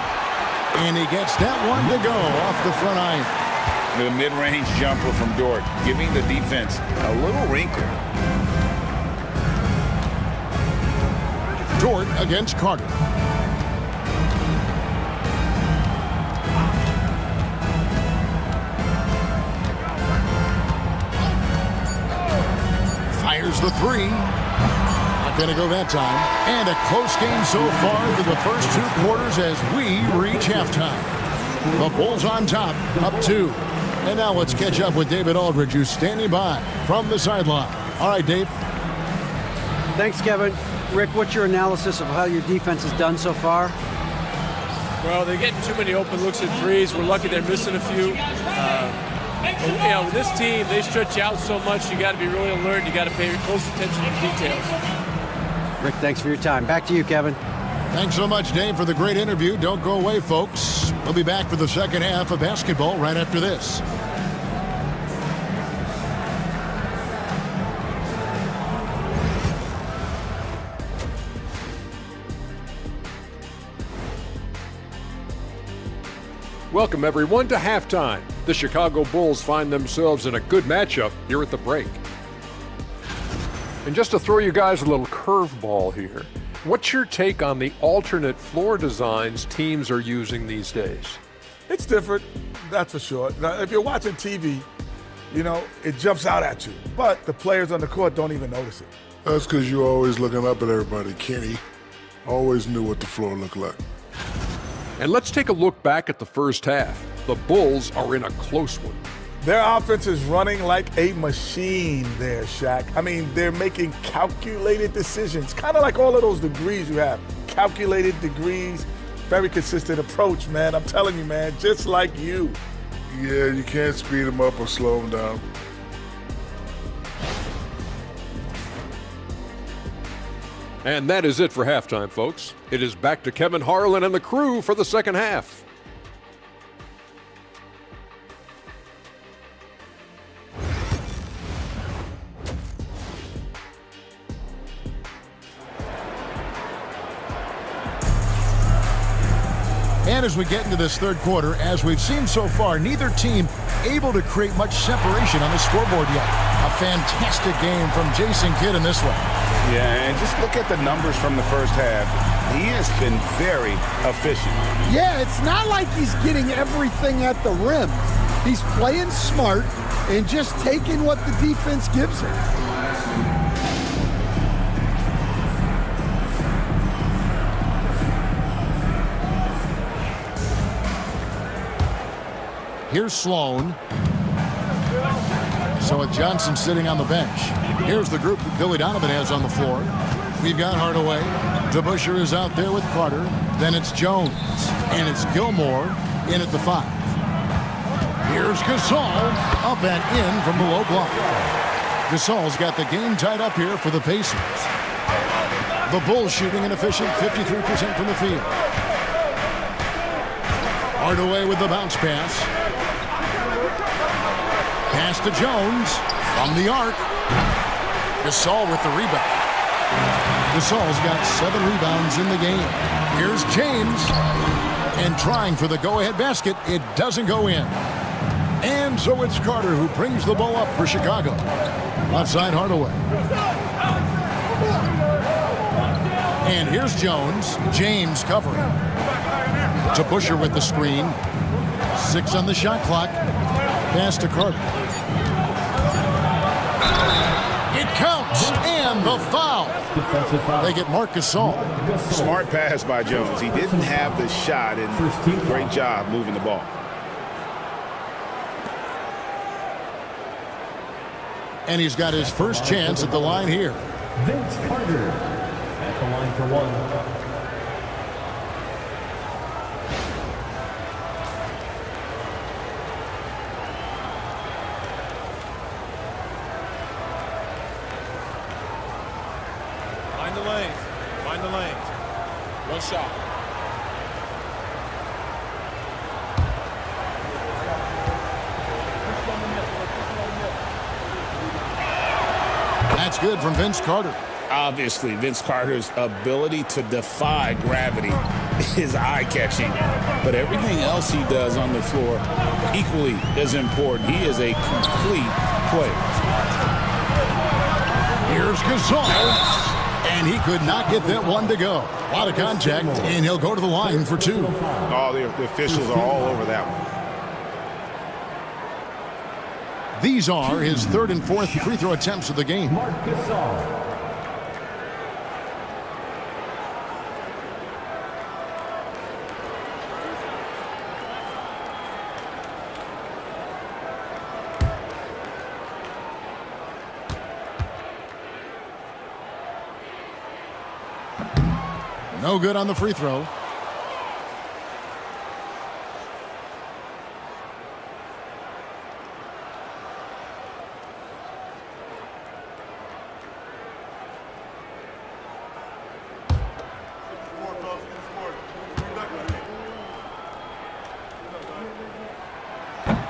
And he gets that one to go off the front iron. The mid-range jumper from Dort, giving the defense a little wrinkle. Dort against Carter. Fires the three. Not going to go that time. And a close game so far through the first 2 quarters as we reach halftime. The Bulls on top, up 2. And now let's catch up with David Aldridge, who's standing by from the sideline. All right, Dave. Thanks, Kevin. Rick, what's your analysis of how your defense has done so far? Well, they're getting too many open looks at threes. We're lucky they're missing a few. With this team, they stretch you out so much, you got to be really alert. You got to pay close attention to the details. Rick, thanks for your time. Back to you, Kevin. Thanks so much, Dave, for the great interview. Don't go away, folks. We'll be back for the second half of basketball right after this. Welcome, everyone, to halftime. The Chicago Bulls find themselves in a good matchup here at the break. And just to throw you guys a little curveball here, what's your take on the alternate floor designs teams are using these days? It's different, that's for sure. Now, if you're watching TV, it jumps out at you. But the players on the court don't even notice it. That's because you're always looking up at everybody, Kenny. Always knew what the floor looked like. And let's take a look back at the first half. The Bulls are in a close one. Their offense is running like a machine there, Shaq. I mean, they're making calculated decisions, kind of like all of those degrees you have. Calculated degrees, very consistent approach, man. I'm telling you, man, just like you. Yeah, you can't speed them up or slow them down. And that is it for halftime, folks. It is back to Kevin Harlan and the crew for the second half. And as we get into this third quarter, as we've seen so far, neither team able to create much separation on the scoreboard yet. A fantastic game from Jason Kidd in this one. Yeah, and just look at the numbers from the first half. He has been very efficient. Yeah, it's not like he's getting everything at the rim. He's playing smart and just taking what the defense gives him. Here's Sloan. So with Johnson sitting on the bench, here's the group that Billy Donovan has on the floor. We've got Hardaway. DeBusschere is out there with Carter. Then it's Jones. And it's Gilmore in at the 5. Here's Gasol up and in from the low block. Gasol's got the game tied up here for the Pacers. The Bulls shooting an efficient 53% from the field. Hardaway with the bounce pass. Pass to Jones from the arc. Gasol with the rebound. Gasol's got 7 rebounds in the game. Here's James. And trying for the go-ahead basket, it doesn't go in. And so it's Carter who brings the ball up for Chicago. Left side, Hardaway. And here's Jones. James covering. To Busher with the screen. 6 on the shot clock. Pass to Carter. It counts, and the foul. They get Marc Gasol. Smart pass by Jones. He didn't have the shot, and great job moving the ball. And he's got his first chance at the line here. Vince Carter at the line for one. Find the lanes. Find the lanes. One shot. That's good from Vince Carter. Obviously, Vince Carter's ability to defy gravity is eye-catching. But everything else he does on the floor equally is important. He is a complete player. Here's Gasol. And he could not get that one to go. A lot of contact, and he'll go to the line for 2. Oh, the officials are all over that one. These are his 3rd and 4th free throw attempts of the game. Marc Gasol. No good on the free throw.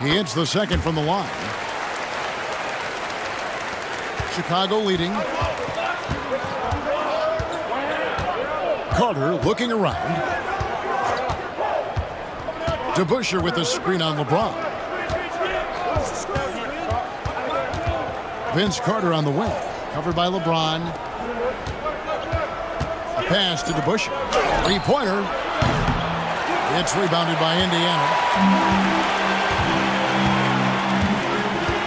He hits the second from the line. Chicago leading. Carter looking around. DeBusschere with the screen on LeBron. Vince Carter on the wing. Covered by LeBron. A pass to DeBusschere. 3-pointer. It's rebounded by Indiana.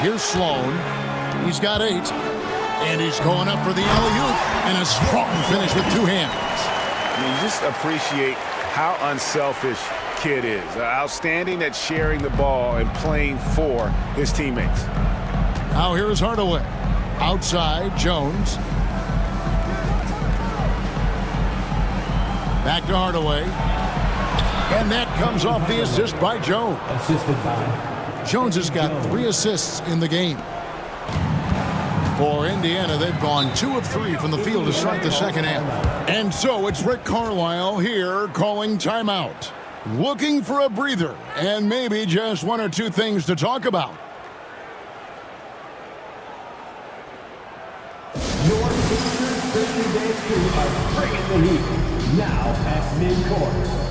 Here's Sloan. He's got 8. And he's going up for the alley-oop. And a strong finish with 2 hands. I mean, just appreciate how unselfish Kid is. Outstanding at sharing the ball and playing for his teammates. Now here's Hardaway. Outside, Jones. Back to Hardaway. And that comes off the assist by Jones. Assisted by Jones has got 3 assists in the game. For Indiana, they've gone 2 of 3 from the field to start the second half. And so it's Rick Carlisle here calling timeout. Looking for a breather and maybe just 1 or 2 things to talk about. your Pacers 30-day crew are bringing the heat. Now at midcourt.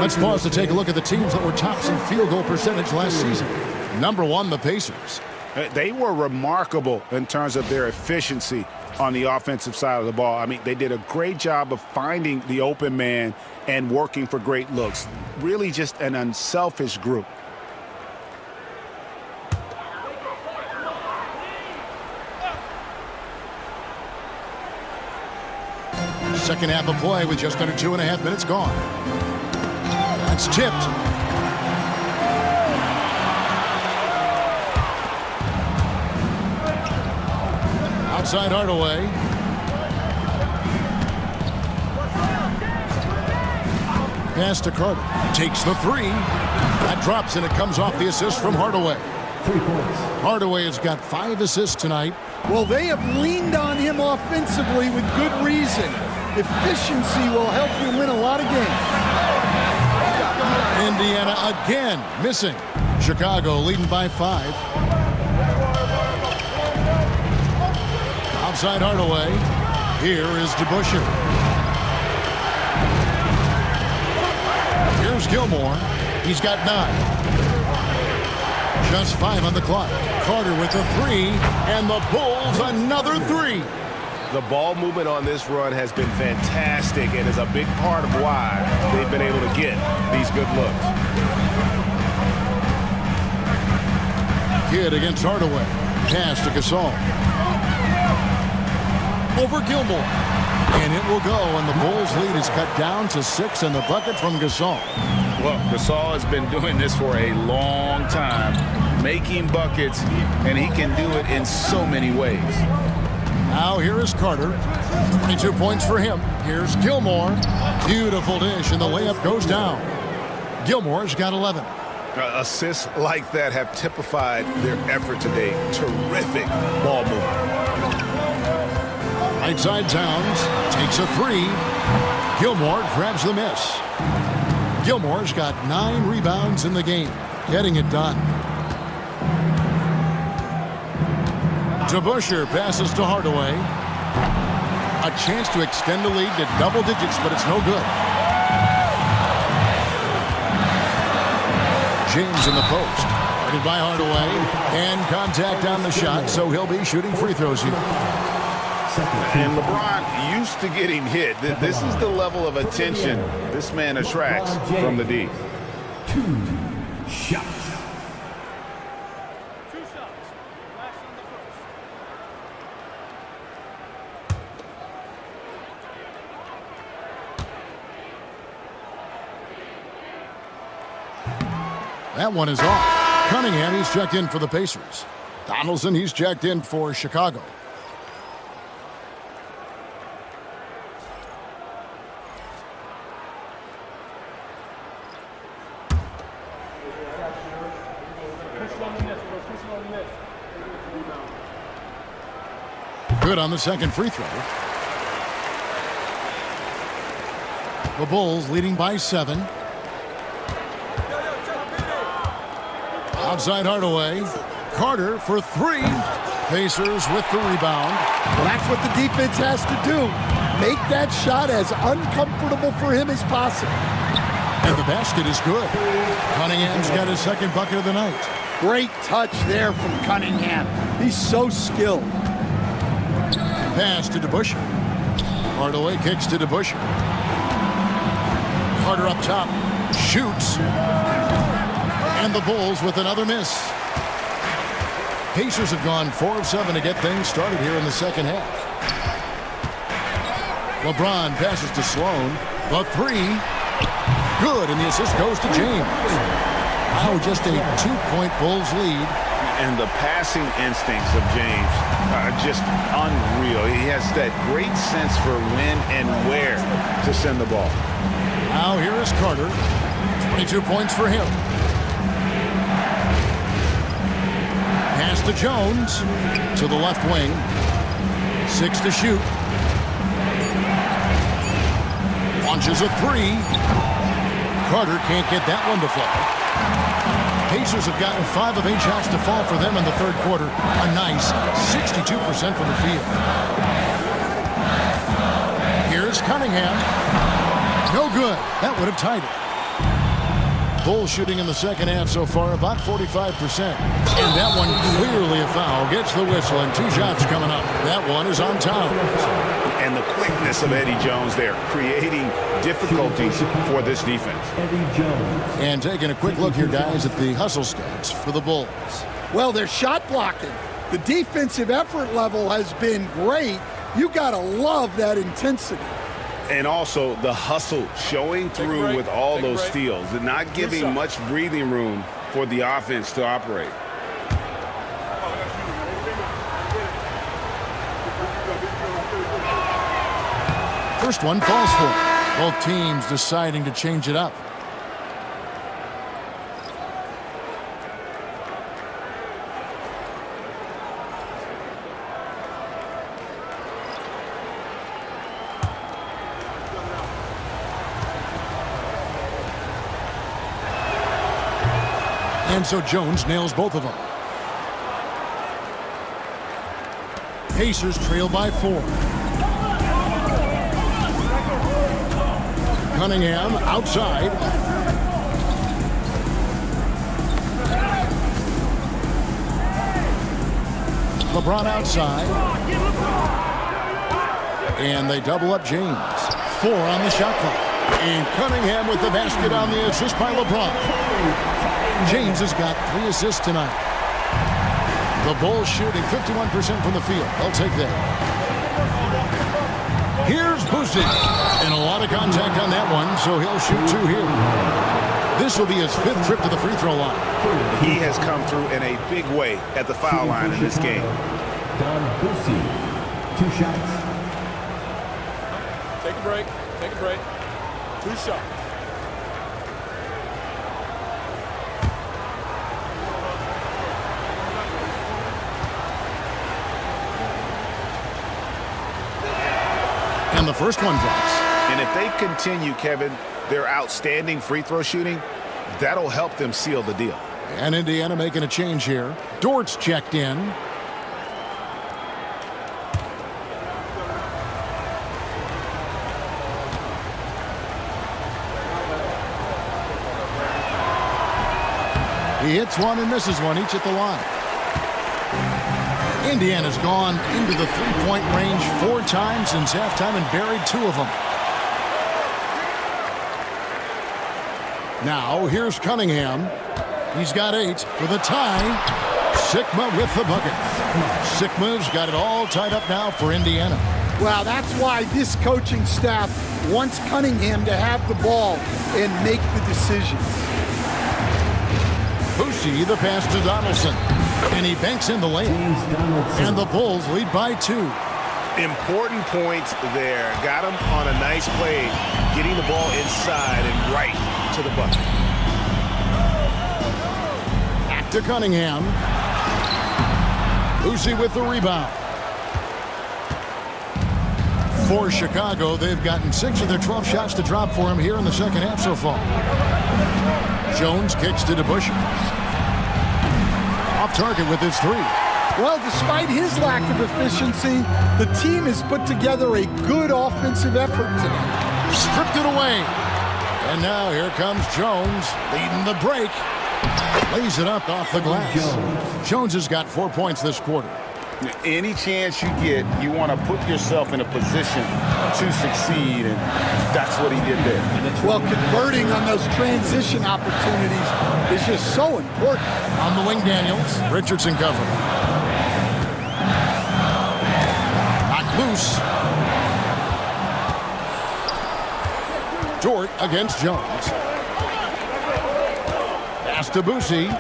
Let's pause to take a look at the teams that were tops in field goal percentage last season. Number 1, the Pacers. They were remarkable in terms of their efficiency on the offensive side of the ball. I mean, they did a great job of finding the open man and working for great looks. Really just an unselfish group. Second half of play with just under 2.5 minutes gone. That's tipped. Outside Hardaway. Pass to Carter. Takes the 3. That drops and it comes off the assist from Hardaway. 3 points. Hardaway has got 5 assists tonight. Well, they have leaned on him offensively with good reason. Efficiency will help you win a lot of games. Indiana again missing. Chicago leading by 5. Outside Hardaway. Here is DeBusschere. Here's Gilmore. He's got 9. Just 5 on the clock. Carter with a 3. And the Bulls another 3. The ball movement on this run has been fantastic and is a big part of why they've been able to get these good looks. Kidd against Hardaway. Pass to Gasol. Over Gilmore. And it will go, and the Bulls' lead is cut down to 6 in the bucket from Gasol. Well, Gasol has been doing this for a long time, making buckets, and he can do it in so many ways. Now here is Carter. 22 points for him. Here's Gilmore. Beautiful dish, and the layup goes down. Gilmore's got 11. Assists like that have typified their effort today. Terrific ball movement. Right side Towns takes a 3. Gilmore grabs the miss. Gilmore's got 9 rebounds in the game, getting it done. DeBusschere passes to Hardaway. A chance to extend the lead to double digits, but it's no good. James in the post. Guarded by Hardaway. And contact on the shot, so he'll be shooting free throws here. And LeBron used to getting hit. This is the level of attention this man attracts from the D. 2 shots. That one is off. Cunningham, he's checked in for the Pacers. Donaldson, he's checked in for Chicago. Good on the second free throw. The Bulls leading by 7. Outside Hardaway. Carter for 3. Pacers with the rebound. Well, that's what the defense has to do. Make that shot as uncomfortable for him as possible. And the basket is good. Cunningham's got his second bucket of the night. Great touch there from Cunningham. He's so skilled. Pass to DeBusschere. Hardaway kicks to DeBusschere. Carter up top. Shoots. And the Bulls with another miss. Pacers have gone 4 of 7 to get things started here in the second half. LeBron passes to Sloan. The 3. Good, and the assist goes to James. Now just a 2-point Bulls lead. And the passing instincts of James are just unreal. He has that great sense for when and where to send the ball. Now here is Carter. 22 points for him. Pass to Jones. To the left wing. 6 to shoot. Launches a 3. Carter can't get that one to fall. Pacers have gotten 5 of 8 shots to fall for them in the third quarter. A nice 62% from the field. Here's Cunningham. No good. That would have tied it. Bull shooting in the second half so far about 45%. And that one clearly a foul. Gets the whistle and 2 shots coming up. That one is on Towns. And the quickness of Eddie Jones there, creating difficulties for this defense. And taking a quick look here, guys, at the hustle stats for the Bulls. Well, they're shot blocking. The defensive effort level has been great. You got to love that intensity. And also the hustle showing through with all those steals and not giving much breathing room for the offense to operate. First one falls for. Both teams deciding to change it up. And so Jones nails both of them. Pacers trail by 4. Cunningham outside. LeBron outside. And they double up James. 4 on the shot clock. And Cunningham with the basket on the assist by LeBron. James has got 3 assists tonight. The Bulls shooting 51% from the field. They'll take that. Here's Boosie. And a lot of contact on that one, so he'll shoot 2 here. This will be his 5th trip to the free throw line. He has come through in a big way at the foul line in this game. Don Boosie, 2 shots. Take a break. Take a break. 2 shots. And the first one drops. And if they continue, Kevin, their outstanding free throw shooting, that'll help them seal the deal. And Indiana making a change here. Dort's checked in. He hits one and misses one, each at the line. Indiana's gone into the three-point range 4 times since halftime and buried 2 of them. Now, here's Cunningham. He's got 8 for the tie. Sikma with the bucket. Sikma's got it all tied up now for Indiana. Well, that's why this coaching staff wants Cunningham to have the ball and make the decision. Boosie, the pass to Donaldson. And he banks in the lane. And the Bulls lead by 2. Important points there. Got him on a nice play, getting the ball inside and right to the bucket. Back to Cunningham. Boosie with the rebound. For Chicago, they've gotten 6 of their 12 shots to drop for him here in the second half so far. Jones kicks to DeBusschere. Off target with his 3. Well, despite his lack of efficiency, the team has put together a good offensive effort tonight. Stripped it away. And now here comes Jones leading the break. Lays it up off the glass. Jones has got 4 points this quarter. Any chance you get, you want to put yourself in a position to succeed, and that's what he did there. Well, converting on those transition opportunities is just so important. On the wing, Daniels. Richardson cover. Knocked loose. Dort against Jones. Pass to Boosie.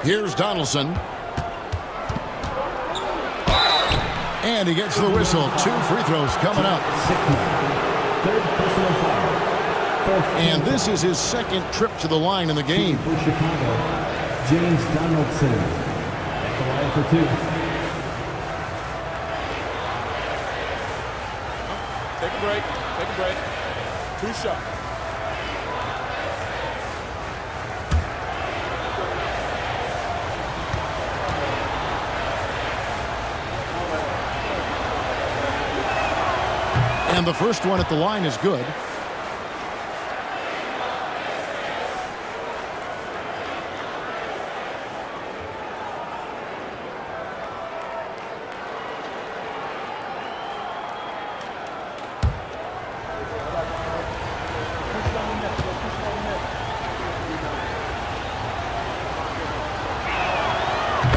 Here's Donaldson. And he gets the whistle. 2 free throws coming up. And this is his 2nd trip to the line in the game. For Chicago, James Donaldson at the line for 2. Take a break. Take a break. 2 shots. And And the first one at the line is good.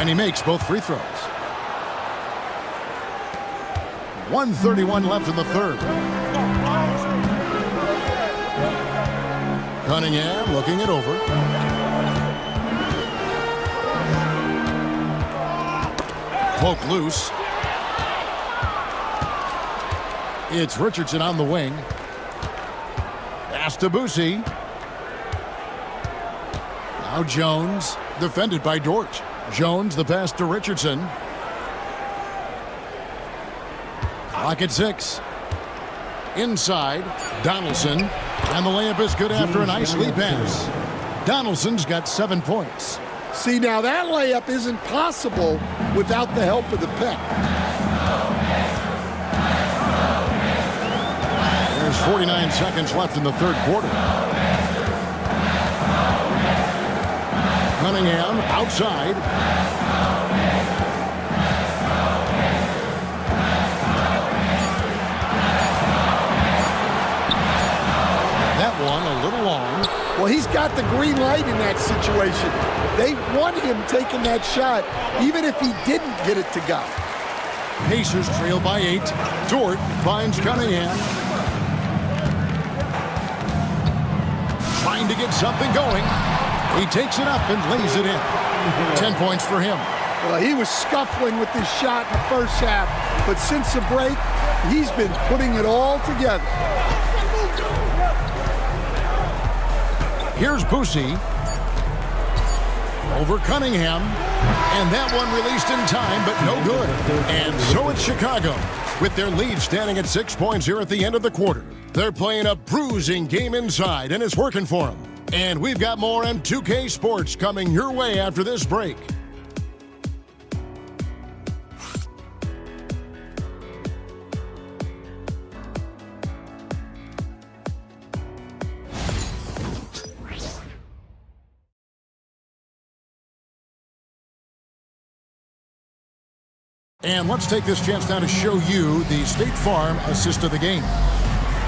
And he makes both free throws. 1:31 left in the third. Cunningham looking it over. Poke loose. It's Richardson on the wing. Pass to Boosie. Now Jones, defended by Dort. Jones, the pass to Richardson. Clock at 6. Inside, Donaldson. And the layup is good after a nice lead pass. Donaldson's got 7 points. See, now that layup isn't possible without the help of the pick. There's 49 seconds left in the third quarter. Cunningham outside. That one a little long. Well, he's got the green light in that situation. They want him taking that shot, even if he didn't get it to go. Pacers trail by 8. Dort finds Cunningham. Trying to get something going. He takes it up and lays it in. 10 points for him. Well, he was scuffling with this shot in the first half, but since the break, he's been putting it all together. Here's Boosie. Over Cunningham. And that one released in time, but no good. And so it's Chicago, with their lead standing at 6 points here at the end of the quarter. They're playing a bruising game inside, and it's working for them. And we've got more M2K Sports coming your way after this break. And let's take this chance now to show you the State Farm assist of the game.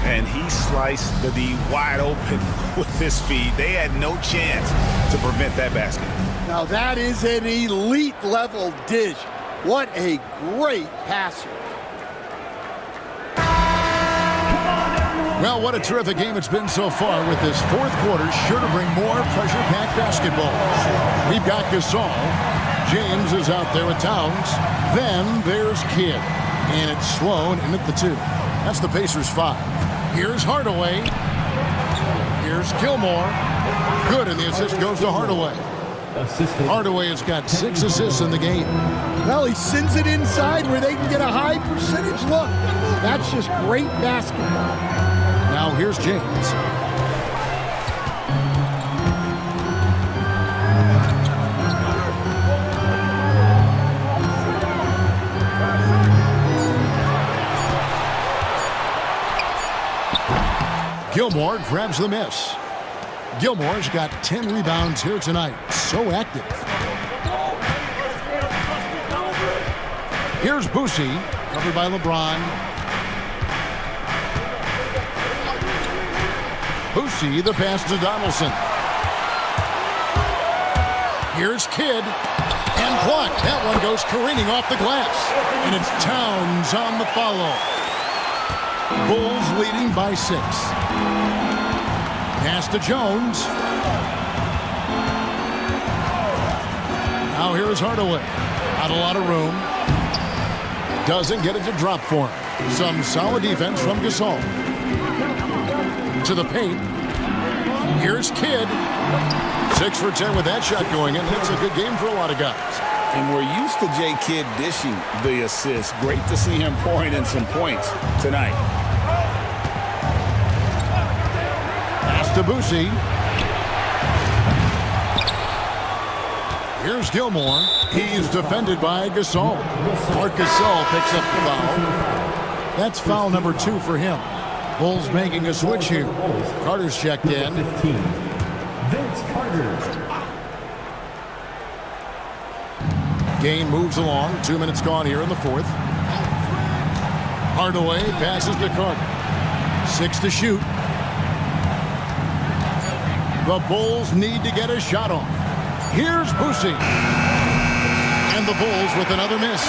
And he sliced the D wide open with his feet. They had no chance to prevent that basket. Now that is an elite level dish. What a great passer. Well, what a terrific game it's been so far, with this fourth quarter sure to bring more pressure-packed basketball. We've got Gasol. James is out there with Towns. Then there's Kidd. And it's Sloan in at the 2. That's the Pacers' 5. Here's Hardaway. Here's Gilmore. Good, and the assist goes to Hardaway. Hardaway has got 6 assists in the game. Well, he sends it inside where they can get a high percentage look. That's just great basketball. Now here's James. Gilmore grabs the miss. Gilmore's got 10 rebounds here tonight. So active. Here's Boosie, covered by LeBron. Boosie, the pass to Donaldson. Here's Kidd. And blocked. That one goes careening off the glass. And it's Towns on the follow. Bulls leading by 6. Pass to Jones. Now here is Hardaway. Not a lot of room. Doesn't get it to drop for him. Some solid defense from Gasol. To the paint. Here's Kidd. 6 for 10 with that shot going in. It's a good game for a lot of guys. And we're used to J. Kidd dishing the assist. Great to see him pouring in some points tonight. Pass to Boosie. Here's Gilmore. He's defended by Gasol. Marc Gasol picks up the foul. That's foul number 2 for him. Bulls making a switch here. Carter's checked in. 15. Vince Carter. Game moves along. 2 minutes gone here in the fourth. Hardaway passes to Carter. 6 to shoot. The Bulls need to get a shot off. Here's Boosie. And the Bulls with another miss.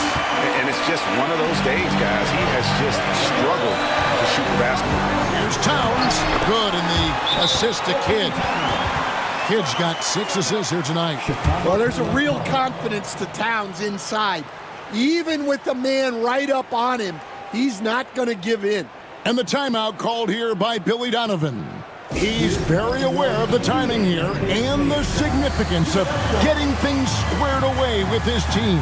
And it's just one of those days, guys. He has just struggled to shoot the basketball. Here's Towns. Good, and the assist to Kidd. Kidd's got 6 assists here tonight. Well, there's a real confidence to Towns inside. Even with the man right up on him, he's not going to give in. And the timeout called here by Billy Donovan. He's very aware of the timing here and the significance of getting things squared away with his team.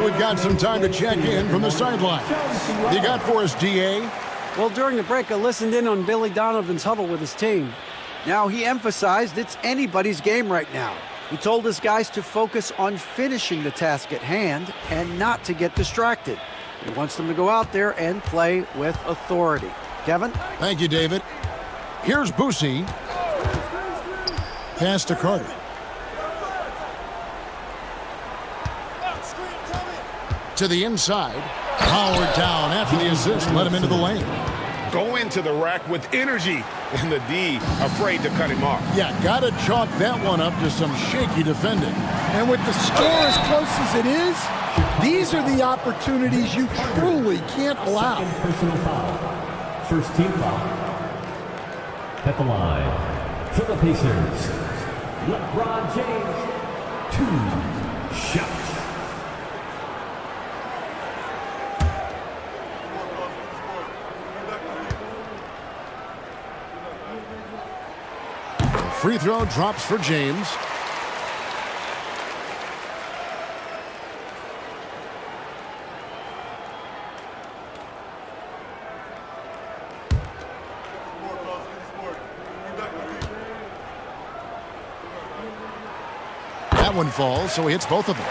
We've got some time to check in from the sideline. You got for us, DA? Well, during the break, I listened in on Billy Donovan's huddle with his team. Now, he emphasized it's anybody's game right now. He told his guys to focus on finishing the task at hand and not to get distracted. He wants them to go out there and play with authority. Kevin? Thank you, David. Here's Boosie. Pass to Carter. To the inside. Howard down after the assist. Let him into the lane. Go into the rack with energy. And the D afraid to cut him off. Yeah, got to chalk that one up to some shaky defending. And with the score as close as it is, these are the opportunities you truly can't allow. Personal foul. First team foul. At the line for the Pacers, LeBron James. 2 shots. Free throw drops for James. That one falls, so he hits both of them.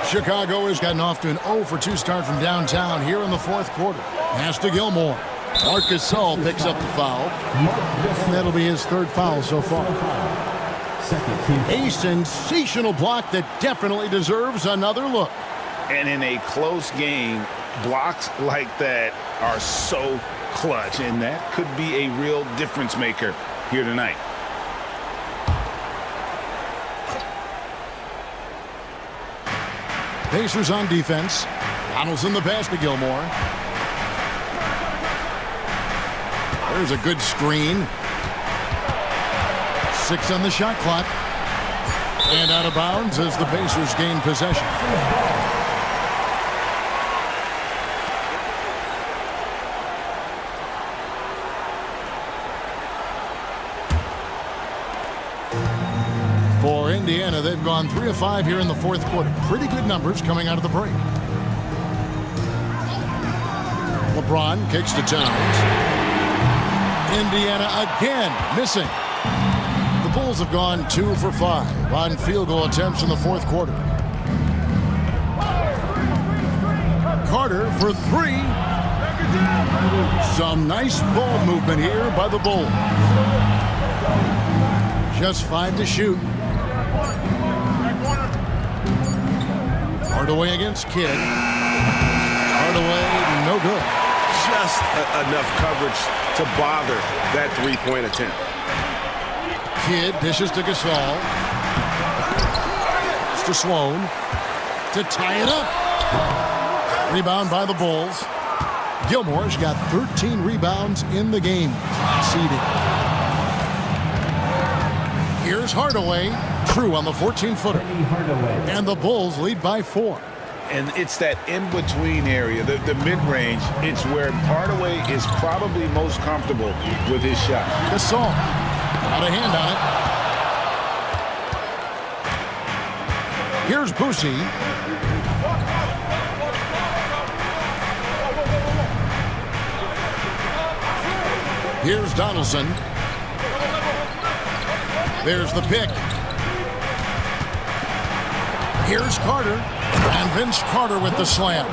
Chicago has gotten off to an 0 for 2 start from downtown here in the fourth quarter. Pass to Gilmore. Marc Gasol picks up the foul. And that'll be his 3rd foul so far. A sensational block that definitely deserves another look. And in a close game, blocks like that are so clutch, and that could be a real difference maker here tonight. Pacers on defense. Donaldson the pass to Gilmore. There's a good screen. 6 on the shot clock. And out of bounds as the Pacers gain possession. For Indiana, they've gone 3 of 5 here in the fourth quarter. Pretty good numbers coming out of the break. LeBron kicks to Towns. Indiana again missing. The Bulls have gone 2 for 5 on field goal attempts in the fourth quarter. Carter for 3. Some nice ball movement here by the Bulls. Just 5 to shoot. Hardaway against Kidd. Hardaway, no good. Just enough coverage to bother that three-point attempt. Kidd dishes to Gasol. It's to Sloan to tie it up. Rebound by the Bulls. Gilmore's got 13 rebounds in the game. Conceding. Here's Hardaway. True on the 14-footer. And the Bulls lead by 4. And it's that in-between area, the mid-range. It's where Hardaway is probably most comfortable with his shot. Gasol. Out of hand on it. Here's Boosie. Here's Donaldson. There's the pick. Here's Carter. And Vince Carter with the slam.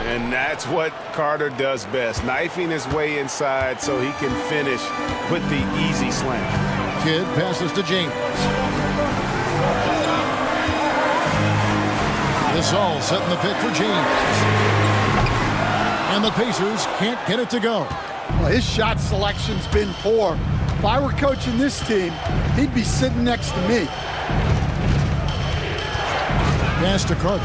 And that's what Carter does best, knifing his way inside so he can finish with the easy slam. Kidd passes to James. Gasol setting the pick for James. And the Pacers can't get it to go. Well, his shot selection's been poor. If I were coaching this team, he'd be sitting next to me. Pass to Carter.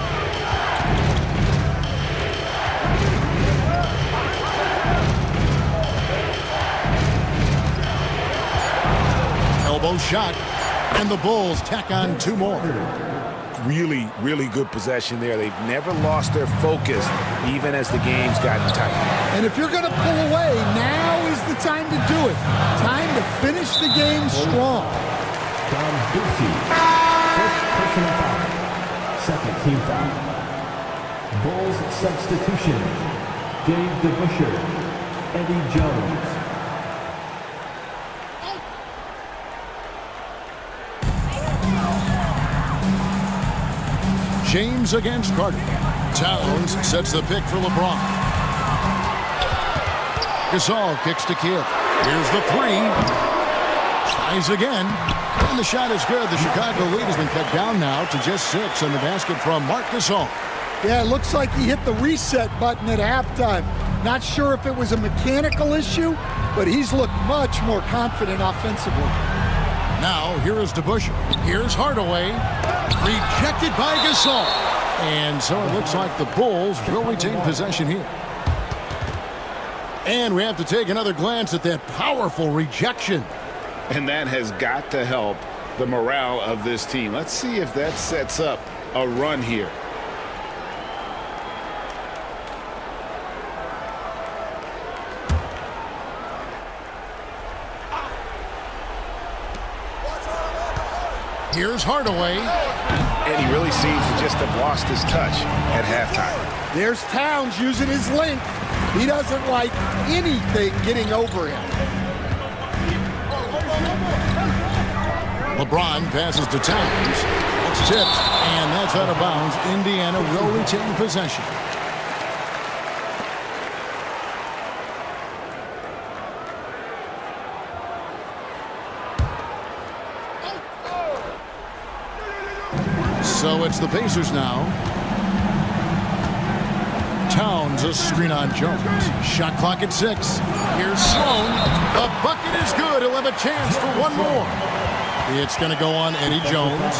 Elbow shot, and the Bulls tack on 2 more. Really, really good possession there. They've never lost their focus, even as the game's gotten tight. And if you're going to pull away, now is the time to do it. Time to finish the game strong. Don Boosie, first personal foul. Second team foul. Bulls substitution. Dave DeBusschere, Eddie Jones. James against Carter. Towns sets the pick for LeBron. Gasol kicks to Kidd. Here's the 3. Tries again. And the shot is good. The Chicago lead has been cut down now to just 6 in the basket from Marc Gasol. Yeah, it looks like he hit the reset button at halftime. Not sure if it was a mechanical issue, but he's looked much more confident offensively. Now, here is DeBusschere. Here's Hardaway. Rejected by Gasol. And so it looks like the Bulls will retain possession here. And we have to take another glance at that powerful rejection. And that has got to help the morale of this team. Let's see if that sets up a run here. Here's Hardaway. And he really seems to just have lost his touch at halftime. There's Towns using his length. He doesn't like anything getting over him. LeBron passes to Towns. It's tipped, and that's out of bounds. Indiana will retain possession. So it's the Pacers now. Towns a screen on Jones. Shot clock at 6. Here's Sloan. The bucket is good. He'll have a chance for one more. It's going to go on Eddie Jones.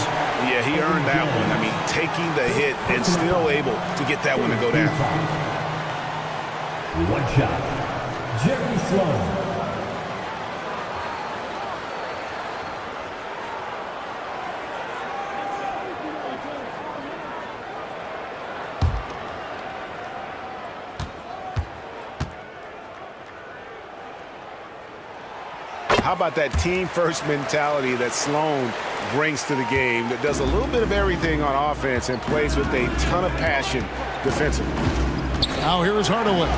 Yeah, he earned that one. I mean, taking the hit and still able to get that one to go down. One shot. Jerry Sloan. How about that team-first mentality that Sloan brings to the game that does a little bit of everything on offense and plays with a ton of passion defensively. Now here is Hardaway.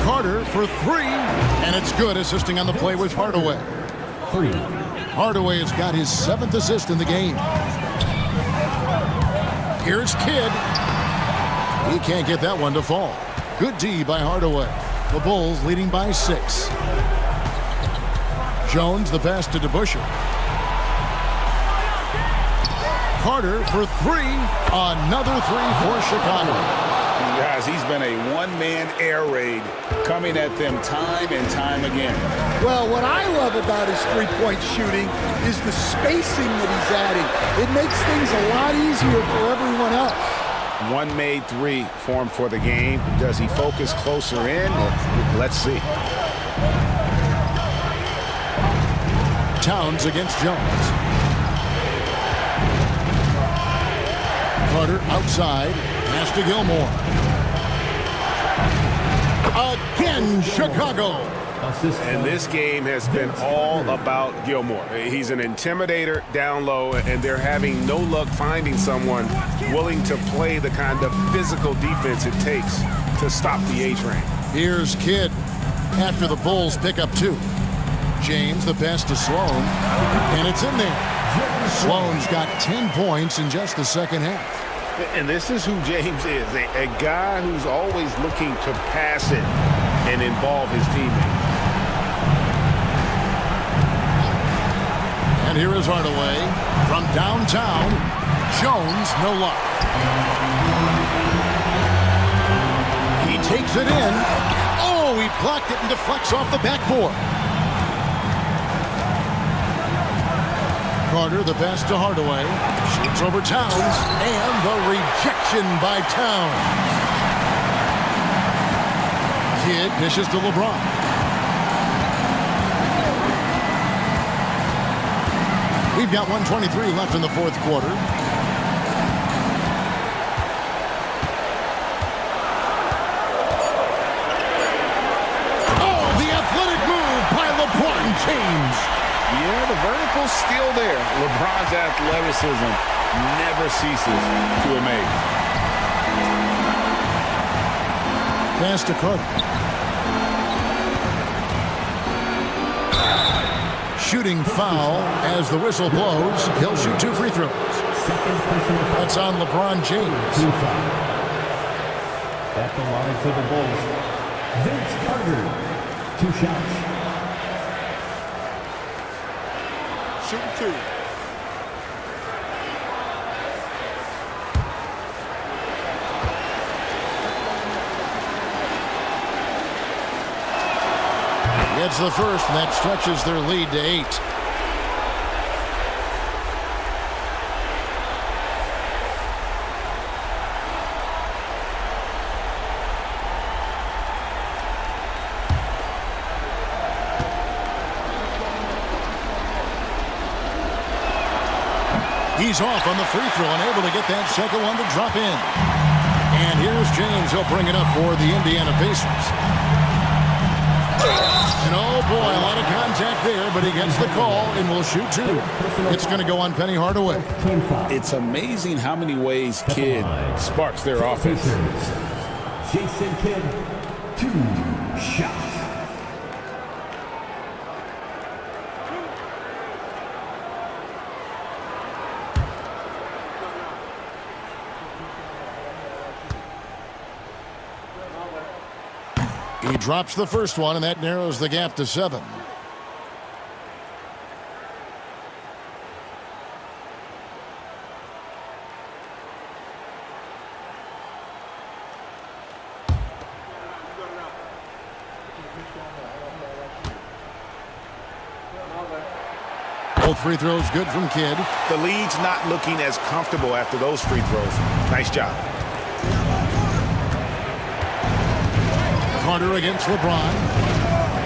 Carter for 3, and it's good, assisting on the play with Hardaway. 3. Hardaway has got his 7th assist in the game. Here's Kidd. He can't get that one to fall. Good D by Hardaway. The Bulls leading by 6. Jones, the pass to DeBusschere. Carter for 3. Another 3 for Chicago. Guys, he's been a one-man air raid coming at them time and time again. Well, what I love about his three-point shooting is the spacing that he's adding. It makes things a lot easier for everyone else. One made 3 for him for the game. Does he focus closer in? Let's see. Towns against Jones. Carter outside. Pass to Gilmore. Again, Chicago. And this game has been all about Gilmore. He's an intimidator down low, and they're having no luck finding someone willing to play the kind of physical defense it takes to stop the A-Train. Here's Kidd after the Bulls pick up 2. James, the pass to Sloan, and it's in there. Sloan's got 10 points in just the second half. And this is who James is, a guy who's always looking to pass it and involve his teammates. And here is Hardaway from downtown. Jones, no luck. He takes it in. Oh, he blocked it and deflects off the backboard. Carter, the pass to Hardaway. Shoots over Towns, and the rejection by Towns. Kidd dishes to LeBron. We've got 1:23 left in the fourth quarter. Oh, the athletic move by LeBron James. Yeah, the vertical's still there. LeBron's athleticism never ceases to amaze. Pass to Carter. Shooting foul as the whistle blows. He'll shoot 2 free throws. That's on LeBron James. At the line for the Bulls, Vince Carter, 2 shots. Shooting 2. Gets the first, and that stretches their lead to 8. He's off on the free throw, unable to get that second one to drop in. And here's James. He'll bring it up for the Indiana Pacers. And oh boy, a lot of contact there, but he gets the call and will shoot 2. It's going to go on Penny Hardaway. It's amazing how many ways Kidd sparks their offense. Jason Kidd, 2 shots. He drops the first one, and that narrows the gap to 7. Both free throws good from Kidd. The lead's not looking as comfortable after those free throws. Nice job. Carter against LeBron.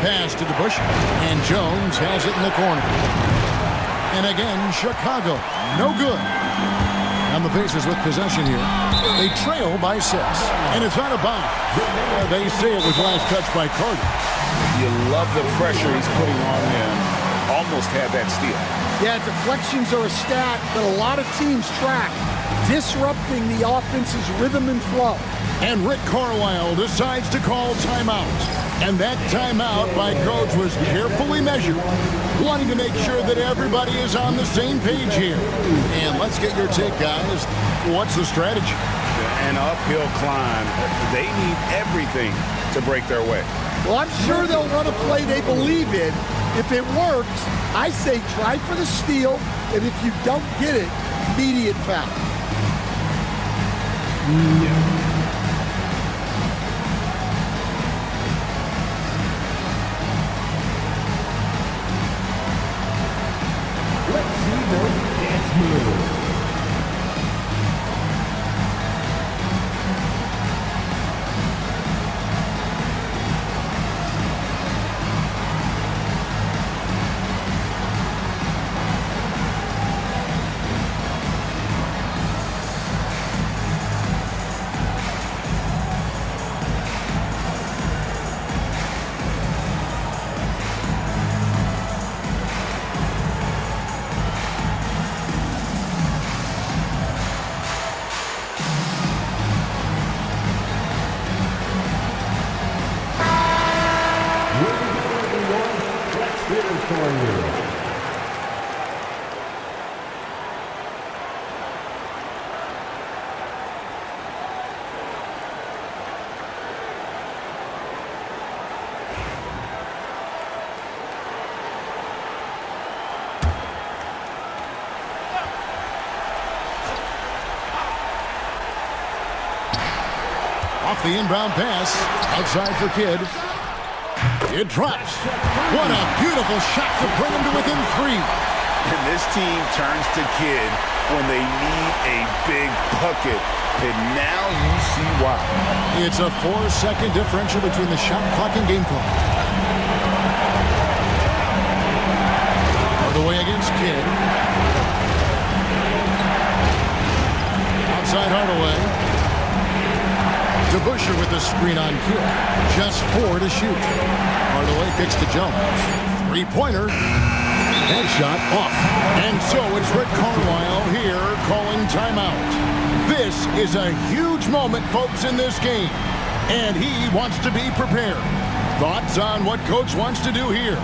Pass to DeBusschere. And Jones has it in the corner. And again, Chicago. No good. And the Pacers with possession here. They trail by 6. And it's out of bounds. They say it was last touched by Carter. You love the pressure he's putting on them. Almost had that steal. Yeah, deflections are a stat that a lot of teams track, disrupting the offense's rhythm and flow. And Rick Carlisle decides to call timeout. And that timeout by coach was carefully measured, wanting to make sure that everybody is on the same page here. And let's get your take, guys. What's the strategy? an uphill climb. They need everything to break their way. Well, I'm sure they'll run a play they believe in. If it works, I say try for the steal, and if you don't get it, immediate foul. Let's see those dance moves. Off the inbound pass, outside for Kidd. It drops. What a beautiful shot to bring him to within 3. And this team turns to Kidd when they need a big bucket. And now you see why. It's a 4-second differential between the shot clock and game clock. Hardaway against Kidd. Outside Hardaway. DeBusschere with the screen on Kidd. Just 4 to shoot. Hardaway kicks to Jones. 3-pointer. Headshot off. And so it's Rick Carlisle here calling timeout. This is a huge moment, folks, in this game. And he wants to be prepared. Thoughts on what Coach wants to do here?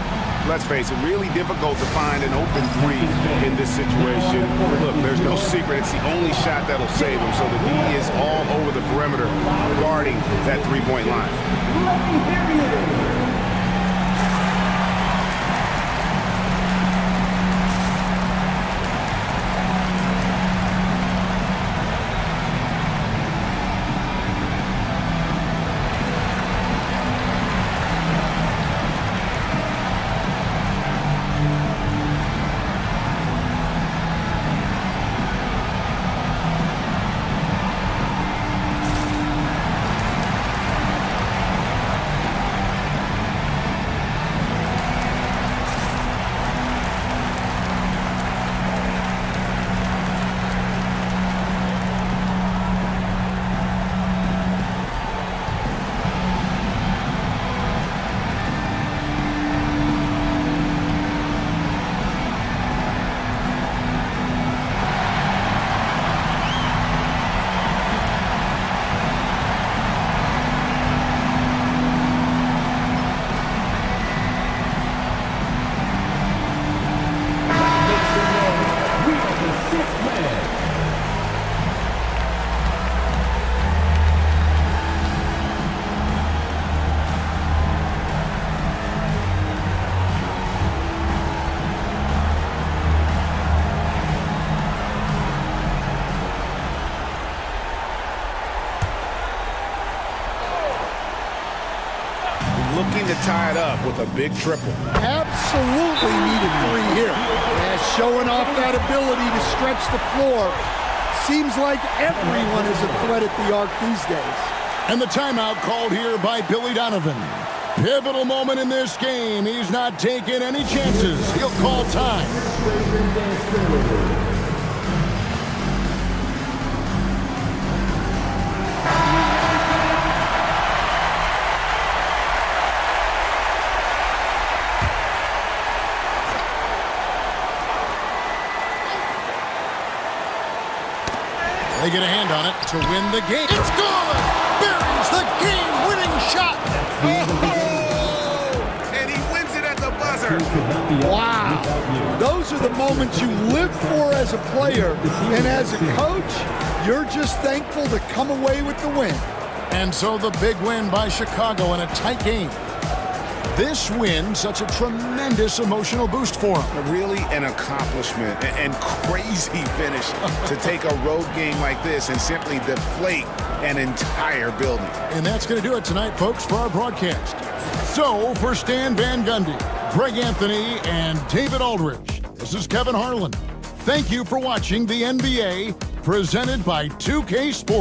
Let's face it, really difficult to find an open 3 in this situation. Look, there's no secret. It's the only shot that'll save him. So the D is all over the perimeter guarding that 3-point line. Looking to tie it up with a big triple. Absolutely needed 3 here. And showing off that ability to stretch the floor. Seems like everyone is a threat at the arc these days. And the timeout called here by Billy Donovan. Pivotal moment in this game. He's not taking any chances. He'll call time. They get a hand on it to win the game. It's good! Buries the game-winning shot! Oh! And he wins it at the buzzer. corner. Wow. Those are the moments you live for as a player. And as a coach, you're just thankful to come away with the win. And so the big win by Chicago in a tight game. This win, such a tremendous emotional boost for them. Really an accomplishment and crazy finish to take a road game like this and simply deflate an entire building. And that's going to do it tonight, folks, for our broadcast. So, for Stan Van Gundy, Greg Anthony, and David Aldridge, this is Kevin Harlan. Thank you for watching the NBA, presented by 2K Sports.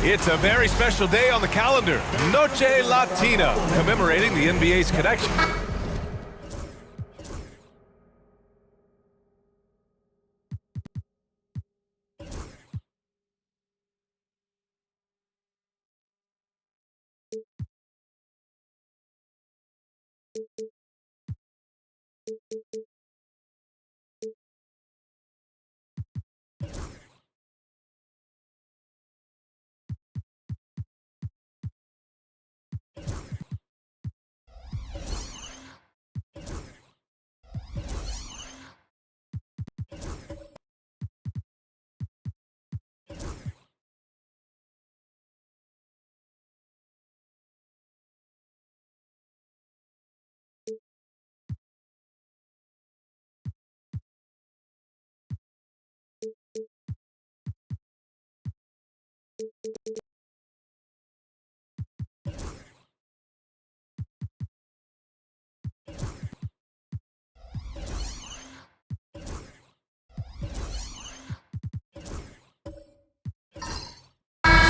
It's a very special day on the calendar. Noche Latina, commemorating the NBA's connection.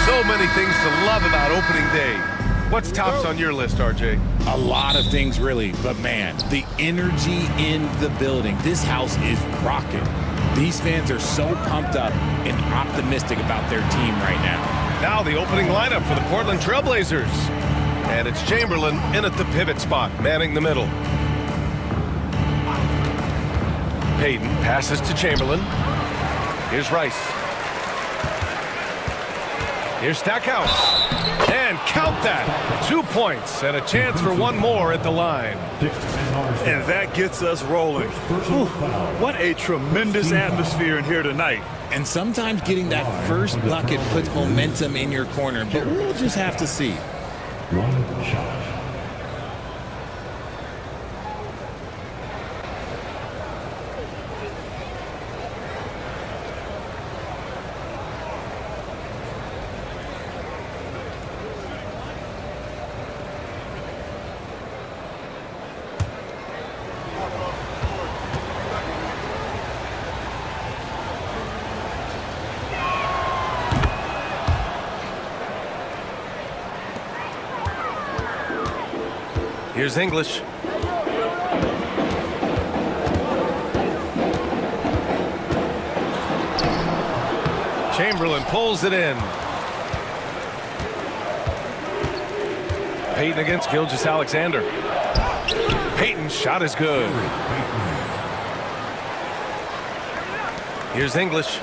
So many things to love about opening day. What's tops on your list, RJ? A lot of things, really. But, man, the energy in the building. This house is rocking. These fans are so pumped up and optimistic about their team right now. Now the opening lineup for the Portland Trailblazers. And it's Chamberlain in at the pivot spot, manning the middle. Payton passes to Chamberlain. Here's Rice. Here's Stackhouse. And count that. 2 points and a chance for one more at the line. And that gets us rolling. Ooh, what a tremendous atmosphere in here tonight. And sometimes getting that first bucket puts momentum in your corner, but we'll just have to see. One shot. Here's English. Chamberlain pulls it in. Payton against Gilgeous-Alexander. Payton's shot is good. Here's English.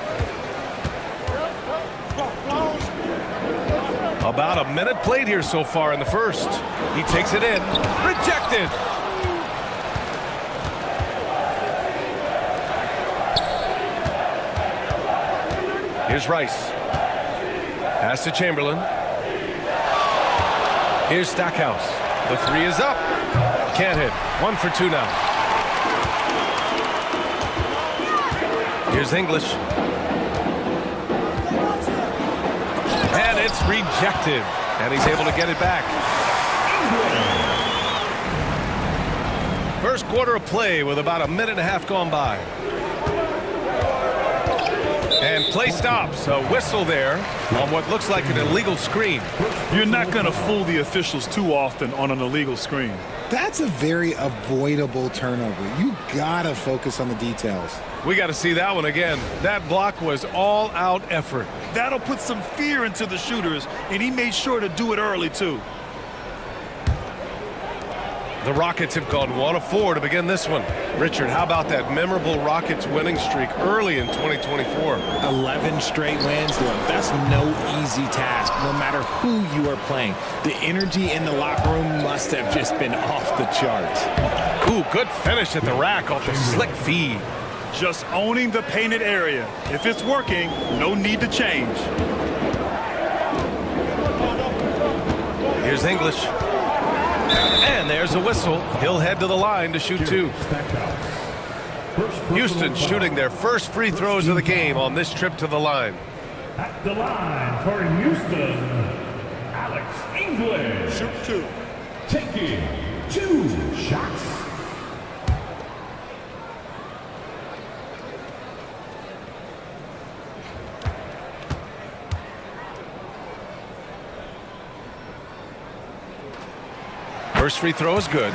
About a minute played here so far in the first. He takes it in. Rejected. Here's Rice. Pass to Chamberlain. Here's Stackhouse. The three is up. Can't hit. 1 for 2 now. Here's English. And it's rejected. And he's able to get it back. First quarter of play with about a minute and a half gone by. And play stops. A whistle there on what looks like an illegal screen. You're not going to fool the officials too often on an illegal screen. That's a very avoidable turnover. You gotta focus on the details. We got to see that one again. That block was all-out effort. That'll put some fear into the shooters, and he made sure to do it early, too. The Rockets have gone 1 of 4 to begin this one. Richard, how about that memorable Rockets winning streak early in 2024? 11 straight wins. Look, that's no easy task, no matter who you are playing. The energy in the locker room must have just been off the charts. Ooh, good finish at the rack off the slick feed. Just owning the painted area. If it's working, no need to change. Here's English. And there's a whistle. He'll head to the line to shoot 2. Houston shooting their first free throws of the game on this trip to the line. At the line for Houston, Alex English. Shoot 2. Taking 2 shots. First free throw is good.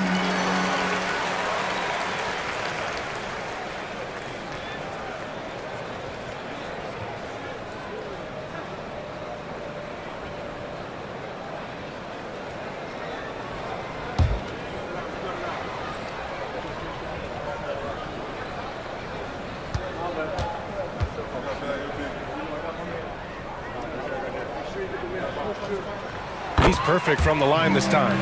He's perfect from the line this time.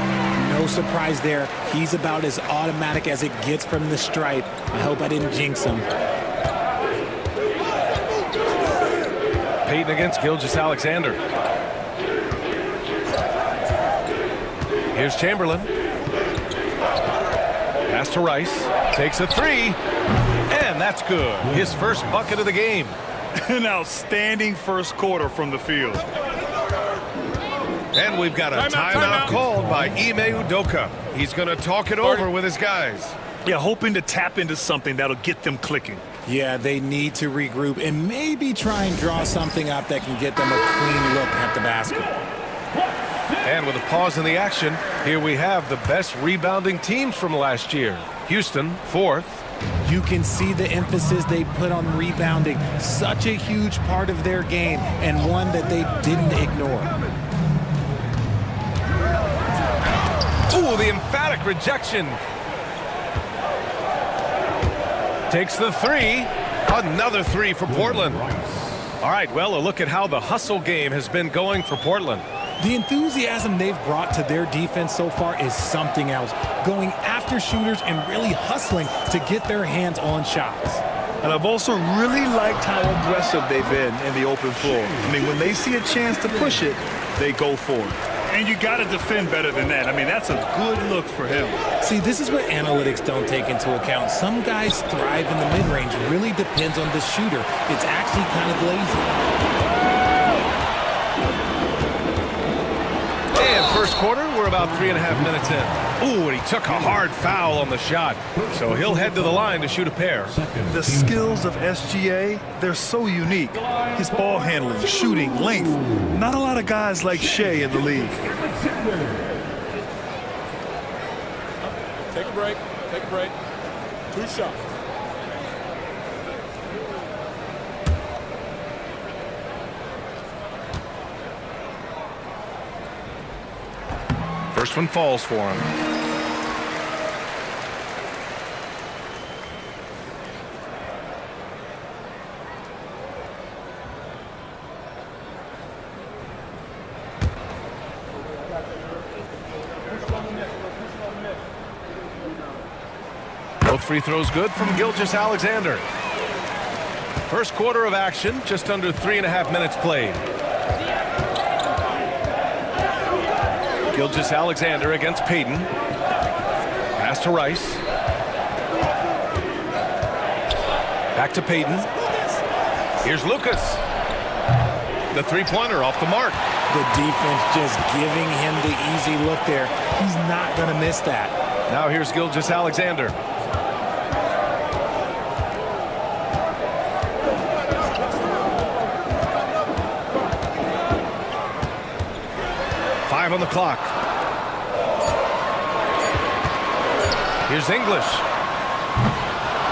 No surprise there. He's about as automatic as it gets from the stripe. I hope I didn't jinx him. Payton against Gilgeous-Alexander. Here's Chamberlain. Pass to Rice. Takes a 3. And that's good. His first bucket of the game. An outstanding first quarter from the field. And we've got a timeout called by Ime Udoka. He's going to talk it over with his guys. Yeah, hoping to tap into something that'll get them clicking. Yeah, they need to regroup and maybe try and draw something up that can get them a clean look at the basket. And with a pause in the action, here we have the best rebounding teams from last year. Houston, 4th. You can see the emphasis they put on rebounding. Such a huge part of their game and one that they didn't ignore. Ooh, the emphatic rejection. Takes the 3. Another 3 for Portland. All right, well, a look at how the hustle game has been going for Portland. The enthusiasm they've brought to their defense so far is something else. Going after shooters and really hustling to get their hands on shots. And I've also really liked how aggressive they've been in the open floor. I mean, when they see a chance to push it, they go for it. And you got to defend better than that. I mean, that's a good look for him. See, this is what analytics don't take into account. Some guys thrive in the mid-range. Really depends on the shooter. It's actually kind of lazy. And first quarter, we're about 3.5 minutes in. Ooh, and he took a hard foul on the shot. So he'll head to the line to shoot a pair. The skills of SGA, they're so unique. His ball handling, shooting, length. Not a lot of guys like Shea in the league. Take a break. Take a break. 2 shots. First one falls for him. Both free throws good from Gilgeous-Alexander. First quarter of action, just under 3.5 minutes played. Gilgeous-Alexander against Payton. Pass to Rice. Back to Payton. Here's Lucas. The three-pointer off the mark. The defense just giving him the easy look there. He's not going to miss that. Now here's Gilgeous-Alexander. on the clock. Here's English.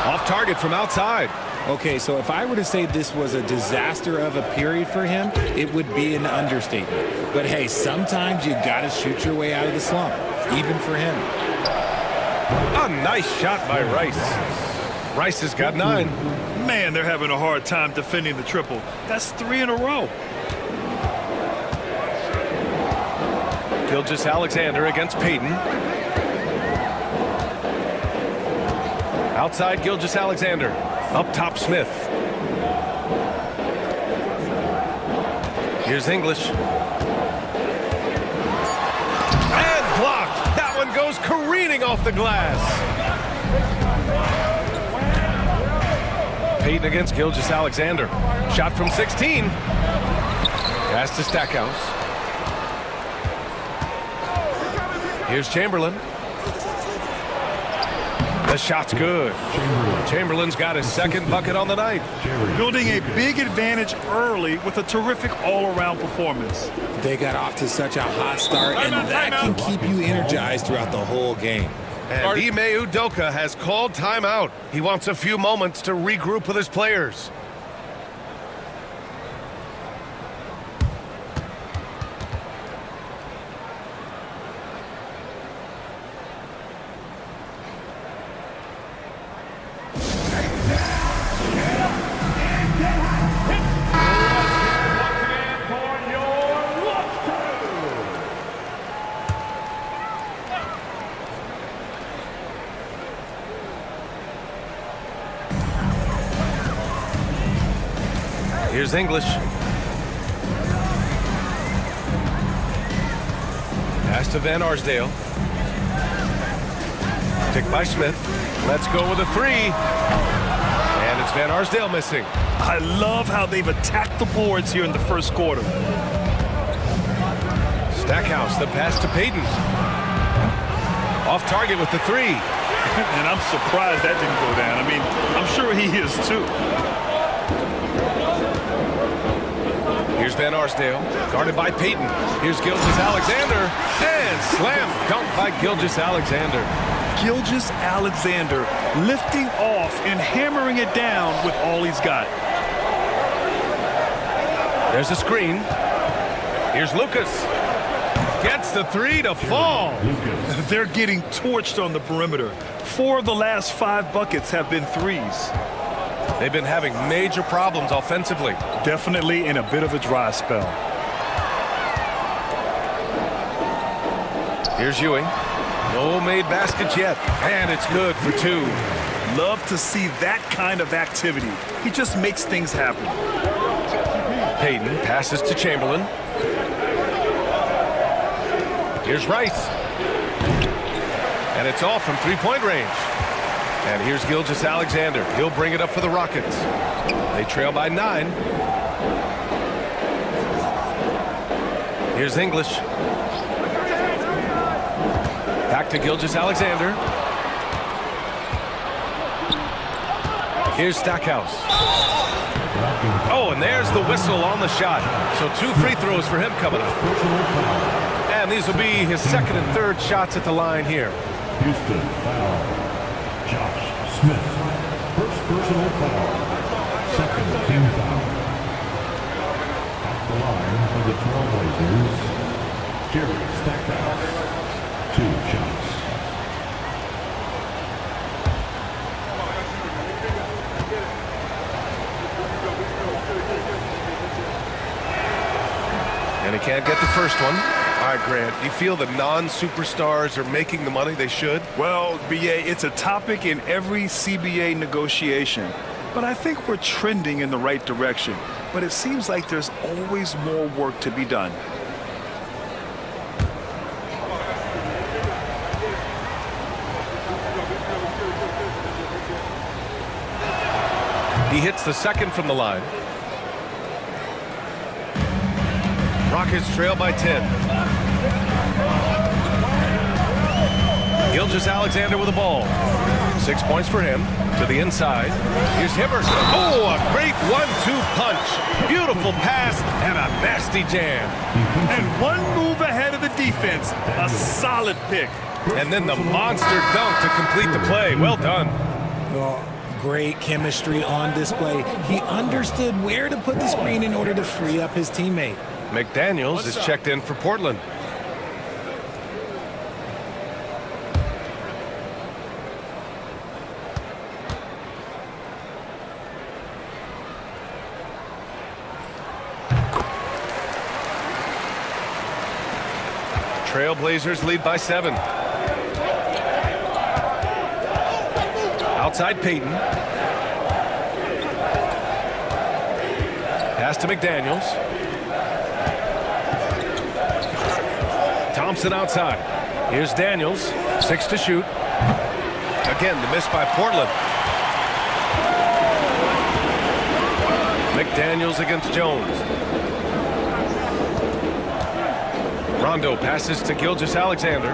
Off target from outside. Okay, so if I were to say this was a disaster of a period for him, it would be an understatement. But hey, sometimes you got to shoot your way out of the slump, even for him. A nice shot by Rice. Rice has got 9. Man, they're having a hard time defending the triple. That's 3 in a row. Gilgeous-Alexander against Payton. Outside Gilgeous-Alexander. Up top Smith. Here's English. And blocked. That one goes careening off the glass. Payton against Gilgeous-Alexander. Shot from 16. Pass to Stackhouse. Here's Chamberlain. The shot's good. Chamberlain's got his second bucket on the night. Building a big advantage early with a terrific all-around performance. They got off to such a hot start, and that can keep you energized throughout the whole game. And Ime Udoka has called timeout. He wants a few moments to regroup with his players. Here's English. Pass to Van Arsdale. Picked by Smith. Let's go with a 3. And it's Van Arsdale missing. I love how they've attacked the boards here in the first quarter. Stackhouse, the pass to Payton. Off target with the 3. And I'm surprised that didn't go down. I mean, I'm sure he is too. Here's Van Arsdale, guarded by Payton. Here's Gilgeous-Alexander, and slam dunk by Gilgeous-Alexander. Gilgeous-Alexander lifting off and hammering it down with all he's got. There's a screen. Here's Lucas. Gets the 3 to fall. They're getting torched on the perimeter. 4 of the last 5 buckets have been 3s. They've been having major problems offensively. Definitely in a bit of a dry spell. Here's Ewing. No made baskets yet. And it's good for 2. Love to see that kind of activity. He just makes things happen. Payton passes to Chamberlain. Here's Rice. And it's off from 3-point range. And here's Gilgeous-Alexander. He'll bring it up for the Rockets. They trail by 9. Here's English. Back to Gilgeous-Alexander. Here's Stackhouse. Oh, and there's the whistle on the shot. So 2 free throws for him coming up. And these will be his second and third shots at the line here. Houston foul. Josh Smith. First personal foul. Second team foul. At the line for the Trailblazers, Jerry Stackhouse. 2 shots. And he can't get the first one. All right, Grant, do you feel the non-superstars are making the money they should? Well, BA, it's a topic in every CBA negotiation. But I think we're trending in the right direction. But it seems like there's always more work to be done. He hits the second from the line. Rockets trail by 10. Gilgeous-Alexander with the ball. 6 points for him. To the inside. Here's Hibbert. Oh, a great 1-2 punch. Beautiful pass and a nasty jam. And one move ahead of the defense. A solid pick. And then the monster dunk to complete the play. Well done. Well, great chemistry on display. He understood where to put the screen in order to free up his teammate. McDaniels is checked in for Portland. Trailblazers lead by 7. Outside Payton. Pass to McDaniels. Thompson outside. Here's Daniels. 6 to shoot. Again, the miss by Portland. McDaniels against Jones. Rondo passes to Gilgeous-Alexander.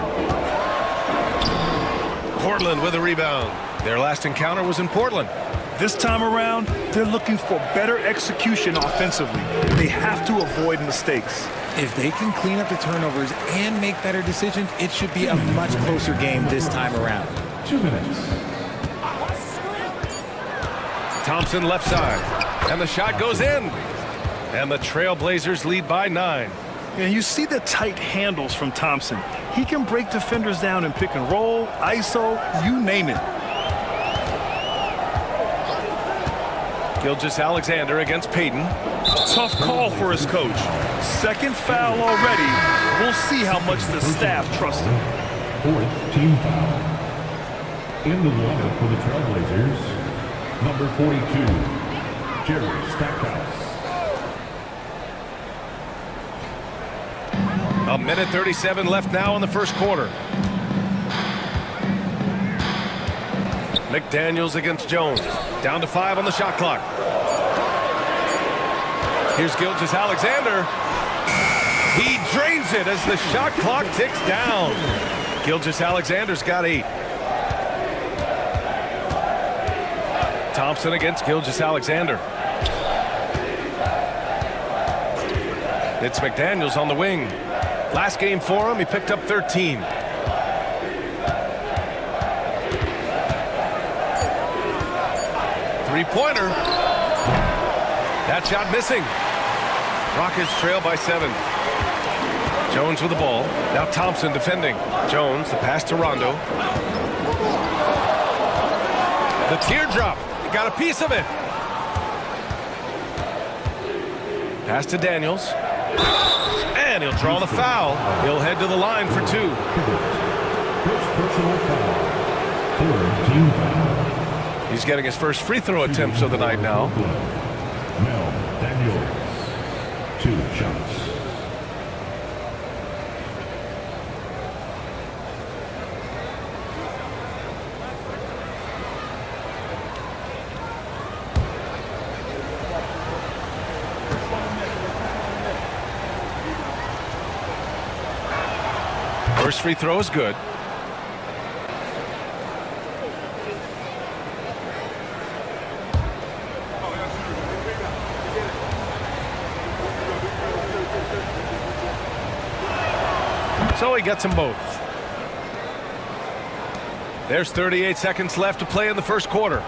Portland with a rebound. Their last encounter was in Portland. This time around, they're looking for better execution offensively. They have to avoid mistakes. If they can clean up the turnovers and make better decisions, it should be a much closer game this time around. 2 minutes. Thompson left side. And the shot goes in. And the Trailblazers lead by 9. And you see the tight handles from Thompson. He can break defenders down in pick and roll, ISO, you name it. Gilgeous-Alexander against Payton. Tough call for his coach. Second foul already. We'll see how much the staff trusts him. 4th team foul. In the lineup for the Trailblazers, number 42, Jerry Stackhouse. A minute 37 left now in the first quarter. McDaniels against Jones. Down to 5 on the shot clock. Here's Gilgeous-Alexander. He drains it as the shot clock ticks down. Gilgeous-Alexander's got 8. Thompson against Gilgeous-Alexander. It's McDaniels on the wing. Last game for him, he picked up 13. Three-pointer. That shot missing. Rockets trail by 7. Jones with the ball. Now Thompson defending. Jones, the pass to Rondo. The teardrop. He got a piece of it. Pass to Daniels. And he'll draw the foul. He'll head to the line for 2. First personal foul. 4th team foul. He's getting his first free throw attempts of the night now. Mel Daniels. 2 shots. First free throw is good. So he gets them both. There's 38 seconds left to play in the first quarter.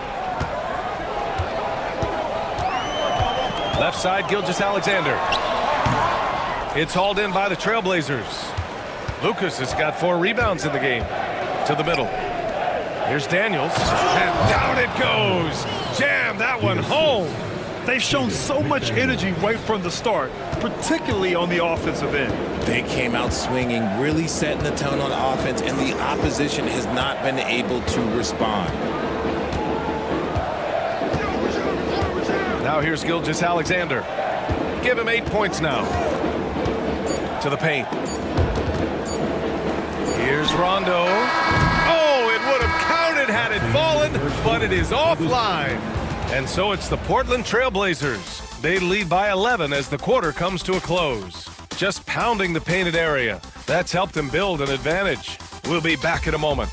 Left side, Gilgeous-Alexander. It's hauled in by the Trailblazers. Lucas has got 4 rebounds in the game. To the middle. Here's Daniels. And down it goes. Jam that one home. They've shown so much energy right from the start, particularly on the offensive end. They came out swinging, really setting the tone on offense, and the opposition has not been able to respond. Now here's Gilgeous-Alexander. Give him 8 points now. To the paint. Here's Rondo. Oh, it would have counted had it fallen, but it is offline. And so it's the Portland Trailblazers. They lead by 11 as the quarter comes to a close. Just pounding the painted area. That's helped them build an advantage. We'll be back in a moment.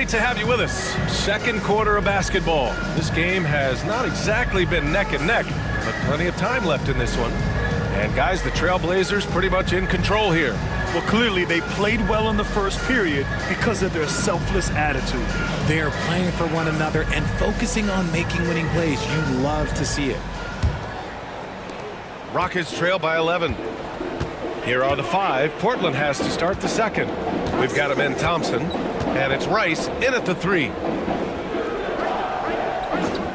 Great to have you with us. Second quarter of basketball. This game has not exactly been neck and neck, but plenty of time left in this one. And guys, the Trailblazers pretty much in control here. Well, clearly they played well in the first period because of their selfless attitude. They're playing for one another and focusing on making winning plays. You love to see it. Rockets trail by 11. Here are the 5. Portland has to start the second. We've got Amen Thompson, and it's Rice in at the 3.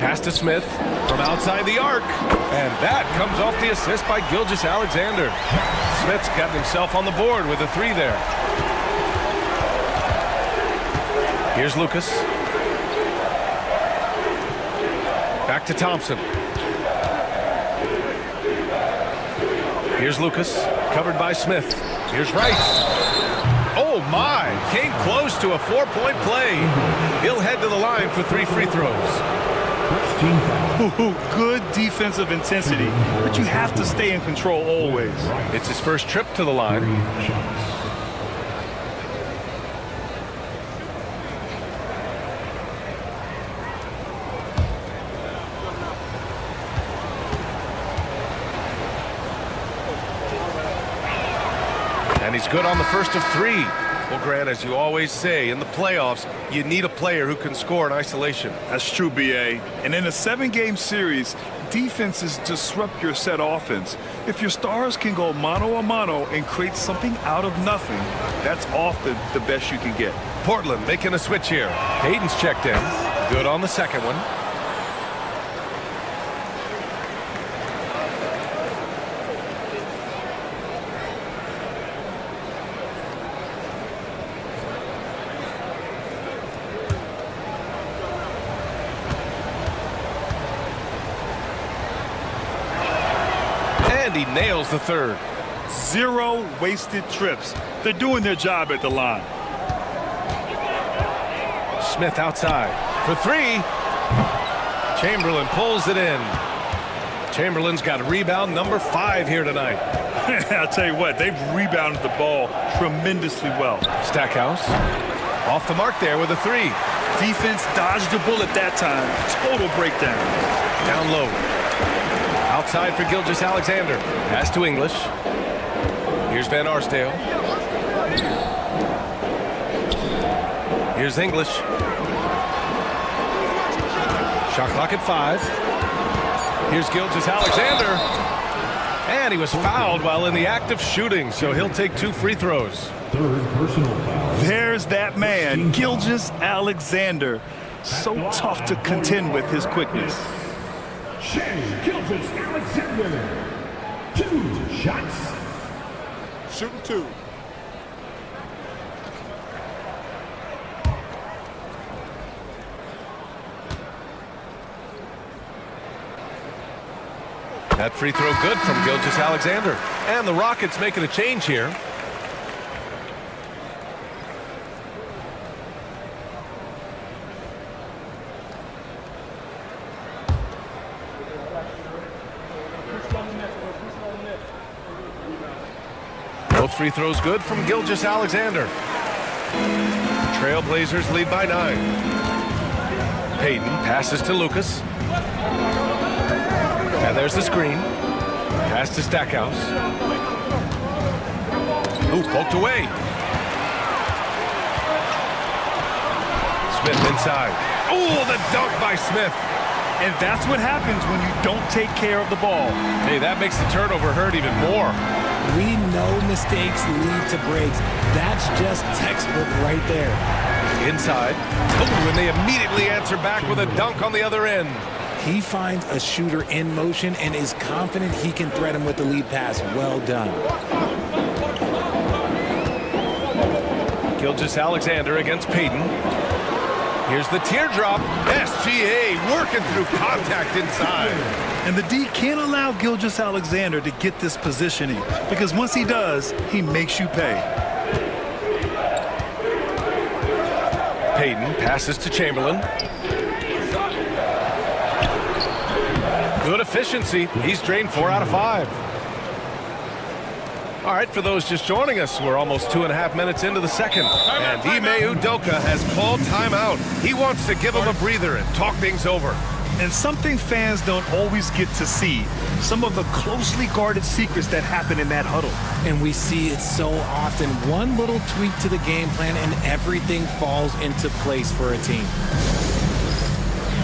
Pass to Smith from outside the arc, and that comes off the assist by Gilgeous-Alexander. Smith's got himself on the board with a 3 there. Here's Lucas. Back to Thompson. Here's Lucas, covered by Smith. Here's Rice. Oh my, came close to a 4-point play. He'll head to the line for 3 free throws. Good defensive intensity, but you have to stay in control always. It's his first trip to the line. And he's good on the first of 3. Well, Grant, as you always say, in the playoffs, you need a player who can score in isolation. That's true, B.A. And in a 7-game series, defenses disrupt your set offense. If your stars can go mano-a-mano and create something out of nothing, that's often the best you can get. Portland making a switch here. Hayden's checked in. Good on the second one. He nails the third. 0 wasted trips. They're doing their job at the line. Smith outside for 3. Chamberlain pulls it in. Chamberlain's got rebound number 5 here tonight. I'll tell you what, they've rebounded the ball tremendously well. Stackhouse off the mark there with a 3. Defense dodged the bullet that time. Total breakdown. Down low. Outside for Gilgeous-Alexander. Pass to English. Here's Van Arsdale. Here's English. Shot clock at 5. Here's Gilgeous-Alexander. And he was fouled while in the act of shooting, so he'll take 2 free throws. Third personal foul. There's that man, Gilgeous-Alexander. So tough to contend with his quickness. Shai Gilgeous-Alexander. 2 shots. Shooting 2. That free throw good from Gilgeous-Alexander. And the Rockets making a change here. Both free throws good from Gilgeous-Alexander. Trailblazers lead by 9. Payton passes to Lucas. And there's the screen. Pass to Stackhouse. Ooh, poked away. Smith inside. Oh, the dunk by Smith. And that's what happens when you don't take care of the ball. Hey, that makes the turnover hurt even more. We know mistakes lead to breaks. That's just textbook right there. Inside. Oh, and they immediately answer back with a dunk on the other end. He finds a shooter in motion and is confident he can thread him with the lead pass. Well done. Gilgeous-Alexander against Payton. Here's the teardrop. SGA working through contact inside. And the D can't allow Gilgeous-Alexander to get this positioning, because once he does, he makes you pay. Payton passes to Chamberlain. Good efficiency. He's drained 4 out of 5. All right, for those just joining us, we're almost 2.5 minutes into the second. And Ime Udoka has called timeout. He wants to give him a breather and talk things over. And something fans don't always get to see, some of the closely guarded secrets that happen in that huddle. And we see it so often. One little tweak to the game plan and everything falls into place for a team.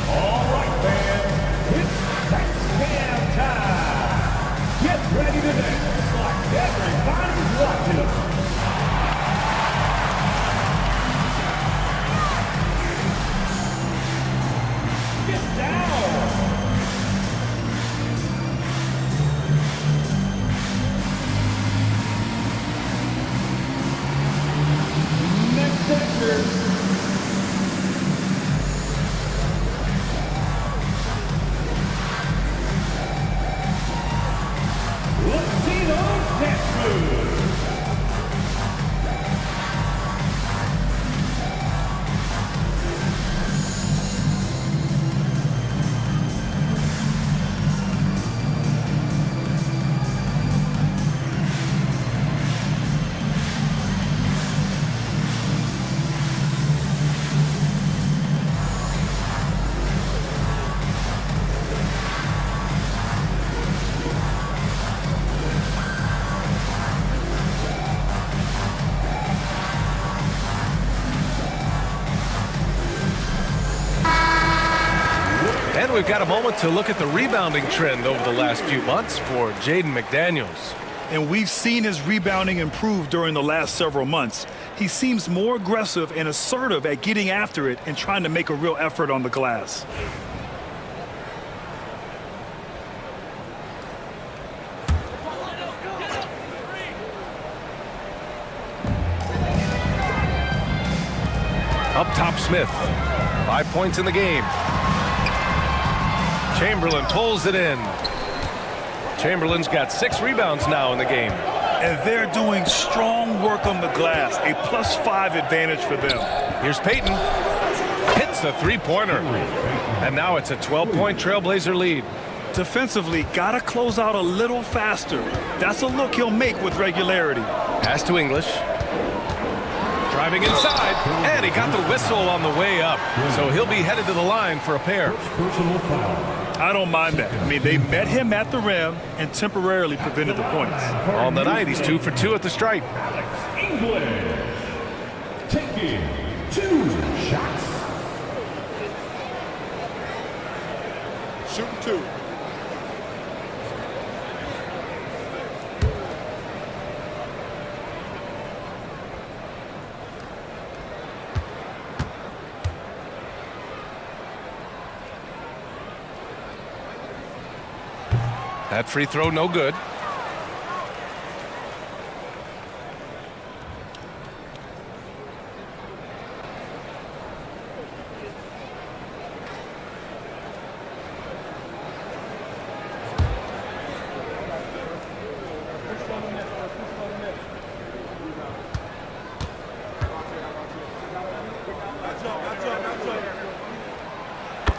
All right, fans, it's Dice Cam time. Get ready to dance like everybody's watching. Get down. Next picture. Let's see those dance moves. And we've got a moment to look at the rebounding trend over the last few months for Jaden McDaniels. And we've seen his rebounding improve during the last several months. He seems more aggressive and assertive at getting after it and trying to make a real effort on the glass. Up top, Smith. 5 points in the game. Chamberlain pulls it in. Chamberlain's got 6 rebounds now in the game. And they're doing strong work on the glass, a +5 advantage for them. Here's Payton. Hits the three-pointer. And now it's a 12-point Trailblazer lead. Defensively, got to close out a little faster. That's a look he'll make with regularity. Pass to English. Driving inside, and he got the whistle on the way up. So he'll be headed to the line for a pair. I don't mind that. I mean, they met him at the rim and temporarily prevented the points. On the night, he's 2 for 2 at the stripe. England taking 2 shots. Shooting 2. That free throw, no good.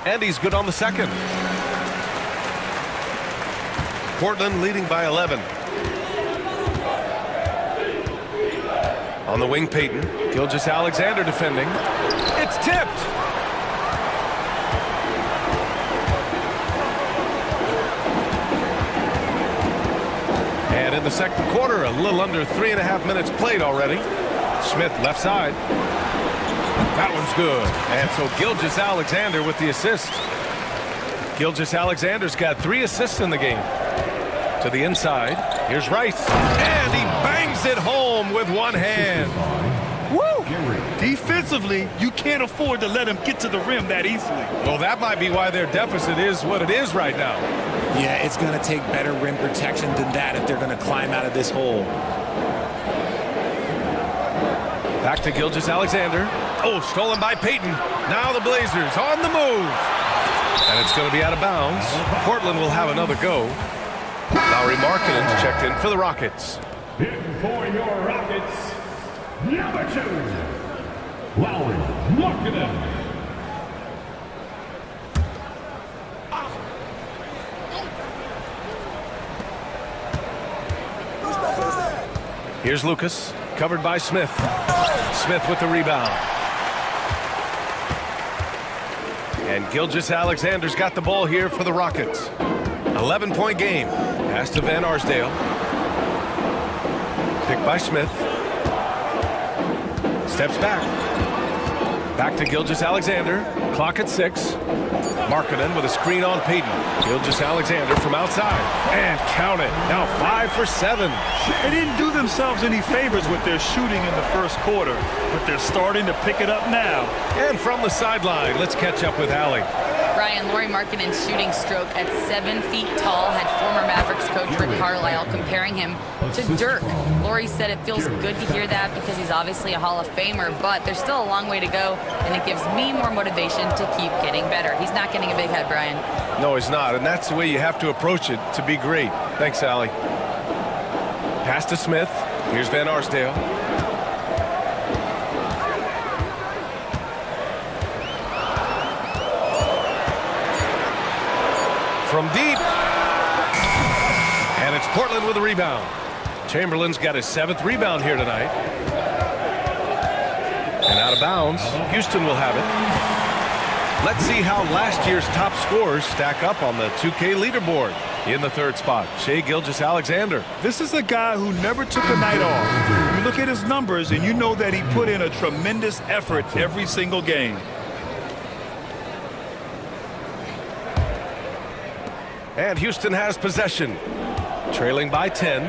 And he's good on the second. Portland leading by 11. On the wing, Payton. Gilgeous-Alexander defending. It's tipped. And in the second quarter, a little under 3.5 minutes played already. Smith left side. That one's good. And so Gilgeous-Alexander with the assist. Gilgeous-Alexander's got 3 assists in the game. To the inside. Here's Rice. And he bangs it home with one hand. Woo! Defensively, you can't afford to let him get to the rim that easily. Well, that might be why their deficit is what it is right now. Yeah, it's going to take better rim protection than that if they're going to climb out of this hole. Back to Gilgeous-Alexander. Oh, stolen by Payton. Now the Blazers on the move. And it's going to be out of bounds. Portland will have another go. Lauri Markkanen's checked in for the Rockets. In for your Rockets, number 2, Lauri Markkanen. Here's Lucas, covered by Smith. Smith with the rebound. And Gilgeous-Alexander's got the ball here for the Rockets. 11-point game. Pass to Van Arsdale. Picked by Smith. Steps back. Back to Gilgeous-Alexander. Clock at 6. Markkanen with a screen on Payton. Gilgeous-Alexander from outside. And count it. Now 5 for 7. They didn't do themselves any favors with their shooting in the first quarter, but they're starting to pick it up now. And from the sideline, let's catch up with Allie. Brian, Lauri Markkanen's shooting stroke at 7 feet tall had former Mavericks coach Rick Carlisle comparing him to Dirk. Lauri said it feels good to hear that because he's obviously a Hall of Famer, but there's still a long way to go, and it gives me more motivation to keep getting better. He's not getting a big head, Brian. No, he's not, and that's the way you have to approach it to be great. Thanks, Allie. Pass to Smith. Here's Van Arsdale. From deep. And it's Portland with a rebound. Chamberlain's got his 7th rebound here tonight. And out of bounds. Houston will have it. Let's see how last year's top scorers stack up on the 2K leaderboard. In the 3rd spot, Shai Gilgeous-Alexander. This is a guy who never took a night off. You look at his numbers and you know that he put in a tremendous effort every single game. And Houston has possession. Trailing by 10.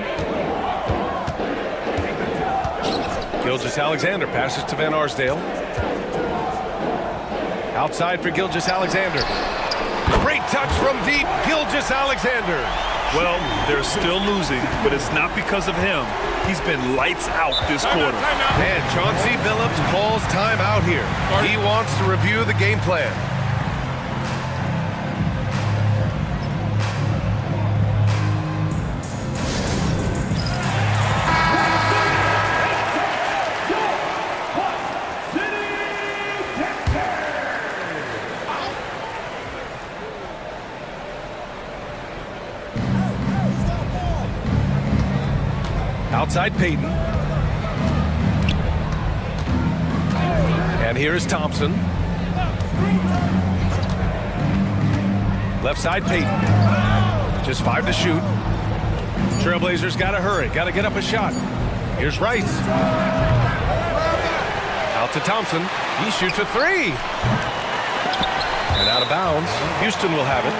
Gilgeous-Alexander passes to Van Arsdale. Outside for Gilgeous-Alexander. Great touch from deep, Gilgeous-Alexander. Well, they're still losing, but it's not because of him. He's been lights out this quarter. And Chauncey Billups calls timeout here. He wants to review the game plan. Outside Payton. And here's Thompson. Left side Payton. Just 5 to shoot. Trailblazers got to hurry. Got to get up a shot. Here's Rice. Out to Thompson. He shoots a 3. And out of bounds. Houston will have it.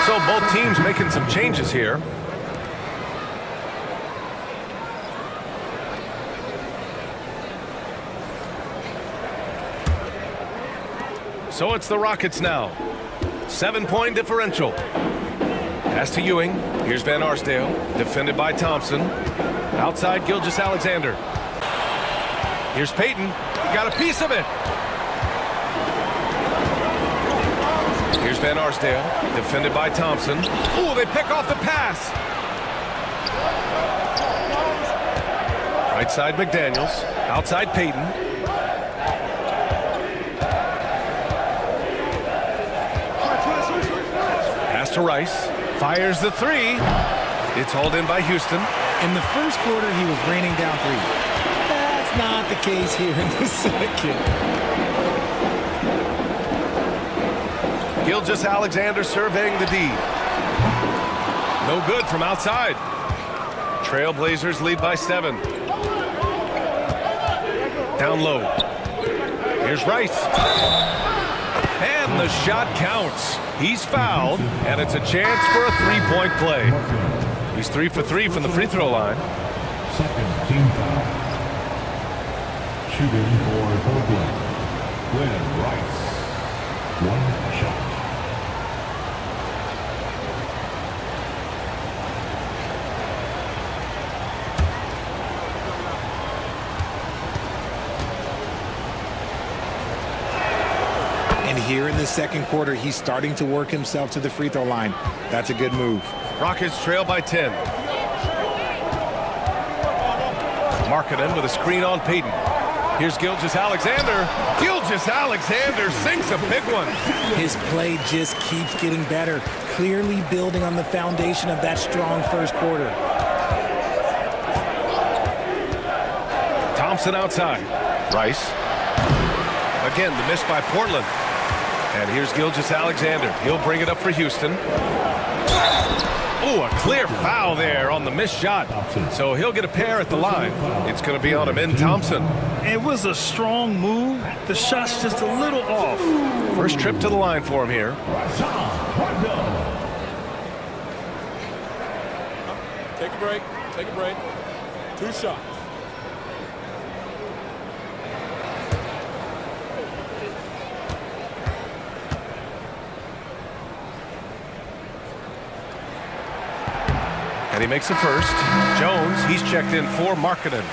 So both teams making some changes here. So it's the Rockets now. 7-point differential. Pass to Ewing. Here's Van Arsdale. Defended by Thompson. Outside Gilgeous-Alexander. Here's Payton. Got a piece of it. Here's Van Arsdale, defended by Thompson. Ooh, they pick off the pass. Right side McDaniels, outside Payton. Pass to Rice, fires the 3. It's hauled in by Houston. In the first quarter, he was raining down 3. That's not the case here in the second. Gilgeous-Alexander surveying the D. No good from outside. Trailblazers lead by 7. Down low. Here's Rice. And the shot counts. He's fouled, and it's a chance for a 3-point play. He's 3 for 3 from the free throw line. Second team foul. Shooting for Oakland. Glenn Rice. 1 shot. And here in the second quarter, he's starting to work himself to the free throw line. That's a good move. Rockets trail by 10. Markkanen with a screen on Payton. Here's Gilgeous-Alexander. Gilgeous-Alexander sinks a big one. His play just keeps getting better, clearly building on the foundation of that strong first quarter. Thompson outside. Rice. Again, the miss by Portland. And here's Gilgeous-Alexander. He'll bring it up for Houston. Oh, a clear foul there on the missed shot. So he'll get a pair at the line. It's going to be on Amen Thompson. It was a strong move. The shot's just a little off. First trip to the line for him here. Take a break. Take a break. 2 shots. And he makes the first. Jones, he's checked in for Markkanen.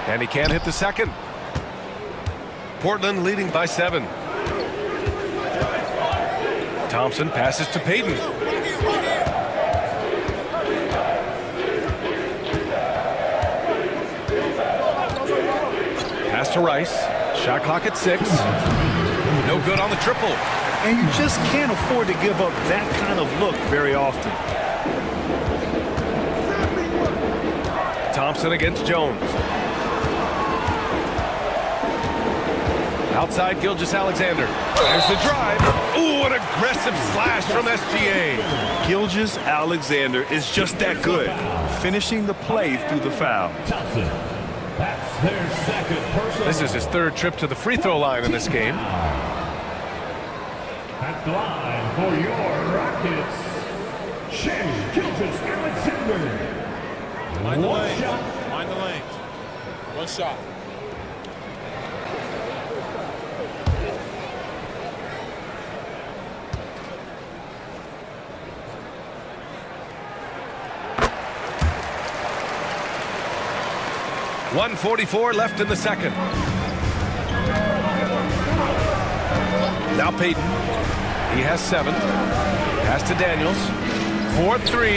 And he can't hit the second. Portland leading by 7. Thompson passes to Payton. Pass to Rice. Shot clock at 6. No good on the triple. And you just can't afford to give up that kind of look very often. Thompson against Jones. Outside Gilgeous-Alexander. There's the drive. Ooh, an aggressive slash from SGA. Gilgeous-Alexander is just that good, finishing the play through the foul. That's their second personal. This is his 3rd trip to the free throw line in this game. At the line for your Rockets, Shai Gilgeous-Alexander. Mind the One lanes. shot. Mind the lanes. 1 shot. .144 left in the second. Now Payton. He has 7. Pass to Daniels. 4-3.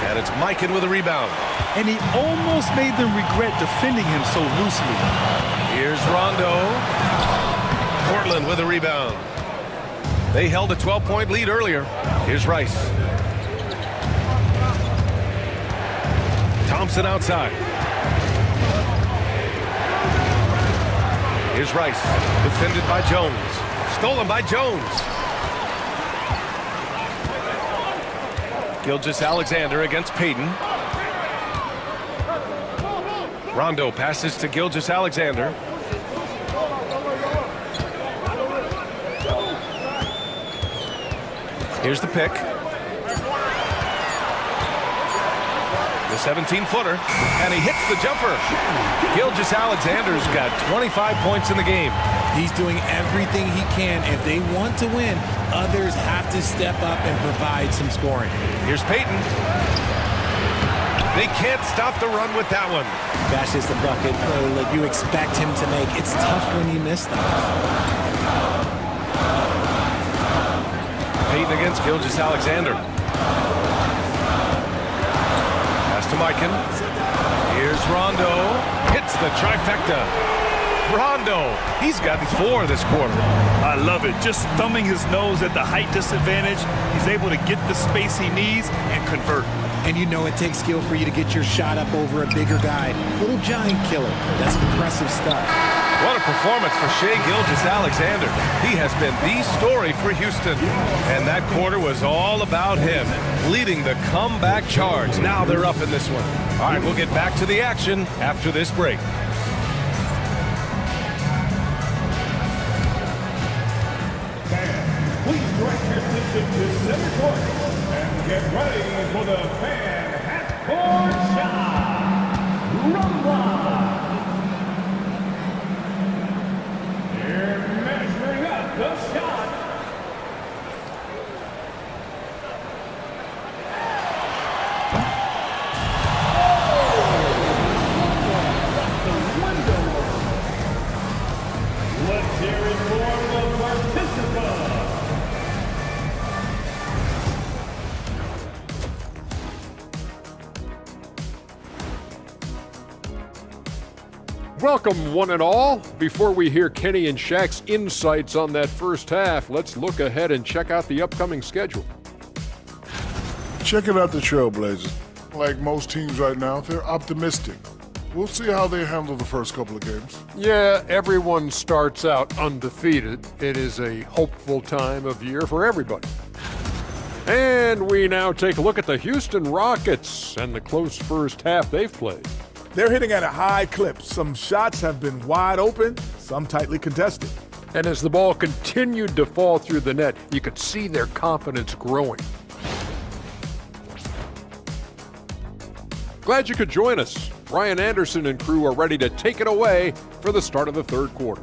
And it's Mikan with a rebound. And he almost made them regret defending him so loosely. Here's Rondo. Portland with a rebound. They held a 12-point lead earlier. Here's Rice. Thompson outside. Here's Rice. Defended by Jones. Stolen by Jones. Gilgeous-Alexander against Payton. Rondo passes to Gilgeous-Alexander. Here's the pick. The 17-footer, and he hits the jumper. Gilgeous-Alexander's got 25 points in the game. He's doing everything he can. If they want to win, others have to step up and provide some scoring. Here's Payton. They can't stop the run with that one. That's just the bucket that you expect him to make. It's tough when you miss them. Payton against Gilgeous-Alexander. Pass to Mikan. Here's Rondo. Hits the trifecta. Rondo, he's got 4 this quarter. I love it. Just thumbing his nose at the height disadvantage. He's able to get the space he needs and convert. And you know it takes skill for you to get your shot up over a bigger guy. Little giant killer. That's impressive stuff. What a performance for Shai Gilgeous-Alexander. He has been the story for Houston. And that quarter was all about him, leading the comeback charge. Now they're up in this one. All right, we'll get back to the action after this break. Please direct your attention to center court and get ready for the fan half-court shot. Rumba. They're measuring up the shot. Welcome, one and all. Before we hear Kenny and Shaq's insights on that first half, let's look ahead and check out the upcoming schedule. Checking out the Trailblazers. Like most teams right now, they're optimistic. We'll see how they handle the first couple of games. Yeah, everyone starts out undefeated. It is a hopeful time of year for everybody. And we now take a look at the Houston Rockets and the close first half they've played. They're hitting at a high clip. Some shots have been wide open, some tightly contested. And as the ball continued to fall through the net, you could see their confidence growing. Glad you could join us. Brian Anderson and crew are ready to take it away for the start of the third quarter.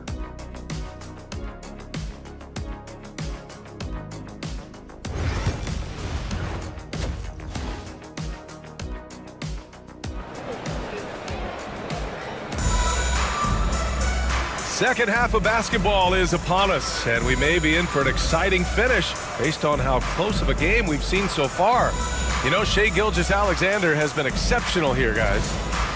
Second half of basketball is upon us, and we may be in for an exciting finish based on how close of a game we've seen so far. You know, Shai Gilgeous-Alexander has been exceptional here, guys.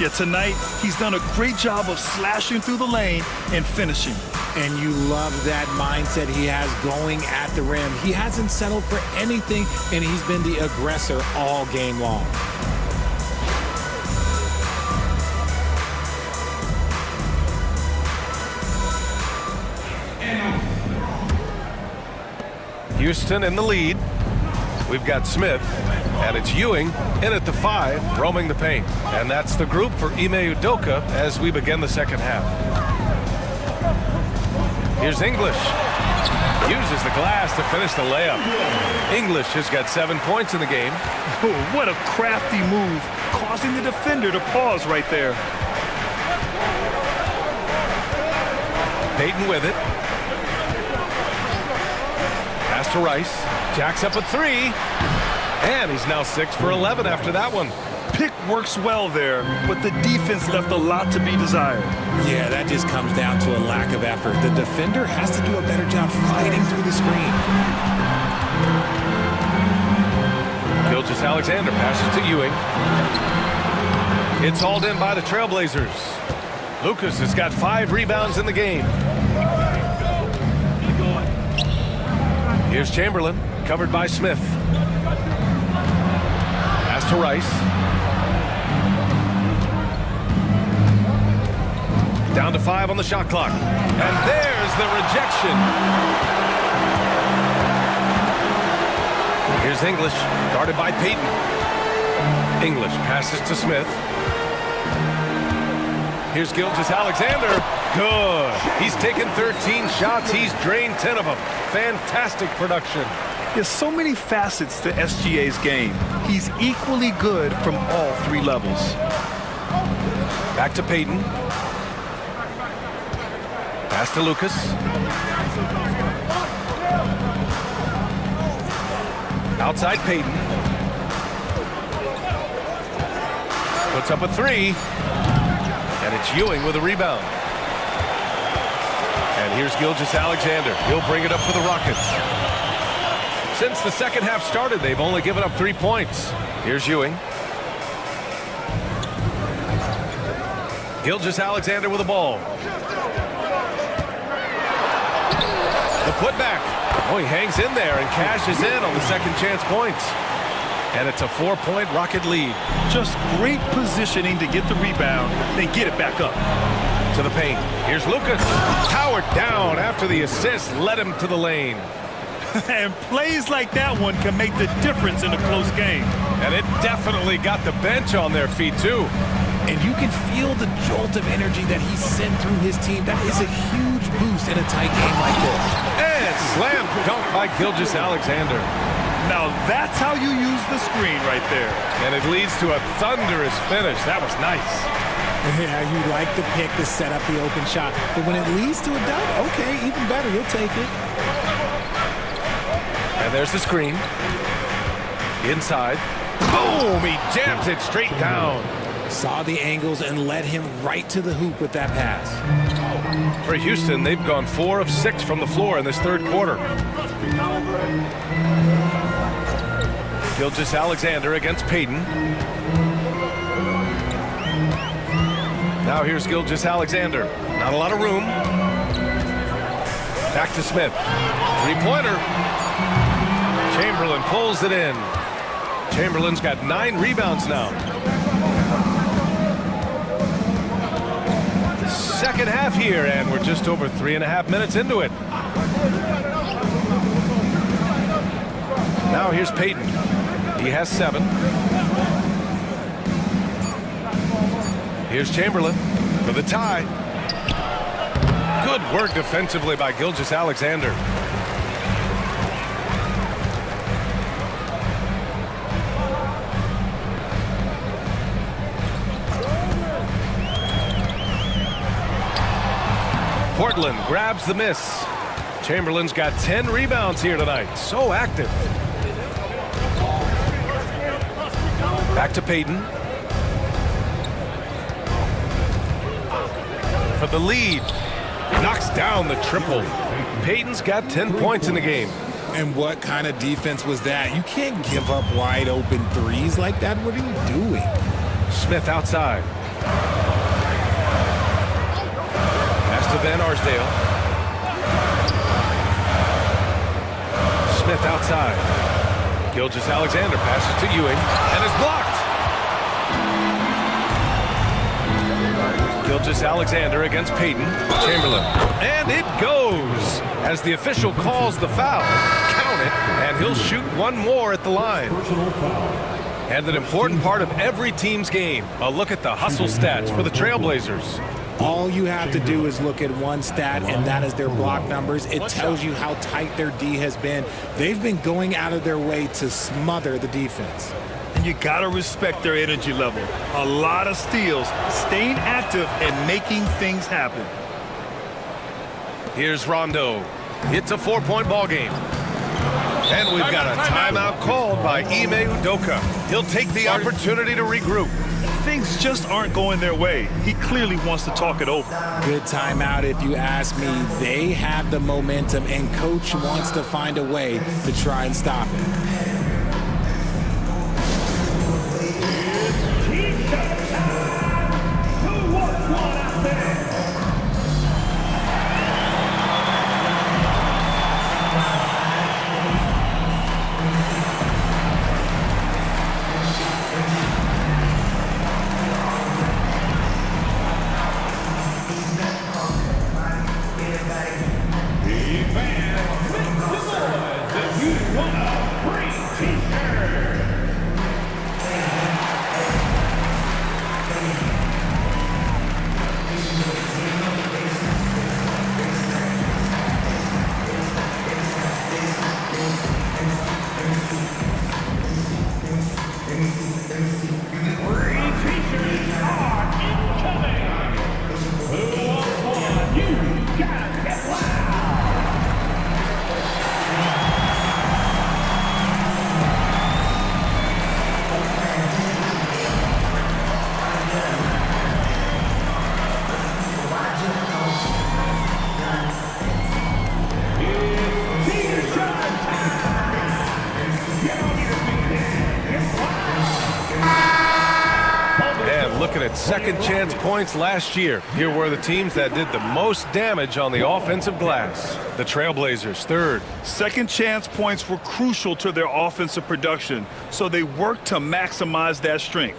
Yeah, tonight he's done a great job of slashing through the lane and finishing. And you love that mindset he has going at the rim. He hasn't settled for anything, and he's been the aggressor all game long. Houston in the lead. We've got Smith, and it's Ewing in at the 5, roaming the paint. And that's the group for Ime Udoka as we begin the second half. Here's English. Uses the glass to finish the layup. English has got 7 points in the game. Oh, what a crafty move, causing the defender to pause right there. Payton with it. Pass to Rice. Jacks up a 3. And he's now 6 for 11 after that one. Pick works well there, but the defense left a lot to be desired. Yeah, that just comes down to a lack of effort. The defender has to do a better job fighting through the screen. Gilgeous-Alexander passes to Ewing. It's hauled in by the Trailblazers. Lucas has got 5 rebounds in the game. Here's Chamberlain, covered by Smith. Pass to Rice. Down to 5 on the shot clock. And there's the rejection. Here's English, guarded by Payton. English passes to Smith. Here's Gilgeous-Alexander. Good. He's taken 13 shots. He's drained 10 of them. Fantastic production. There's so many facets to SGA's game. He's equally good from all 3 levels. Back to Payton. Pass to Lucas. Outside Payton. Puts up a 3. And it's Ewing with a rebound. And here's Gilgeous-Alexander. He'll bring it up for the Rockets. Since the second half started, they've only given up 3 points. Here's Ewing. Gilgeous-Alexander with the ball. The putback. Oh, he hangs in there and cashes in on the second chance points. And it's a 4-point Rocket lead. Just great positioning to get the rebound, then get it back up. To the paint. Here's Lucas. Powered down after the assist led him to the lane. And plays like that one can make the difference in a close game. And it definitely got the bench on their feet, too. And you can feel the jolt of energy that he sent through his team. That is a huge boost in a tight game like this. And slam dunk by Gilgeous-Alexander. Now that's how you use the screen right there. And it leads to a thunderous finish. That was nice. Yeah, you like the pick to set up the open shot. But when it leads to a dunk, okay, even better, you'll take it. And there's the screen. Inside. Boom! He jams it straight down. Saw the angles and led him right to the hoop with that pass. For Houston, they've gone 4 of 6 from the floor in this third quarter. Gilgeous-Alexander against Payton. Now here's Gilgeous-Alexander. Not a lot of room. Back to Smith. Three-pointer. Chamberlain pulls it in. Chamberlain's got 9 rebounds now. Second half here, and we're just over 3.5 minutes into it. Now here's Payton. He has 7. Here's Chamberlain for the tie. Good work defensively by Gilgeous-Alexander. Portland grabs the miss. Chamberlain's got 10 rebounds here tonight. So active. Back to Payton. For the lead. Knocks down the triple. Payton's got 10 points in the game. And what kind of defense was that? You can't give up wide open threes like that. What are you doing? Smith outside. Pass to Van Arsdale. Smith outside. Gilgeous-Alexander passes to Ewing and is blocked. Gilgeous-Alexander against Payton. Chamberlain. And it goes as the official calls the foul. Count it, and he'll shoot one more at the line. And an important part of every team's game. A look at the hustle stats for the Trailblazers. All you have to do is look at one stat, and that is their block numbers. It tells you how tight their D has been. They've been going out of their way to smother the defense. And you got to respect their energy level. A lot of steals, staying active and making things happen. Here's Rondo. It's a 4-point ball game. And we've got a timeout called by Ime Udoka. He'll take the opportunity to regroup. Things just aren't going their way. He clearly wants to talk it over. Good timeout if you ask me. They have the momentum, and coach wants to find a way to try and stop it. Second chance points last year. Here were the teams that did the most damage on the offensive glass. The Trailblazers, third. Second chance points were crucial to their offensive production, so they worked to maximize that strength.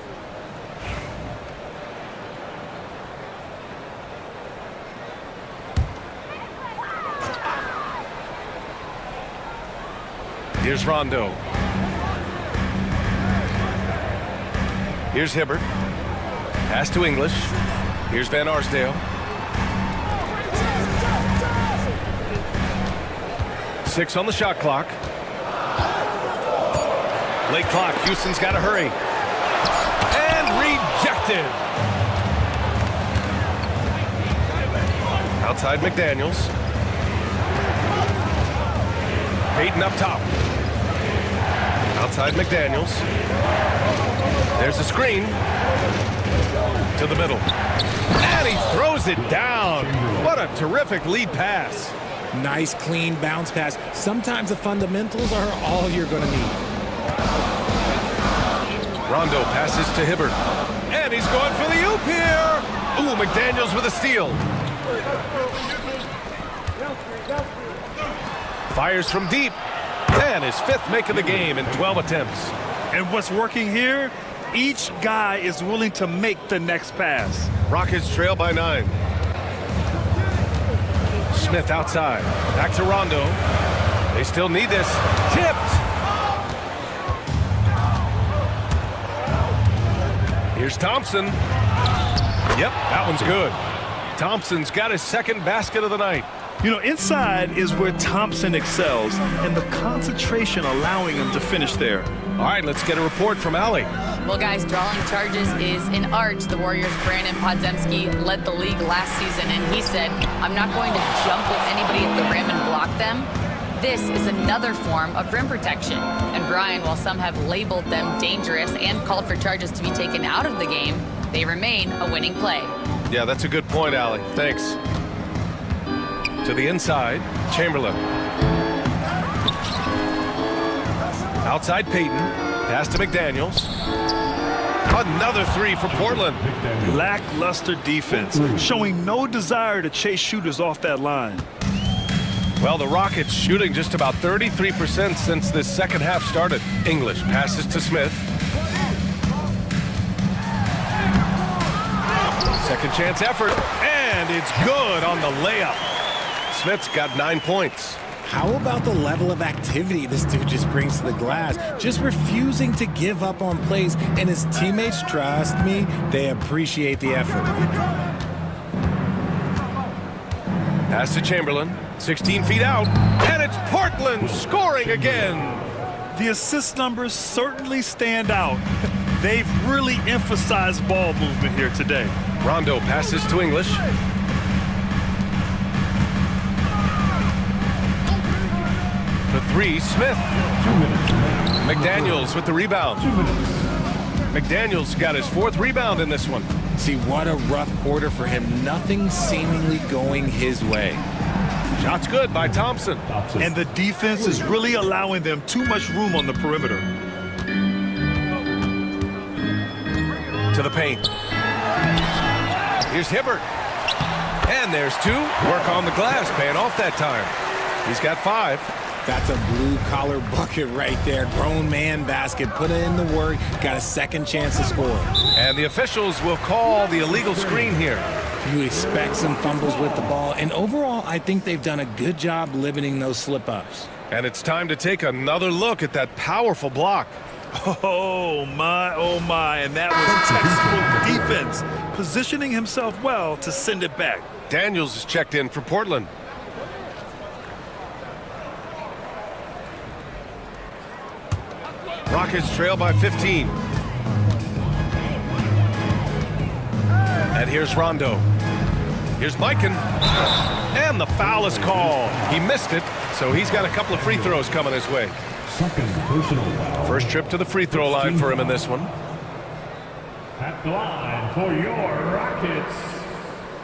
Here's Rondo. Here's Hibbert. Pass to English. Here's Van Arsdale. 6 on the shot clock. Late clock. Houston's got to hurry. And rejected. Outside McDaniels. Payton up top. Outside McDaniels. There's a screen. To the middle. And he throws it down. What a terrific lead pass. Nice, clean bounce pass. Sometimes the fundamentals are all you're going to need. Rondo passes to Hibbert. And he's going for the oop here. Ooh, McDaniels with a steal. Fires from deep. And his 5th make of the game in 12 attempts. And what's working here? Each guy is willing to make the next pass. Rockets trail by 9. Smith outside. Back to Rondo. They still need this. Tipped. Here's Thompson. Yep, that one's good. Thompson's got his 2nd basket of the night. You know, inside is where Thompson excels, and the concentration allowing him to finish there. All right, let's get a report from Allie. Well, guys, drawing charges is an art. The Warriors' Brandon Podziemski led the league last season, and he said, I'm not going to jump with anybody at the rim and block them. This is another form of rim protection. And Brian, while some have labeled them dangerous and called for charges to be taken out of the game, they remain a winning play. Yeah, that's a good point, Allie. Thanks. To the inside, Chamberlain. Outside Payton. Pass to McDaniels. Another 3 for Portland. Lackluster defense, showing no desire to chase shooters off that line. Well, the Rockets shooting just about 33% since this second half started. English passes to Smith. Second chance effort, and it's good on the layup. Smith's got 9 points. How about the level of activity this dude just brings to the glass? Just refusing to give up on plays, and his teammates, trust me, they appreciate the effort. Pass to Chamberlain, 16 feet out, and it's Portland scoring again. The assist numbers certainly stand out. They've really emphasized ball movement here today. Rondo passes to English. The 3, Smith. McDaniels with the rebound. McDaniels got his 4th rebound in this one. See, what a rough quarter for him. Nothing seemingly going his way. Shot's good by Thompson. And the defense is really allowing them too much room on the perimeter. To the paint. Here's Hibbert. And there's 2. Work on the glass, paying off that time. He's got 5. That's a blue-collar bucket right there. Grown man basket. Put in the work. Got a second chance to score. And the officials will call the illegal screen here. You expect some fumbles with the ball. And overall, I think they've done a good job limiting those slip-ups. And it's time to take another look at that powerful block. Oh, my, oh, my. And that was textbook defense. Positioning himself well to send it back. Daniels is checked in for Portland. Rockets trail by 15. And here's Rondo. Here's Mikan. And the foul is called. He missed it, so he's got a couple of free throws coming his way. Second personal foul. First trip to the free throw line for him in this one. At the line for your Rockets,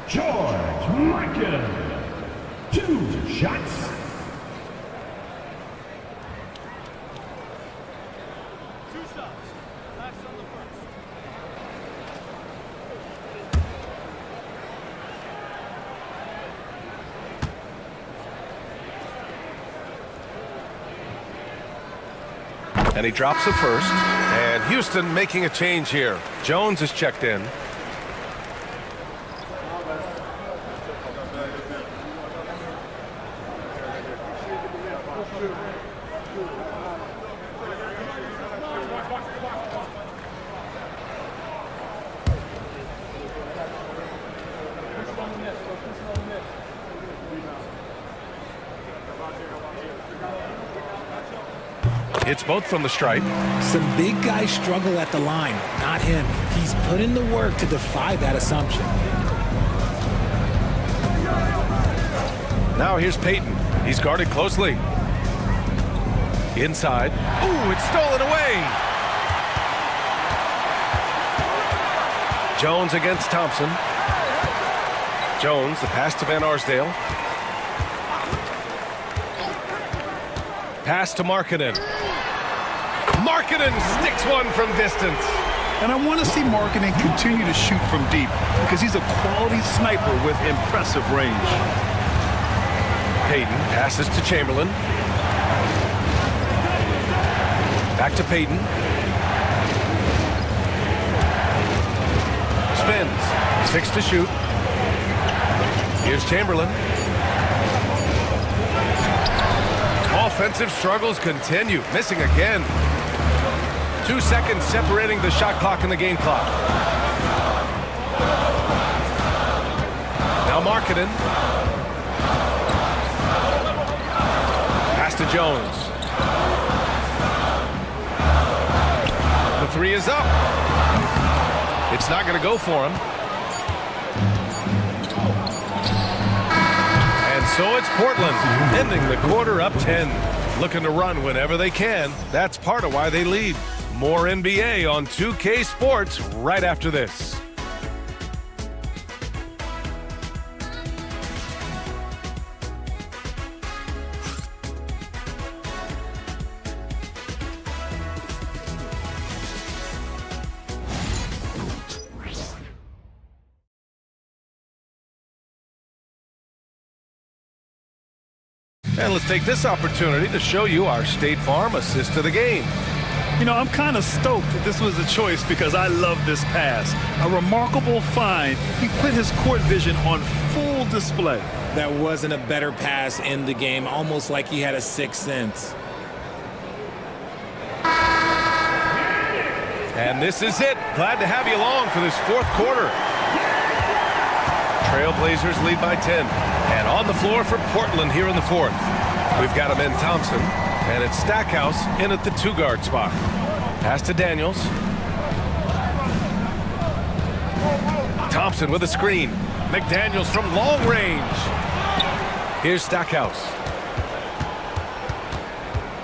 George Mikan. 2 shots. And he drops it first. And Houston making a change here. Jones is checked in. It's both from the stripe. Some big guys struggle at the line, not him. He's put in the work to defy that assumption. Now here's Payton. He's guarded closely. Inside. Ooh, it's stolen away. Jones against Thompson. Jones, the pass to Van Arsdale. Pass to Markkanen. Markkanen sticks one from distance. And I want to see Markkanen continue to shoot from deep because he's a quality sniper with impressive range. Payton passes to Chamberlain. Back to Payton. Spins. 6 to shoot. Here's Chamberlain. Offensive struggles continue. Missing again. 2 seconds separating the shot clock and the game clock. Now Markkanen. Pass to Jones. The 3 is up. It's not going to go for him. And so it's Portland, ending the quarter up 10. Looking to run whenever they can. That's part of why they lead. More NBA on 2K Sports right after this. And let's take this opportunity to show you our State Farm assist of the game. You know, I'm kind of stoked that this was a choice because I love this pass. A remarkable find. He put his court vision on full display. That wasn't a better pass in the game, almost like he had a sixth sense. And this is it. Glad to have you along for this fourth quarter. Trailblazers lead by 10. And on the floor for Portland here in the fourth. We've got Amen Thompson, and it's Stackhouse in at the 2-guard spot. Pass to Daniels. Thompson with a screen. McDaniels from long range. Here's Stackhouse.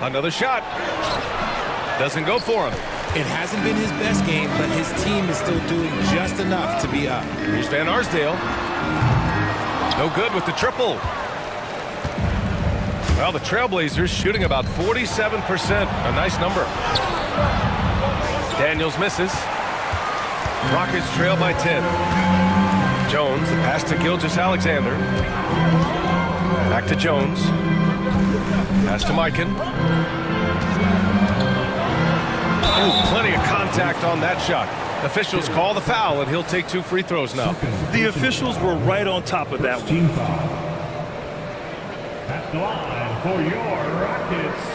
Another shot. Doesn't go for him. It hasn't been his best game, but his team is still doing just enough to be up. Here's Van Arsdale. No good with the triple. Well, the Trailblazers shooting about 47%. A nice number. Daniels misses. Rockets trail by 10. Jones, the pass to Gilgeous-Alexander. Back to Jones. Pass to Mikan. Ooh, plenty of contact on that shot. Officials call the foul, and he'll take 2 free throws now. The officials were right on top of that one. At the line for your Rockets,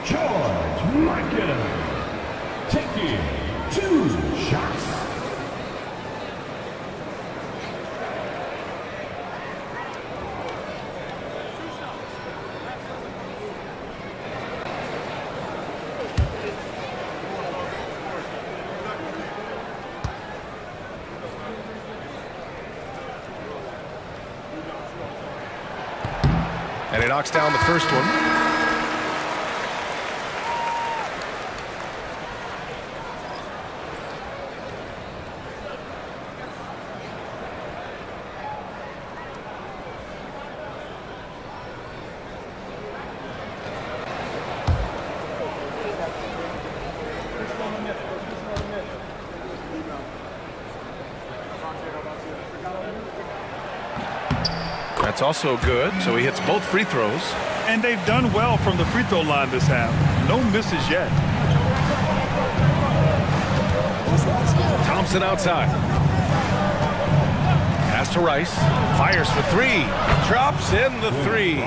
George Mikan, taking 2 shots. And he knocks down the first one. That's also good, so he hits both free throws. And they've done well from the free throw line this half. No misses yet. Thompson outside. Pass to Rice. Fires for 3. Drops in the 3.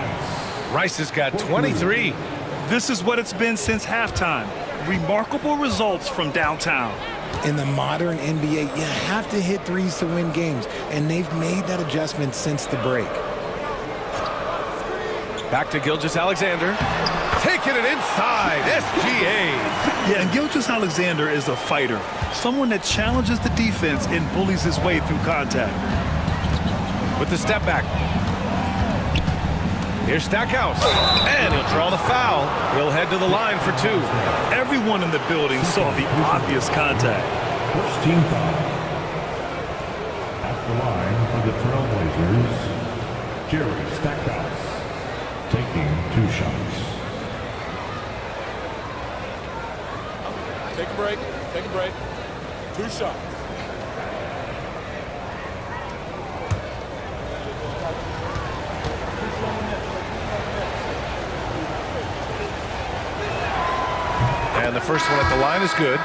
Rice has got 23. This is what it's been since halftime. Remarkable results from downtown. In the modern NBA, you have to hit threes to win games, and they've made that adjustment since the break. Back to Gilgeous-Alexander. Taking it inside. SGA. Yeah, and Gilgeous-Alexander is a fighter. Someone that challenges the defense and bullies his way through contact. With the step back. Here's Stackhouse. And he'll draw the foul. He'll head to the line for 2. Everyone in the building saw the obvious contact. First team foul. At the line for the Trailblazers, Jerry Stackhouse, taking 2 shots. Take a break. Take a break. 2 shots. And the first one at the line is good.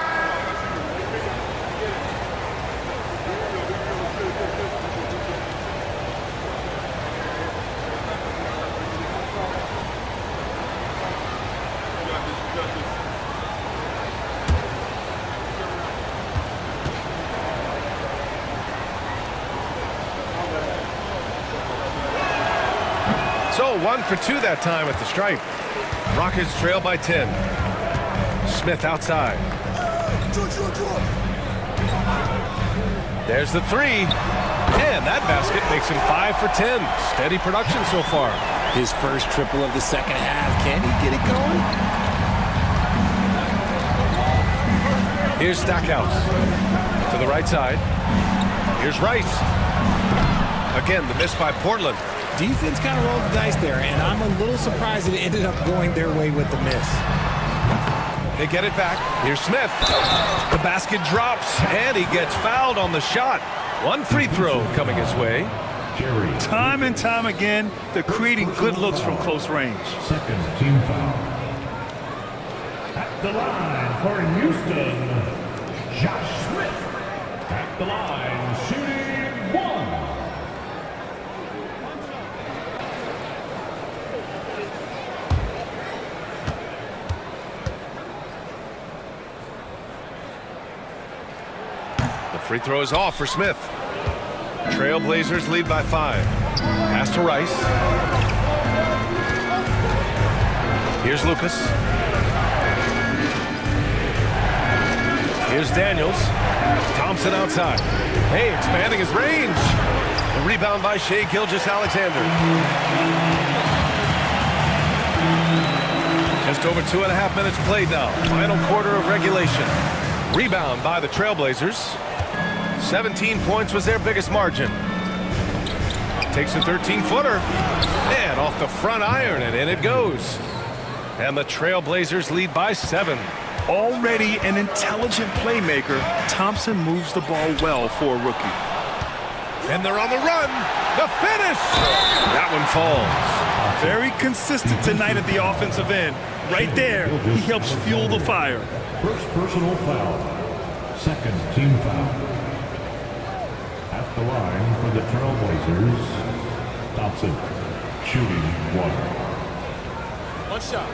So 1 for 2 that time at the stripe. Rockets trail by 10. Smith outside. There's the 3. And that basket makes him 5 for 10. Steady production so far. His first triple of the second half. Can he get it going? Here's Stackhouse to the right side. Here's Rice. Again, the miss by Portland. Defense kind of rolled the dice there, and I'm a little surprised that it ended up going their way with the miss. They get it back. Here's Smith. The basket drops, and he gets fouled on the shot. 1 free throw coming his way. Time and time again, they're creating good looks from close range. Second team foul. At the line for Houston, Josh Smith. At the line, shooting 1. Free throw is off for Smith. Trailblazers lead by 5. Pass to Rice. Here's Lucas. Here's Daniels. Thompson outside. Hey, expanding his range. The rebound by Shai Gilgeous-Alexander. Just over 2.5 minutes played now. Final quarter of regulation. Rebound by the Trailblazers. 17 points was their biggest margin. Takes a 13-footer. And off the front iron, and in it goes. And the Trailblazers lead by 7. Already an intelligent playmaker, Thompson moves the ball well for a rookie. And they're on the run. The finish. That one falls. Very consistent tonight at the offensive end. Right there, he helps fuel the fire. First personal foul. Second team foul. At the line for the Trailblazers, Thompson, shooting 1. 1 shot.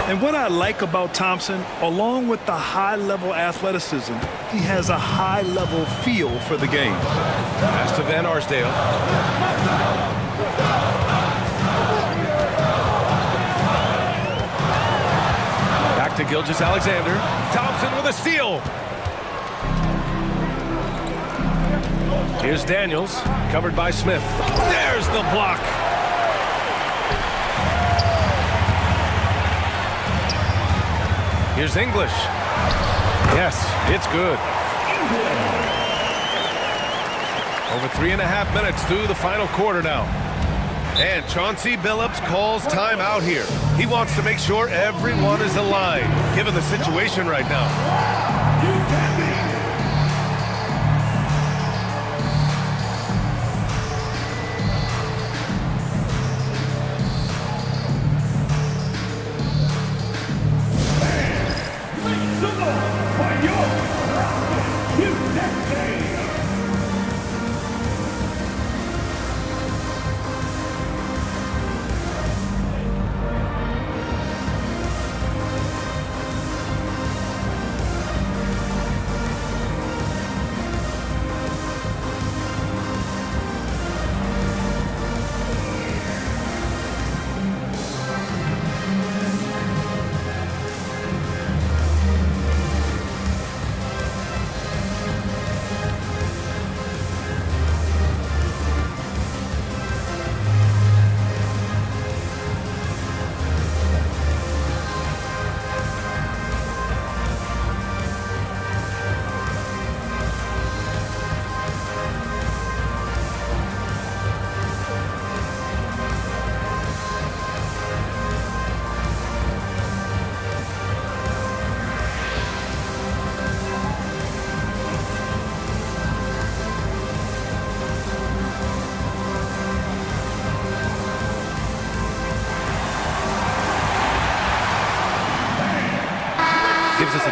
And what I like about Thompson, along with the high-level athleticism, he has a high-level feel for the game. Pass to Van Arsdale. Back to Gilgeous-Alexander. Thompson with a steal. Here's Daniels, covered by Smith. There's the block. Here's English. Yes, it's good. Over 3.5 minutes through the final quarter now. And Chauncey Billups calls timeout here. He wants to make sure everyone is aligned, given the situation right now.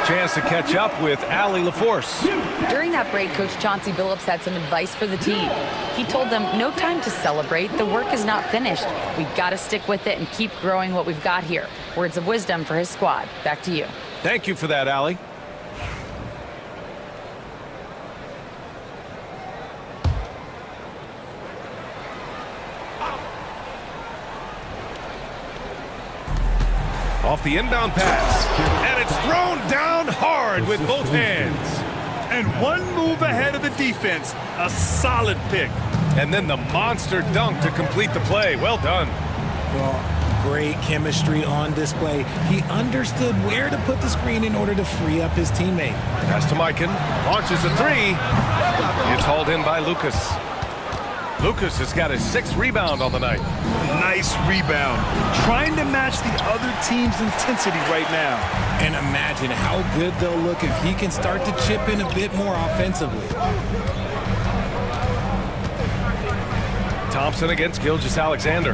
chance to catch up with Allie LaForce. During that break, Coach Chauncey Billups had some advice for the team. He told them, no time to celebrate. The work is not finished. We've got to stick with it and keep growing what we've got here. Words of wisdom for his squad. Back to you. Thank you for that, Allie. Off the inbound pass, and it's thrown down hard with both hands. And one move ahead of the defense, a solid pick. And then the monster dunk to complete the play. Well done. Well, great chemistry on display. He understood where to put the screen in order to free up his teammate. Pass to Mikan, launches a three. It's hauled in by Lucas. Lucas has got his 6th rebound on the night. Nice rebound. Trying to match the other team's intensity right now. And imagine how good they'll look if he can start to chip in a bit more offensively. Thompson against Gilgeous-Alexander.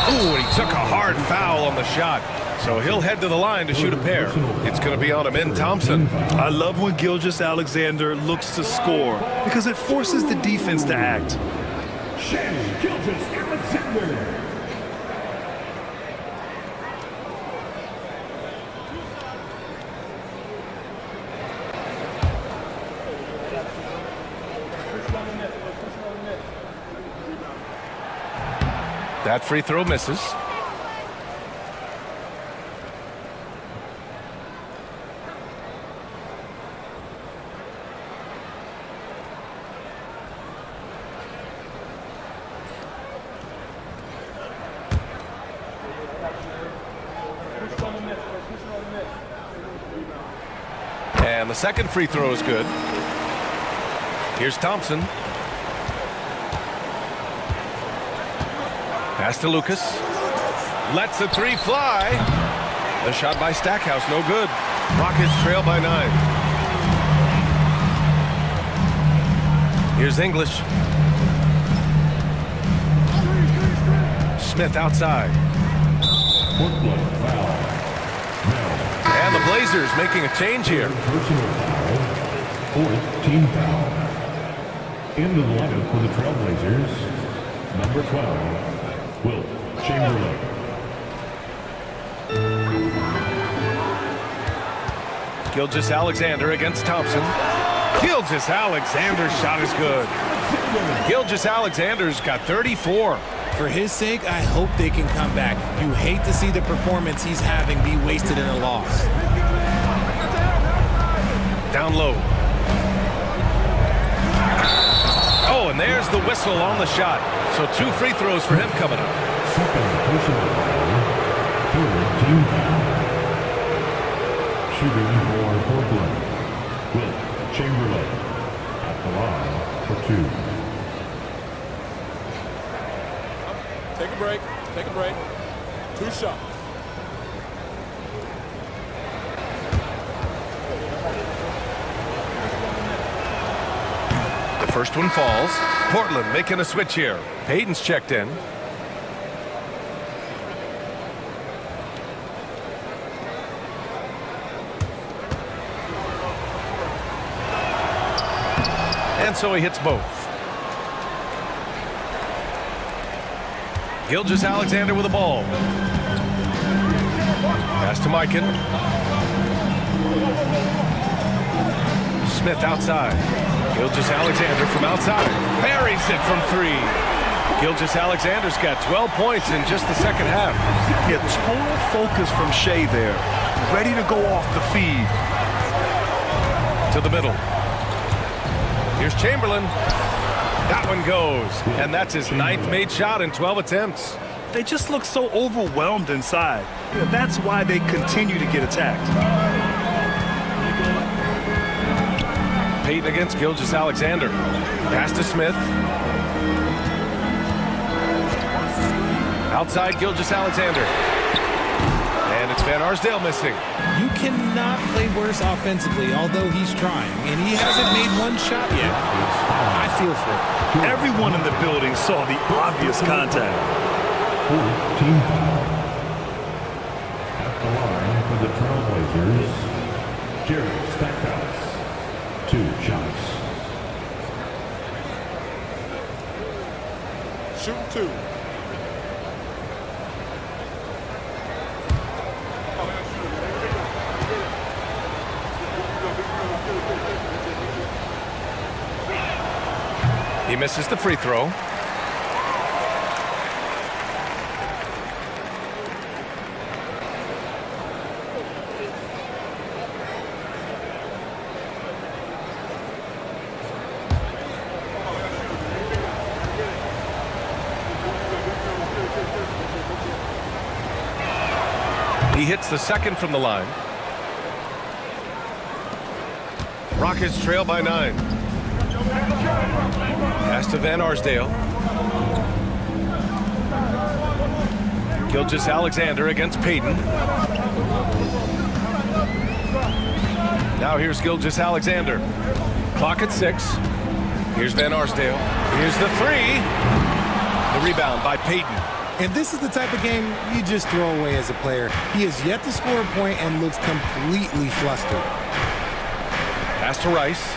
Ooh, and he took a hard foul on the shot. So he'll head to the line to shoot a pair. It's going to be on Amin Thompson. I love when Gilgeous-Alexander looks to score because it forces the defense to act. Shai Gilgeous-Alexander. That free throw misses. And the second free throw is good. Here's Thompson. Pass to Lucas. Lets the three fly. The shot by Stackhouse, no good. Rockets trail by 9. Here's English. Smith outside. And the Blazers making a change here. Personal foul. 4th team foul. Into the lineup for the Trailblazers, number 12, Wilt Chamberlain. Gilgeous-Alexander against Thompson. Gilgeous-Alexander's shot is good. Gilgeous-Alexander's got 34. For his sake, I hope they can come back. You hate to see the performance he's having be wasted in a loss. Down low. Oh, and there's the whistle on the shot. So 2 free throws for him coming up. Second personal foul. 3rd team foul. Shooting for Portland, Wilt Chamberlain at the line for 2. Take a break. Take a break. 2 shots. The first one falls. Portland making a switch here. Payton's checked in. And so he hits both. Gilgeous-Alexander with the ball. Pass to Mikan. Smith outside. Gilgeous-Alexander from outside. Buries it from 3. Gilgeous-Alexander's got 12 points in just the second half. Yeah, total focus from Shai there. Ready to go off the feed. To the middle. Here's Chamberlain. That one goes. And that's his 9th made shot in 12 attempts. They just look so overwhelmed inside. Yeah, that's why they continue to get attacked. Payton against Gilgeous-Alexander. Pass to Smith. Outside Gilgeous-Alexander. And it's Van Arsdale missing. You cannot play worse offensively, although he's trying, and he hasn't made one shot yet. I feel for him. Everyone in the building saw the obvious contact. 4th team foul. At the line Trailblazers, Jerry Stackhouse, 2 shots. Shoot 2. He misses the free throw. He hits the second from the line. Rockets trail by 9. Pass to Van Arsdale. Gilgeous-Alexander against Payton. Now here's Gilgeous-Alexander. Clock at 6. Here's Van Arsdale. Here's the 3. The rebound by Payton. And this is the type of game you just throw away as a player. He has yet to score a point and looks completely flustered. Pass to Rice.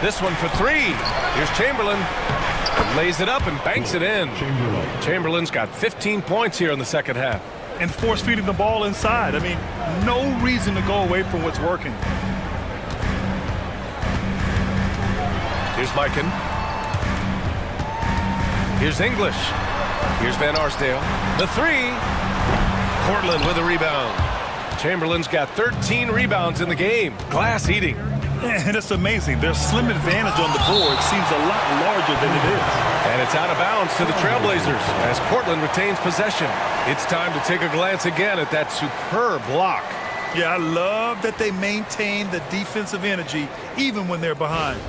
This one for 3. Here's Chamberlain. Lays it up and banks it in. Chamberlain's got 15 points here in the second half. And force feeding the ball inside. I mean, no reason to go away from what's working. Here's Mikan. Here's English. Here's Van Arsdale. The 3. Portland with a rebound. Chamberlain's got 13 rebounds in the game. Glass eating. And it's amazing. Their slim advantage on the board seems a lot larger than it is. And it's out of bounds to the Trailblazers as Portland retains possession. It's time to take a glance again at that superb block. Yeah, I love that they maintain the defensive energy even when they're behind.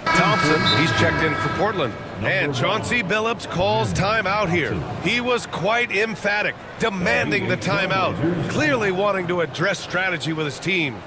Thompson, he's checked in for Portland. And Chauncey Billups calls timeout here. He was quite emphatic, demanding the timeout, clearly wanting to address strategy with his team.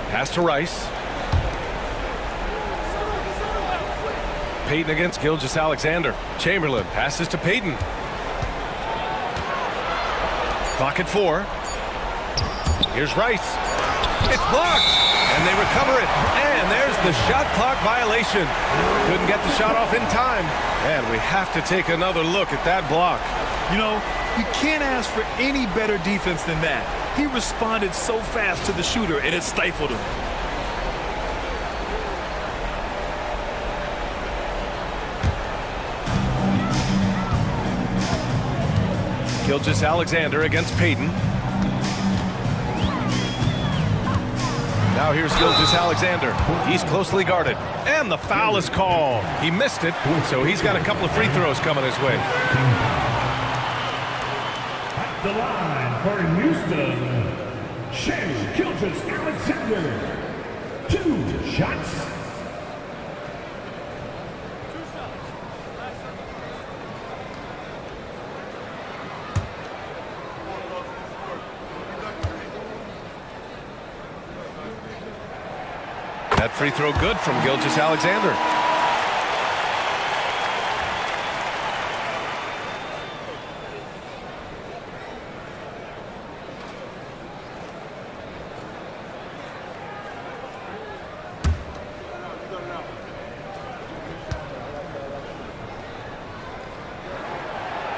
Pass to Rice. Payton against Gilgeous-Alexander. Chamberlain passes to Payton. Clock at 4. Here's Rice. It's blocked, and they recover it. And there's the shot clock violation. Couldn't get the shot off in time. And we have to take another look at that block. You know, you can't ask for any better defense than that. He responded so fast to the shooter, and it stifled him. Gilgeous-Alexander against Payton. Now here's Gilgeous-Alexander. He's closely guarded. And the foul is called. He missed it, so he's got a couple of free throws coming his way. At the line for Houston, Shea Gilgeous-Alexander. 2 shots. That free throw good from Gilgeous-Alexander.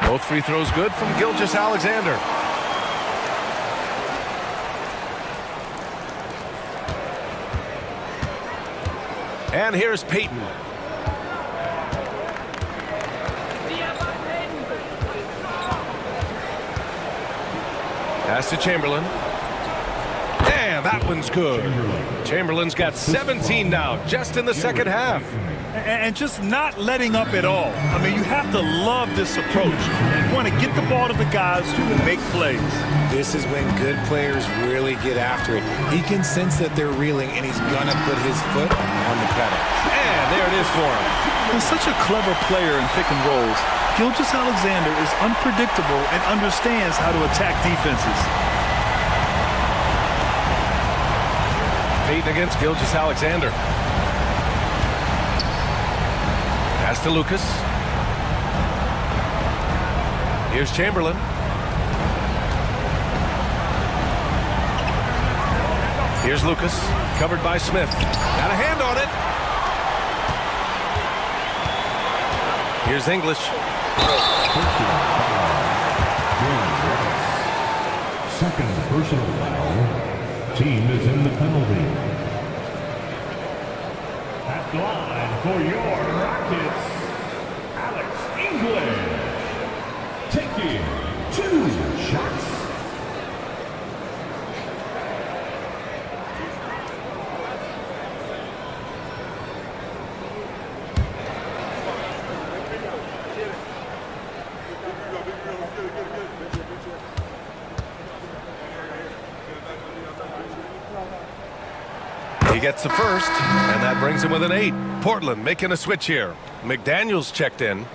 Both free throws good from Gilgeous-Alexander. And here's Payton. Pass to Chamberlain. And that one's good. Chamberlain's got 17 now, just in the second half. And just not letting up at all. I mean, you have to love this approach. You want to get the ball to the guys who can make plays. This is when good players really get after it. He can sense that they're reeling, and he's going to put his foot on the pedal. And there it is for him. He's such a clever player in pick and rolls. Gilgeous-Alexander is unpredictable and understands how to attack defenses. Payton against Gilgeous-Alexander. Pass to Lucas. Here's Chamberlain. Here's Lucas, covered by Smith. Got a hand on it. Here's English. Second personal foul. Team is in the penalty. At the line for your Rockets, Alex English. Taking 2 shots. He gets the first, and that brings him with an 8. Portland making a switch here. McDaniels checked in.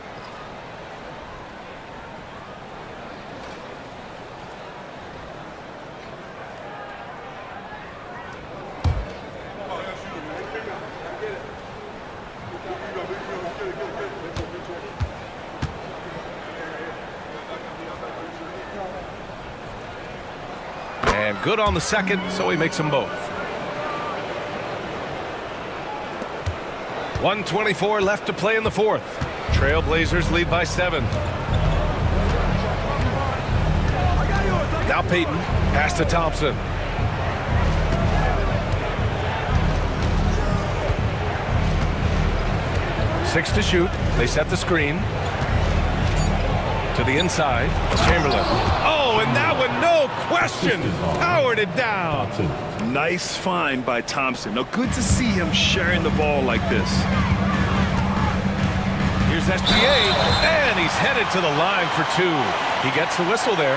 And good on the second, so he makes them both. 1:24 left to play in the fourth. Trailblazers lead by 7. Now Payton, pass to Thompson. Six to shoot. They set the screen. To the inside. Chamberlain. Oh, and that one, no question, powered it down. Nice find by Thompson. Now, good to see him sharing the ball like this. Here's SGA, and he's headed to the line for 2. He gets the whistle there.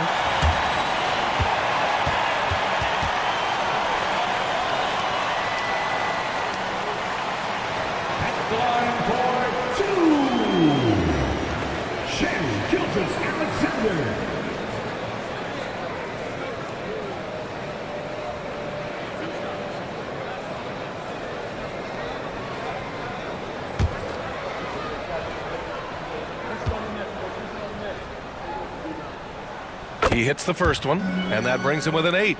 At the line for 2. Shea Gilgeous-Alexander. He hits the first one, and that brings him with an 8.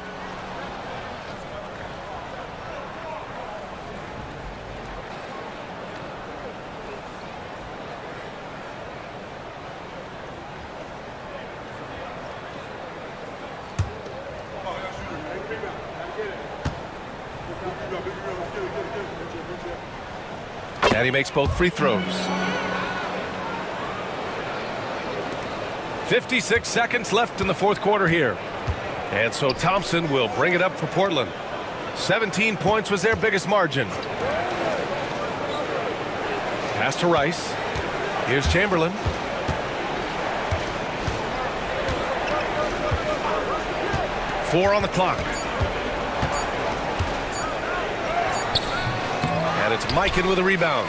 And he makes both free throws. 56 seconds left in the fourth quarter here. And so Thompson will bring it up for Portland. 17 points was their biggest margin. Pass to Rice. Here's Chamberlain. Four on the clock. And it's Mikan with a rebound.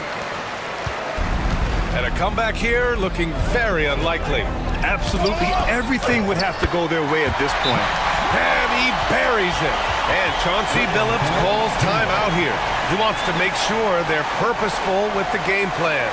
And a comeback here looking very unlikely. Absolutely everything would have to go their way at this point. And he buries it. And Chauncey Billups calls timeout here. He wants to make sure they're purposeful with the game plan.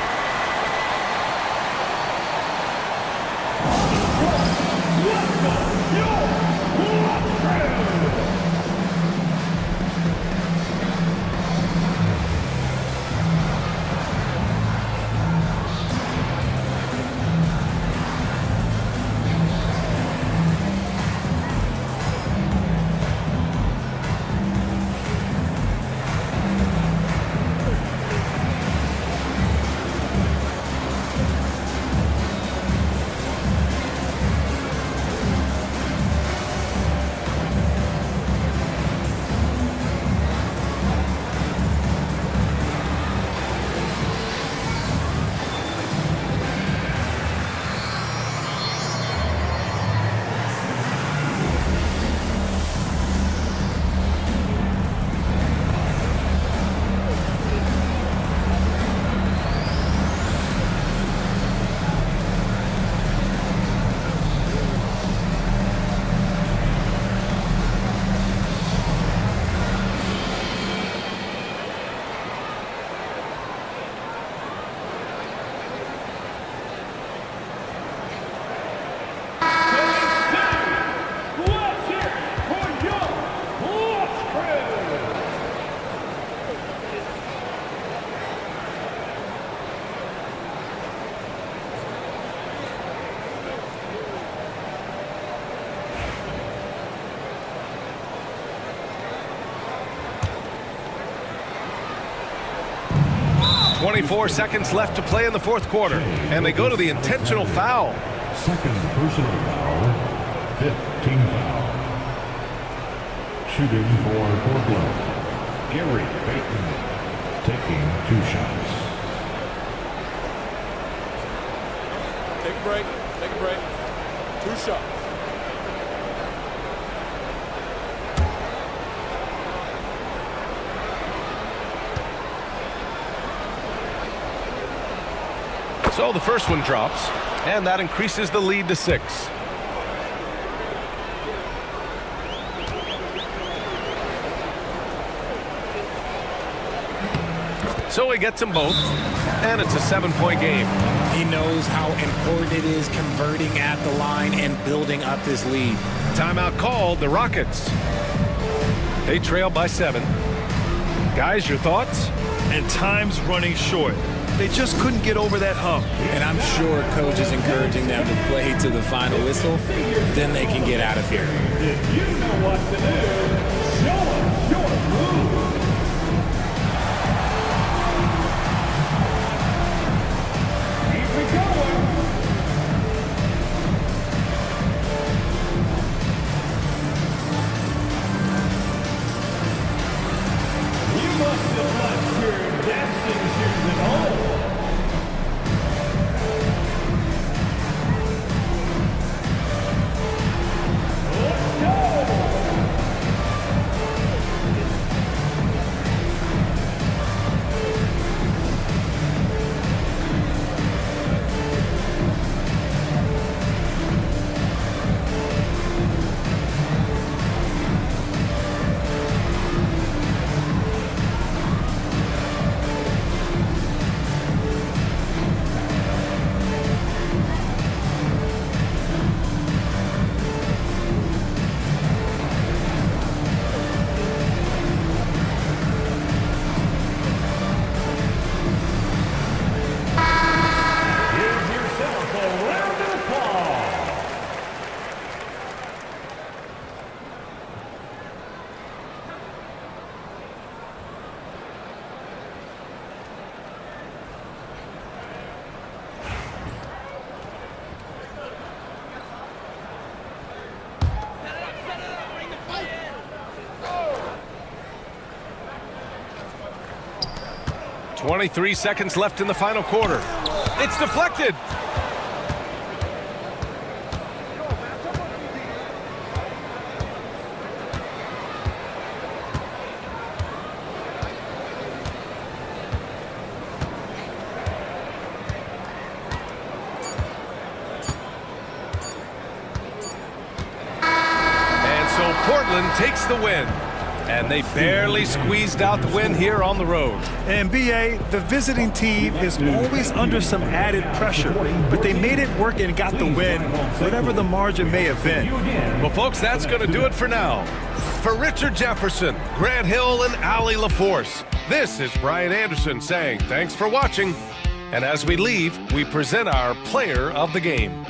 .24 seconds left to play in the fourth quarter, and they go to the intentional foul. Second personal foul, 5th team foul. Shooting for Portland, Gary Payton, taking 2 shots. Take a break. Take a break. 2 shots. So the first one drops, and that increases the lead to 6. So he gets them both, and it's a 7-point game. He knows how important it is converting at the line and building up this lead. Timeout called, the Rockets. They trail by 7. Guys, your thoughts? And time's running short. They just couldn't get over that hump. And I'm sure coach is encouraging them to play to the final whistle. Then they can get out of here. If you know what to do, show us your move. Keep it going. You must have left your dancing shoes at home. .23 seconds left in the final quarter. It's deflected. Portland takes the win. And they barely squeezed out the win here on the road. And BA, the visiting team is always under some added pressure, but they made it work and got the win, whatever the margin may have been. Well, folks, that's going to do it for now. For Richard Jefferson, Grant Hill, and Allie LaForce, this is Brian Anderson saying thanks for watching. And as we leave, we present our player of the game.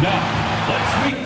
Now, let's meet.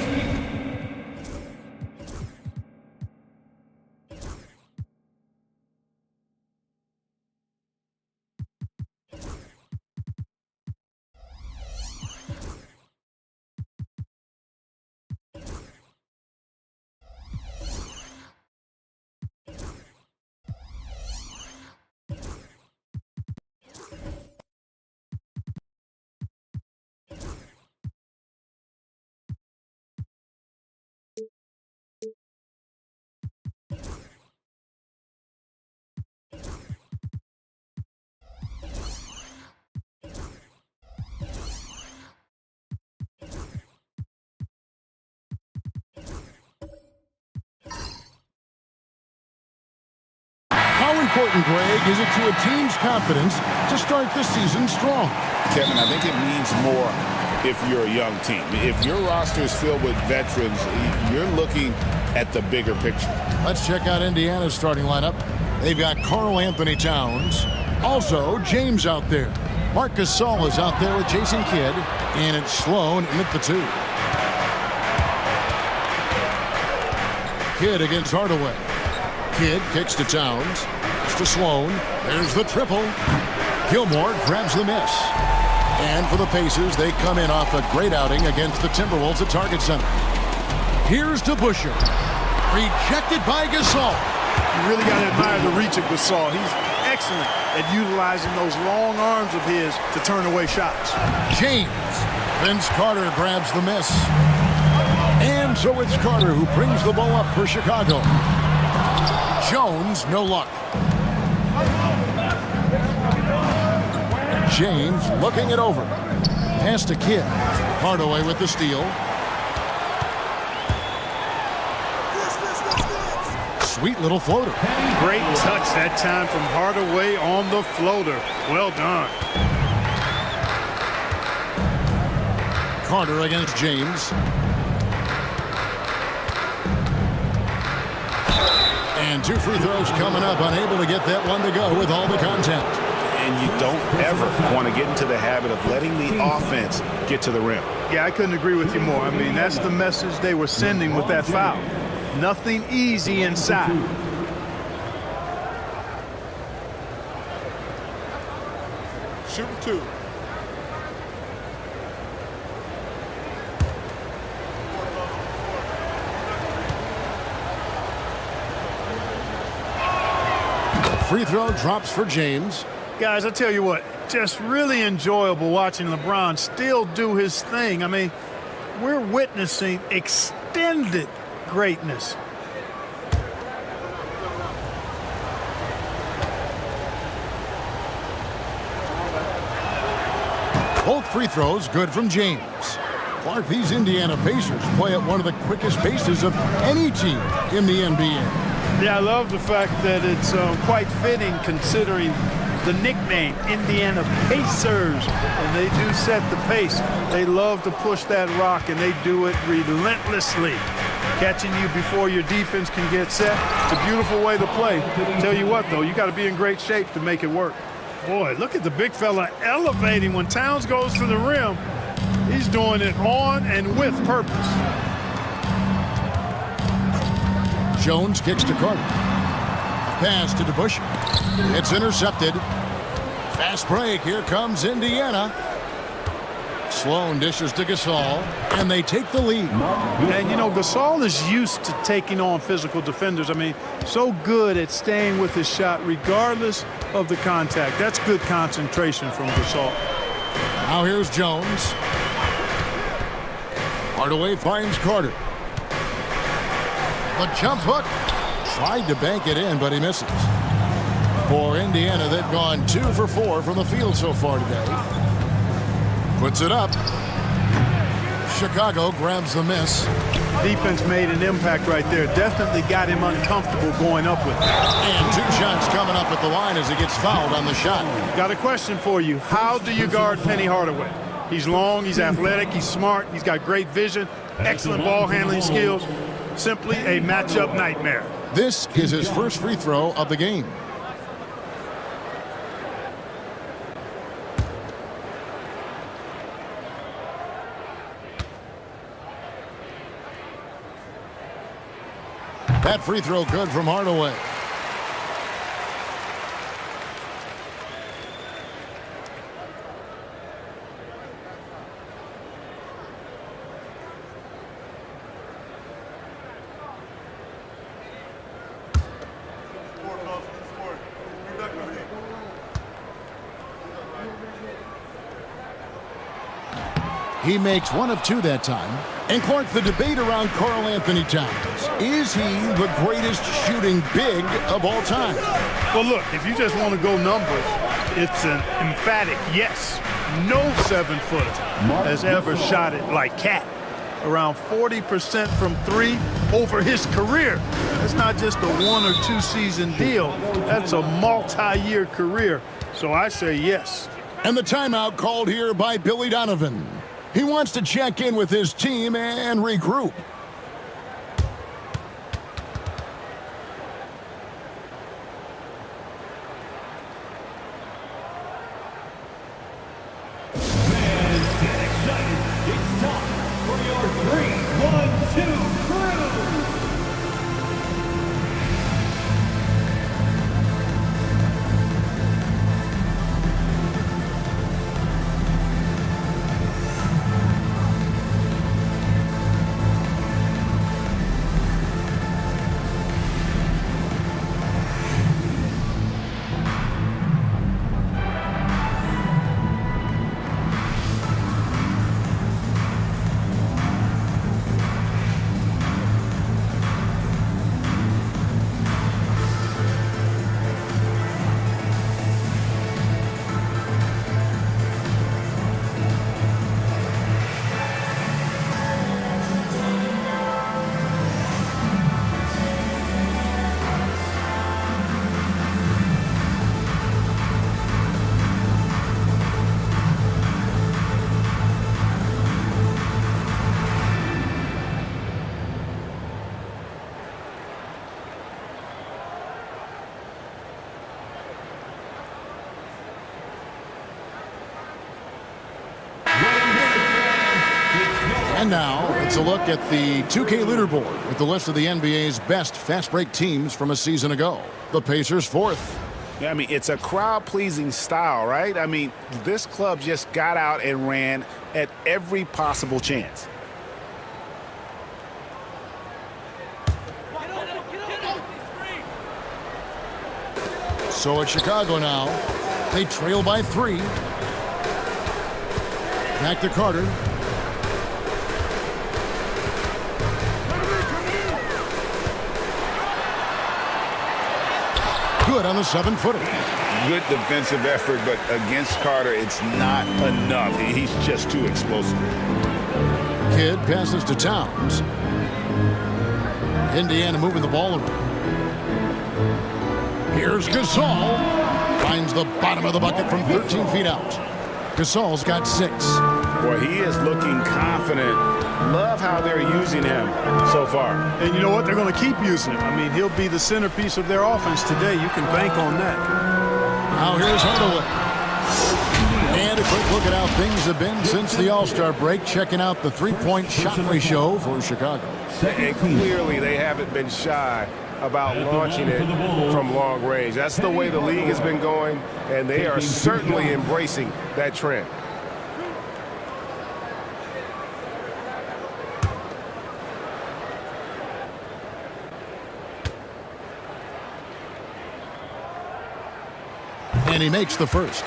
How important, Greg, is it to a team's confidence to start the season strong? Kevin, I think it means more if you're a young team. If your roster is filled with veterans, you're looking at the bigger picture. Let's check out Indiana's starting lineup. They've got Karl Anthony Towns. Also, James out there. Marc Gasol is out there with Jason Kidd. And it's Sloan in at the 2. Kidd against Hardaway. Kidd kicks to Towns. It's to Sloan. There's the triple. Gilmore grabs the miss. And for the Pacers, they come in off a great outing against the Timberwolves at Target Center. Here's DeBusschere. Rejected by Gasol. You really got to admire the reach of Gasol. He's excellent at utilizing those long arms of his to turn away shots. James. Vince Carter grabs the miss. And so it's Carter who brings the ball up for Chicago. Jones, no luck. James looking it over. Pass to Kidd. Hardaway with the steal. Sweet little floater. Great touch that time from Hardaway on the floater. Well done. Carter against James. And 2 free throws coming up. Unable to get that one to go with all the contact. And you don't ever want to get into the habit of letting the offense get to the rim. Yeah, I couldn't agree with you more. I mean, that's the message they were sending with that foul. Nothing easy inside. Shooting 2. Free throw drops for James. Guys, I tell you what, just really enjoyable watching LeBron still do his thing. I mean, we're witnessing extended greatness. Both free throws good from James. Clark, these Indiana Pacers play at one of the quickest paces of any team in the NBA. Yeah, I love the fact that it's quite fitting considering the nickname, Indiana Pacers. And they do set the pace. They love to push that rock, and they do it relentlessly. Catching you before your defense can get set. It's a beautiful way to play. Tell you what, though, you got to be in great shape to make it work. Boy, look at the big fella elevating when Towns goes to the rim. He's doing it on and with purpose. Jones kicks to Carter. A pass to DeBusschere. It's intercepted. Fast break. Here comes Indiana. Sloan dishes to Gasol, and they take the lead. And, you know, Gasol is used to taking on physical defenders. I mean, so good at staying with his shot regardless of the contact. That's good concentration from Gasol. Now here's Jones. Hardaway finds Carter. The jump hook. Tried to bank it in, but he misses. For Indiana, they've gone 2 for 4 from the field so far today. Puts it up. Chicago grabs the miss. Defense made an impact right there. Definitely got him uncomfortable going up with it. And 2 shots coming up at the line as he gets fouled on the shot. Got a question for you. How do you guard Penny Hardaway? He's long, he's athletic, he's smart, he's got great vision, excellent ball handling skills. Simply a matchup nightmare. This is his first free throw of the game. That free throw good from Hardaway. He makes one of two that time. And Clark, the debate around Karl Anthony Towns. Is he the greatest shooting big of all time? Well, look, if you just want to go numbers, it's an emphatic yes. No 7-footer has ever shot it like Cat. Around 40% from three over his career. That's not just a 1 or 2 season deal. That's a multi-year career. So I say yes. And the timeout called here by Billy Donovan. He wants to check in with his team and regroup. Fans, get excited. It's time for your 3-1-2 crew. And now, it's a look at the 2K leaderboard with the list of the NBA's best fast break teams from a season ago. The Pacers 4th. Yeah, I mean, it's a crowd-pleasing style, right? I mean, this club just got out and ran at every possible chance. So it's Chicago now. They trail by 3. Back to Carter. Good on the 7-footer. Good defensive effort, but against Carter, it's not enough. He's just too explosive. Kidd passes to Towns. Indiana moving the ball around. Here's Gasol. Finds the bottom of the bucket from 13 feet out. Gasol's got 6. Boy, he is looking confident. Love how they're using him so far. And you know what? They're going to keep using him. I mean, he'll be the centerpiece of their offense today. You can bank on that. Now here's Hardaway. And a quick look at how things have been since the All-Star break. Checking out the three-point shot ratio for Chicago. And clearly they haven't been shy about launching it from long range. That's the way the league has been going, and they are certainly embracing that trend. And he makes the first.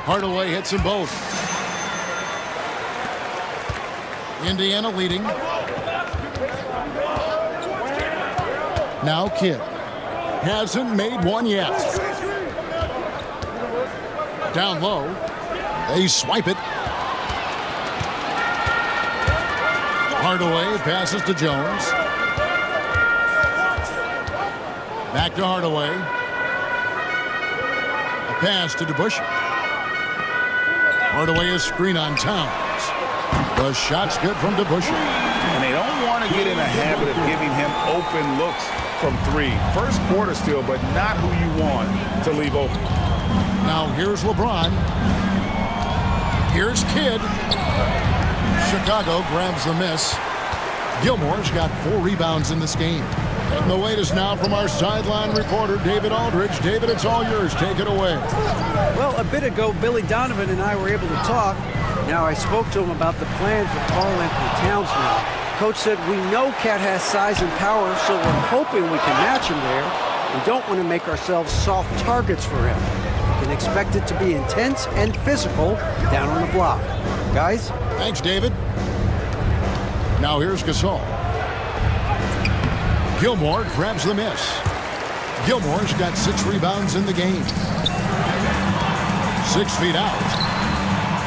Hardaway hits them both. Indiana leading. Now Kidd. Hasn't made one yet. Down low. They swipe it. Hardaway passes to Jones. Back to Hardaway. A pass to DeBusschere. Hardaway is screen on Towns. The shot's good from DeBusschere. And they don't want to get in a habit of giving him open looks from three. First quarter still, but not who you want to leave open. Now here's LeBron. Here's Kidd. Chicago grabs the miss. Gilmore's got 4 rebounds in this game. And the wait is now from our sideline reporter, David Aldridge. David, it's all yours. Take it away. Well, a bit ago, Billy Donovan and I were able to talk. Now, I spoke to him about the plan for Karl-Anthony Towns now. Coach said, we know Cat has size and power, so we're hoping we can match him there. We don't want to make ourselves soft targets for him. You can expect it to be intense and physical down on the block. Guys? Thanks, David. Now here's Gasol. Gilmore grabs the miss. Gilmore's got 6 rebounds in the game. 6 feet out.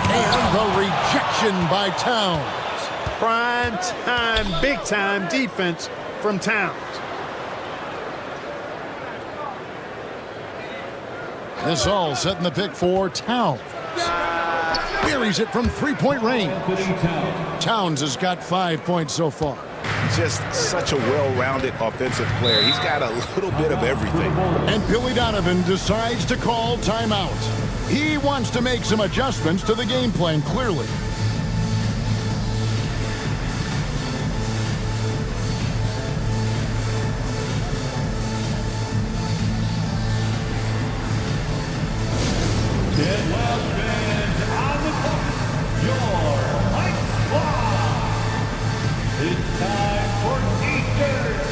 And the rejection by Towns. Prime time, big time defense from Towns. Gasol setting the pick for Towns. Buries it from 3-point range. Towns has got 5 points so far. Just such a well-rounded offensive player. He's got a little bit of everything. And Billy Donovan decides to call timeout. He wants to make some adjustments to the game plan, clearly. Get loud fans on the court. Your Mike Squad. It's time for T-shirts.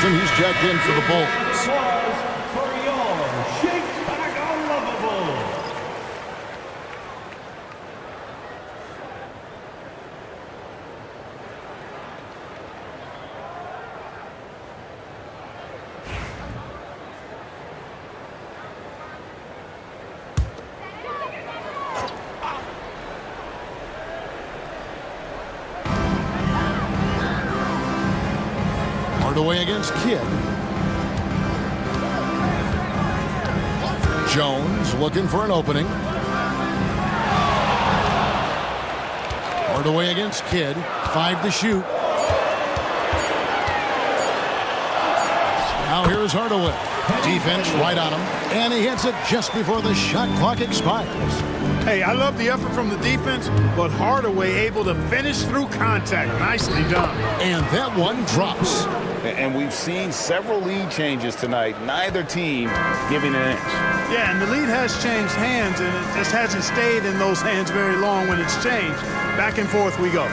He's checked in for the Bulls. For your Chicago Lovables. Hardaway against Kidd. Jones looking for an opening. Hardaway against Kidd. 5 to shoot. Now here's Hardaway. Defense right on him. And he hits it just before the shot clock expires. Hey, I love the effort from the defense, but Hardaway able to finish through contact. Nicely done. And that one drops. And we've seen several lead changes tonight. Neither team giving an inch. Yeah, and the lead has changed hands, and it just hasn't stayed in those hands very long when it's changed. Back and forth we go.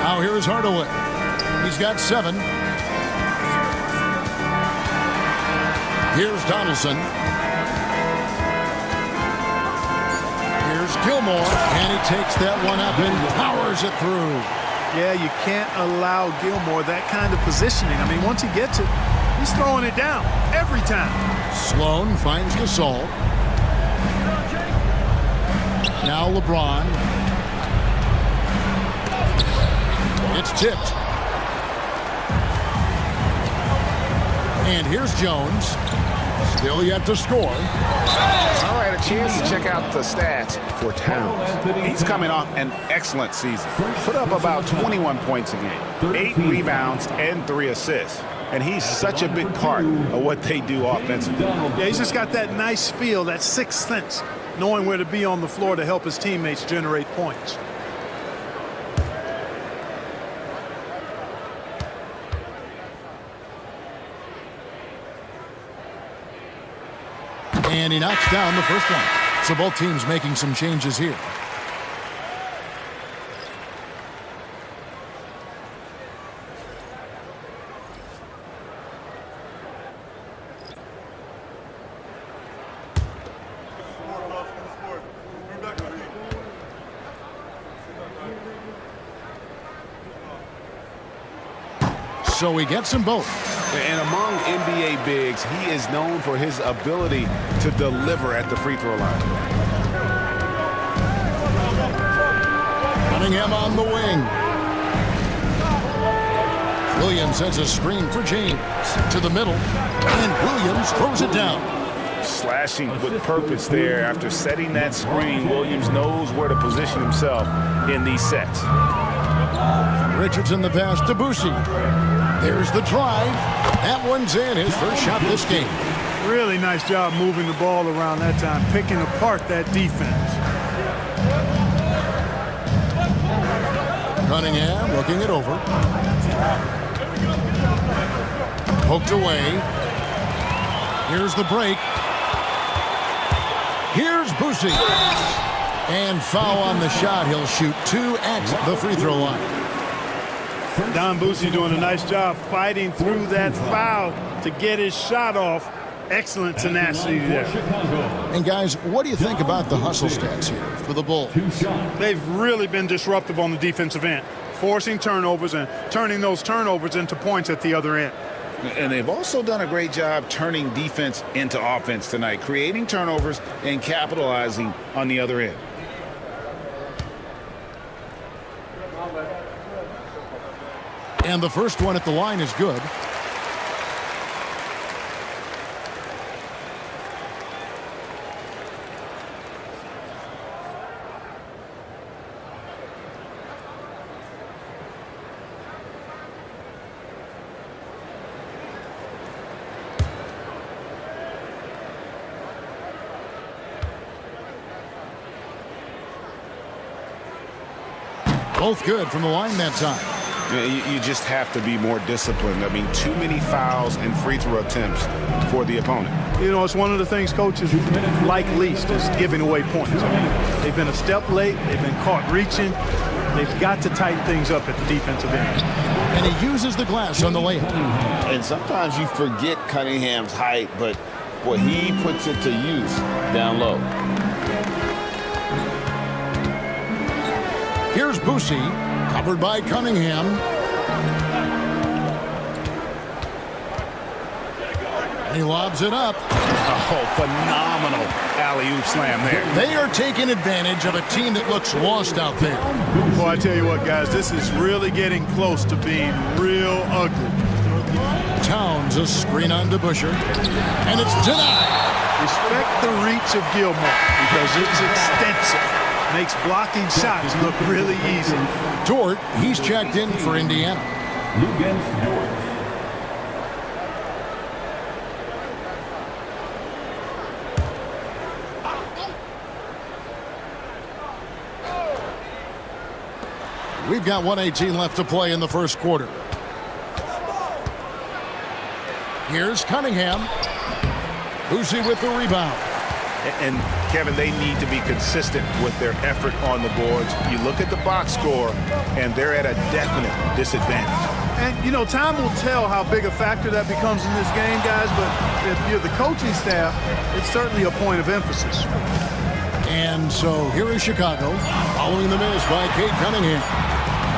Now here's Hardaway. He's got 7. Here's Donaldson. Here's Gilmore, and he takes that one up and powers it through. Yeah, you can't allow Gilmore that kind of positioning. I mean, once he gets it, he's throwing it down every time. Sloan finds Gasol. Now LeBron. It's tipped. And here's Jones. Still yet to score. All right, a chance to check out the stats for Towns. He's coming off an excellent season. Put up about 21 points a game, 8 rebounds, and 3 assists. and he's such a big part of what they do offensively. Yeah, he's just got that nice feel, that sixth sense, knowing where to be on the floor to help his teammates generate points. And he knocks down the first one. So both teams making some changes here. So he gets them both. And among NBA bigs, he is known for his ability to deliver at the free throw line. Cunningham on the wing. Williams sets a screen for James to the middle, and Williams throws it down. Slashing with purpose there. After setting that screen, Williams knows where to position himself in these sets. Richardson the pass to Boucher. There's the drive. That one's in, his first shot this game. Really nice job moving the ball around that time, picking apart that defense. Cunningham looking it over. Poked away. Here's the break. Here's Boucher. And foul on the shot. He'll shoot 2 at the free throw line. Don Boucher doing a nice job fighting through that foul to get his shot off. Excellent tenacity there. And guys, what do you think about the hustle stats here for the Bulls? They've really been disruptive on the defensive end, forcing turnovers and turning those turnovers into points at the other end. And they've also done a great job turning defense into offense tonight, creating turnovers and capitalizing on the other end. And the first one at the line is good. Both good from the line that time. You just have to be more disciplined. I mean, too many fouls and free throw attempts for the opponent. You know, it's one of the things coaches like least is giving away points. I mean, they've been a step late. They've been caught reaching. They've got to tighten things up at the defensive end. And he uses the glass on the layup. And sometimes you forget Cunningham's height, but boy, he puts it to use down low. Here's Boucher, covered by Cunningham. And he lobs it up. Oh, phenomenal alley-oop slam there. They are taking advantage of a team that looks lost out there. Boy, I tell you what, guys, this is really getting close to being real ugly. Towns a screen on DeBusschere, and it's denied. Respect the reach of Gilmore because it's extensive. Makes blocking shots look really easy. Dort, he's checked in for Indiana. We've got 1:18 left to play in the first quarter. Here's Cunningham. Boucher with the rebound. And Kevin, they need to be consistent with their effort on the boards. You look at the box score, and they're at a definite disadvantage. And, you know, time will tell how big a factor that becomes in this game, guys, but if you're the coaching staff, it's certainly a point of emphasis. And so here is Chicago, following the miss by Cade Cunningham.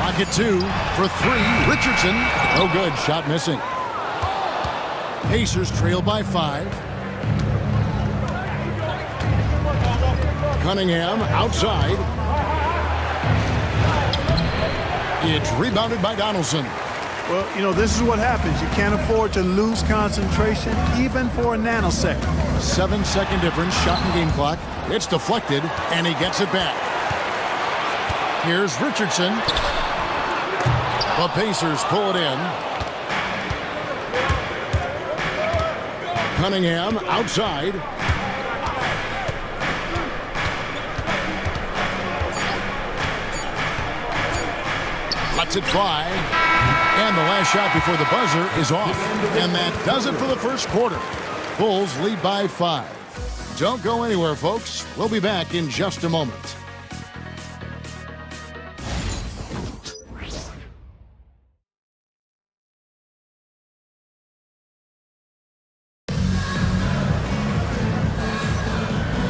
Rocket 2 for 3. Richardson, no good, shot missing. Pacers trail by 5. Cunningham outside. It's rebounded by Donaldson. Well, you know, this is what happens. You can't afford to lose concentration even for a nanosecond. 7-second difference, shot and game clock. It's deflected, and he gets it back. Here's Richardson. The Pacers pull it in. Cunningham outside. Lets it fly. And the last shot before the buzzer is off. And that does it for the first quarter. Bulls lead by 5. Don't go anywhere, folks. We'll be back in just a moment.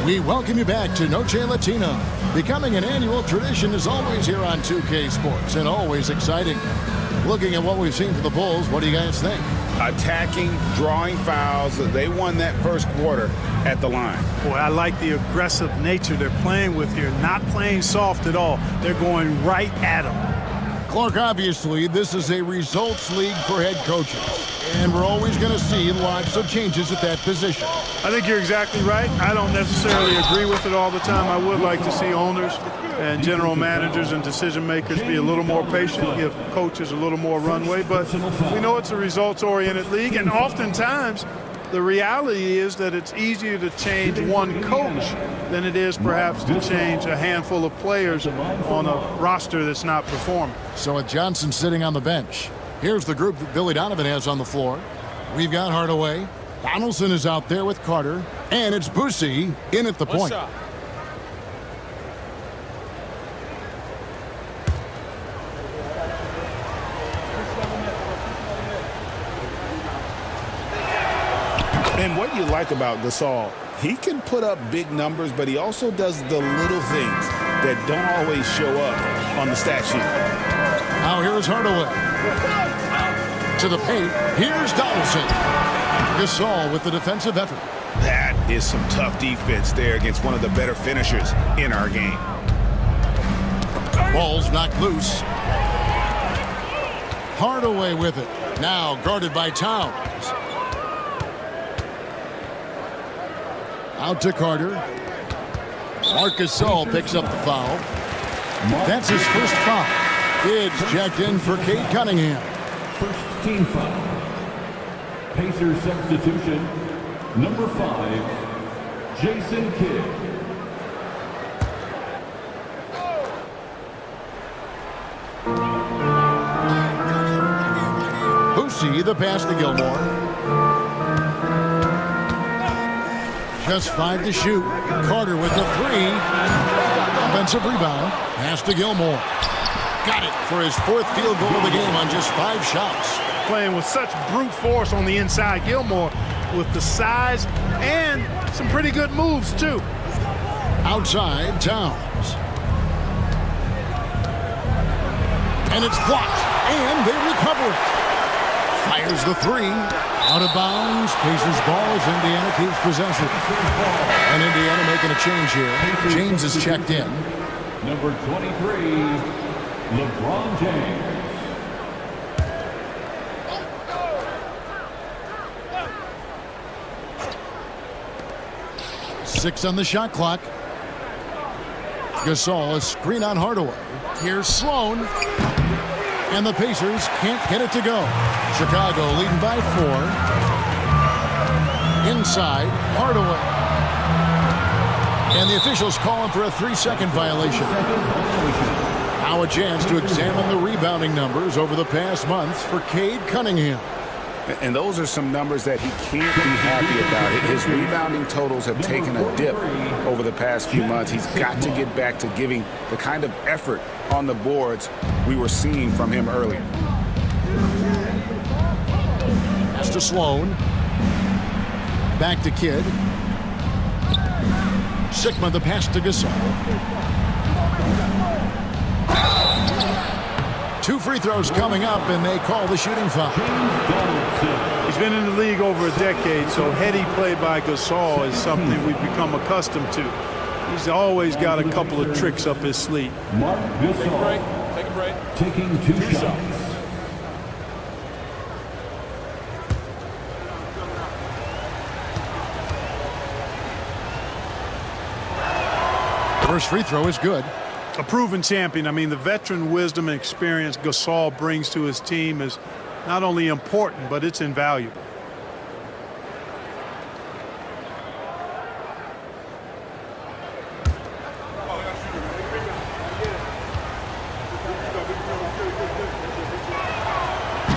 We welcome you back to Noche Latino. Becoming an annual tradition is always here on 2K Sports and always exciting. Looking at what we've seen for the Bulls, what do you guys think? Attacking, drawing fouls. They won that first quarter at the line. Boy, I like the aggressive nature they're playing with here. Not playing soft at all. They're going right at them. Clark, obviously, this is a results league for head coaches. And we're always going to see lots of changes at that position. I think you're exactly right. I don't necessarily agree with it all the time. I would like to see owners and general managers and decision makers be a little more patient, give coaches a little more runway. But we know it's a results-oriented league, and oftentimes the reality is that it's easier to change one coach than it is perhaps to change a handful of players on a roster that's not performing. So with Johnson sitting on the bench, here's the group that Billy Donovan has on the floor. We've got Hardaway. Donaldson is out there with Carter. And it's Boosie in at the point. And what you like about Gasol, he can put up big numbers, but he also does the little things that don't always show up on the stat sheet. Now here's Hardaway. To the paint. Here's Donaldson. Gasol with the defensive effort. That is some tough defense there against one of the better finishers in our game. Ball's knocked loose. Hardaway with it. Now guarded by Towns. Out to Carter. Marc Gasol picks up the foul. That's his first foul. Kidd's checked in for Cade Cunningham. First team foul. Pacers substitution, number 5, Jason Kidd. Boosie, the pass to Gilmore. Just 5 to shoot. Carter with the 3. Offensive rebound. Pass to Gilmore. Got it for his 4th field goal of the game on just 5 shots. Playing with such brute force on the inside. Gilmore with the size and some pretty good moves, too. Outside, Towns. And it's blocked. And they recover it. Fires the 3. Out of bounds. Pacers ball as Indiana keeps possession. And Indiana making a change here. James is checked in. Number 23, LeBron James. 6 on the shot clock. Gasol, a screen on Hardaway. Here's Sloan. And the Pacers can't get it to go. Chicago leading by 4. Inside, Hardaway. And the officials calling for a 3-second violation. Now a chance to examine the rebounding numbers over the past months for Cade Cunningham. And those are some numbers that he can't be happy about. His rebounding totals have taken a dip over the past few months. He's got to get back to giving the kind of effort on the boards we were seeing from him earlier. Pass to Sloan. Back to Kidd. Sigma the pass to Gasol. 2 free throws coming up, and they call the shooting foul. He's been in the league over a decade, so heady play by Gasol is something we've become accustomed to. He's always got a couple of tricks up his sleeve. Marc Gasol. Take a break. Taking 2 shots. First free throw is good. A proven champion. I mean, the veteran wisdom and experience Gasol brings to his team is not only important, but it's invaluable.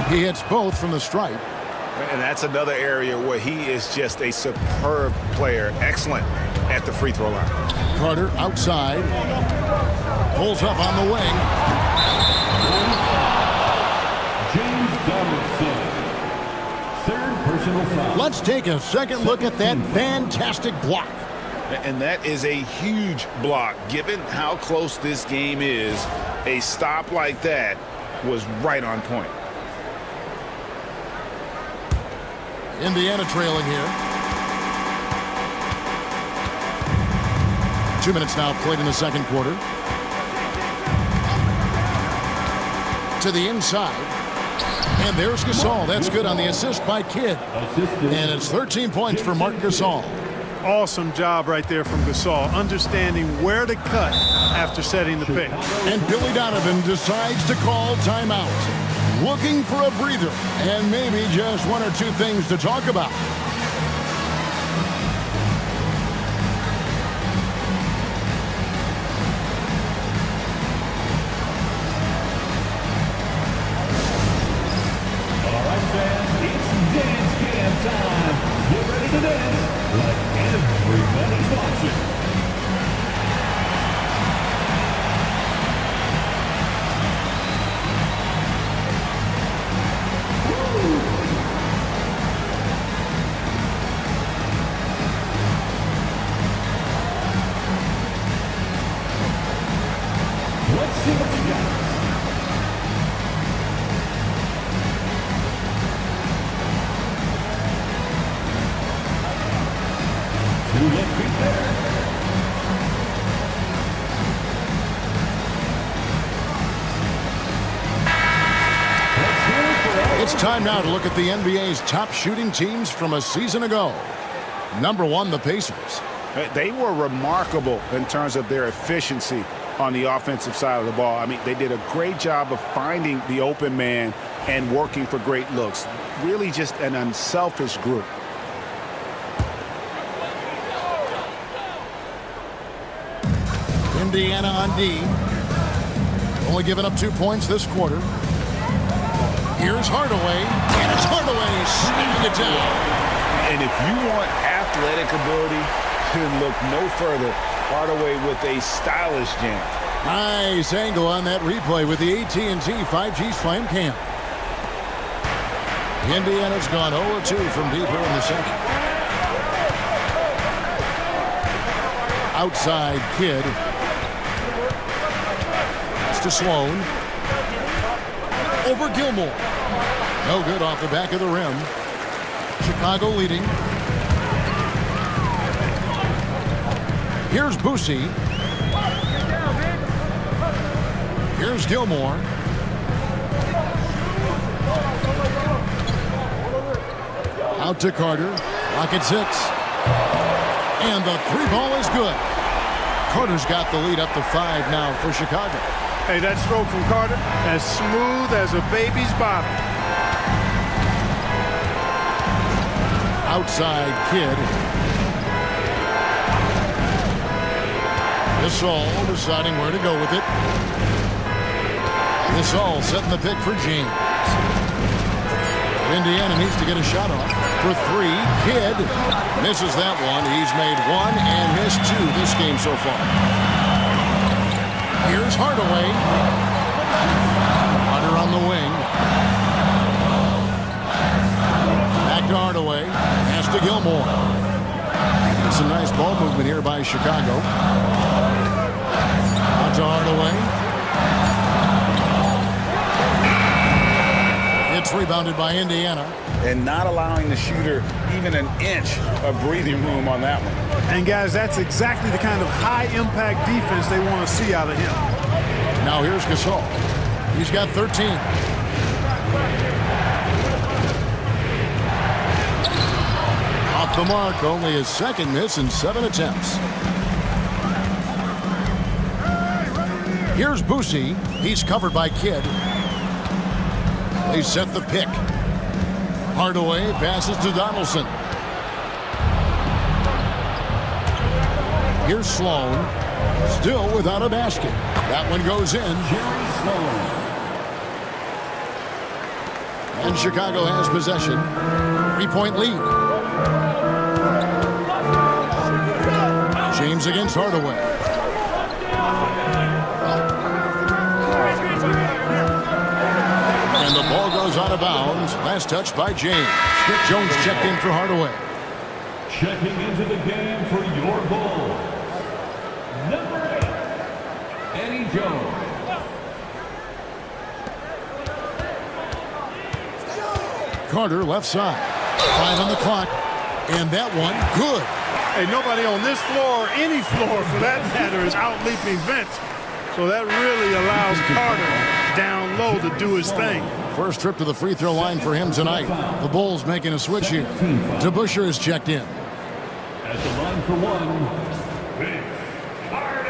He hits both from the stripe. And that's another area where he is just a superb player. Excellent at the free throw line. Carter outside. Pulls up on the wing. James Donaldson. Third personal foul. Let's take a second look at that fantastic block. And that is a huge block. Given how close this game is, a stop like that was right on point. Indiana trailing here. 2 minutes now played in the second quarter. To the inside. And there's Gasol. That's good on the assist by Kidd. And it's 13 points for Marc Gasol. Awesome job right there from Gasol, understanding where to cut after setting the pick. And Billy Donovan decides to call timeout. Looking for a breather and maybe just one or two things to talk about. All right, fans, it's dance cam time. Get ready to dance like everybody's watching. Let's see what you got. Two left feet there. It's time now to look at the NBA's top shooting teams from a season ago. Number one, the Pacers. They were remarkable in terms of their efficiency on the offensive side of the ball. I mean, they did a great job of finding the open man and working for great looks. Really just an unselfish group. Indiana on D. Only giving up 2 points this quarter. Here's Hardaway, and it's Hardaway snapping it down. And if you want athletic ability, then look no further. Hardaway with a stylish jam. Nice angle on that replay with the AT&T 5G Slam Cam. Indiana's gone 0-2 from deep here in the second. Outside Kidd. It's to Sloan. Over Gilmore. No good off the back of the rim. Chicago leading. Here's Boosie. Here's Gilmore. Out to Carter. Rockets 6. And the three ball is good. Carter's got the lead up to 5 now for Chicago. Hey, that stroke from Carter, as smooth as a baby's bottom. Outside Kidd. Gasol deciding where to go with it. Gasol setting the pick for James. Indiana needs to get a shot off for 3. Kidd misses that one. He's made 1 and missed 2 this game so far. Here's Hardaway. Carter on the wing. Back to Hardaway. Pass to Gilmore. And some nice ball movement here by Chicago. Out to Hardaway. It's rebounded by Indiana. And not allowing the shooter even an inch of breathing room on that one. And guys, that's exactly the kind of high-impact defense they want to see out of him. Now here's Gasol. He's got 13. Off the mark, only his second miss in 7 attempts. Here's Boosie. He's covered by Kidd. They set the pick. Hardaway passes to Donaldson. Here's Sloan. Still without a basket. That one goes in. And Chicago has possession. 3-point lead. James against Hardaway. And the ball goes out of bounds. Last touch by James. Jones checked in for Hardaway. Checking into the game for your Bulls, number 8, Eddie Jones. Carter left side. 5 on the clock. And that one, good. Hey, nobody on this floor, or any floor for that matter, is out-leaping Vince. So that really allows Carter down low to do his thing. First trip to the free throw line for him tonight. The Bulls making a switch here. DeBusschere is checked in. At the line for one, Vince Carter.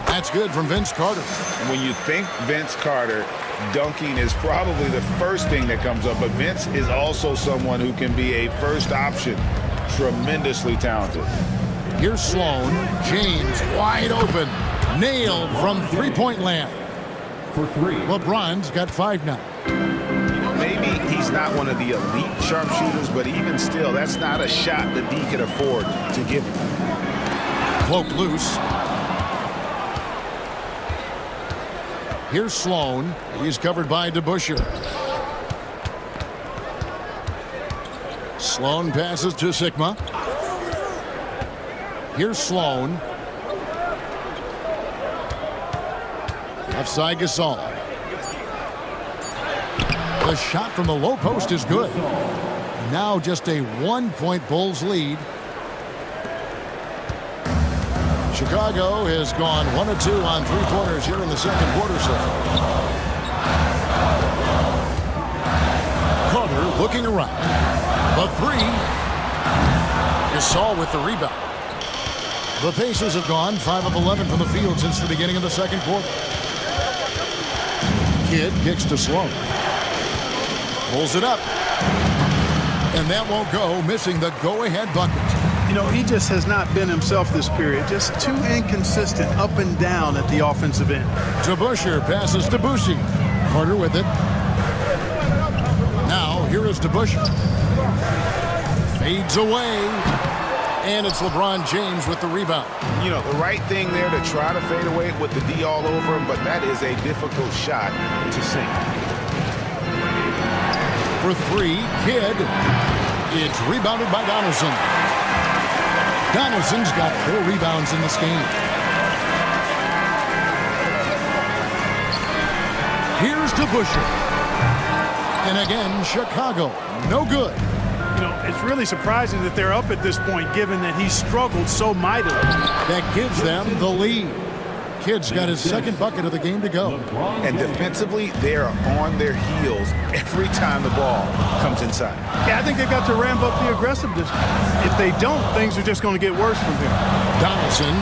That's good from Vince Carter. And when you think Vince Carter, dunking is probably the first thing that comes up. But Vince is also someone who can be a first option. Tremendously talented. Here's Sloan. James wide open. Nailed from three-point land. For 3. LeBron's got 5 now. Maybe he's not one of the elite sharpshooters, but even still, that's not a shot that D could afford to give him. Cloak loose. Here's Sloan. He's covered by DeBusschere. Sloan passes to Sigma. Here's Sloan. Left side Gasol. The shot from the low post is good. Now just a 1-point Bulls lead. Chicago has gone 1 of 2 on 3-pointers here in the second quarter so far. Carter looking around. The 3. Gasol with the rebound. The Pacers have gone 5 of 11 from the field since the beginning of the second quarter. Kidd kicks to Sloan. Pulls it up. And that won't go, missing the go-ahead bucket. You know, he just has not been himself this period. Just too inconsistent up and down at the offensive end. DeBusschere passes to Boucher. Carter with it. Now, here is DeBusschere. Fades away. And it's LeBron James with the rebound. You know, the right thing there to try to fade away with the D all over him, but that is a difficult shot to sink. For 3, Kidd. It's rebounded by Donaldson. Donaldson's got 4 rebounds in this game. Here's DeBusschere. And again, Chicago. No good. You know, it's really surprising that they're up at this point, given that he struggled so mightily. That gives them the lead. Kidd's got his second bucket of the game to go. And defensively, they are on their heels every time the ball comes inside. Yeah, I think they've got to ramp up the aggressiveness. If they don't, things are just going to get worse from here. Donaldson,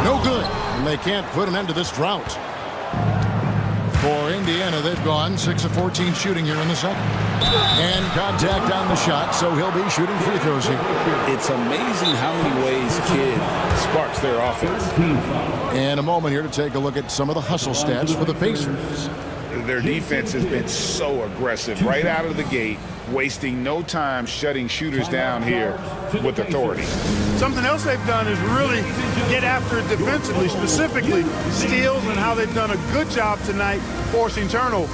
no good. And they can't put an end to this drought. For Indiana, they've gone 6 of 14 shooting here in the second. And contact on the shot, so he'll be shooting free throws here. It's amazing how many ways Kidd sparks their offense. And a moment here to take a look at some of the hustle stats for the Pacers. Their defense has been so aggressive right out of the gate, wasting no time shutting shooters down here with authority. Something else they've done is really get after it defensively, specifically steals, and how they've done a good job tonight forcing turnovers.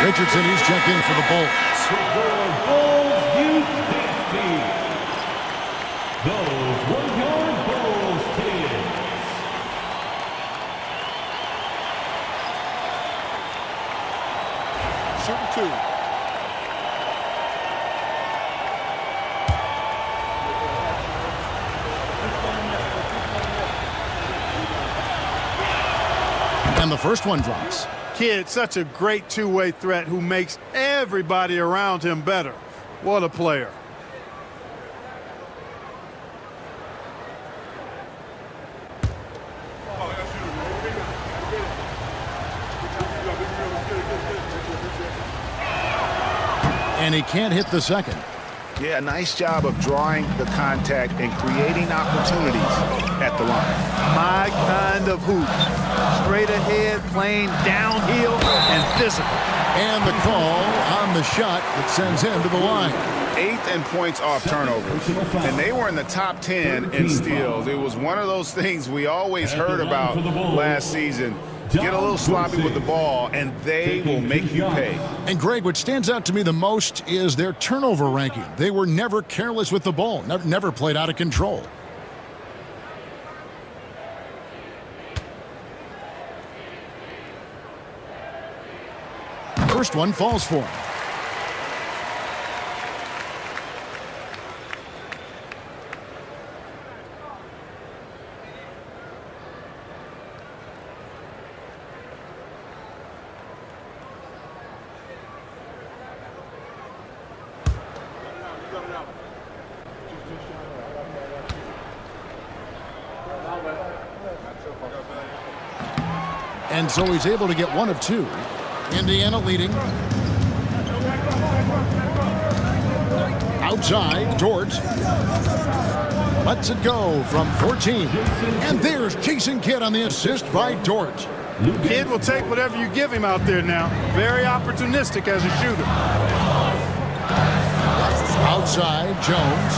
Richardson, he's checked in for the Bulls. Bulls Youth Dance Team. Those were your Bulls kids. Shooting 2. And the first one drops. Kidd, such a great two-way threat who makes everybody around him better. What a player. And he can't hit the second. Yeah, nice job of drawing the contact and creating opportunities at the line. My kind of hoop. Straight ahead, playing downhill and physical. And the call on the shot that sends him to the line. 8th and points off turnovers. And they were in the top 10 in steals. It was one of those things we always heard about last season. Get a little sloppy with the ball, and they will make you pay. And, Greg, what stands out to me the most is their turnover ranking. They were never careless with the ball, never played out of control. First one falls for him. And so he's able to get one of two. Indiana leading. Outside, Dort lets it go from 14. And there's Jason Kidd on the assist by Dort. Kidd will take whatever you give him out there now. Very opportunistic as a shooter. Outside, Jones.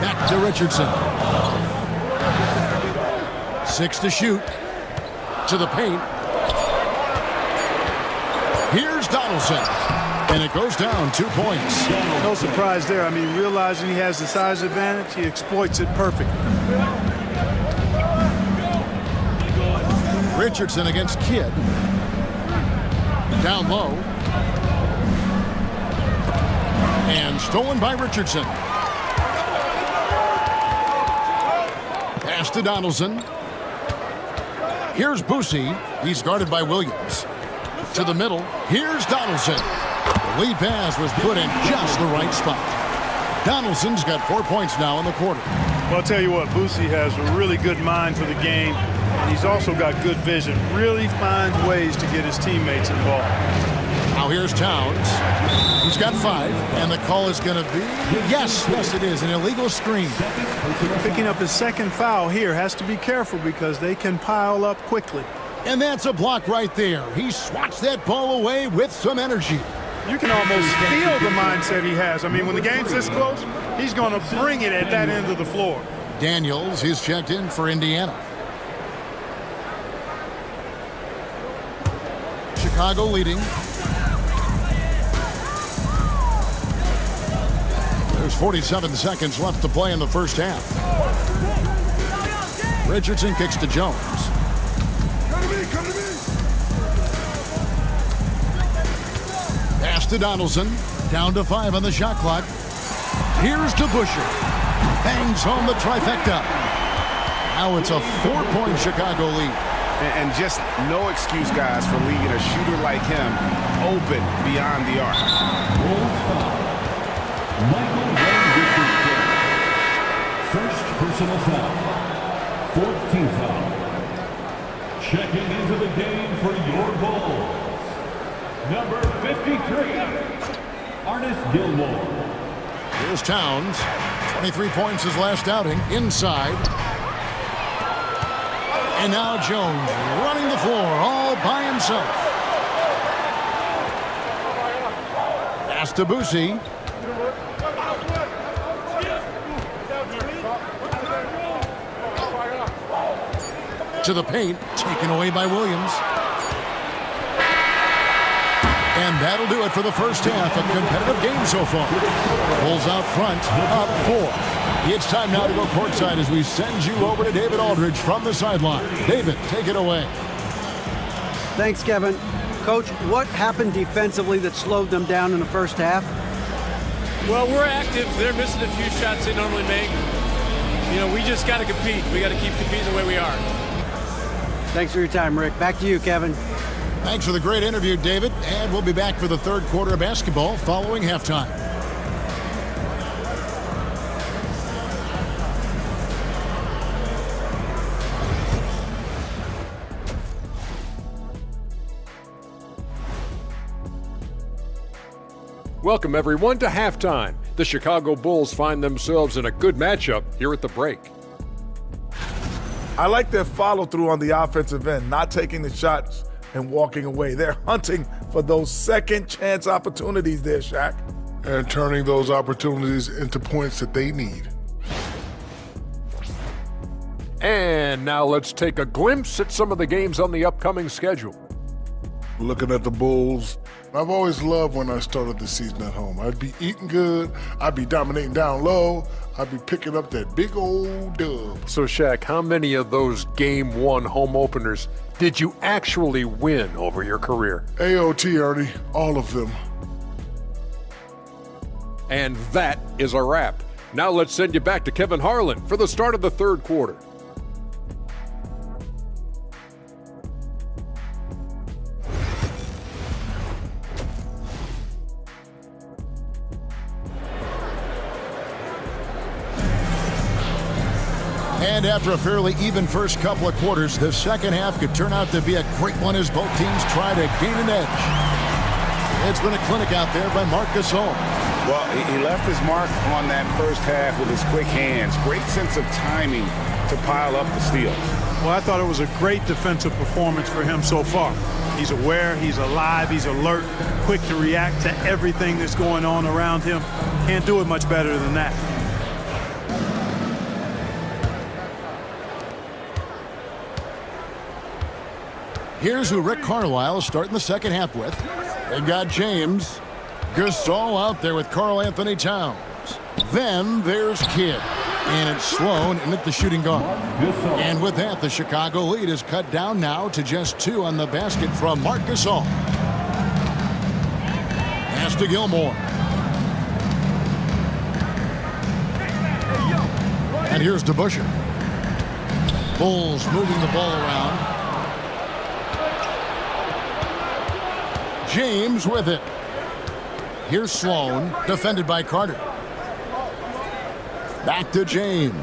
Back to Richardson. 6 to shoot. To the paint. Here's Donaldson. And it goes down 2 points. No surprise there. I mean, realizing he has the size advantage, he exploits it perfectly. Richardson against Kidd. Down low. And stolen by Richardson. Pass to Donaldson. Here's Boosie. He's guarded by Williams. To the middle. Here's Donaldson. The lead pass was put in just the right spot. Donaldson's got 4 points now in the quarter. Well, I'll tell you what, Boosie has a really good mind for the game, and he's also got good vision. Really finds ways to get his teammates involved. Now here's Towns. He's got 5, and the call is going to be, yes, it is, an illegal screen. Picking up his second foul here, has to be careful because they can pile up quickly. And that's a block right there. He swats that ball away with some energy. You can almost feel the mindset he has. I mean, when the game's this close, he's going to bring it at that end of the floor. Daniels is checked in for Indiana. Chicago leading. There's 47 seconds left to play in the first half. Richardson kicks to Jones. Come to me. Pass to Donaldson. Down to 5 on the shot clock. Here's to Busher. Bangs home the trifecta. Now it's a 4-point Chicago lead. And just no excuse, guys, for leaving a shooter like him open beyond the arc. Michael Richardson. First personal foul. 4th team foul. Checking into the game for your Bulls. Number 53, Artis Gilmore. Here's Towns. 23 points his last outing. Inside. And now Jones running the floor all by himself. Pass to Boosie. To the paint, taken away by Williams. And that'll do it for the first half. A competitive game so far. Bulls out front, up 4. It's time now to go courtside as we send you over to David Aldridge from the sideline. David, take it away. Thanks, Kevin. Coach, what happened defensively that slowed them down in the first half? Well, we're active. They're missing a few shots they normally make. You know, we just got to compete. We got to keep competing the way we are. Thanks for your time, Rick. Back to you, Kevin. Thanks for the great interview, David. And we'll be back for the third quarter of basketball following halftime. Welcome, everyone, to halftime. The Chicago Bulls find themselves in a good matchup here at the break. I like their follow-through on the offensive end, not taking the shots and walking away. They're hunting for those second chance opportunities there, Shaq. And turning those opportunities into points that they need. And now let's take a glimpse at some of the games on the upcoming schedule. Looking at the Bulls, I've always loved when I started the season at home. I'd be eating good, I'd be dominating down low, I'd be picking up that big old dub. So, Shaq, how many of those Game 1 home openers did you actually win over your career? AOT, Ernie, all of them. And that is a wrap. Now let's send you back to Kevin Harlan for the start of the third quarter. And after a fairly even first couple of quarters, the second half could turn out to be a great one as both teams try to gain an edge. It's been a clinic out there by Marc Gasol. Well, he left his mark on that first half with his quick hands. Great sense of timing to pile up the steals. Well, I thought it was a great defensive performance for him so far. He's aware, he's alive, he's alert, quick to react to everything that's going on around him. Can't do it much better than that. Here's who Rick Carlisle is starting the second half with. They've got James, Gasol out there with Karl Anthony Towns. Then there's Kidd. And it's Sloan in at the shooting guard. And with that, the Chicago lead is cut down now to just 2 on the basket from Marc Gasol. Pass to Gilmore. And here's DeBusschere. Bulls moving the ball around. James with it. Here's Sloan, defended by Carter. Back to James.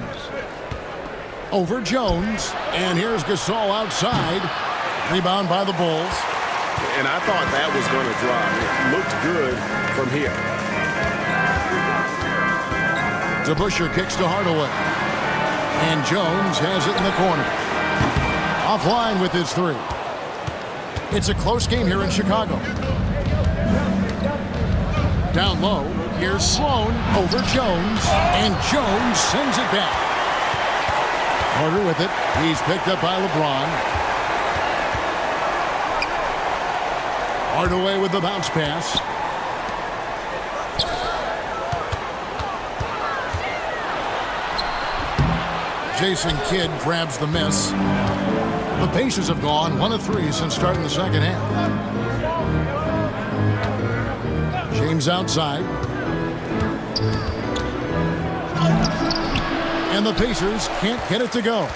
Over Jones. And here's Gasol outside. Rebound by the Bulls. And I thought that was going to drop. It looked good from here. DeBusschere kicks to Hardaway. And Jones has it in the corner. Offline with his 3. It's a close game here in Chicago. Down low, here's Sloan over Jones, and Jones sends it back. Carter with it. He's picked up by LeBron. Hardaway with the bounce pass. Jason Kidd grabs the miss. The Pacers have gone 1 of 3 since starting the second half. James outside. And the Pacers can't get it to go.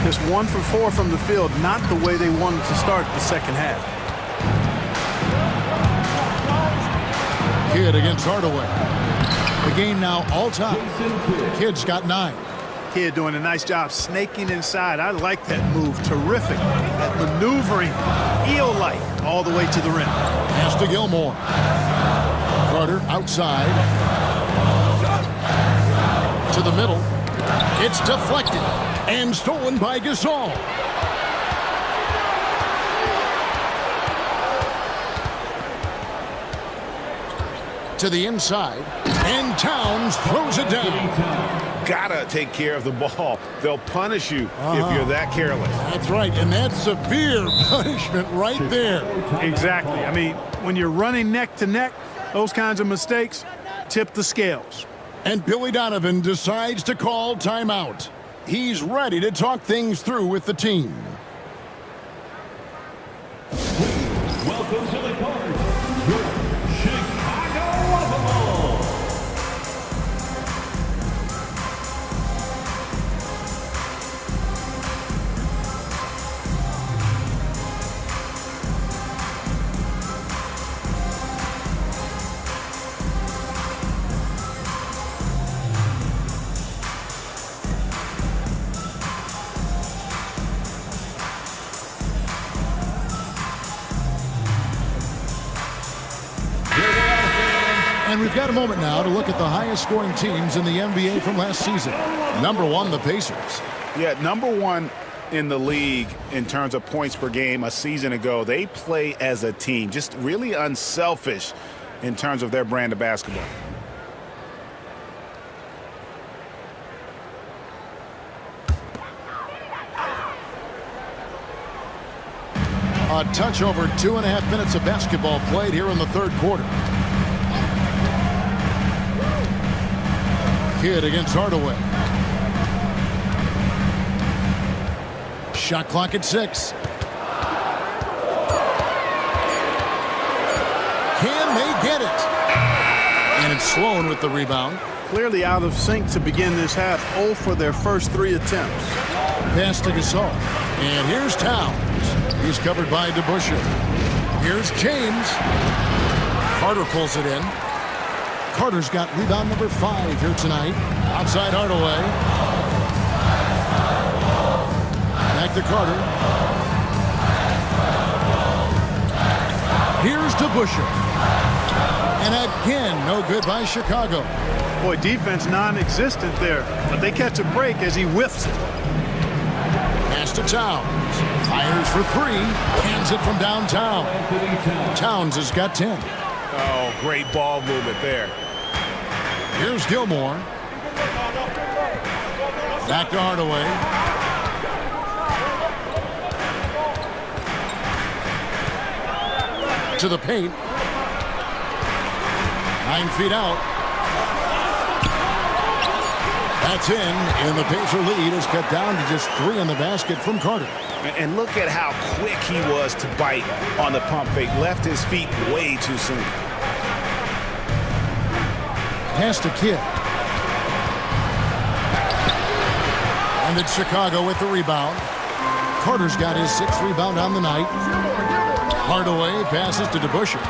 Just 1 for 4 from the field, not the way they wanted to start the second half. Kidd against Hardaway. The game now all time. Kidd's got 9. Kidd doing a nice job snaking inside. I like that move. Terrific. That maneuvering, eel-like, all the way to the rim. Pass to Gilmore. Carter outside. To the middle. It's deflected and stolen by Gasol. To the inside, and Towns throws it down. gotta take care of the ball. They'll punish you if you're that careless. That's right, and that's severe punishment right there. Exactly. I mean, when you're running neck to neck, those kinds of mistakes tip the scales. And Billy Donovan decides to call timeout. He's ready to talk things through with the team. Welcome to the court, your Chicago Bulls. And we've got a moment now to look at the highest scoring teams in the NBA from last season. Number one, the Pacers. Yeah, number one in the league in terms of points per game a season ago. They play as a team, just really unselfish in terms of their brand of basketball. A touch over 2.5 minutes of basketball played here in the third quarter. Kidd against Hardaway. Shot clock at 6. Can they get it? And it's Sloan with the rebound. Clearly out of sync to begin this half. 0 for their first 3 attempts. Pass to Gasol. And here's Towns. He's covered by DeBusschere. Here's James. Carter pulls it in. Carter's got rebound number 5 here tonight. Outside Hardaway. Back to Carter. Here's DeBusschere. And again, no good by Chicago. Boy, defense non-existent there, but they catch a break as he whiffs it. Pass to Towns. Fires for 3. Cans it from downtown. Towns has got 10. Oh, great ball movement there. Here's Gilmore. Back to Hardaway. To the paint. 9 feet out. That's in, and the Pacer lead is cut down to just 3 in the basket from Carter. And look at how quick he was to bite on the pump fake. Left his feet way too soon. Pass to Kidd. And it's Chicago with the rebound. Carter's got his 6th rebound on the night. Hardaway passes to DeBusschere.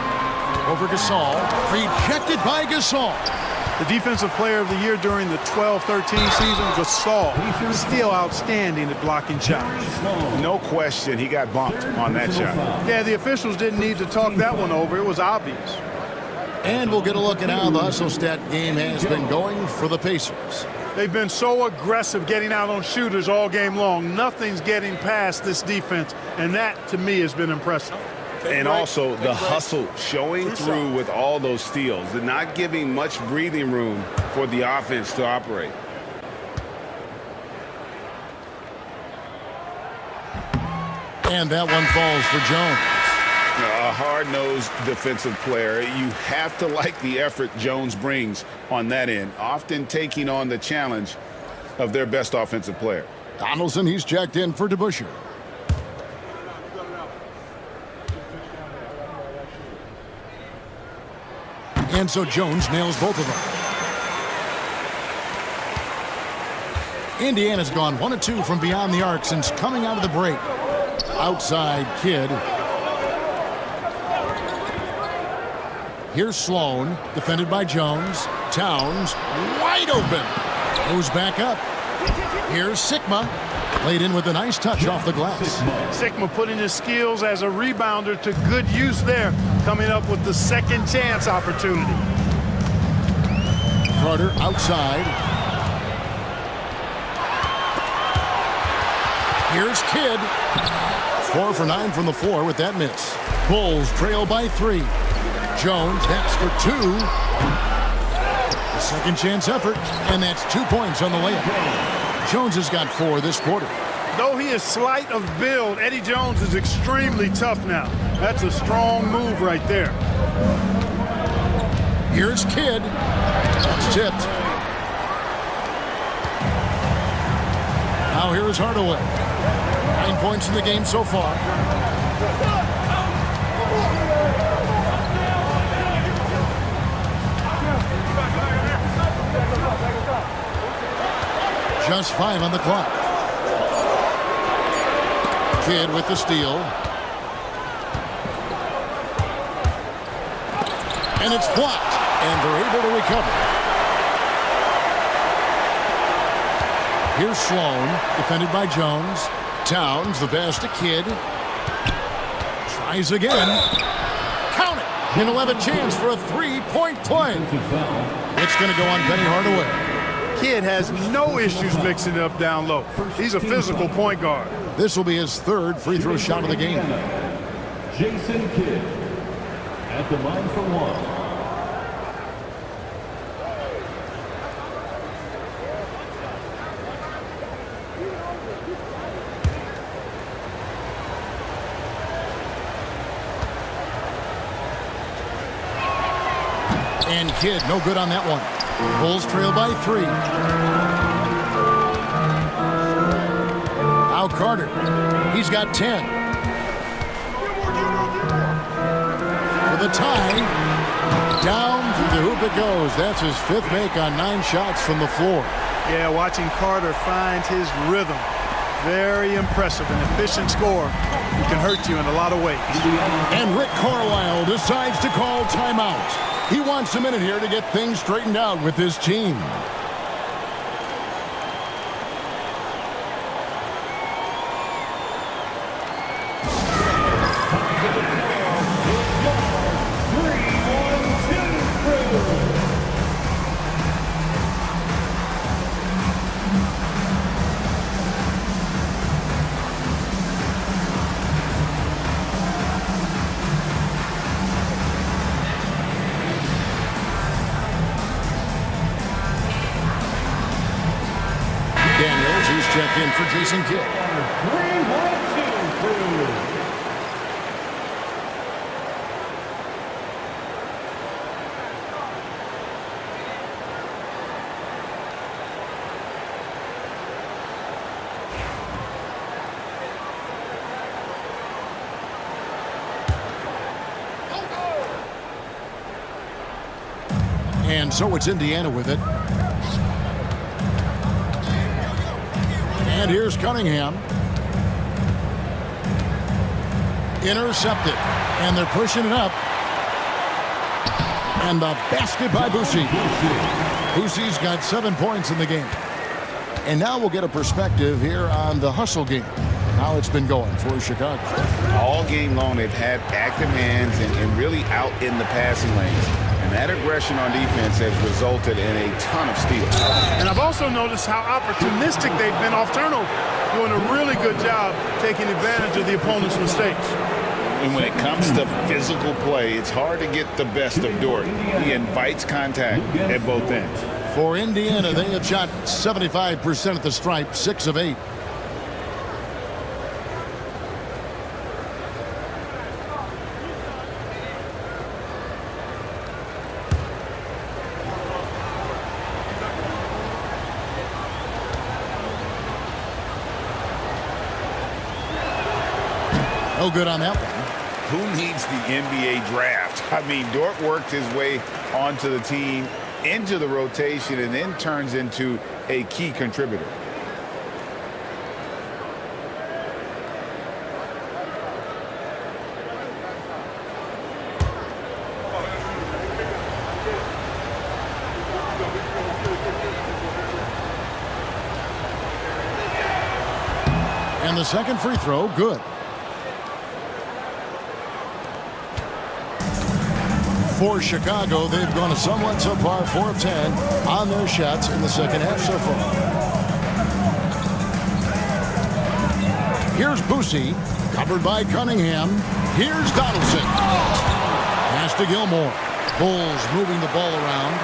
Over Gasol. Rejected by Gasol. The defensive player of the year during the 12-13 season, Gasol, still outstanding at blocking shots. No question he got bumped on that shot. Yeah, the officials didn't need to talk that one over. It was obvious. And we'll get a look at how the Hustle-Stat game has been going for the Pacers. They've been so aggressive getting out on shooters all game long. Nothing's getting past this defense, and that, to me, has been impressive. And also the hustle showing through with all those steals and not giving much breathing room for the offense to operate. And that one falls for Jones. A hard-nosed defensive player. You have to like the effort Jones brings on that end, often taking on the challenge of their best offensive player. Donaldson, he's checked in for DeBusschere. And so Jones nails both of them. Indiana's gone 1 of 2 from beyond the arc since coming out of the break. Outside Kidd. Here's Sloan, defended by Jones. Towns, wide open. Goes back up. Here's Sikma. Played in with a nice touch off the glass. Sikma putting his skills as a rebounder to good use there, coming up with the second chance opportunity. Carter outside. Here's Kidd. 4 for 9 from the floor with that miss. Bulls trail by 3. Jones, that's for 2. Second chance effort, and that's 2 points on the layup. Jones has got 4 this quarter. Though he is slight of build, Eddie Jones is extremely tough now. That's a strong move right there. Here's Kidd. That's tipped. Now here's Hardaway. 9 points in the game so far. Just 5 on the clock. Kidd with the steal. And it's blocked. And they're able to recover. Here's Sloan, defended by Jones. Towns, the pass to Kidd. Tries again. Count it. And he'll have a chance for a 3-point play. It's going to go on Penny Hardaway. Kidd has no issues mixing it up down low. He's a physical point guard. This will be his 3rd free throw shot of the game. Jason Kidd at the line for 1. And Kidd, no good on that one. Bulls trail by 3. Now Carter. He's got 10. For the tie. Down through the hoop it goes. That's his 5th make on 9 shots from the floor. Yeah, watching Carter find his rhythm. Very impressive. An efficient scorer who can hurt you in a lot of ways. And Rick Carlisle decides to call timeout. He wants a minute here to get things straightened out with his team. Daniels, who's checked in for Jason Kidd. 3-1-2 crew. And so it's Indiana with it. And here's Cunningham. Intercepted. And they're pushing it up. And the basket by Boucher. Bousier's got 7 points in the game. And now we'll get a perspective here on the hustle game. How it's been going for Chicago. All game long, they've had active hands and really out in the passing lanes. And that aggression on defense has resulted in a ton of steals. And I've also noticed how opportunistic they've been off turnover, doing a really good job taking advantage of the opponent's mistakes. And when it comes to physical play, it's hard to get the best of Dort. He invites contact at both ends. For Indiana, they have shot 75% at the stripe, 6 of 8. No good on that one. Who needs the NBA draft? I mean, Dort worked his way onto the team, into the rotation, and then turns into a key contributor. And the second free throw, good. For Chicago, they've gone somewhat so far 4 of 10 on their shots in the second half so far. Here's Boucher, covered by Cunningham. Here's Donaldson. Pass to Gilmore. Bulls moving the ball around.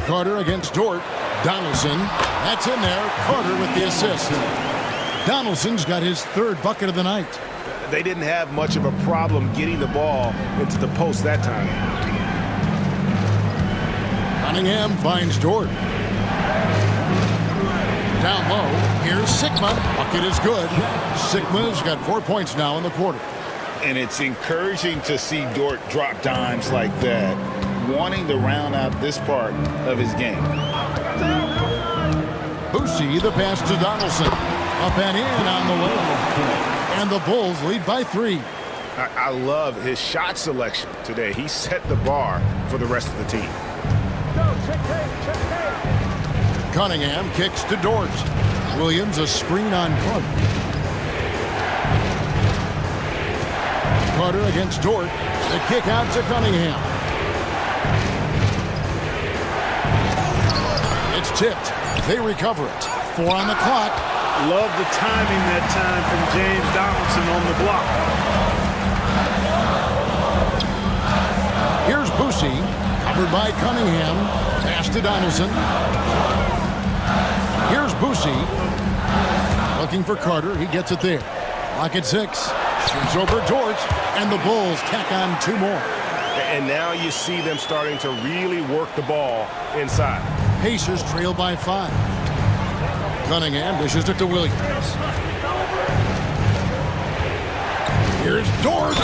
Carter against Dort. Donaldson, that's in there. Carter with the assist. Donaldson's got his third bucket of the night. They didn't have much of a problem getting the ball into the post that time. Cunningham finds Dort. Down low, here's Sigma. Bucket is good. Sigma's got 4 points now in the quarter. And it's encouraging to see Dort drop dimes like that, wanting to round out this part of his game. Boosie, the pass to Donaldson. Up and in on the way. And the Bulls lead by 3. I love his shot selection today. He set the bar for the rest of the team. Cunningham kicks to Dort. Williams a screen on Carter. Carter against Dort. The kick out to Cunningham. It's tipped. They recover it. 4 on the clock. Love the timing that time from James Donaldson on the block. Here's Boosie, covered by Cunningham. Pass to Donaldson. Here's Boosie. Looking for Carter. He gets it there. Lock at 6. Shoots over Dort. And the Bulls tack on 2 more. And now you see them starting to really work the ball inside. Pacers trail by 5. Cunningham dishes it to Williams. Here's Dort.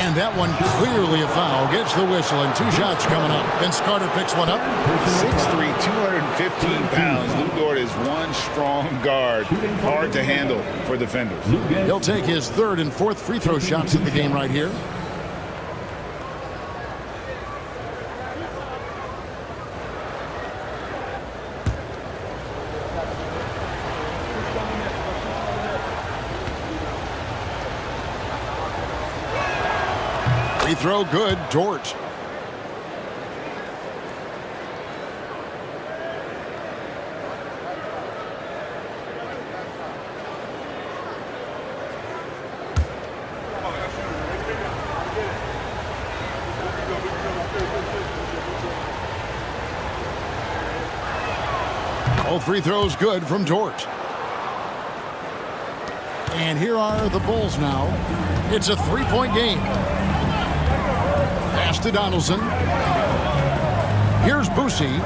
And that one clearly a foul. Gets the whistle and 2 shots coming up. Vince Carter picks one up. 6'3", 215 pounds. Lou Dort is one strong guard. Hard to handle for defenders. He'll take his 3rd and 4th free throw shots of the game right here. Free throw good, Dort. All free throws good from Dort. And here are the Bulls now. It's a 3-point game. Pass to Donaldson. Here's Boosie.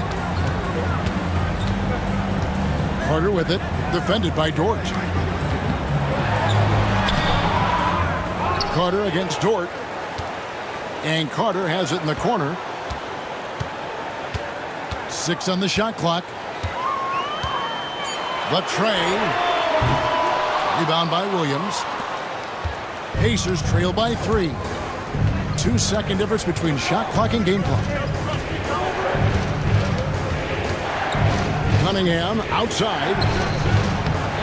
Carter with it. Defended by Dort. Carter against Dort. And Carter has it in the corner. 6 on the shot clock. The tray. Rebound by Williams. Pacers trail by 3. 2-second difference between shot clock and game clock. Cunningham outside.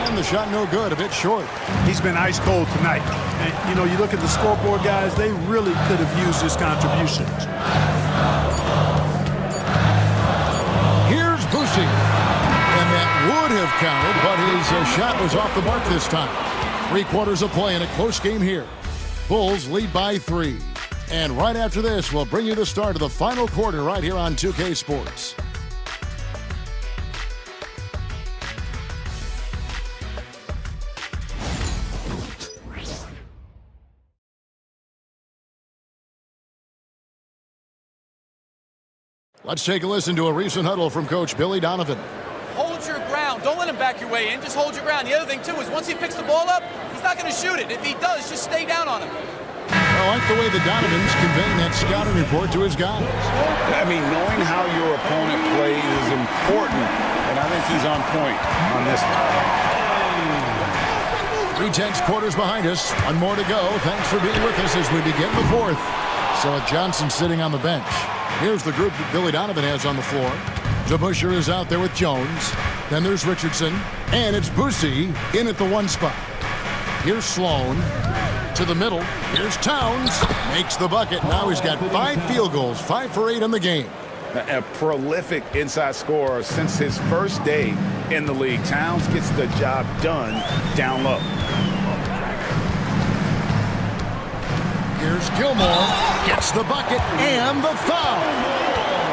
And the shot no good, a bit short. He's been ice cold tonight. And, you know, you look at the scoreboard, guys, they really could have used his contributions. Here's Boosie. And that would have counted, but his shot was off the mark this time. 3 quarters of play in a close game here. Bulls lead by 3. And right after this, we'll bring you the start of the final quarter right here on 2K Sports. Let's take a listen to a recent huddle from Coach Billy Donovan. Hold your ground. Don't let him back your way in. Just hold your ground. The other thing, too, is once he picks the ball up, he's not going to shoot it. If he does, just stay down on him. I like the way the Donovan's conveying that scouting report to his guys. I mean, knowing how your opponent plays is important, and I think he's on point on this one. 3/10 quarters behind us. 1 more to go. Thanks for being with us as we begin the 4th. So Johnson sitting on the bench. Here's the group that Billy Donovan has on the floor. DeBusschere is out there with Jones. Then there's Richardson. And it's Boosie in at the 1 spot. Here's Sloan. To the middle. Here's Towns. Makes the bucket. Now he's got 5 field goals. 5 for 8 in the game. A prolific inside scorer since his first day in the league. Towns gets the job done down low. Here's Gilmore. Gets the bucket and the foul.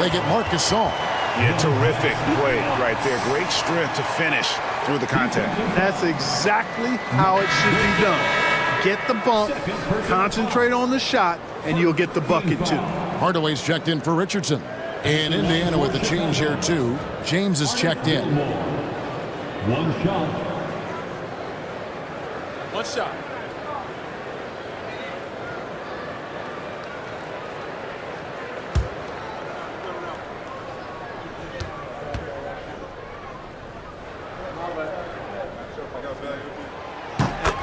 They get Marc Gasol. Yeah, terrific play right there. Great strength to finish through the contact. That's exactly how it should be done. Get the bump, concentrate on the shot, and you'll get the bucket too. Hardaway's checked in for Richardson. And Indiana with a change here too. James is checked in. One shot. One shot.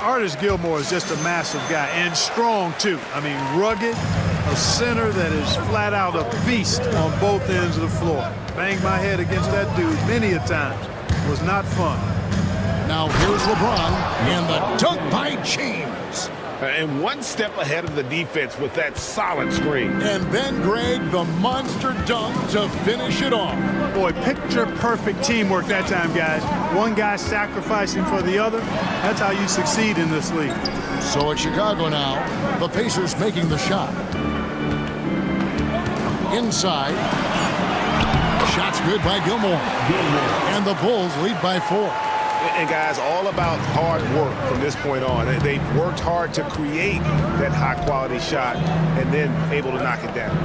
Artis Gilmore is just a massive guy and strong too. I mean, rugged, a center that is flat out a beast on both ends of the floor. Banged my head against that dude many a times. It was not fun. Now here's LeBron and the dunk by James. And one step ahead of the defense with that solid screen. And then Greg, the monster dunk to finish it off. Boy, picture perfect teamwork that time, guys. One guy sacrificing for the other. That's how you succeed in this league. So at Chicago now, the Pacers making the shot. Inside. Shots good by Gilmore. And the Bulls lead by 4. And guys, all about hard work from this point on. They've worked hard to create that high-quality shot and then able to knock it down.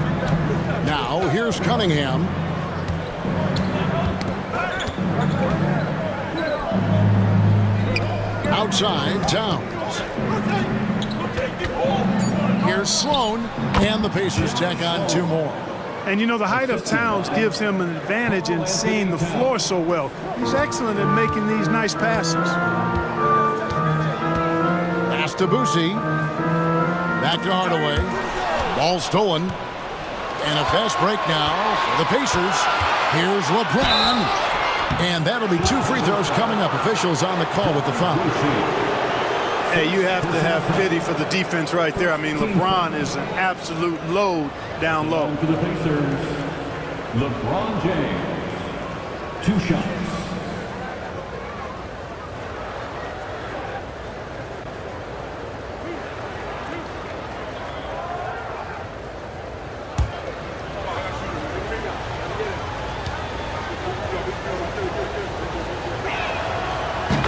Now, here's Cunningham. Outside, Towns. Here's Sloan, and the Pacers tack on 2 more. And you know, the height of Towns gives him an advantage in seeing the floor so well. He's excellent at making these nice passes. Pass to Boosie. Back to Hardaway. Ball stolen. And a fast break now for the Pacers. Here's LeBron. And that'll be 2 free throws coming up. Officials on the call with the foul. Hey, you have to have pity for the defense right there. I mean, LeBron is an absolute load down low. For the Pacers, LeBron James. 2 shots.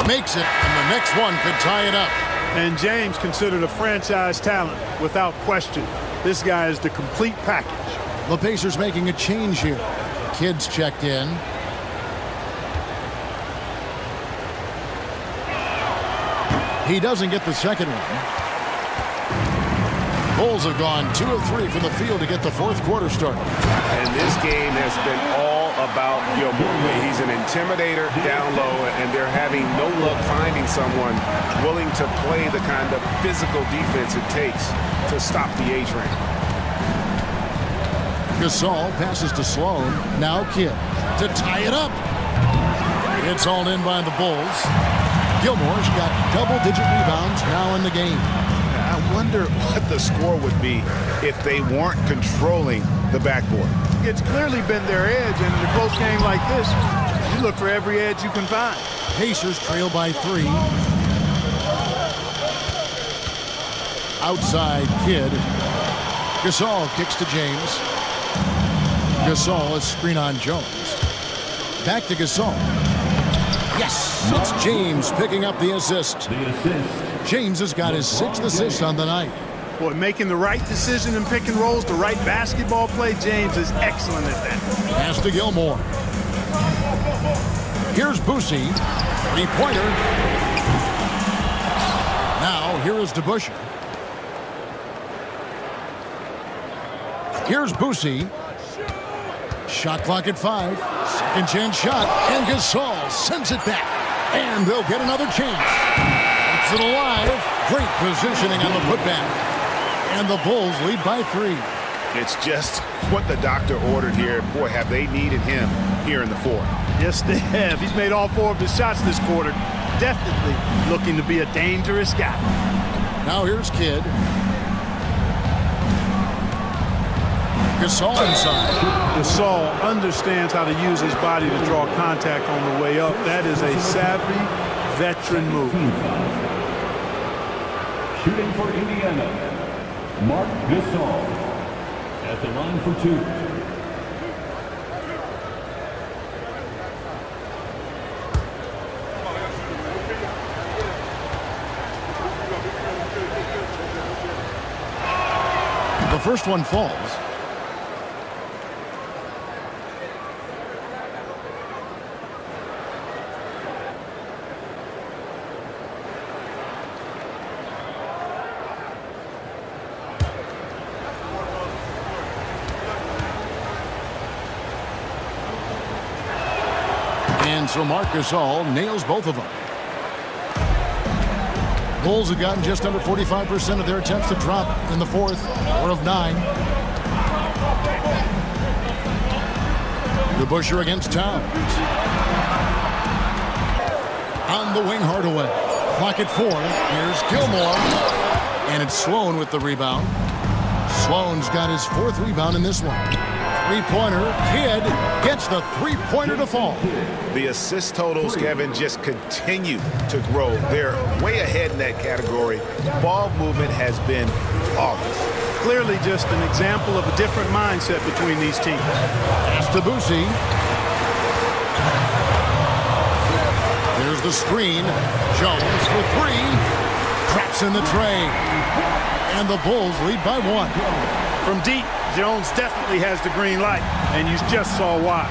Makes it, and the next one could tie it up. And James considered a franchise talent, without question. This guy is the complete package. The Pacers making a change here. Kids checked in. He doesn't get the second one. Bulls have gone 2 of 3 from the field to get the 4th quarter started. And this game has been all about Gilmore. He's an intimidator down low, and they're having no luck finding someone willing to play the kind of physical defense it takes to stop the A-train. Gasol passes to Sloan. Now Kidd to tie it up. It's all in by the Bulls. Gilmore's got double-digit rebounds now in the game. I wonder what the score would be if they weren't controlling the backboard. It's clearly been their edge, and in a close game like this, you look for every edge you can find. Pacers trail by 3. Outside, Kidd. Gasol kicks to James. Gasol, a screen on Jones. Back to Gasol. Yes, it's James picking up the assist. James has got his 6th assist on the night. Boy, making the right decision in pick and rolls, the right basketball play, James is excellent at that. Pass to Gilmore. Here's Boosie. 3-pointer. Now, here is DeBusschere. Here's Boosie. Shot clock at 5. Second chance shot. And Gasol sends it back. And they'll get another chance. Keeps it alive. Great positioning on the putback. And the Bulls lead by 3. It's just what the doctor ordered here. Boy, have they needed him here in the 4th. Yes, they have. He's made all 4 of his shots this quarter. Definitely looking to be a dangerous guy. Now here's Kidd. Gasol inside. Gasol understands how to use his body to draw contact on the way up. That is a savvy veteran move. Shooting for Indiana, Marc Gasol at the line for 2. first one falls. And so Marc Gasol nails both of them. Bulls have gotten just under 45% of their attempts to drop in the fourth, 4 of 9. DeBusschere against Towns. On the wing, Hardaway. Clock at 4. Here's Gilmore. And it's Sloan with the rebound. Sloan's got his 4th rebound in this one. Three-pointer. Kidd gets the three-pointer to fall. The assist totals, Kevin, just continue to grow. They're way ahead in that category. Ball movement has been flawless. Clearly just an example of a different mindset between these teams. Tabusi. There's the screen. Jones for 3. Traps in the tray. And the Bulls lead by 1. From deep, Jones definitely has the green light, and you just saw why.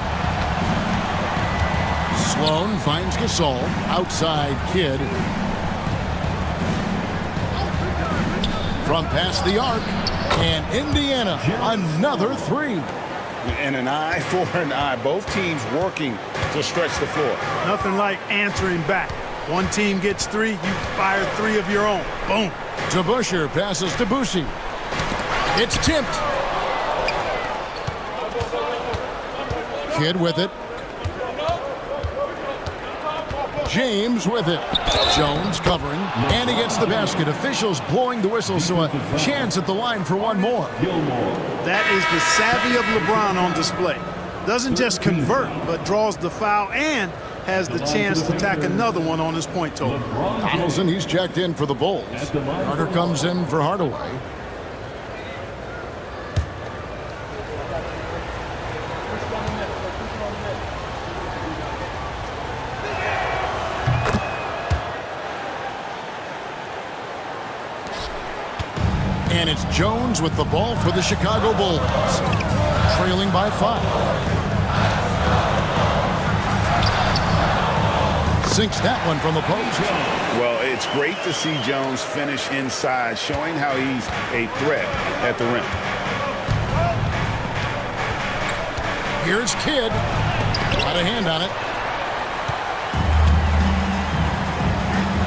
Sloan finds Gasol. Outside Kidd. From past the arc. And Indiana, another 3. And an eye for an eye. Both teams working to stretch the floor. Nothing like answering back. One team gets 3, you fire 3 of your own. Boom. DeBusschere passes to Boucy. It's tipped. Kidd with it. James with it. Jones covering, and he gets the basket. Officials blowing the whistle, so a chance at the line for one more. That is the savvy of LeBron on display. Doesn't just convert, but draws the foul and has the chance to tack another one on his point total. Donaldson, he's checked in for the Bulls. Carter comes in for Hardaway. And it's Jones with the ball for the Chicago Bulls. Trailing by 5. Sinks that one from the post. Well, it's great to see Jones finish inside, showing how he's a threat at the rim. Here's Kidd. Got a hand on it.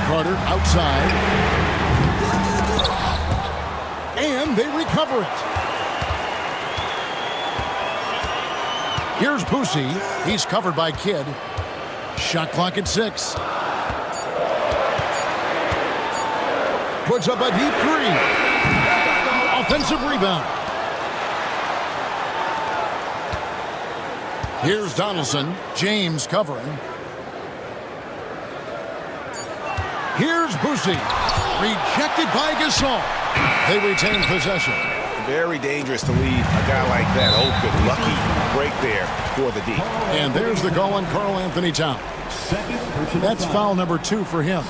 Carter outside. And they recover it. Here's Boucy. He's covered by Kidd. Shot clock at 6. Puts up a deep 3. Offensive rebound. Here's Donaldson. James covering. Here's Boucy. Rejected by Gasol. They retain possession. Very dangerous to leave a guy like that open. Lucky break there for the D. And there's the goal on Karl Anthony Towns. That's foul number 2 for him.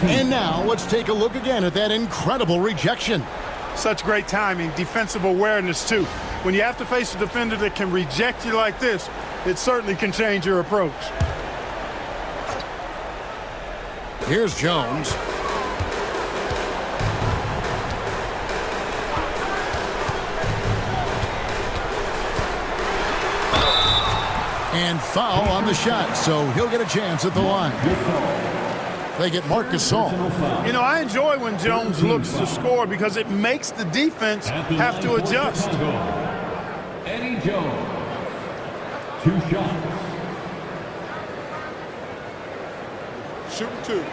And now let's take a look again at that incredible rejection. Such great timing, defensive awareness too. When you have to face a defender that can reject you like this, it certainly can change your approach. Here's Jones. And foul on the shot, so he'll get a chance at the line. They get Marc Gasol. You know, I enjoy when Jones looks to score because it makes the defense have to adjust. Eddie Jones, 2 shots. Shooting 2.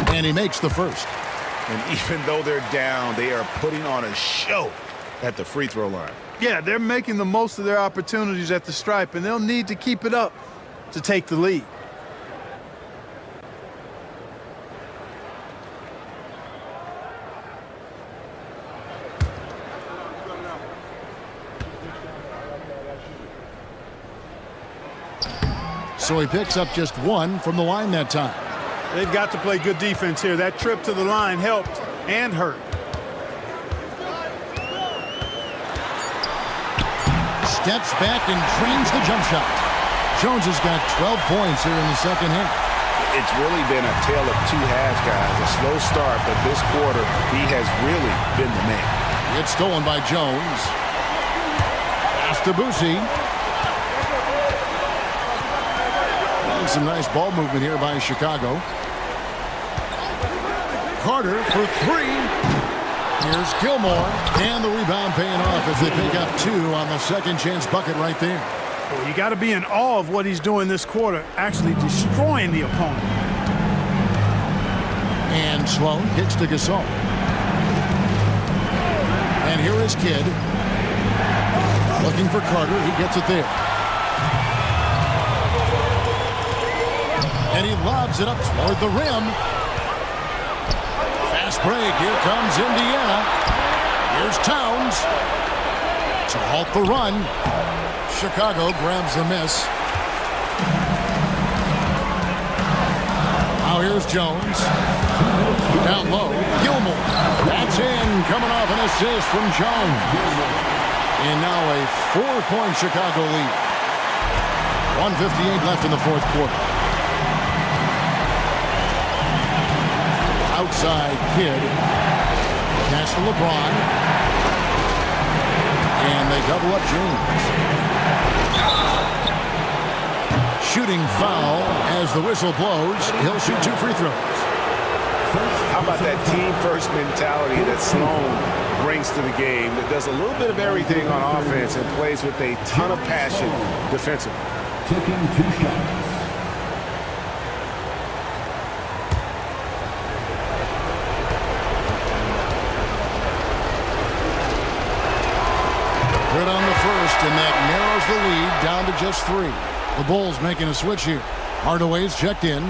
And he makes the first. And even though they're down, they are putting on a show at the free throw line. Yeah, they're making the most of their opportunities at the stripe, and they'll need to keep it up to take the lead. so he picks up just 1 from the line that time. They've got to play good defense here. That trip to the line helped and hurt. Steps back and drains the jump shot. Jones has got 12 points here in the second half. It's really been a tale of two halves, guys. A slow start, but this quarter, he has really been the man. It's stolen by Jones. Pass to Boucy. And some nice ball movement here by Chicago. Carter for 3. Here's Gilmore. And the rebound paying off as they pick up 2 on the second chance bucket right there. Well, you got to be in awe of what he's doing this quarter, actually destroying the opponent. And Sloan kicks to Gasol. And here is Kidd. Looking for Carter. He gets it there. And he lobs it up toward the rim. Fast break. Here comes Indiana. Here's Towns to halt the run. Chicago grabs the miss. Now here's Jones. Down low. Gilmore. That's in. Coming off an assist from Jones. And now a 4-point Chicago lead. 1:58 left in the fourth quarter. Outside Kidd. Pass to LeBron. And they double up James. Shooting foul as the whistle blows. He'll shoot 2 free throws. How about that team-first mentality that Sloan brings to the game, that does a little bit of everything on offense and plays with a ton of passion defensively. Taking 2 shots. Good on the first, and that narrows the lead down to just 3. The Bulls making a switch here. Hardaway's checked in.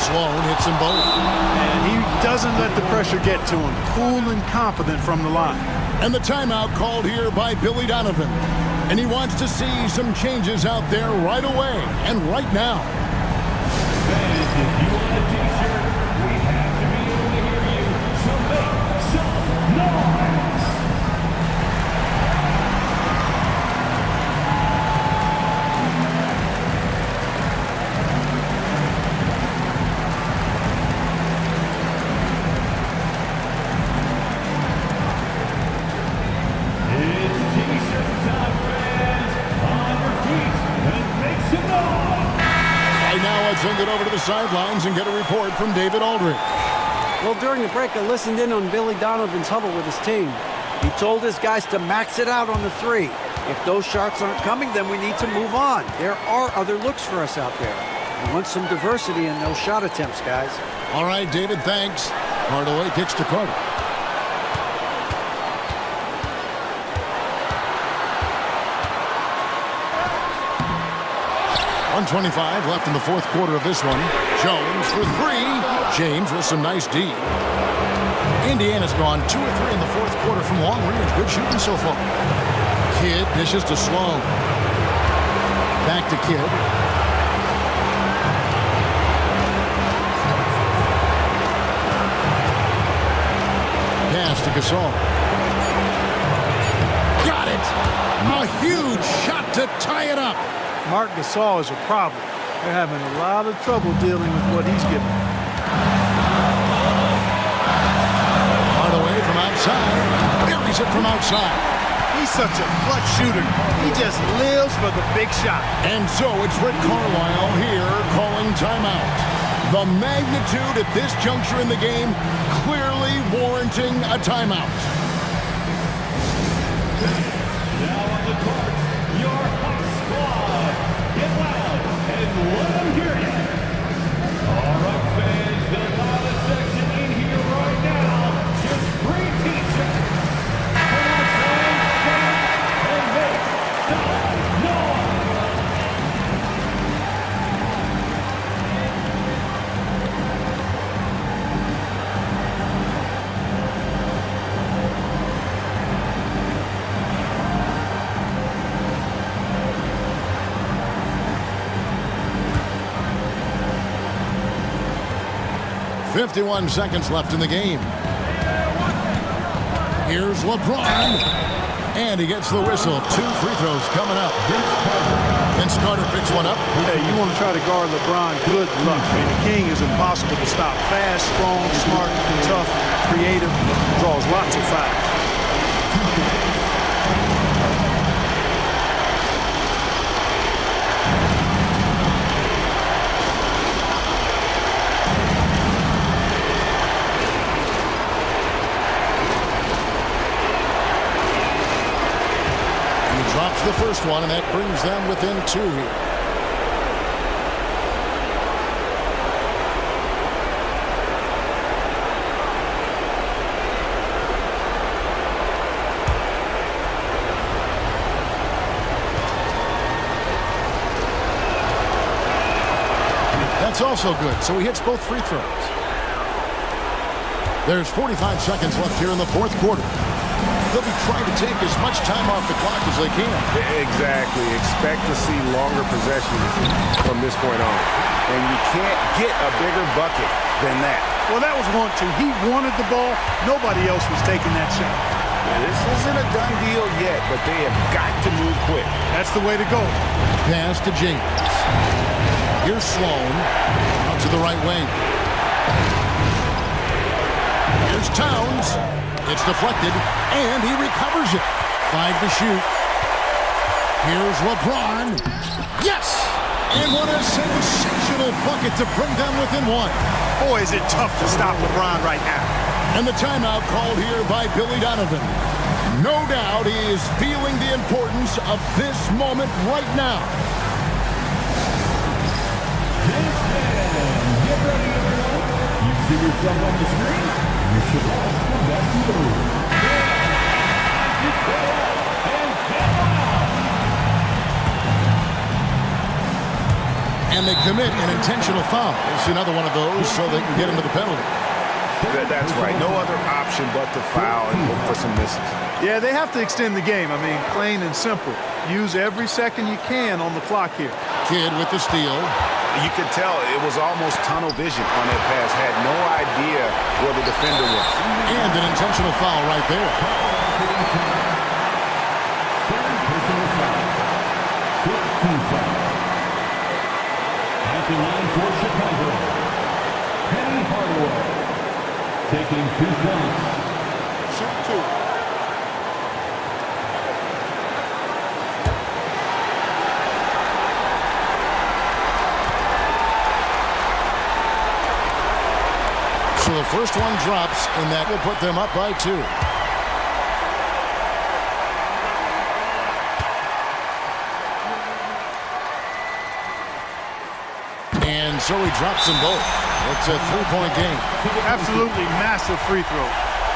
Sloan hits them both. And he doesn't let the pressure get to him. Cool and confident from the line. And the timeout called here by Billy Donovan. And he wants to see some changes out there right away and right now. Fans, if you want a t-shirt, we have to be able to hear you. So make some noise. It's t-shirt time, fans. On your feet and make some noise. Right now, let's send it over to the sidelines and get a report from David Aldridge. Well, during the break, I listened in on Billy Donovan's huddle with his team. He told his guys to max it out on the 3. If those shots aren't coming, then we need to move on. There are other looks for us out there. We want some diversity in those shot attempts, guys. All right, David, thanks. Hardaway kicks to Carter. .125 left in the fourth quarter of this one. Jones for 3. James with some nice D. Indiana's gone 2 or 3 in the fourth quarter from long range. Good shooting so far. Kidd dishes to Sloan. Back to Kidd. Pass to Gasol. Got it! A huge shot to tie it up. Marc Gasol is a problem. They're having a lot of trouble dealing with what he's given. Hardaway from outside. Buries it from outside. He's such a clutch shooter. He just lives for the big shot. And so it's Rick Carlisle here calling timeout. The magnitude at this juncture in the game clearly warranting a timeout. Now on the court, your hot squad. Get loud and let them hear you. All right, fans, the loudest section in here right now. Just free t-shirts. Come on, fans, come on and make some noise. 51 seconds left in the game. Here's LeBron. And he gets the whistle. 2 free throws coming up. Vince Carter picks one up. Hey, you want to try to guard LeBron, good luck. I mean, the king is impossible to stop. Fast, strong, smart, tough, creative, draws lots of fouls. Drops the first one, and that brings them within 2 here. That's also good, so he hits both free throws. There's 45 seconds left here in the fourth quarter. They'll be trying to take as much time off the clock as they can. Exactly. Expect to see longer possessions from this point on. And you can't get a bigger bucket than that. Well, that was 1-2. He wanted the ball. Nobody else was taking that shot. This isn't a done deal yet, but they have got to move quick. That's the way to go. Pass to James. Here's Sloan out to the right wing. Here's Towns. It's deflected, and he recovers it. 5 to shoot. Here's LeBron. Yes! And what a sensational bucket to bring them within 1. Boy, is it tough to stop LeBron right now. And the timeout called here by Billy Donovan. No doubt he is feeling the importance of this moment right now. Get ready, everyone. You see yourself on the screen. You should watch the best move. And they commit an intentional foul. It's another one of those so they can get into the penalty. That's right. No other option but to foul and look for some misses. Yeah, they have to extend the game. I mean, plain and simple. Use every second you can on the clock here. Kidd with the steal. You could tell it was almost tunnel vision on that pass. Had no idea where the defender was. And an intentional foul right there. At the line for Chicago, Penny Hardaway taking 2 shots. Shoot 2. So the first one drops, and that will put them up by 2. And so he drops them both. It's a 3-point game. Absolutely massive free throw.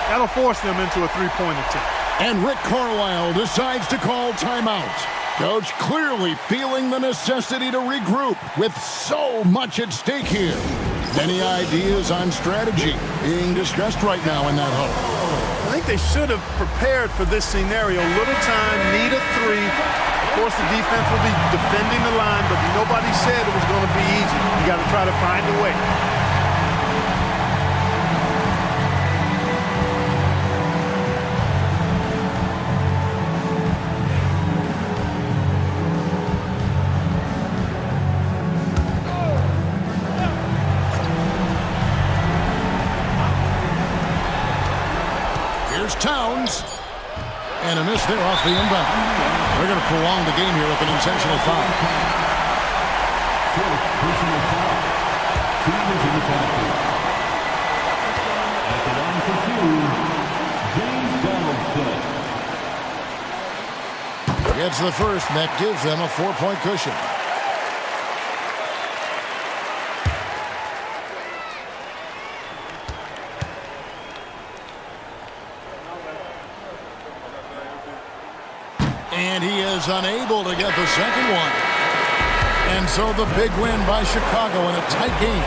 That'll force them into a 3-point attempt. And Rick Carlisle decides to call timeout. Coach clearly feeling the necessity to regroup with so much at stake here. Many ideas on strategy being discussed right now in that huddle. I think they should have prepared for this scenario. Little time, need a 3. Of course, the defense will be defending the line, but nobody said it was going to be easy. You got to try to find a way. Towns. And a miss there off the inbound. They're going to prolong the game here with an intentional foul. 4th personal foul. Team is in the penalty. At the line for 2, James Donaldson. Gets the first, and that gives them a 4-point cushion. And he is unable to get the second one. And so the big win by Chicago in a tight game.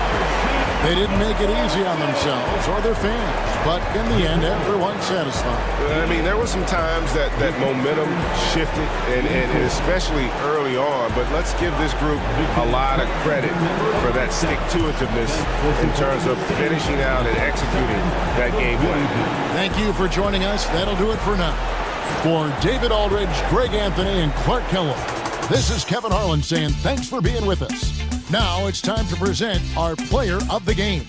They didn't make it easy on themselves or their fans, but in the end, everyone's satisfied. I mean, there were some times that momentum shifted, and especially early on, but let's give this group a lot of credit for that stick-to-itiveness in terms of finishing out and executing that game plan. Thank you for joining us. That'll do it for now. For David Aldridge, Greg Anthony, and Clark Kellogg, this is Kevin Harlan saying thanks for being with us. Now it's time to present our player of the game.